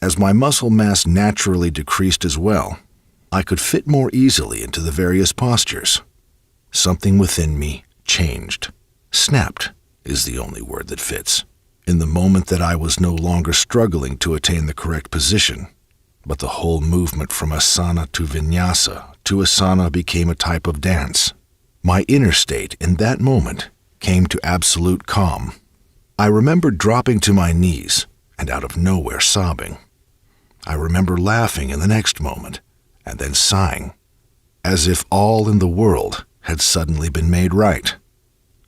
As my muscle mass naturally decreased as well, I could fit more easily into the various postures. Something within me changed. Snapped is the only word that fits. In the moment that I was no longer struggling to attain the correct position, but the whole movement from asana to vinyasa to asana became a type of dance. My inner state in that moment came to absolute calm. I remember dropping to my knees and out of nowhere sobbing. I remember laughing in the next moment and then sighing, as if all in the world had suddenly been made right.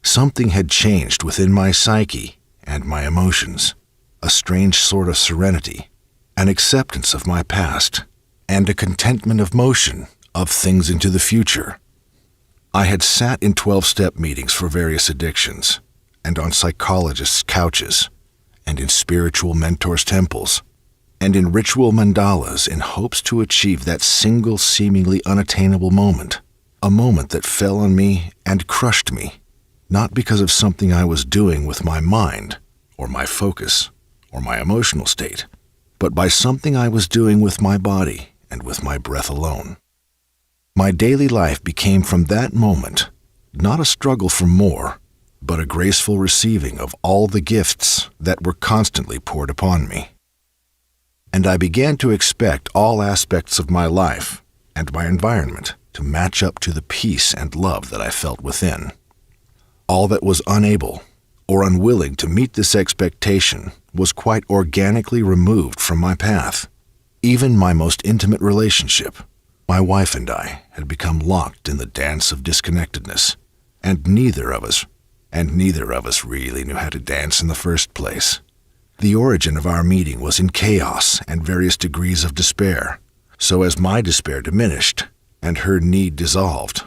Something had changed within my psyche and my emotions, a strange sort of serenity, an acceptance of my past, and a contentment of motion of things into the future. I had sat in 12-step meetings for various addictions, and on psychologists' couches, and in spiritual mentors' temples, and in ritual mandalas in hopes to achieve that single seemingly unattainable moment, a moment that fell on me and crushed me. not because of something I was doing with my mind, or my focus, or my emotional state, but by something I was doing with my body and with my breath alone. My daily life became from that moment not a struggle for more, but a graceful receiving of all the gifts that were constantly poured upon me. And I began to expect all aspects of my life and my environment to match up to the peace and love that I felt within. All that was unable or unwilling to meet this expectation was quite organically removed from my path. Even my most intimate relationship, my wife and I, had become locked in the dance of disconnectedness, and neither of us really knew how to dance in the first place. The origin of our meeting was in chaos and various degrees of despair, so as my despair diminished and her need dissolved.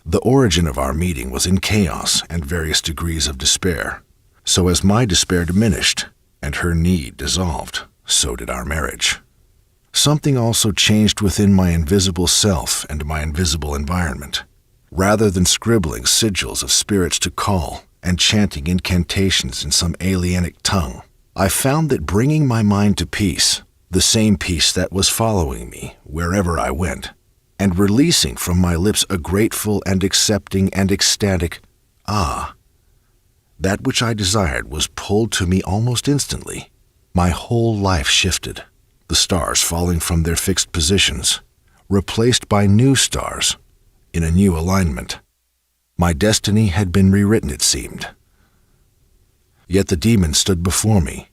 The origin of our meeting was in chaos and various degrees of despair, so as my despair diminished and her need dissolved, so did our marriage. Something also changed within my invisible self and my invisible environment. Rather than scribbling sigils of spirits to call and chanting incantations in some alienic tongue, I found that bringing my mind to peace, the same peace that was following me wherever I went, and releasing from my lips a grateful and accepting and ecstatic "ah," that which I desired was pulled to me almost instantly. My whole life shifted, the stars falling from their fixed positions, replaced by new stars, in a new alignment. My destiny had been rewritten, it seemed. Yet the demon stood before me,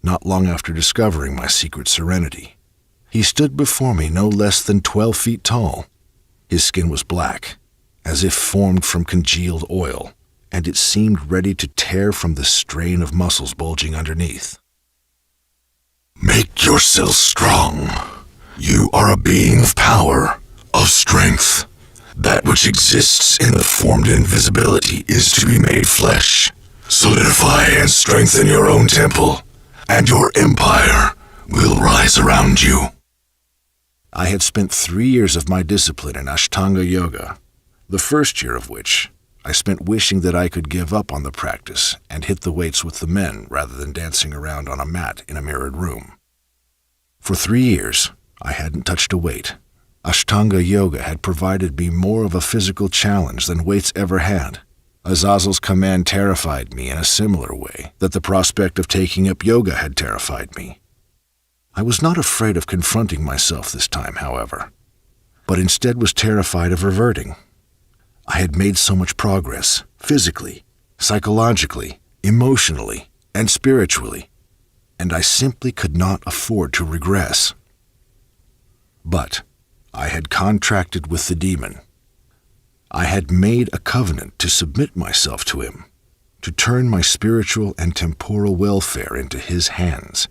not long after discovering my secret serenity. He stood before me no less than 12 feet tall. His skin was black, as if formed from congealed oil, and it seemed ready to tear from the strain of muscles bulging underneath. Make yourself strong. You are a being of power, of strength. That which exists in the formed invisibility is to be made flesh. Solidify and strengthen your own temple, and your empire will rise around you. I had spent 3 years of my discipline in Ashtanga Yoga, the first year of which I spent wishing that I could give up on the practice and hit the weights with the men rather than dancing around on a mat in a mirrored room. For 3 years, I hadn't touched a weight. Ashtanga Yoga had provided me more of a physical challenge than weights ever had. Azazel's command terrified me in a similar way that the prospect of taking up yoga had terrified me. I was not afraid of confronting myself this time, however, but instead was terrified of reverting. I had made so much progress, physically, psychologically, emotionally, and spiritually, and I simply could not afford to regress. But I had contracted with the demon. I had made a covenant to submit myself to him, to turn my spiritual and temporal welfare into his hands,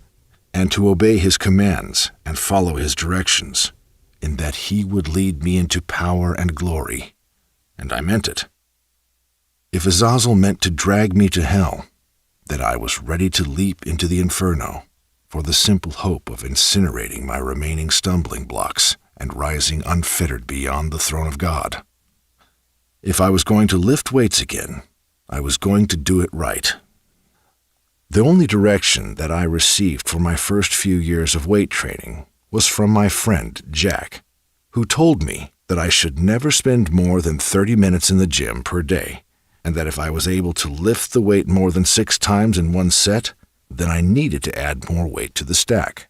and to obey his commands and follow his directions, in that he would lead me into power and glory. And I meant it. If Azazel meant to drag me to hell, then I was ready to leap into the inferno for the simple hope of incinerating my remaining stumbling blocks and rising unfettered beyond the throne of God. If I was going to lift weights again, I was going to do it right. The only direction that I received for my first few years of weight training was from my friend Jack, who told me that I should never spend more than 30 minutes in the gym per day, and that if I was able to lift the weight more than 6 times in one set, then I needed to add more weight to the stack.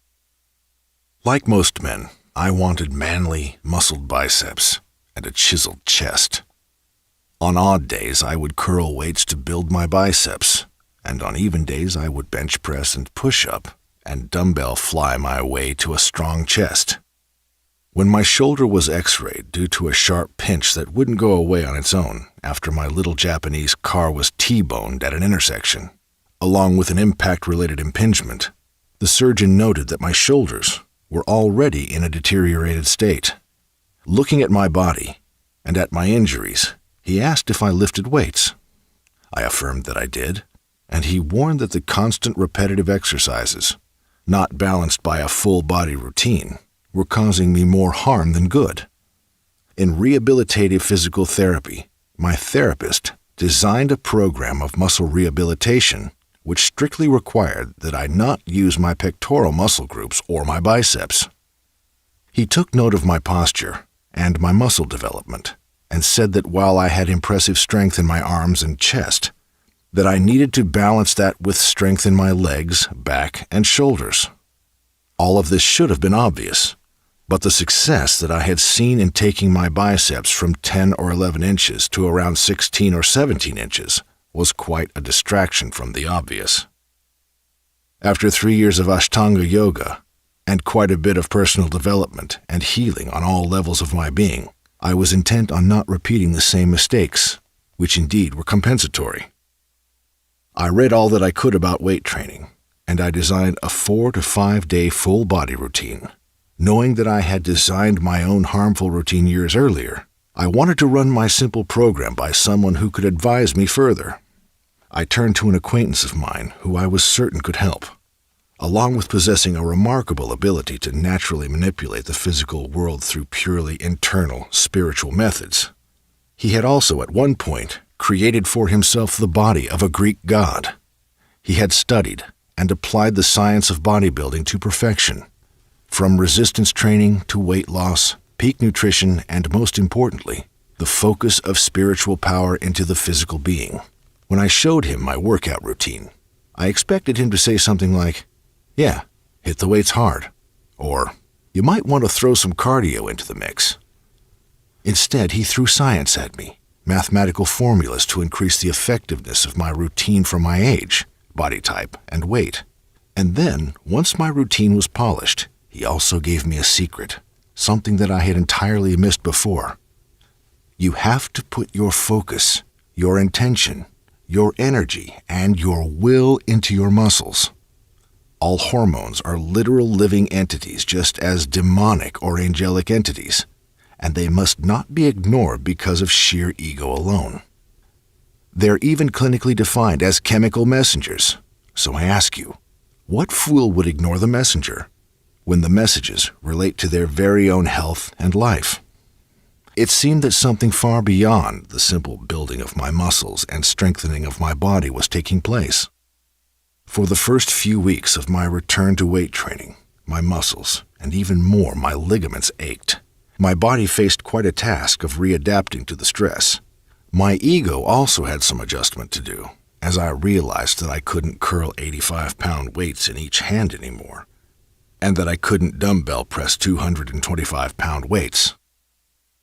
Like most men, I wanted manly, muscled biceps and a chiseled chest. On odd days, I would curl weights to build my biceps, and on even days I would bench press and push up and dumbbell fly my way to a strong chest. When my shoulder was x-rayed due to a sharp pinch that wouldn't go away on its own after my little Japanese car was T-boned at an intersection, along with an impact-related impingement, the surgeon noted that my shoulders were already in a deteriorated state. Looking at my body and at my injuries, he asked if I lifted weights. I affirmed that I did, and he warned that the constant repetitive exercises, not balanced by a full-body routine, were causing me more harm than good. In rehabilitative physical therapy, my therapist designed a program of muscle rehabilitation which strictly required that I not use my pectoral muscle groups or my biceps. He took note of my posture and my muscle development and said that while I had impressive strength in my arms and chest, that I needed to balance that with strength in my legs, back, and shoulders. All of this should have been obvious, but the success that I had seen in taking my biceps from 10 or 11 inches to around 16 or 17 inches was quite a distraction from the obvious. After 3 years of Ashtanga yoga, and quite a bit of personal development and healing on all levels of my being, I was intent on not repeating the same mistakes, which indeed were compensatory. I read all that I could about weight training, and I designed a 4 to 5 day full body routine. Knowing that I had designed my own harmful routine years earlier, I wanted to run my simple program by someone who could advise me further. I turned to an acquaintance of mine who I was certain could help. Along with possessing a remarkable ability to naturally manipulate the physical world through purely internal, spiritual methods, he had also at one point created for himself the body of a Greek god. He had studied and applied the science of bodybuilding to perfection, from resistance training to weight loss, peak nutrition, and most importantly, the focus of spiritual power into the physical being. When I showed him my workout routine, I expected him to say something like, "Yeah, hit the weights hard," or "You might want to throw some cardio into the mix." Instead, he threw science at me, mathematical formulas to increase the effectiveness of my routine for my age, body type, and weight. And then, once my routine was polished, he also gave me a secret, something that I had entirely missed before. You have to put your focus, your intention, your energy, and your will into your muscles. All hormones are literal living entities just as demonic or angelic entities, and they must not be ignored because of sheer ego alone. They're even clinically defined as chemical messengers. So I ask you, what fool would ignore the messenger when the messages relate to their very own health and life? It seemed that something far beyond the simple building of my muscles and strengthening of my body was taking place. For the first few weeks of my return to weight training, my muscles, and even more my ligaments ached. My body faced quite a task of readapting to the stress. My ego also had some adjustment to do, as I realized that I couldn't curl 85-pound weights in each hand anymore, and that I couldn't dumbbell press 225-pound weights.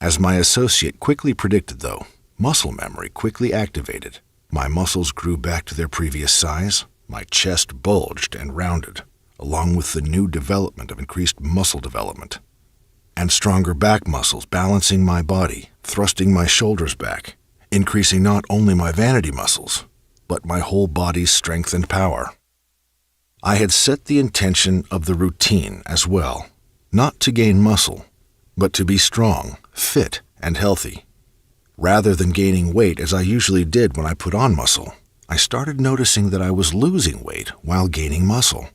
As my associate quickly predicted, though, muscle memory quickly activated. My muscles grew back to their previous size, my chest bulged and rounded, along with the new development of increased muscle development, and stronger back muscles balancing my body, thrusting my shoulders back, increasing not only my vanity muscles, but my whole body's strength and power. I had set the intention of the routine as well, not to gain muscle, but to be strong, fit, and healthy. Rather than gaining weight as I usually did when I put on muscle, I started noticing that I was losing weight while gaining muscle.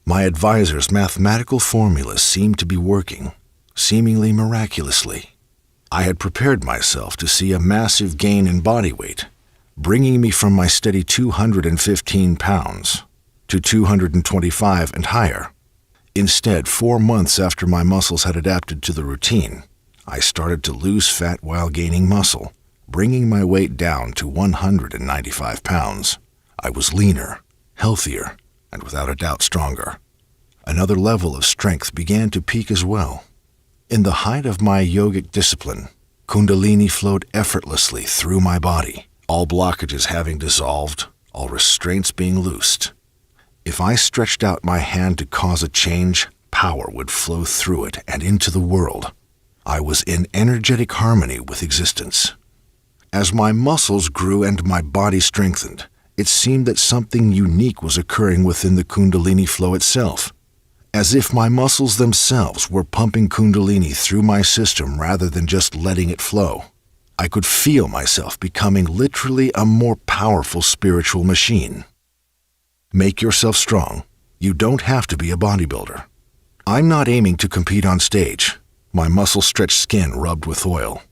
My advisor's mathematical formulas seemed to be working, seemingly miraculously. I had prepared myself to see a massive gain in body weight, bringing me from my steady 215 pounds to 225 and higher. Instead, 4 months after my muscles had adapted to the routine, I started to lose fat while gaining muscle, bringing my weight down to 195 pounds. I was leaner, healthier, and without a doubt stronger. Another level of strength began to peak as well. In the height of my yogic discipline, Kundalini flowed effortlessly through my body, all blockages having dissolved, all restraints being loosed. If I stretched out my hand to cause a change, power would flow through it and into the world. I was in energetic harmony with existence. As my muscles grew and my body strengthened, it seemed that something unique was occurring within the Kundalini flow itself, as if my muscles themselves were pumping Kundalini through my system rather than just letting it flow. I could feel myself becoming literally a more powerful spiritual machine. Make yourself strong. You don't have to be a bodybuilder. I'm not aiming to compete on stage, my muscle-stretched skin rubbed with oil.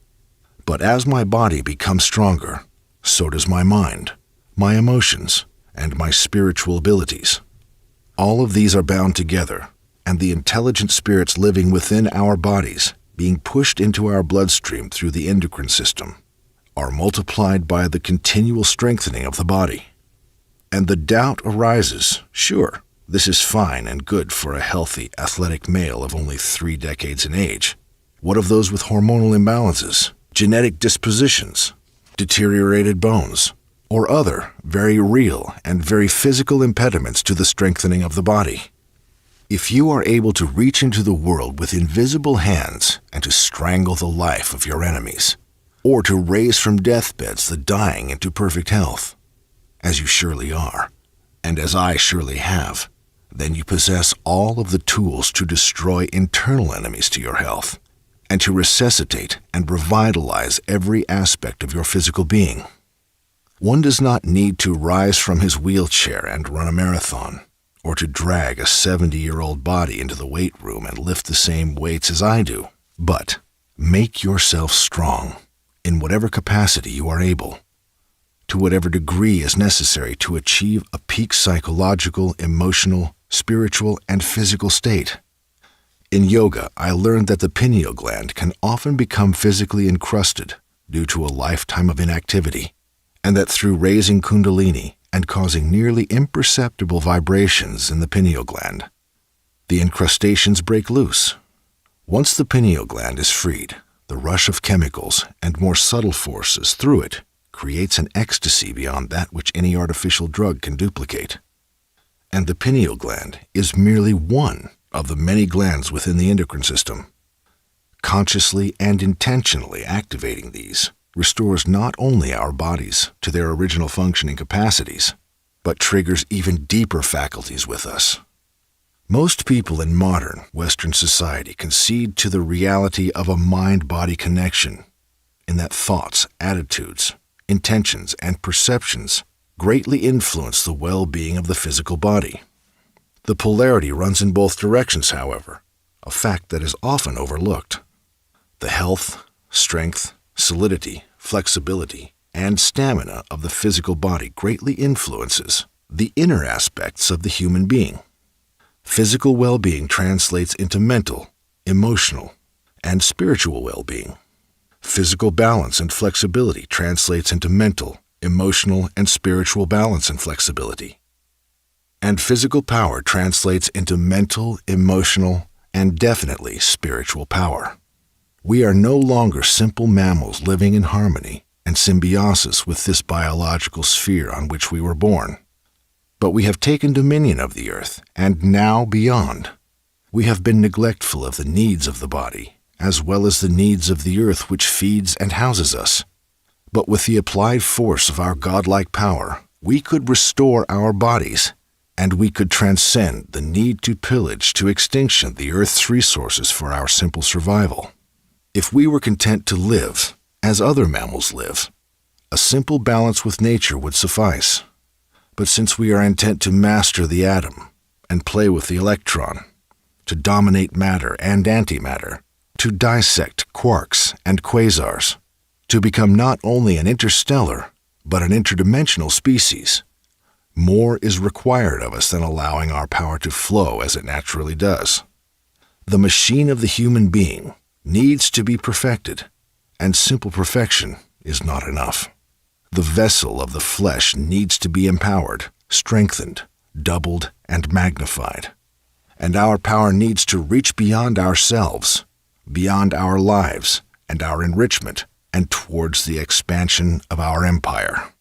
But as my body becomes stronger, so does my mind, my emotions, and my spiritual abilities. All of these are bound together, and the intelligent spirits living within our bodies, being pushed into our bloodstream through the endocrine system, are multiplied by the continual strengthening of the body. And the doubt arises, sure, this is fine and good for a healthy, athletic male of only 3 decades in age. What of those with hormonal imbalances, genetic dispositions, deteriorated bones, or other very real and very physical impediments to the strengthening of the body? If you are able to reach into the world with invisible hands and to strangle the life of your enemies, or to raise from deathbeds the dying into perfect health, as you surely are, and as I surely have, then you possess all of the tools to destroy internal enemies to your health, and to resuscitate and revitalize every aspect of your physical being. One does not need to rise from his wheelchair and run a marathon, or to drag a 70-year-old body into the weight room and lift the same weights as I do, but make yourself strong in whatever capacity you are able, to whatever degree is necessary to achieve a peak psychological, emotional, spiritual, and physical state. In yoga, I learned that the pineal gland can often become physically encrusted due to a lifetime of inactivity, and that through raising kundalini and causing nearly imperceptible vibrations in the pineal gland, the incrustations break loose. Once the pineal gland is freed, the rush of chemicals and more subtle forces through it creates an ecstasy beyond that which any artificial drug can duplicate. And the pineal gland is merely one of the many glands within the endocrine system. Consciously and intentionally activating these restores not only our bodies to their original functioning capacities, but triggers even deeper faculties with us. Most people in modern Western society concede to the reality of a mind-body connection, in that thoughts, attitudes, intentions, and perceptions greatly influence the well-being of the physical body. The polarity runs in both directions, however, a fact that is often overlooked. The health, strength, solidity, flexibility, and stamina of the physical body greatly influences the inner aspects of the human being. Physical well-being translates into mental, emotional, and spiritual well-being. Physical balance and flexibility translates into mental, emotional, and spiritual balance and flexibility. And physical power translates into mental, emotional, and definitely spiritual power. We are no longer simple mammals living in harmony and symbiosis with this biological sphere on which we were born. But we have taken dominion of the earth, and now beyond. We have been neglectful of the needs of the body, as well as the needs of the earth which feeds and houses us. But with the applied force of our godlike power, we could restore our bodies, and we could transcend the need to pillage to extinction the earth's resources for our simple survival. If we were content to live as other mammals live, a simple balance with nature would suffice. But since we are intent to master the atom and play with the electron, to dominate matter and antimatter, to dissect quarks and quasars, to become not only an interstellar, but an interdimensional species, more is required of us than allowing our power to flow as it naturally does. The machine of the human being needs to be perfected, and simple perfection is not enough. The vessel of the flesh needs to be empowered, strengthened, doubled, and magnified. And our power needs to reach beyond ourselves, beyond our lives and our enrichment, and towards the expansion of our empire.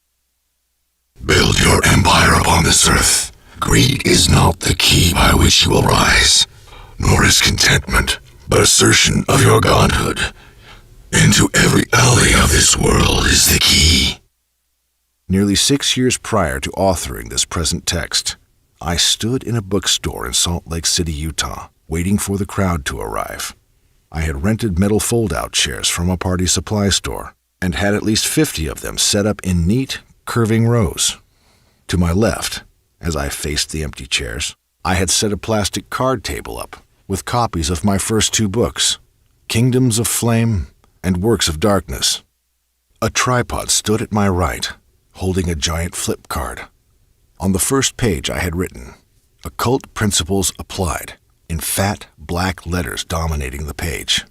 Build your empire upon this earth. Greed is not the key by which you will rise, nor is contentment, but assertion of your godhood. Into every alley of this world is the key. Nearly 6 years prior to authoring this present text, I stood in a bookstore in Salt Lake City, Utah, waiting for the crowd to arrive. I had rented metal fold-out chairs from a party supply store and had at least 50 of them set up in neat, curving rows. To my left, as I faced the empty chairs, I had set a plastic card table up with copies of my first 2 books, Kingdoms of Flame and Works of Darkness. A tripod stood at my right, holding a giant flip card. On the first page I had written, "Occult Principles Applied," in fat, black letters dominating the page.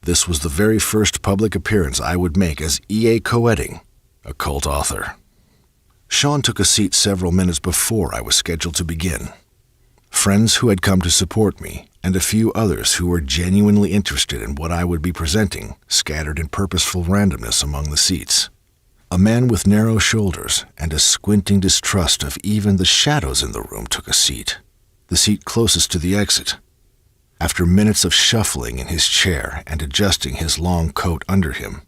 This was the very first public appearance I would make as E.A. Coetting, occult author. Sean took a seat several minutes before I was scheduled to begin. Friends who had come to support me, and a few others who were genuinely interested in what I would be presenting, scattered in purposeful randomness among the seats. A man with narrow shoulders and a squinting distrust of even the shadows in the room took a seat, the seat closest to the exit. After minutes of shuffling in his chair and adjusting his long coat under him,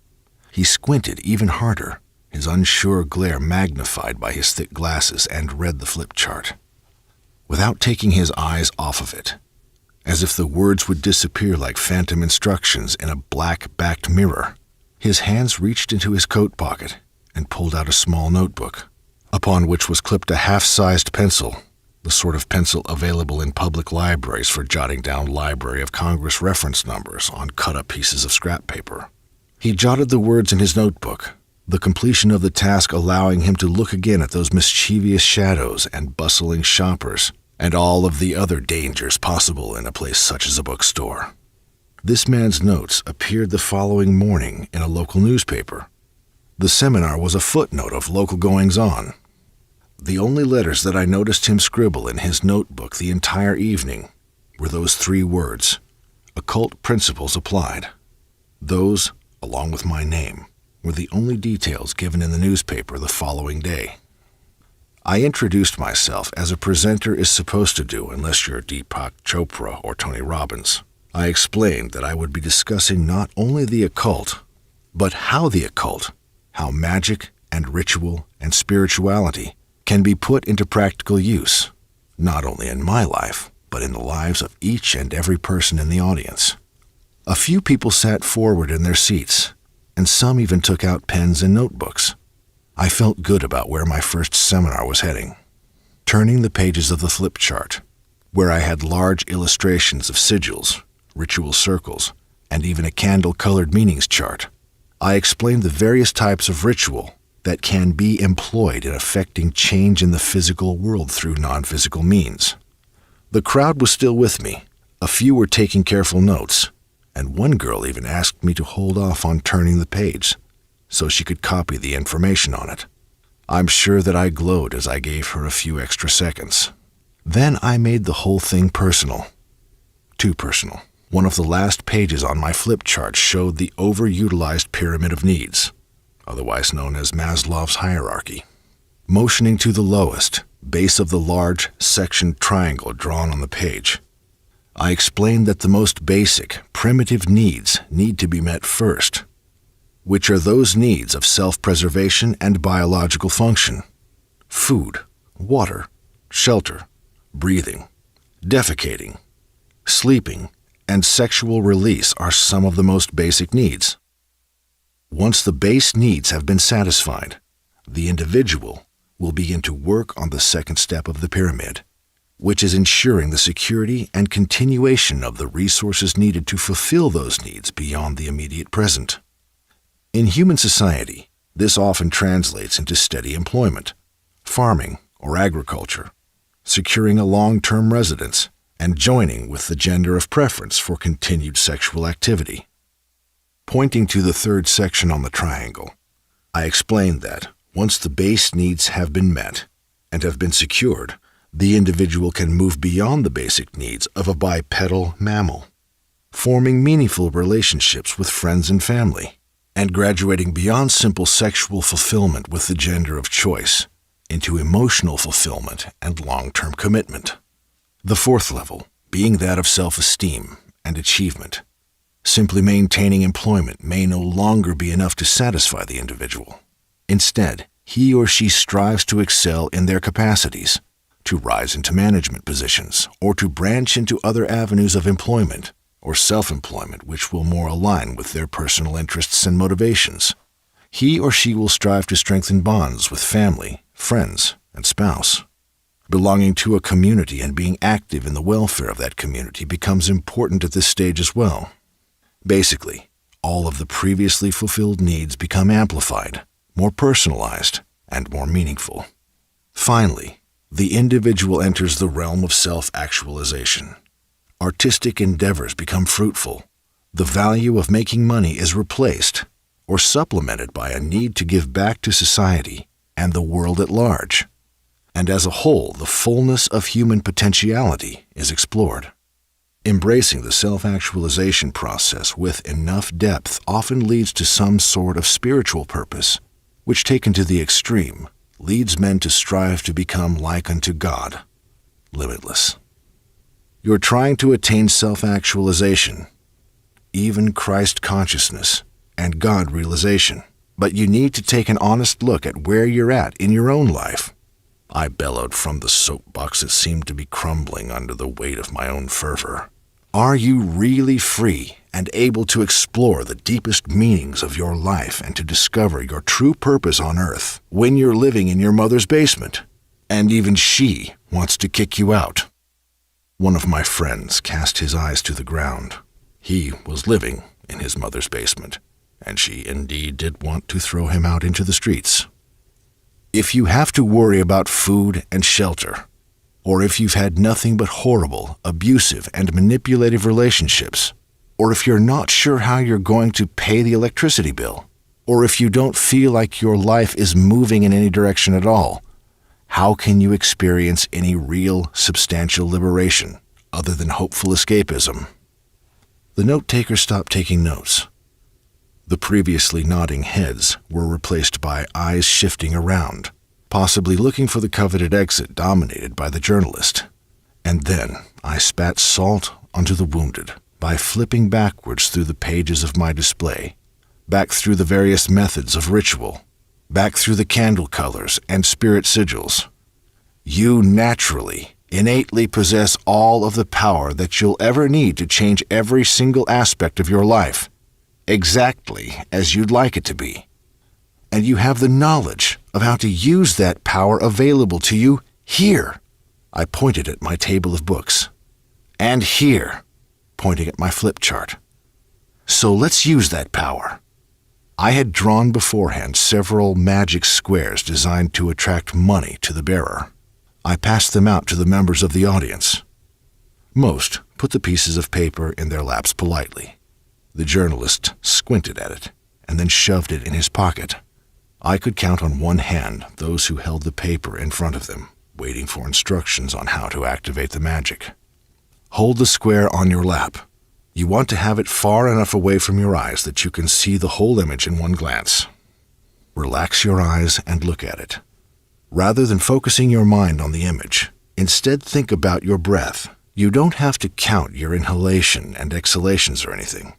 he squinted even harder, his unsure glare magnified by his thick glasses, and read the flip chart. Without taking his eyes off of it, as if the words would disappear like phantom instructions in a black-backed mirror, his hands reached into his coat pocket and pulled out a small notebook, upon which was clipped a half-sized pencil, the sort of pencil available in public libraries for jotting down Library of Congress reference numbers on cut-up pieces of scrap paper. He jotted the words in his notebook, the completion of the task allowing him to look again at those mischievous shadows and bustling shoppers, and all of the other dangers possible in a place such as a bookstore. This man's notes appeared the following morning in a local newspaper. The seminar was a footnote of local goings-on. The only letters that I noticed him scribble in his notebook the entire evening were those 3 words, "Occult Principles Applied." Those, along with my name, were the only details given in the newspaper the following day. I introduced myself as a presenter is supposed to do unless you're Deepak Chopra or Tony Robbins. I explained that I would be discussing not only the occult, but how the occult, how magic and ritual and spirituality can be put into practical use, not only in my life, but in the lives of each and every person in the audience. A few people sat forward in their seats, and some even took out pens and notebooks. I felt good about where my first seminar was heading. Turning the pages of the flip chart, where I had large illustrations of sigils, ritual circles, and even a candle-colored meanings chart, I explained the various types of ritual that can be employed in effecting change in the physical world through non-physical means. The crowd was still with me. A few were taking careful notes, and one girl even asked me to hold off on turning the page so she could copy the information on it. I'm sure that I glowed as I gave her a few extra seconds. Then I made the whole thing personal. Too personal. One of the last pages on my flip chart showed the overutilized pyramid of needs, otherwise known as Maslow's hierarchy. Motioning to the lowest, base of the large, sectioned triangle drawn on the page, I explained that the most basic, primitive needs need to be met first, which are those needs of self-preservation and biological function. Food, water, shelter, breathing, defecating, sleeping, and sexual release are some of the most basic needs. Once the base needs have been satisfied, the individual will begin to work on the second step of the pyramid, which is ensuring the security and continuation of the resources needed to fulfill those needs beyond the immediate present. In human society, this often translates into steady employment, farming or agriculture, securing a long-term residence, and joining with the gender of preference for continued sexual activity. Pointing to the third section on the triangle, I explained that once the base needs have been met and have been secured, the individual can move beyond the basic needs of a bipedal mammal, forming meaningful relationships with friends and family, and graduating beyond simple sexual fulfillment with the gender of choice into emotional fulfillment and long-term commitment. The fourth level being that of self-esteem and achievement. Simply maintaining employment may no longer be enough to satisfy the individual. Instead, he or she strives to excel in their capacities, to rise into management positions, or to branch into other avenues of employment or self-employment which will more align with their personal interests and motivations. He or she will strive to strengthen bonds with family, friends, and spouse. Belonging to a community and being active in the welfare of that community becomes important at this stage as well. Basically, all of the previously fulfilled needs become amplified, more personalized, and more meaningful. Finally, the individual enters the realm of self-actualization. Artistic endeavors become fruitful. The value of making money is replaced or supplemented by a need to give back to society and the world at large. And as a whole, the fullness of human potentiality is explored. Embracing the self-actualization process with enough depth often leads to some sort of spiritual purpose, which taken to the extreme, leads men to strive to become like unto God, limitless. You're trying to attain self-actualization, even Christ consciousness, and God realization, but you need to take an honest look at where you're at in your own life. I bellowed from the soapbox that seemed to be crumbling under the weight of my own fervor. Are you really free and able to explore the deepest meanings of your life and to discover your true purpose on earth when you're living in your mother's basement, and even she wants to kick you out? One of my friends cast his eyes to the ground. He was living in his mother's basement, and she indeed did want to throw him out into the streets. If you have to worry about food and shelter, or if you've had nothing but horrible, abusive, and manipulative relationships, or if you're not sure how you're going to pay the electricity bill, or if you don't feel like your life is moving in any direction at all, how can you experience any real, substantial liberation other than hopeful escapism? The note-taker stopped taking notes. The previously nodding heads were replaced by eyes shifting around, possibly looking for the coveted exit dominated by the journalist. And then I spat salt onto the wounded by flipping backwards through the pages of my display, back through the various methods of ritual, back through the candle colors and spirit sigils. You naturally, innately possess all of the power that you'll ever need to change every single aspect of your life, exactly as you'd like it to be. And you have the knowledge of how to use that power available to you here. I pointed at my table of books. And here, pointing at my flip chart. So let's use that power. I had drawn beforehand several magic squares designed to attract money to the bearer. I passed them out to the members of the audience. Most put the pieces of paper in their laps politely. The journalist squinted at it and then shoved it in his pocket. I could count on one hand those who held the paper in front of them, waiting for instructions on how to activate the magic. Hold the square on your lap. You want to have it far enough away from your eyes that you can see the whole image in one glance. Relax your eyes and look at it. Rather than focusing your mind on the image, instead think about your breath. You don't have to count your inhalation and exhalations or anything.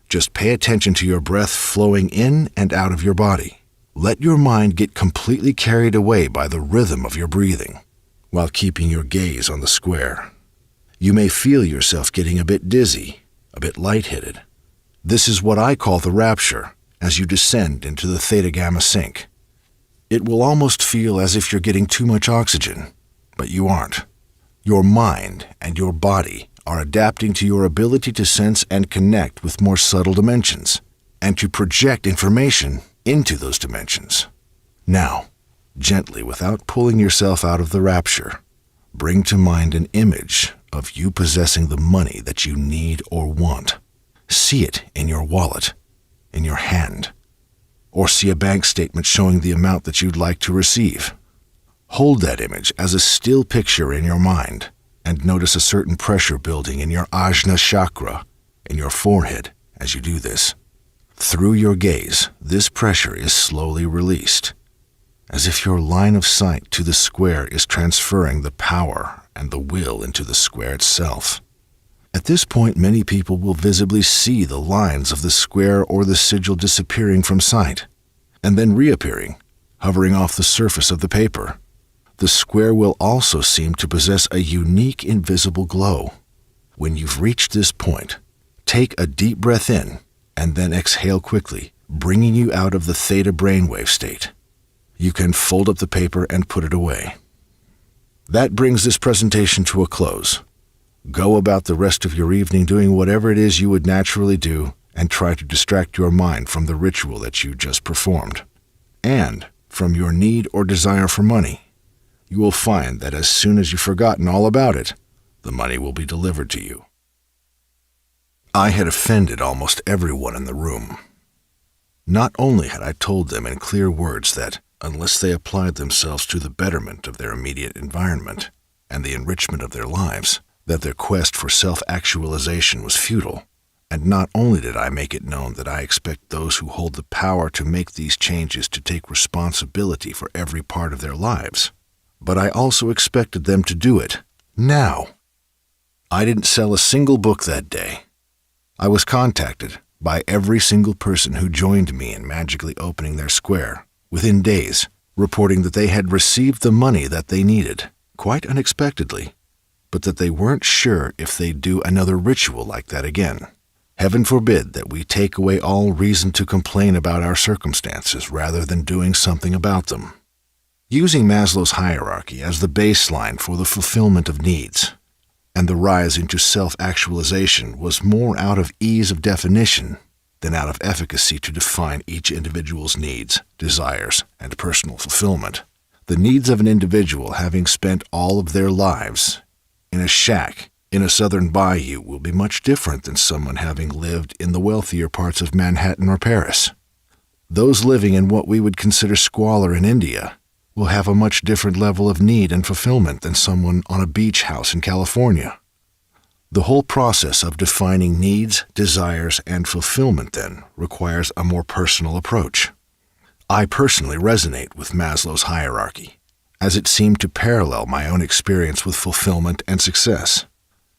Just pay attention to your breath flowing in and out of your body. Let your mind get completely carried away by the rhythm of your breathing, while keeping your gaze on the square. You may feel yourself getting a bit dizzy, a bit lightheaded. This is what I call the rapture as you descend into the theta-gamma sync. It will almost feel as if you're getting too much oxygen, but you aren't. Your mind and your body are adapting to your ability to sense and connect with more subtle dimensions, and to project information into those dimensions. Now, gently, without pulling yourself out of the rapture, bring to mind an image of you possessing the money that you need or want. See it in your wallet, in your hand, or see a bank statement showing the amount that you'd like to receive. Hold that image as a still picture in your mind, and notice a certain pressure building in your ajna chakra, in your forehead, as you do this. Through your gaze, this pressure is slowly released, as if your line of sight to the square is transferring the power and the will into the square itself. At this point, many people will visibly see the lines of the square or the sigil disappearing from sight, and then reappearing, hovering off the surface of the paper. The square will also seem to possess a unique invisible glow. When you've reached this point, take a deep breath in, and then exhale quickly, bringing you out of the theta brainwave state. You can fold up the paper and put it away. That brings this presentation to a close. Go about the rest of your evening doing whatever it is you would naturally do, and try to distract your mind from the ritual that you just performed, and from your need or desire for money. You will find that as soon as you've forgotten all about it, the money will be delivered to you. I had offended almost everyone in the room. Not only had I told them in clear words that, unless they applied themselves to the betterment of their immediate environment and the enrichment of their lives, that their quest for self-actualization was futile, and not only did I make it known that I expect those who hold the power to make these changes to take responsibility for every part of their lives, but I also expected them to do it now. I didn't sell a single book that day. I was contacted by every single person who joined me in magically opening their square within days, reporting that they had received the money that they needed, quite unexpectedly, but that they weren't sure if they'd do another ritual like that again. Heaven forbid that we take away all reason to complain about our circumstances rather than doing something about them. Using Maslow's hierarchy as the baseline for the fulfillment of needs, and the rise into self-actualization was more out of ease of definition than out of efficacy to define each individual's needs, desires, and personal fulfillment. The needs of an individual having spent all of their lives in a shack in a southern bayou will be much different than someone having lived in the wealthier parts of Manhattan or Paris. Those living in what we would consider squalor in India will have a much different level of need and fulfillment than someone on a beach house in California. The whole process of defining needs, desires, and fulfillment, then, requires a more personal approach. I personally resonate with Maslow's hierarchy, as it seemed to parallel my own experience with fulfillment and success.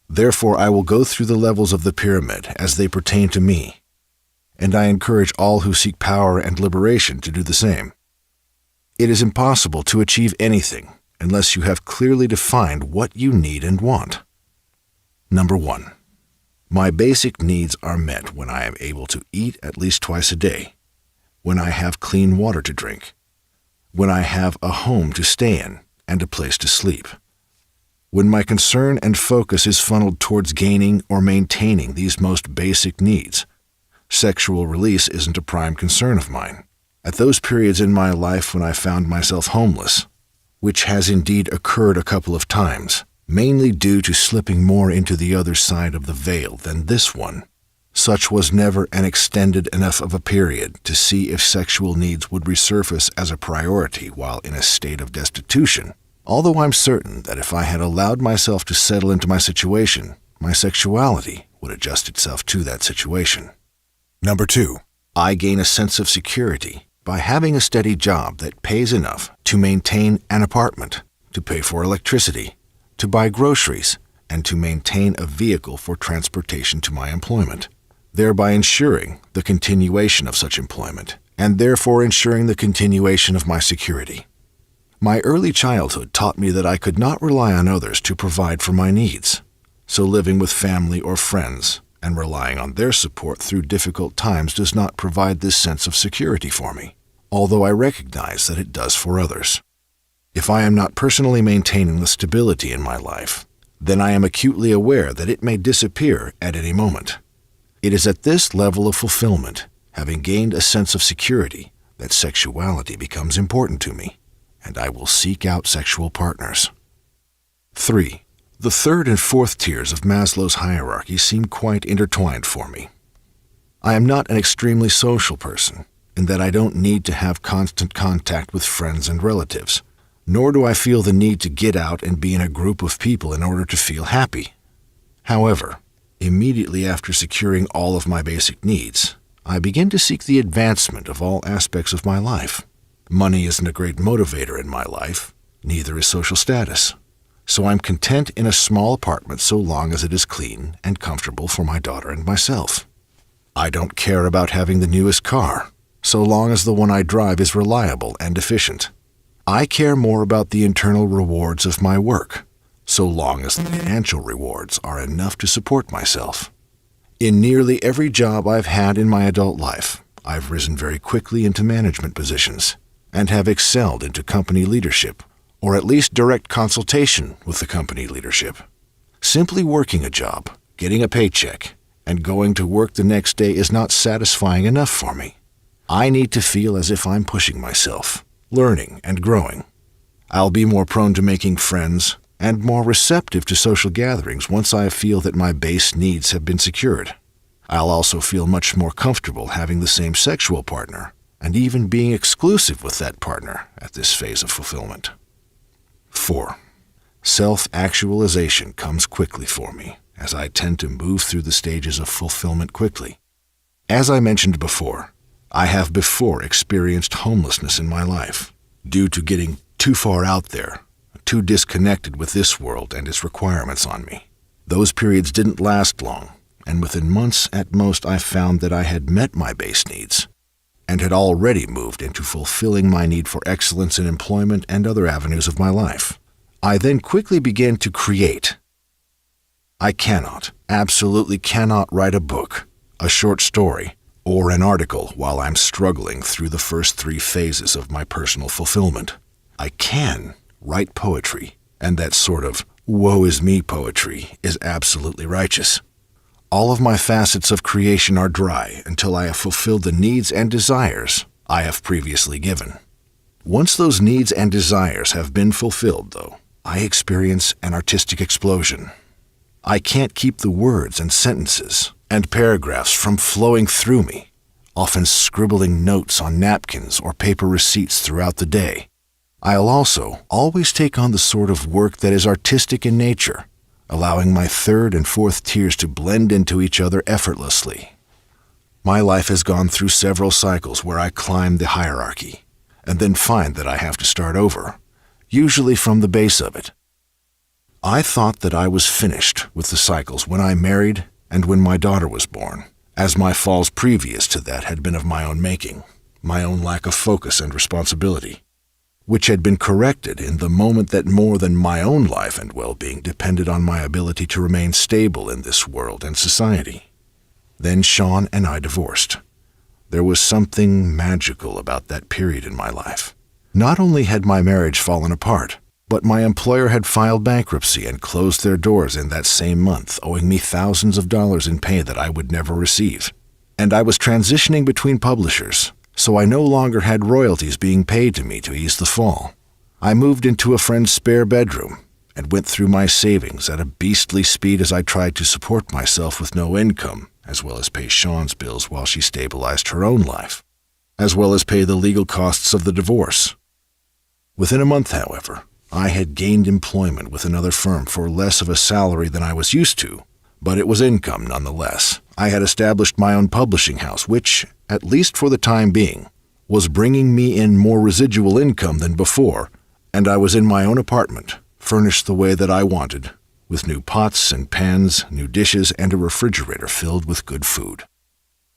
Therefore, I will go through the levels of the pyramid as they pertain to me, and I encourage all who seek power and liberation to do the same. It is impossible to achieve anything unless you have clearly defined what you need and want. Number 1. My basic needs are met when I am able to eat at least twice a day, when I have clean water to drink, when I have a home to stay in and a place to sleep. When my concern and focus is funneled towards gaining or maintaining these most basic needs, sexual release isn't a prime concern of mine. At those periods in my life when I found myself homeless, which has indeed occurred a couple of times, mainly due to slipping more into the other side of the veil than this one, such was never an extended enough of a period to see if sexual needs would resurface as a priority while in a state of destitution. Although I'm certain that if I had allowed myself to settle into my situation, my sexuality would adjust itself to that situation. Number 2, I gain a sense of security by having a steady job that pays enough to maintain an apartment, to pay for electricity, to buy groceries, and to maintain a vehicle for transportation to my employment, thereby ensuring the continuation of such employment, and therefore ensuring the continuation of my security. My early childhood taught me that I could not rely on others to provide for my needs, so living with family or friends and relying on their support through difficult times does not provide this sense of security for me, although I recognize that it does for others. If I am not personally maintaining the stability in my life, then I am acutely aware that it may disappear at any moment. It is at this level of fulfillment, having gained a sense of security, that sexuality becomes important to me, and I will seek out sexual partners. 3. The third and fourth tiers of Maslow's hierarchy seem quite intertwined for me. I am not an extremely social person, in that I don't need to have constant contact with friends and relatives, nor do I feel the need to get out and be in a group of people in order to feel happy. However, immediately after securing all of my basic needs, I begin to seek the advancement of all aspects of my life. Money isn't a great motivator in my life, neither is social status. So I'm content in a small apartment so long as it is clean and comfortable for my daughter and myself. I don't care about having the newest car, so long as the one I drive is reliable and efficient. I care more about the internal rewards of my work, so long as the financial rewards are enough to support myself. In nearly every job I've had in my adult life, I've risen very quickly into management positions and have excelled into company leadership, or at least direct consultation with the company leadership. Simply working a job, getting a paycheck, and going to work the next day is not satisfying enough for me. I need to feel as if I'm pushing myself, learning and growing. I'll be more prone to making friends and more receptive to social gatherings once I feel that my base needs have been secured. I'll also feel much more comfortable having the same sexual partner and even being exclusive with that partner at this phase of fulfillment. 4. Self-actualization comes quickly for me, as I tend to move through the stages of fulfillment quickly. As I mentioned before, I have before experienced homelessness in my life due to getting too far out there, too disconnected with this world and its requirements on me. Those periods didn't last long, and within months at most I found that I had met my base needs and had already moved into fulfilling my need for excellence in employment and other avenues of my life. I then quickly began to create. I absolutely cannot write a book, a short story, or an article while I'm struggling through the first 3 phases of my personal fulfillment. I can write poetry, and that sort of woe is me poetry is absolutely righteous. All of my facets of creation are dry until I have fulfilled the needs and desires I have previously given. Once those needs and desires have been fulfilled, though, I experience an artistic explosion. I can't keep the words and sentences and paragraphs from flowing through me, often scribbling notes on napkins or paper receipts throughout the day. I'll also always take on the sort of work that is artistic in nature, allowing my 3rd and 4th tiers to blend into each other effortlessly. My life has gone through several cycles where I climb the hierarchy and then find that I have to start over, usually from the base of it. I thought that I was finished with the cycles when I married and when my daughter was born, as my falls previous to that had been of my own making, my own lack of focus and responsibility, which had been corrected in the moment that more than my own life and well-being depended on my ability to remain stable in this world and society. Then Sean and I divorced. There was something magical about that period in my life. Not only had my marriage fallen apart, but my employer had filed bankruptcy and closed their doors in that same month, owing me thousands of dollars in pay that I would never receive. And I was transitioning between publishers, so I no longer had royalties being paid to me to ease the fall. I moved into a friend's spare bedroom and went through my savings at a beastly speed as I tried to support myself with no income, as well as pay Sean's bills while she stabilized her own life, as well as pay the legal costs of the divorce. Within a month, however, I had gained employment with another firm for less of a salary than I was used to, but it was income nonetheless. I had established my own publishing house, which, at least for the time being, was bringing me in more residual income than before, and I was in my own apartment, furnished the way that I wanted, with new pots and pans, new dishes, and a refrigerator filled with good food.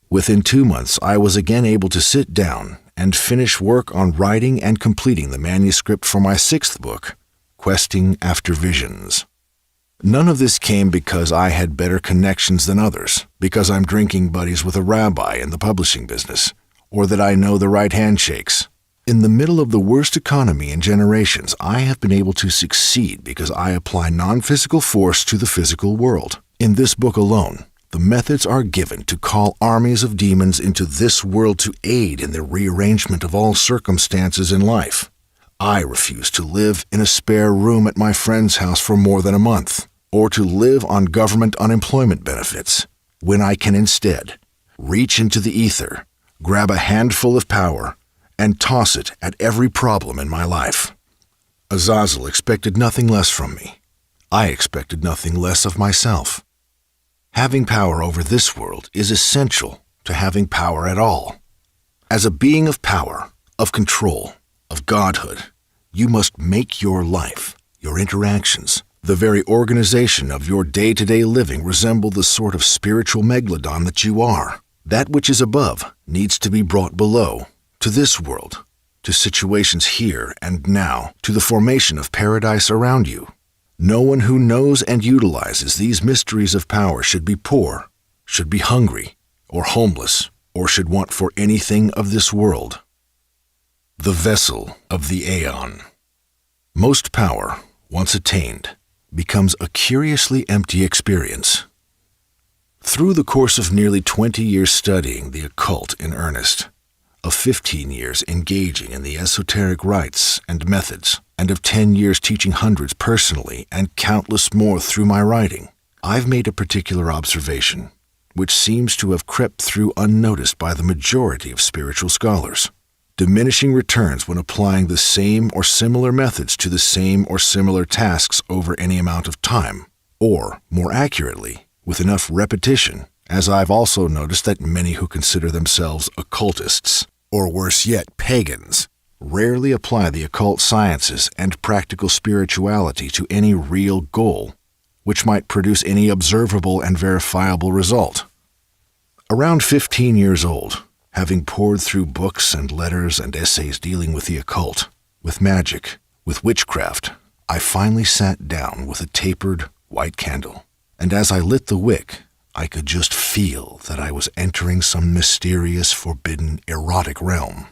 Within 2 months, I was again able to sit down and finish work on writing and completing the manuscript for my 6th book, Questing After Visions. None of this came because I had better connections than others, because I'm drinking buddies with a rabbi in the publishing business, or that I know the right handshakes. In the middle of the worst economy in generations, I have been able to succeed because I apply non-physical force to the physical world. In this book alone, the methods are given to call armies of demons into this world to aid in the rearrangement of all circumstances in life. I refuse to live in a spare room at my friend's house for more than a month, or to live on government unemployment benefits, when I can instead reach into the ether, grab a handful of power, and toss it at every problem in my life. Azazel expected nothing less from me. I expected nothing less of myself. Having power over this world is essential to having power at all. As a being of power, of control, of godhood, you must make your life, your interactions, the very organization of your day-to-day living resemble the sort of spiritual megalodon that you are. That which is above needs to be brought below, to this world, to situations here and now, to the formation of paradise around you. No one who knows and utilizes these mysteries of power should be poor, should be hungry, or homeless, or should want for anything of this world. The vessel of the Aeon. Most power, once attained, becomes a curiously empty experience. Through the course of nearly 20 years studying the occult in earnest, of 15 years engaging in the esoteric rites and methods, and of 10 years teaching hundreds personally and countless more through my writing, I've made a particular observation, which seems to have crept through unnoticed by the majority of spiritual scholars. Diminishing returns when applying the same or similar methods to the same or similar tasks over any amount of time, or, more accurately, with enough repetition, as I've also noticed that many who consider themselves occultists, or worse yet, pagans, rarely apply the occult sciences and practical spirituality to any real goal, which might produce any observable and verifiable result. Around 15 years old, having pored through books and letters and essays dealing with the occult, with magic, with witchcraft, I finally sat down with a tapered, white candle, and as I lit the wick, I could just feel that I was entering some mysterious, forbidden, erotic realm.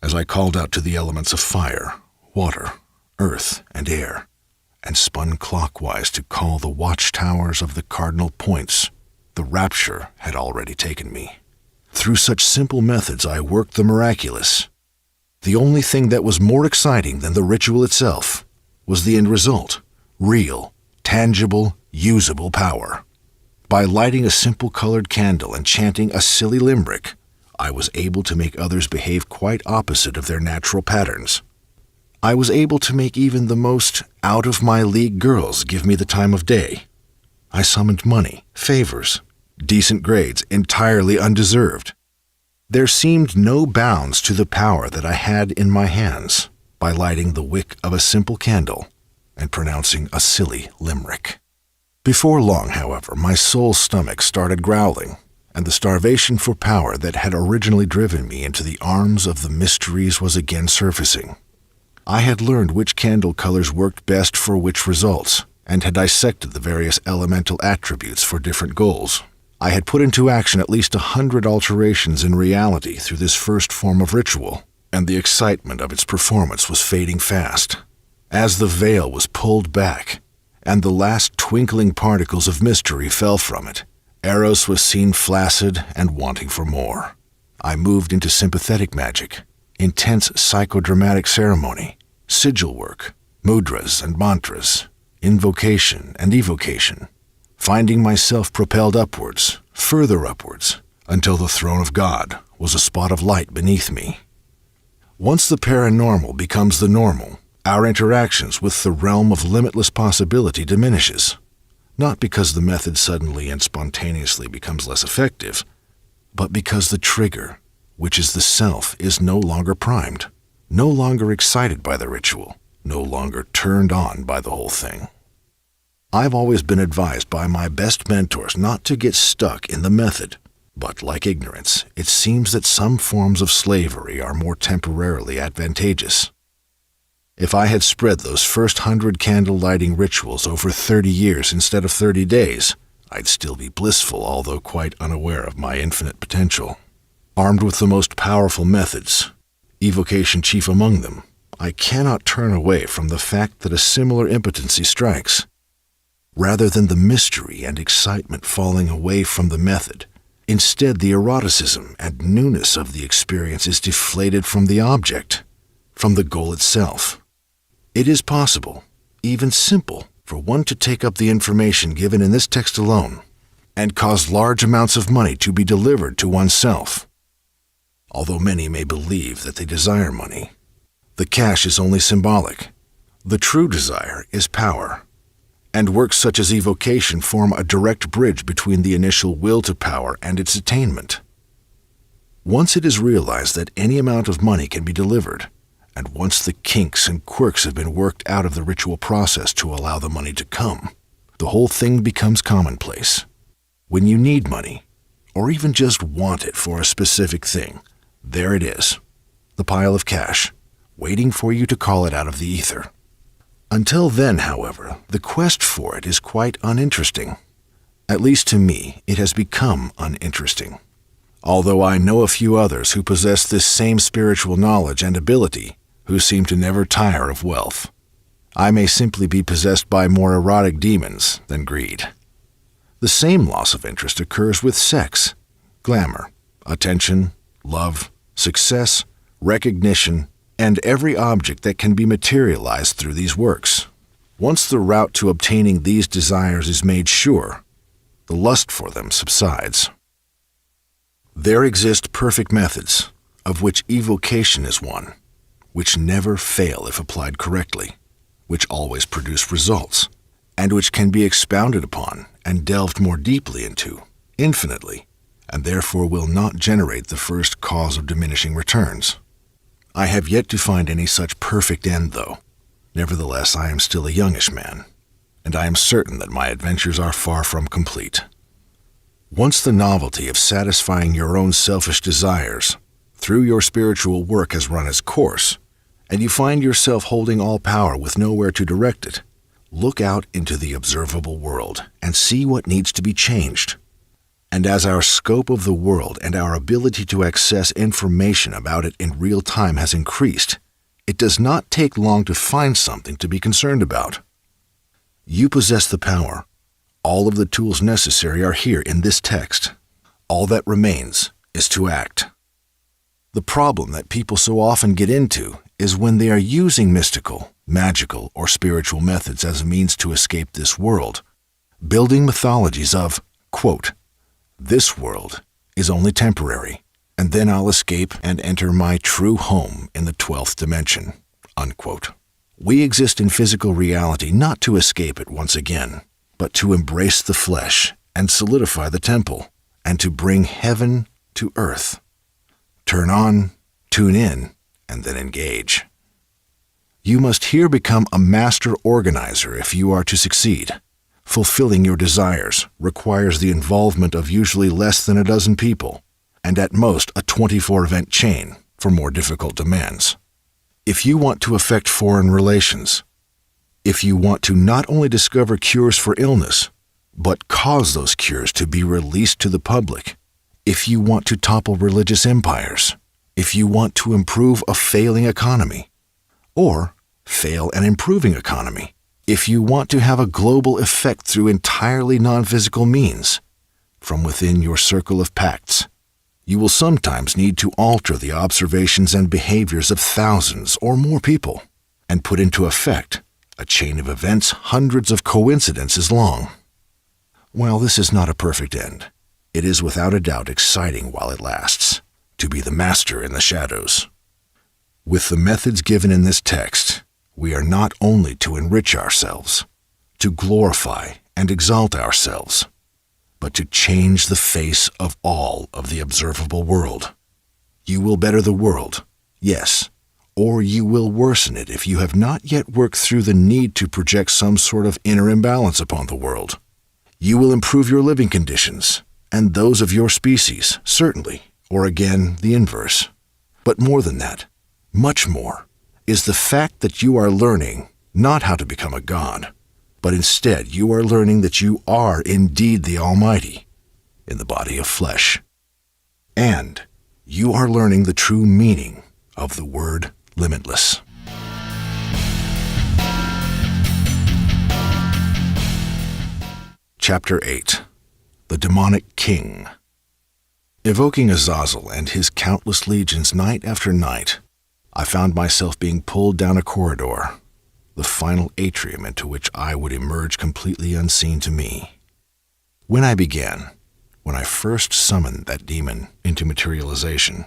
As I called out to the elements of fire, water, earth, and air, and spun clockwise to call the watchtowers of the cardinal points, the rapture had already taken me. Through such simple methods I worked the miraculous. The only thing that was more exciting than the ritual itself was the end result, real, tangible, usable power. By lighting a simple colored candle and chanting a silly limerick, I was able to make others behave quite opposite of their natural patterns. I was able to make even the most out-of-my-league girls give me the time of day. I summoned money, favors, decent grades, entirely undeserved. There seemed no bounds to the power that I had in my hands by lighting the wick of a simple candle and pronouncing a silly limerick. Before long, however, my soul's stomach started growling, and the starvation for power that had originally driven me into the arms of the mysteries was again surfacing. I had learned which candle colors worked best for which results, and had dissected the various elemental attributes for different goals. I had put into action at least 100 alterations in reality through this first form of ritual, and the excitement of its performance was fading fast. As the veil was pulled back, and the last twinkling particles of mystery fell from it, Eros was seen flaccid and wanting for more. I moved into sympathetic magic, intense psychodramatic ceremony, sigil work, mudras and mantras, invocation and evocation, finding myself propelled upwards, further upwards, until the throne of God was a spot of light beneath me. Once the paranormal becomes the normal, our interactions with the realm of limitless possibility diminishes, not because the method suddenly and spontaneously becomes less effective, but because the trigger, which is the self, is no longer primed, no longer excited by the ritual, no longer turned on by the whole thing. I've always been advised by my best mentors not to get stuck in the method, but like ignorance, it seems that some forms of slavery are more temporarily advantageous. If I had spread those first 100 candle-lighting rituals over 30 years instead of 30 days, I'd still be blissful, although quite unaware of my infinite potential. Armed with the most powerful methods, evocation chief among them, I cannot turn away from the fact that a similar impotency strikes. Rather than the mystery and excitement falling away from the method, instead the eroticism and newness of the experience is deflated from the object, from the goal itself. It is possible, even simple, for one to take up the information given in this text alone and cause large amounts of money to be delivered to oneself. Although many may believe that they desire money, the cash is only symbolic. The true desire is power, and works such as evocation form a direct bridge between the initial will to power and its attainment. Once it is realized that any amount of money can be delivered, and once the kinks and quirks have been worked out of the ritual process to allow the money to come, the whole thing becomes commonplace. When you need money, or even just want it for a specific thing, there it is, the pile of cash, waiting for you to call it out of the ether. Until then, however, the quest for it is quite uninteresting. At least to me, it has become uninteresting. Although I know a few others who possess this same spiritual knowledge and ability, who seem to never tire of wealth. I may simply be possessed by more erotic demons than greed. The same loss of interest occurs with sex, glamour, attention, love, success, recognition, and every object that can be materialized through these works. Once the route to obtaining these desires is made sure, the lust for them subsides. There exist perfect methods, of which evocation is one, which never fail if applied correctly, which always produce results, and which can be expounded upon and delved more deeply into, infinitely, and therefore will not generate the first cause of diminishing returns. I have yet to find any such perfect end, though. Nevertheless, I am still a youngish man, and I am certain that my adventures are far from complete. Once the novelty of satisfying your own selfish desires through your spiritual work has run its course, and you find yourself holding all power with nowhere to direct it, look out into the observable world and see what needs to be changed. And as our scope of the world and our ability to access information about it in real time has increased, it does not take long to find something to be concerned about. You possess the power. All of the tools necessary are here in this text. All that remains is to act. The problem that people so often get into is when they are using mystical, magical, or spiritual methods as a means to escape this world, building mythologies of, quote, "This world is only temporary, and then I'll escape and enter my true home in the 12th dimension," unquote. We exist in physical reality not to escape it once again, but to embrace the flesh and solidify the temple, and to bring heaven to earth. Turn on, tune in, and then engage. You must here become a master organizer if you are to succeed. Fulfilling your desires requires the involvement of usually less than a dozen people, and at most a 24-event chain for more difficult demands. If you want to affect foreign relations, if you want to not only discover cures for illness, but cause those cures to be released to the public, if you want to topple religious empires, if you want to improve a failing economy, or fail an improving economy, if you want to have a global effect through entirely non-physical means, from within your circle of pacts, you will sometimes need to alter the observations and behaviors of thousands or more people, and put into effect a chain of events hundreds of coincidences long. While this is not a perfect end, it is without a doubt exciting while it lasts, to be the master in the shadows. With the methods given in this text, we are not only to enrich ourselves, to glorify and exalt ourselves, but to change the face of all of the observable world. You will better the world, yes, or you will worsen it if you have not yet worked through the need to project some sort of inner imbalance upon the world. You will improve your living conditions, and those of your species, certainly, or again, the inverse. But more than that, much more, is the fact that you are learning not how to become a god, but instead you are learning that you are indeed the Almighty in the body of flesh. And you are learning the true meaning of the word limitless. Chapter 8. The Demonic King. Evoking Azazel and his countless legions night after night, I found myself being pulled down a corridor, the final atrium into which I would emerge completely unseen to me. When I first summoned that demon into materialization,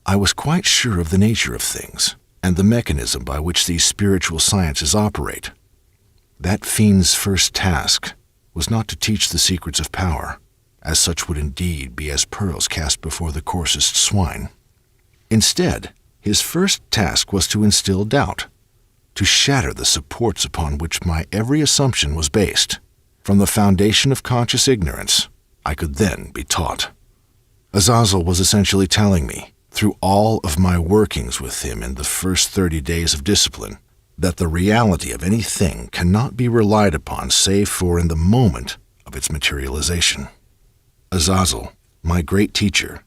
I was quite sure of the nature of things and the mechanism by which these spiritual sciences operate. That fiend's first task was not to teach the secrets of power, as such would indeed be as pearls cast before the coarsest swine. Instead, his first task was to instill doubt, to shatter the supports upon which my every assumption was based. From the foundation of conscious ignorance, I could then be taught. Azazel was essentially telling me, through all of my workings with him in the first 30 days of discipline, that the reality of anything cannot be relied upon save for in the moment of its materialization. Azazel, my great teacher,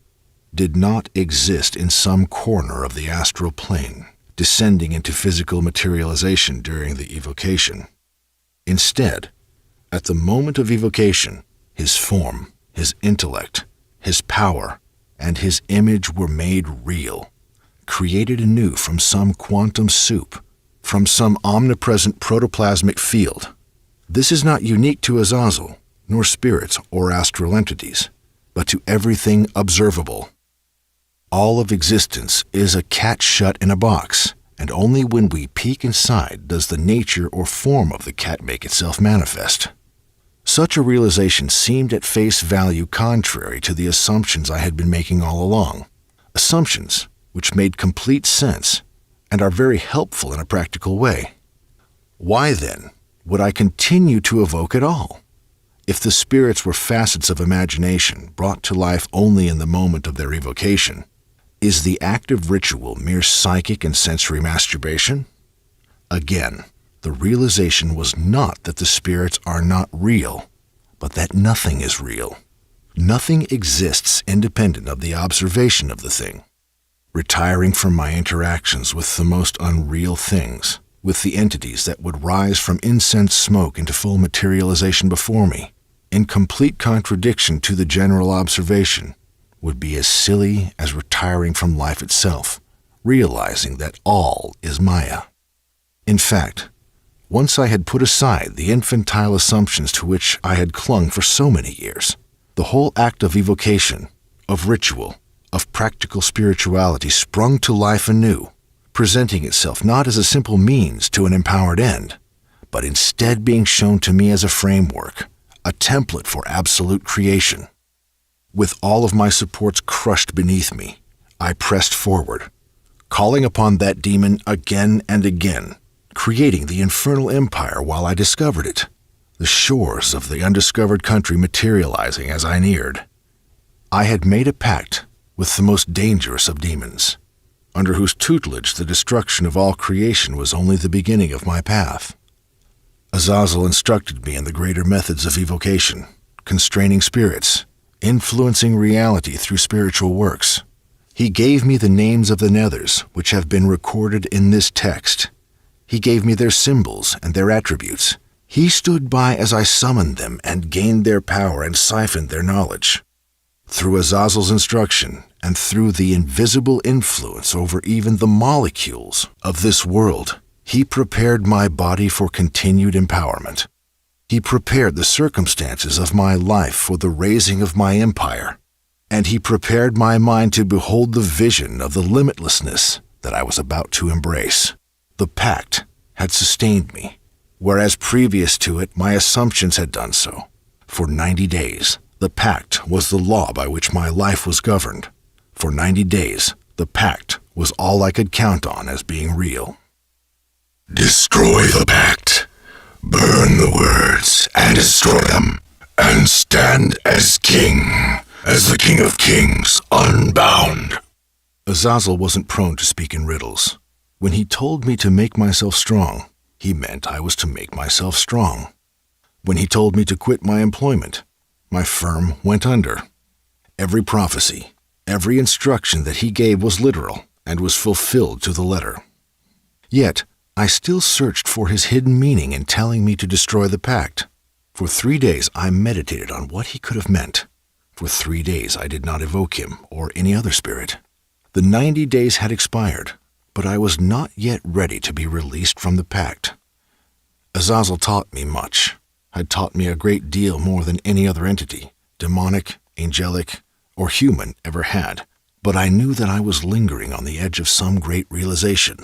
did not exist in some corner of the astral plane, descending into physical materialization during the evocation. Instead, at the moment of evocation, his form, his intellect, his power, and his image were made real, created anew from some quantum soup, from some omnipresent protoplasmic field. This is not unique to Azazel, nor spirits or astral entities, but to everything observable. All of existence is a cat shut in a box, and only when we peek inside does the nature or form of the cat make itself manifest. Such a realization seemed at face value contrary to the assumptions I had been making all along, assumptions which made complete sense and are very helpful in a practical way. Why, then, would I continue to evoke at all? If the spirits were facets of imagination brought to life only in the moment of their evocation, is the act of ritual mere psychic and sensory masturbation? Again, the realization was not that the spirits are not real, but that nothing is real. Nothing exists independent of the observation of the thing. Retiring from my interactions with the most unreal things, with the entities that would rise from incense smoke into full materialization before me, in complete contradiction to the general observation, would be as silly as retiring from life itself, realizing that all is Maya. In fact, once I had put aside the infantile assumptions to which I had clung for so many years, the whole act of evocation, of ritual, of practical spirituality sprung to life anew, presenting itself not as a simple means to an empowered end, but instead being shown to me as a framework, a template for absolute creation. With all of my supports crushed beneath me, I pressed forward, calling upon that demon again and again, creating the infernal empire while I discovered it, the shores of the undiscovered country materializing as I neared. I had made a pact with the most dangerous of demons, under whose tutelage the destruction of all creation was only the beginning of my path. Azazel instructed me in the greater methods of evocation, constraining spirits, influencing reality through spiritual works. He gave me the names of the nethers which have been recorded in this text. He gave me their symbols and their attributes. He stood by as I summoned them and gained their power and siphoned their knowledge. Through Azazel's instruction and through the invisible influence over even the molecules of this world, he prepared my body for continued empowerment. He prepared the circumstances of my life for the raising of my empire, and he prepared my mind to behold the vision of the limitlessness that I was about to embrace. The pact had sustained me, whereas previous to it my assumptions had done so. For 90 days, the pact was the law by which my life was governed. For 90 days, the pact was all I could count on as being real. Destroy the pact, burn the words, and destroy them, and stand as king, as the King of Kings, unbound. Azazel wasn't prone to speak in riddles. When he told me to make myself strong, he meant I was to make myself strong. When he told me to quit my employment, my firm went under. Every prophecy, every instruction that he gave was literal and was fulfilled to the letter. Yet, I still searched for his hidden meaning in telling me to destroy the pact. For 3 days I meditated on what he could have meant. For 3 days I did not evoke him or any other spirit. The 90 days had expired, but I was not yet ready to be released from the pact. Azazel taught me much, had taught me a great deal more than any other entity, demonic, angelic, or human, ever had, but I knew that I was lingering on the edge of some great realization.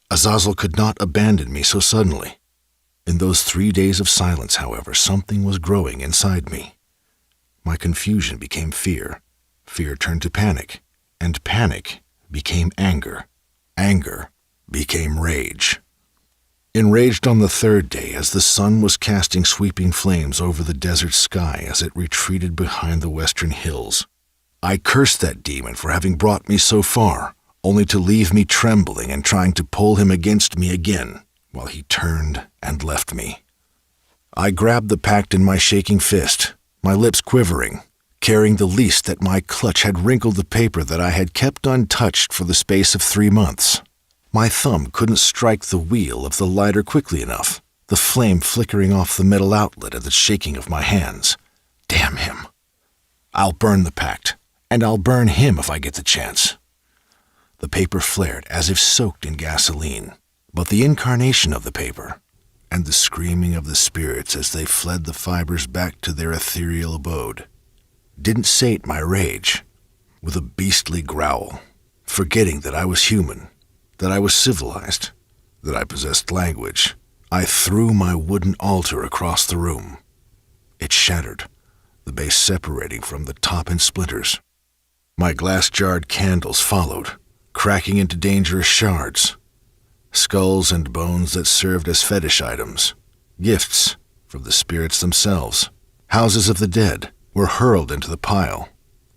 Azazel could not abandon me so suddenly. In those 3 days of silence, however, something was growing inside me. My confusion became fear, fear turned to panic, and panic became anger. Anger became rage. Enraged on the 3rd day, as the sun was casting sweeping flames over the desert sky as it retreated behind the western hills, I cursed that demon for having brought me so far, only to leave me trembling and trying to pull him against me again, while he turned and left me. I grabbed the pact in my shaking fist, my lips quivering, caring the least that my clutch had wrinkled the paper that I had kept untouched for the space of 3 months. My thumb couldn't strike the wheel of the lighter quickly enough. the flame flickering off the metal outlet at the shaking of my hands. Damn him. I'll burn the pact, and I'll burn him if I get the chance. The paper flared as if soaked in gasoline, but the incarnation of the paper, and the screaming of the spirits as they fled the fibers back to their ethereal abode, didn't sate my rage. With a beastly growl, forgetting that I was human, that I was civilized, that I possessed language, I threw my wooden altar across the room. It shattered, the base separating from the top in splinters. My glass-jarred candles followed, cracking into dangerous shards. Skulls and bones that served as fetish items, gifts from the spirits themselves, houses of the dead, were hurled into the pile.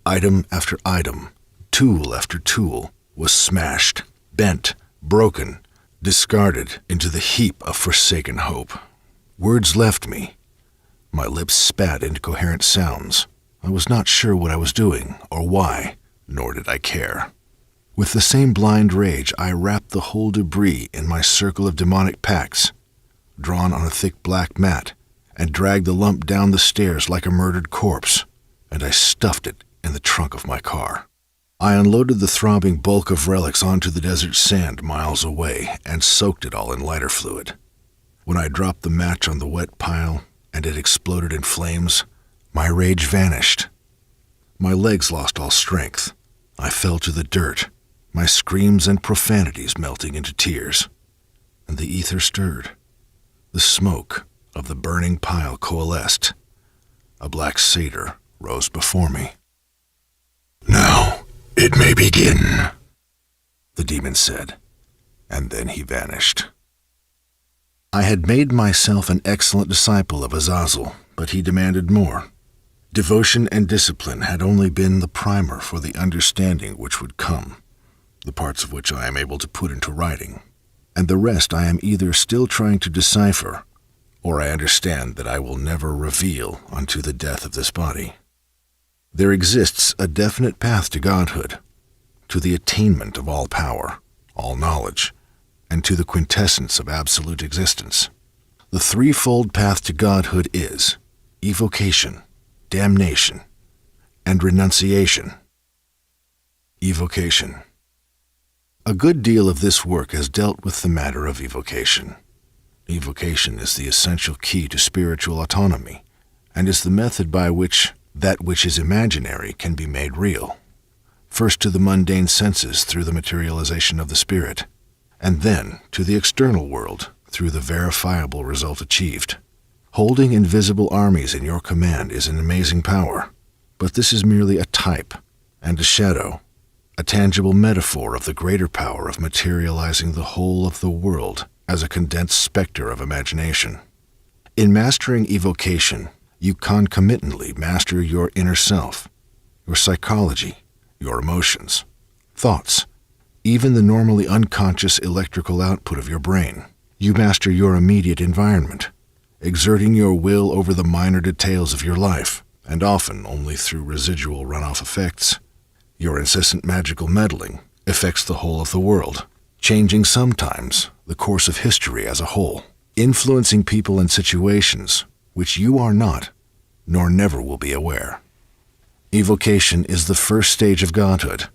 Item after item, tool after tool, was smashed, bent, broken, discarded into the heap of forsaken hope. Words left me. My lips spat incoherent sounds. I was not sure what I was doing or why, nor did I care. With the same blind rage, I wrapped the whole debris in my circle of demonic pacts, drawn on a thick black mat, and dragged the lump down the stairs like a murdered corpse, and I stuffed it in the trunk of my car. I unloaded the throbbing bulk of relics onto the desert sand miles away and soaked it all in lighter fluid. When I dropped the match on the wet pile and it exploded in flames, my rage vanished. My legs lost all strength. I fell to the dirt, my screams and profanities melting into tears. And the ether stirred. The smoke of the burning pile coalesced. A black satyr rose before me. Now it may begin, the demon said, and then he vanished. I had made myself an excellent disciple of Azazel, but he demanded more. Devotion and discipline had only been the primer for the understanding which would come, the parts of which I am able to put into writing, and the rest I am either still trying to decipher, or I understand that I will never reveal unto the death of this body. There exists a definite path to godhood, to the attainment of all power, all knowledge, and to the quintessence of absolute existence. The threefold path to godhood is evocation, damnation, and renunciation. Evocation. A good deal of this work has dealt with the matter of evocation. Evocation is the essential key to spiritual autonomy, and is the method by which that which is imaginary can be made real, first to the mundane senses through the materialization of the spirit, and then to the external world through the verifiable result achieved. Holding invisible armies in your command is an amazing power, but this is merely a type and a shadow, a tangible metaphor of the greater power of materializing the whole of the world as a condensed specter of imagination. In mastering evocation, you concomitantly master your inner self, your psychology, your emotions, thoughts, even the normally unconscious electrical output of your brain. You master your immediate environment, exerting your will over the minor details of your life, and often only through residual runoff effects. Your incessant magical meddling affects the whole of the world, changing sometimes the course of history as a whole, influencing people and situations which you are not, nor never will be aware. Evocation is the first stage of godhood,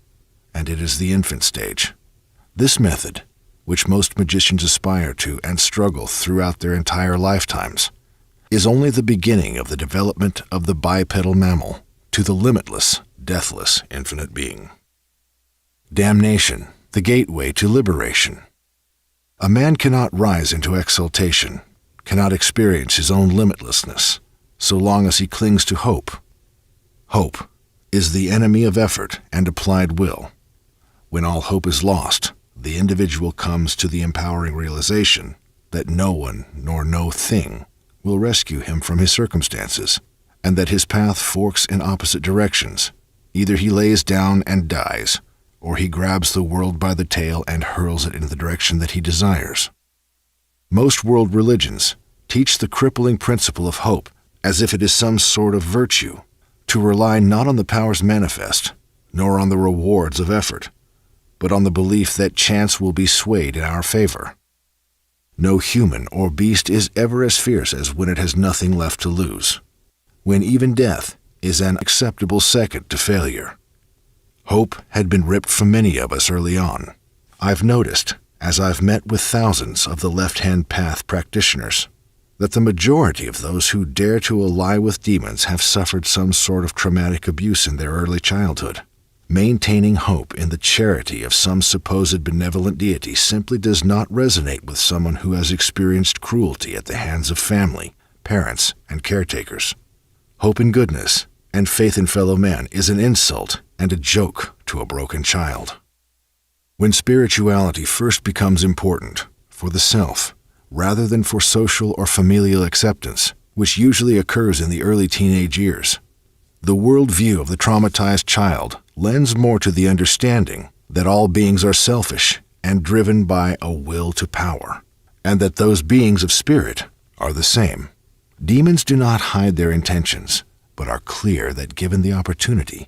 and it is the infant stage. This method, which most magicians aspire to and struggle throughout their entire lifetimes, is only the beginning of the development of the bipedal mammal to the limitless, deathless, infinite being. Damnation, the gateway to liberation. A man cannot rise into exaltation, cannot experience his own limitlessness, so long as he clings to hope. Hope is the enemy of effort and applied will. When all hope is lost, the individual comes to the empowering realization that no one nor no thing will rescue him from his circumstances, and that his path forks in opposite directions. Either he lays down and dies, or he grabs the world by the tail and hurls it in the direction that he desires. Most world religions teach the crippling principle of hope as if it is some sort of virtue, to rely not on the powers manifest, nor on the rewards of effort, but on the belief that chance will be swayed in our favor. No human or beast is ever as fierce as when it has nothing left to lose, when even death is an acceptable second to failure. Hope had been ripped from many of us early on. I've noticed, as I've met with thousands of the left-hand path practitioners, that the majority of those who dare to ally with demons have suffered some sort of traumatic abuse in their early childhood. Maintaining hope in the charity of some supposed benevolent deity simply does not resonate with someone who has experienced cruelty at the hands of family, parents, and caretakers. Hope in goodness and faith in fellow man is an insult and a joke to a broken child. When spirituality first becomes important for the self, rather than for social or familial acceptance, which usually occurs in the early teenage years, the worldview of the traumatized child lends more to the understanding that all beings are selfish and driven by a will to power, and that those beings of spirit are the same. Demons do not hide their intentions, but are clear that given the opportunity,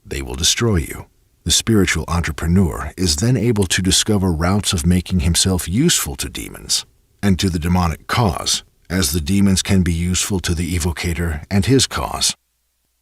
they will destroy you. The spiritual entrepreneur is then able to discover routes of making himself useful to demons and to the demonic cause, as the demons can be useful to the evocator and his cause.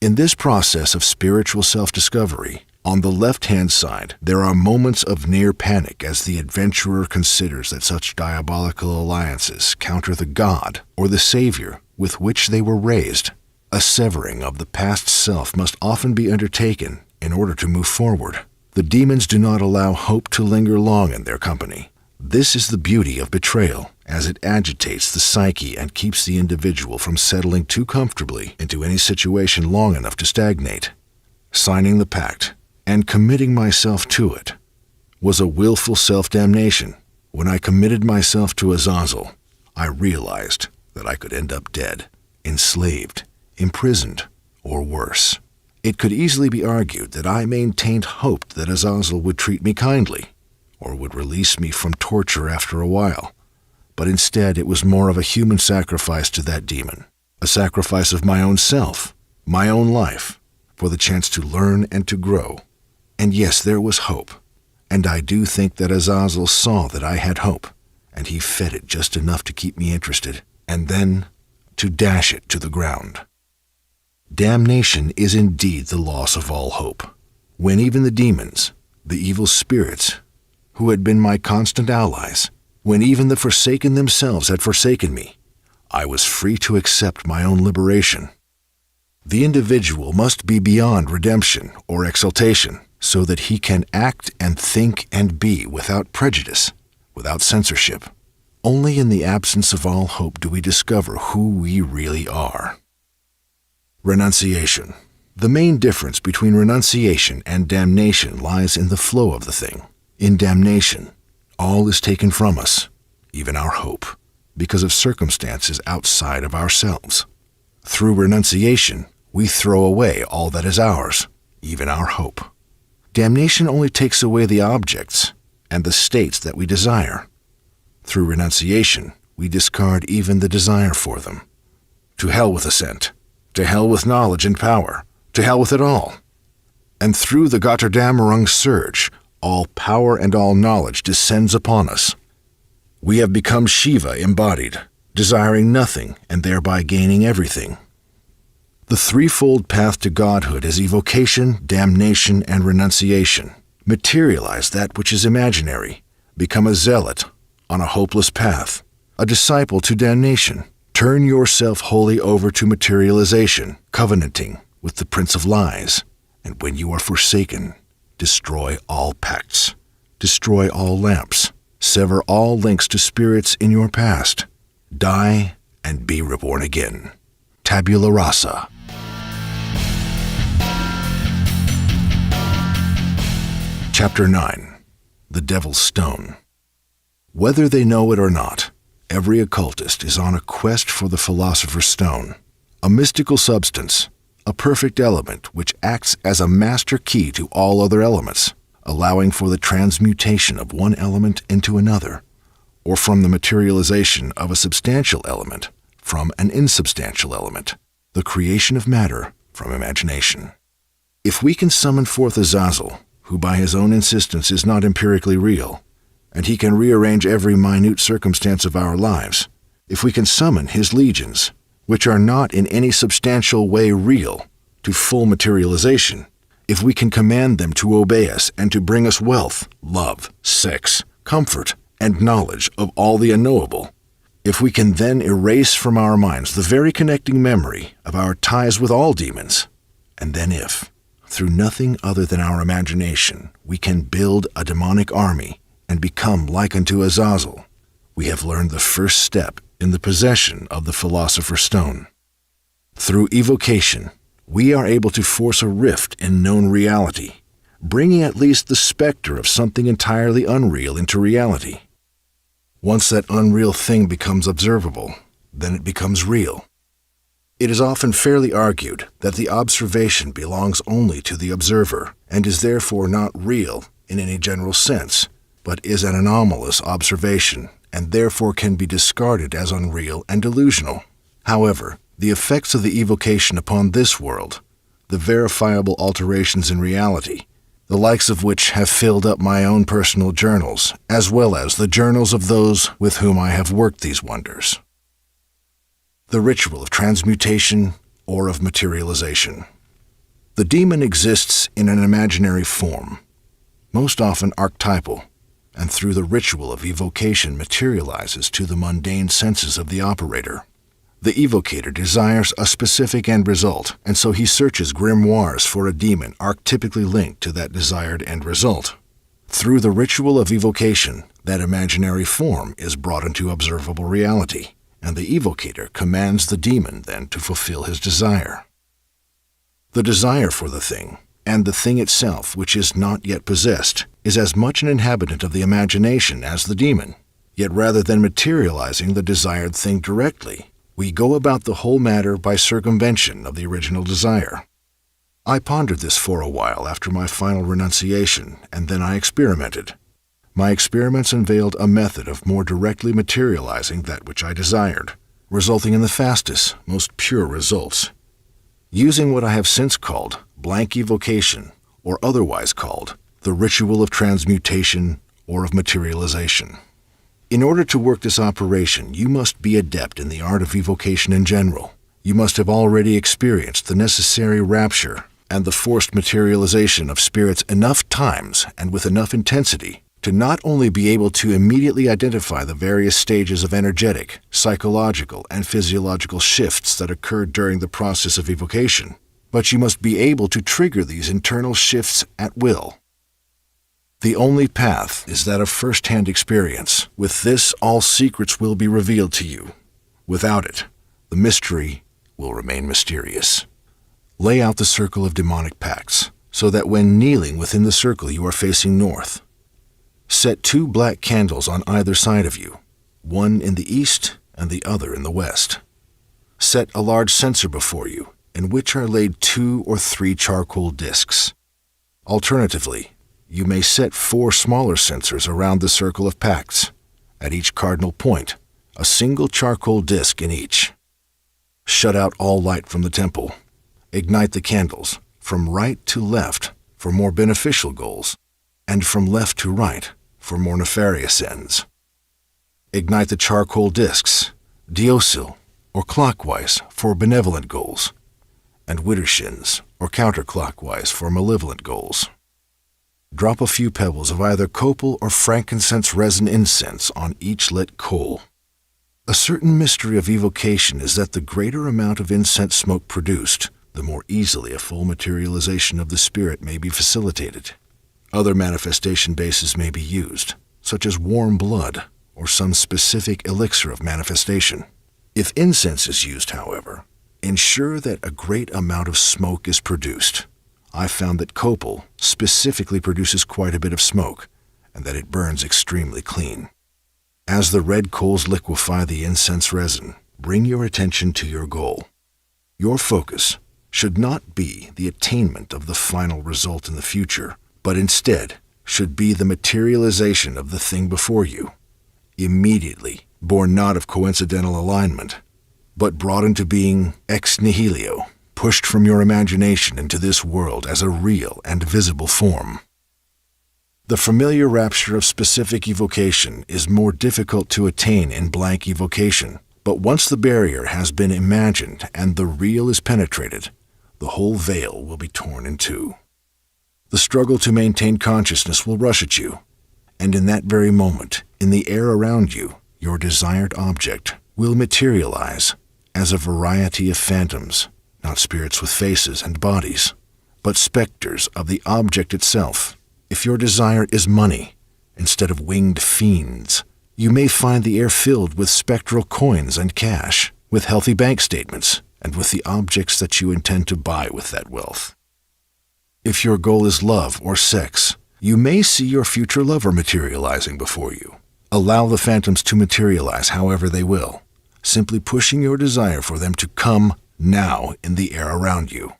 In this process of spiritual self-discovery, on the left-hand side, there are moments of near panic as the adventurer considers that such diabolical alliances counter the God or the Savior with which they were raised. A severing of the past self must often be undertaken in order to move forward. The demons do not allow hope to linger long in their company. This is the beauty of betrayal, as it agitates the psyche and keeps the individual from settling too comfortably into any situation long enough to stagnate. Signing the pact and committing myself to it was a willful self-damnation. When I committed myself to Azazel, I realized that I could end up dead, enslaved, imprisoned, or worse. It could easily be argued that I maintained hope that Azazel would treat me kindly, or would release me from torture after a while. But instead it was more of a human sacrifice to that demon, a sacrifice of my own self, my own life, for the chance to learn and to grow. And yes, there was hope, and I do think that Azazel saw that I had hope, and he fed it just enough to keep me interested, and then to dash it to the ground. Damnation is indeed the loss of all hope, when even the demons, the evil spirits, who had been my constant allies, when even the forsaken themselves had forsaken me, I was free to accept my own liberation. The individual must be beyond redemption or exaltation so that he can act and think and be without prejudice, without censorship. Only in the absence of all hope do we discover who we really are. Renunciation. The main difference between renunciation and damnation lies in the flow of the thing. In damnation, all is taken from us, even our hope, because of circumstances outside of ourselves. Through renunciation, we throw away all that is ours, even our hope. Damnation only takes away the objects and the states that we desire. Through renunciation, we discard even the desire for them. To hell with assent. To hell with knowledge and power. To hell with it all. And through the Götterdämmerung surge, all power and all knowledge descends upon us. We have become Shiva embodied, desiring nothing and thereby gaining everything. The threefold path to godhood is evocation, damnation, and renunciation. Materialize that which is imaginary. Become a zealot on a hopeless path, a disciple to damnation. Turn yourself wholly over to materialization, covenanting with the Prince of Lies. And when you are forsaken, destroy all pacts, destroy all lamps, sever all links to spirits in your past. Die and be reborn again. Tabula rasa. Chapter 9. The Devil's Stone. Whether they know it or not, every occultist is on a quest for the Philosopher's Stone, a mystical substance, a perfect element which acts as a master key to all other elements, allowing for the transmutation of one element into another, or from the materialization of a substantial element from an insubstantial element, the creation of matter from imagination. If we can summon forth Azazel, who by his own insistence is not empirically real, and he can rearrange every minute circumstance of our lives. If we can summon his legions, which are not in any substantial way real, to full materialization, if we can command them to obey us and to bring us wealth, love, sex, comfort, and knowledge of all the unknowable, if we can then erase from our minds the very connecting memory of our ties with all demons, and then if, through nothing other than our imagination, we can build a demonic army and become like unto Azazel, we have learned the first step in the possession of the Philosopher's Stone. Through evocation, we are able to force a rift in known reality, bringing at least the specter of something entirely unreal into reality. Once that unreal thing becomes observable, then it becomes real. It is often fairly argued that the observation belongs only to the observer and is therefore not real in any general sense, but is an anomalous observation and therefore can be discarded as unreal and delusional. However, the effects of the evocation upon this world, the verifiable alterations in reality, the likes of which have filled up my own personal journals, as well as the journals of those with whom I have worked these wonders. The ritual of transmutation or of materialization. The demon exists in an imaginary form, most often archetypal, and through the ritual of evocation materializes to the mundane senses of the operator. The evocator desires a specific end result, and so he searches grimoires for a demon archetypically linked to that desired end result. Through the ritual of evocation, that imaginary form is brought into observable reality, and the evocator commands the demon then to fulfill his desire. The desire for the thing, and the thing itself which is not yet possessed, is as much an inhabitant of the imagination as the demon. Yet rather than materializing the desired thing directly, we go about the whole matter by circumvention of the original desire. I pondered this for a while after my final renunciation, and then I experimented. My experiments unveiled a method of more directly materializing that which I desired, resulting in the fastest, most pure results. Using what I have since called blank evocation, or otherwise called the ritual of transmutation or of materialization. In order to work this operation, you must be adept in the art of evocation in general. You must have already experienced the necessary rapture and the forced materialization of spirits enough times and with enough intensity to not only be able to immediately identify the various stages of energetic, psychological, and physiological shifts that occurred during the process of evocation, but you must be able to trigger these internal shifts at will. The only path is that of first-hand experience. With this, all secrets will be revealed to you. Without it, the mystery will remain mysterious. Lay out the circle of demonic pacts, so that when kneeling within the circle you are facing north. Set 2 black candles on either side of you, one in the east and the other in the west. Set a large censer before you, in which are laid 2 or 3 charcoal discs. Alternatively, you may set 4 smaller censers around the circle of pacts, at each cardinal point, a single charcoal disc in each. Shut out all light from the temple. Ignite the candles from right to left for more beneficial goals, and from left to right for more nefarious ends. Ignite the charcoal discs, diocil or clockwise for benevolent goals, and widdershins or counterclockwise for malevolent goals. Drop a few pebbles of either copal or frankincense resin incense on each lit coal. A certain mystery of evocation is that the greater amount of incense smoke produced, the more easily a full materialization of the spirit may be facilitated. Other manifestation bases may be used, such as warm blood or some specific elixir of manifestation. If incense is used, however, ensure that a great amount of smoke is produced. I found that copal specifically produces quite a bit of smoke, and that it burns extremely clean. As the red coals liquefy the incense resin, bring your attention to your goal. Your focus should not be the attainment of the final result in the future, but instead should be the materialization of the thing before you, immediately, born not of coincidental alignment, but brought into being ex nihilo, pushed from your imagination into this world as a real and visible form. The familiar rapture of specific evocation is more difficult to attain in blank evocation, but once the barrier has been imagined and the real is penetrated, the whole veil will be torn in two. The struggle to maintain consciousness will rush at you, and in that very moment, in the air around you, your desired object will materialize as a variety of phantoms, not spirits with faces and bodies, but specters of the object itself. If your desire is money, instead of winged fiends, you may find the air filled with spectral coins and cash, with healthy bank statements, and with the objects that you intend to buy with that wealth. If your goal is love or sex, you may see your future lover materializing before you. Allow the phantoms to materialize however they will, simply pushing your desire for them to come now in the air around you.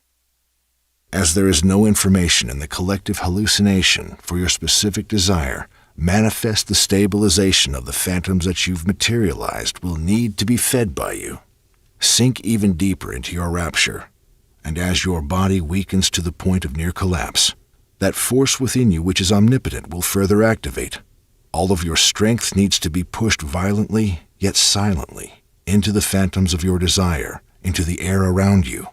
As there is no information in the collective hallucination for your specific desire, manifest the stabilization of the phantoms that you've materialized will need to be fed by you. Sink even deeper into your rapture, and as your body weakens to the point of near collapse, that force within you which is omnipotent will further activate. All of your strength needs to be pushed violently, yet silently, into the phantoms of your desire, into the air around you.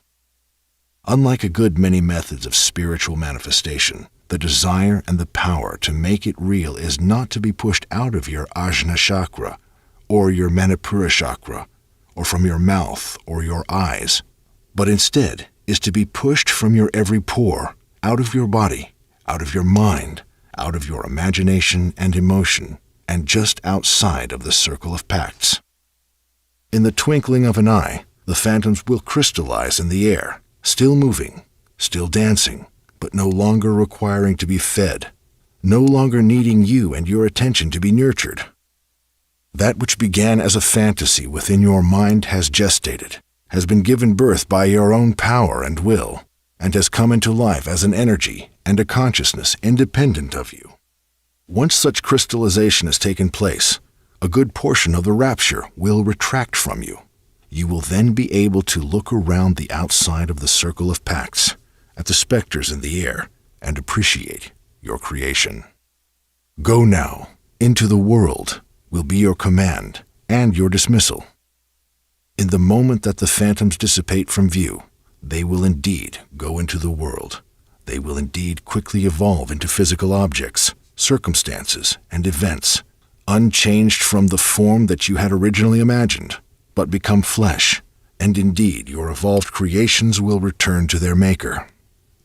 Unlike a good many methods of spiritual manifestation, the desire and the power to make it real is not to be pushed out of your Ajna chakra, or your Manipura chakra, or from your mouth or your eyes, but instead is to be pushed from your every pore, out of your body, out of your mind, out of your imagination and emotion, and just outside of the circle of pacts. In the twinkling of an eye, the phantoms will crystallize in the air, still moving, still dancing, but no longer requiring to be fed, no longer needing you and your attention to be nurtured. That which began as a fantasy within your mind has gestated, has been given birth by your own power and will, and has come into life as an energy and a consciousness independent of you. Once such crystallization has taken place, a good portion of the rapture will retract from you. You will then be able to look around the outside of the circle of pacts, at the specters in the air, and appreciate your creation. Go now, into the world, will be your command and your dismissal. In the moment that the phantoms dissipate from view, they will indeed go into the world. They will indeed quickly evolve into physical objects, circumstances, and events, unchanged from the form that you had originally imagined, but become flesh, and indeed your evolved creations will return to their maker.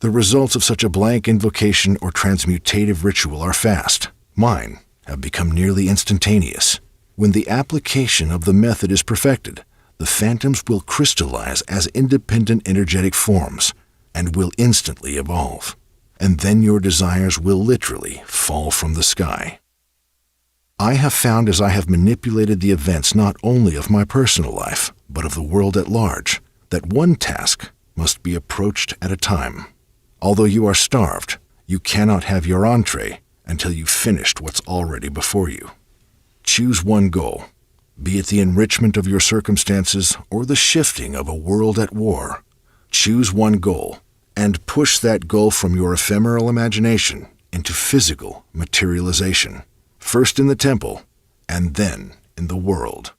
The results of such a blank invocation or transmutative ritual are fast. Mine have become nearly instantaneous. When the application of the method is perfected, the phantoms will crystallize as independent energetic forms and will instantly evolve, and then your desires will literally fall from the sky. I have found as I have manipulated the events not only of my personal life, but of the world at large, that one task must be approached at a time. Although you are starved, you cannot have your entree until you've finished what's already before you. Choose one goal, be it the enrichment of your circumstances or the shifting of a world at war. Choose one goal and push that goal from your ephemeral imagination into physical materialization, first in the temple and then in the world.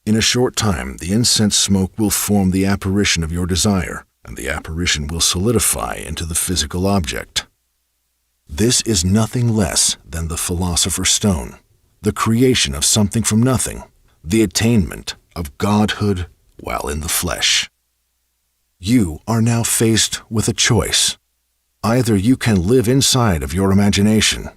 In a short time, the incense smoke will form the apparition of your desire, and the apparition will solidify into the physical object. This is nothing less than the Philosopher's Stone, the creation of something from nothing, the attainment of godhood while in the flesh. You are now faced with a choice. Either you can live inside of your imagination,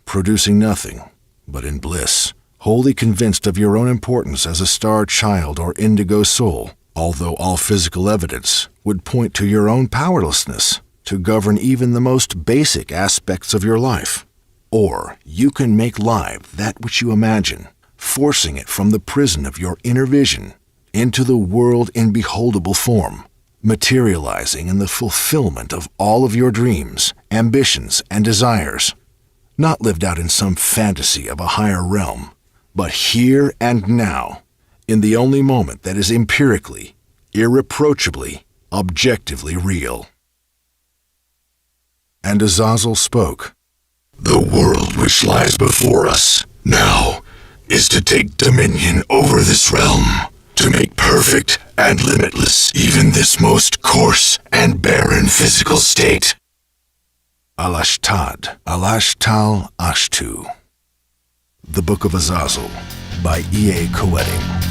producing nothing but in bliss, wholly convinced of your own importance as a star child or indigo soul, although all physical evidence would point to your own powerlessness to govern even the most basic aspects of your life. Or you can make live that which you imagine, forcing it from the prison of your inner vision into the world in beholdable form, materializing in the fulfillment of all of your dreams, ambitions, and desires, not lived out in some fantasy of a higher realm, but here and now, in the only moment that is empirically, irreproachably, objectively real. And Azazel spoke. The world which lies before us now is to take dominion over this realm, to make perfect and limitless even this most coarse and barren physical state. Alashtal Ashtu. The Book of Azazel by E.A. Coetting.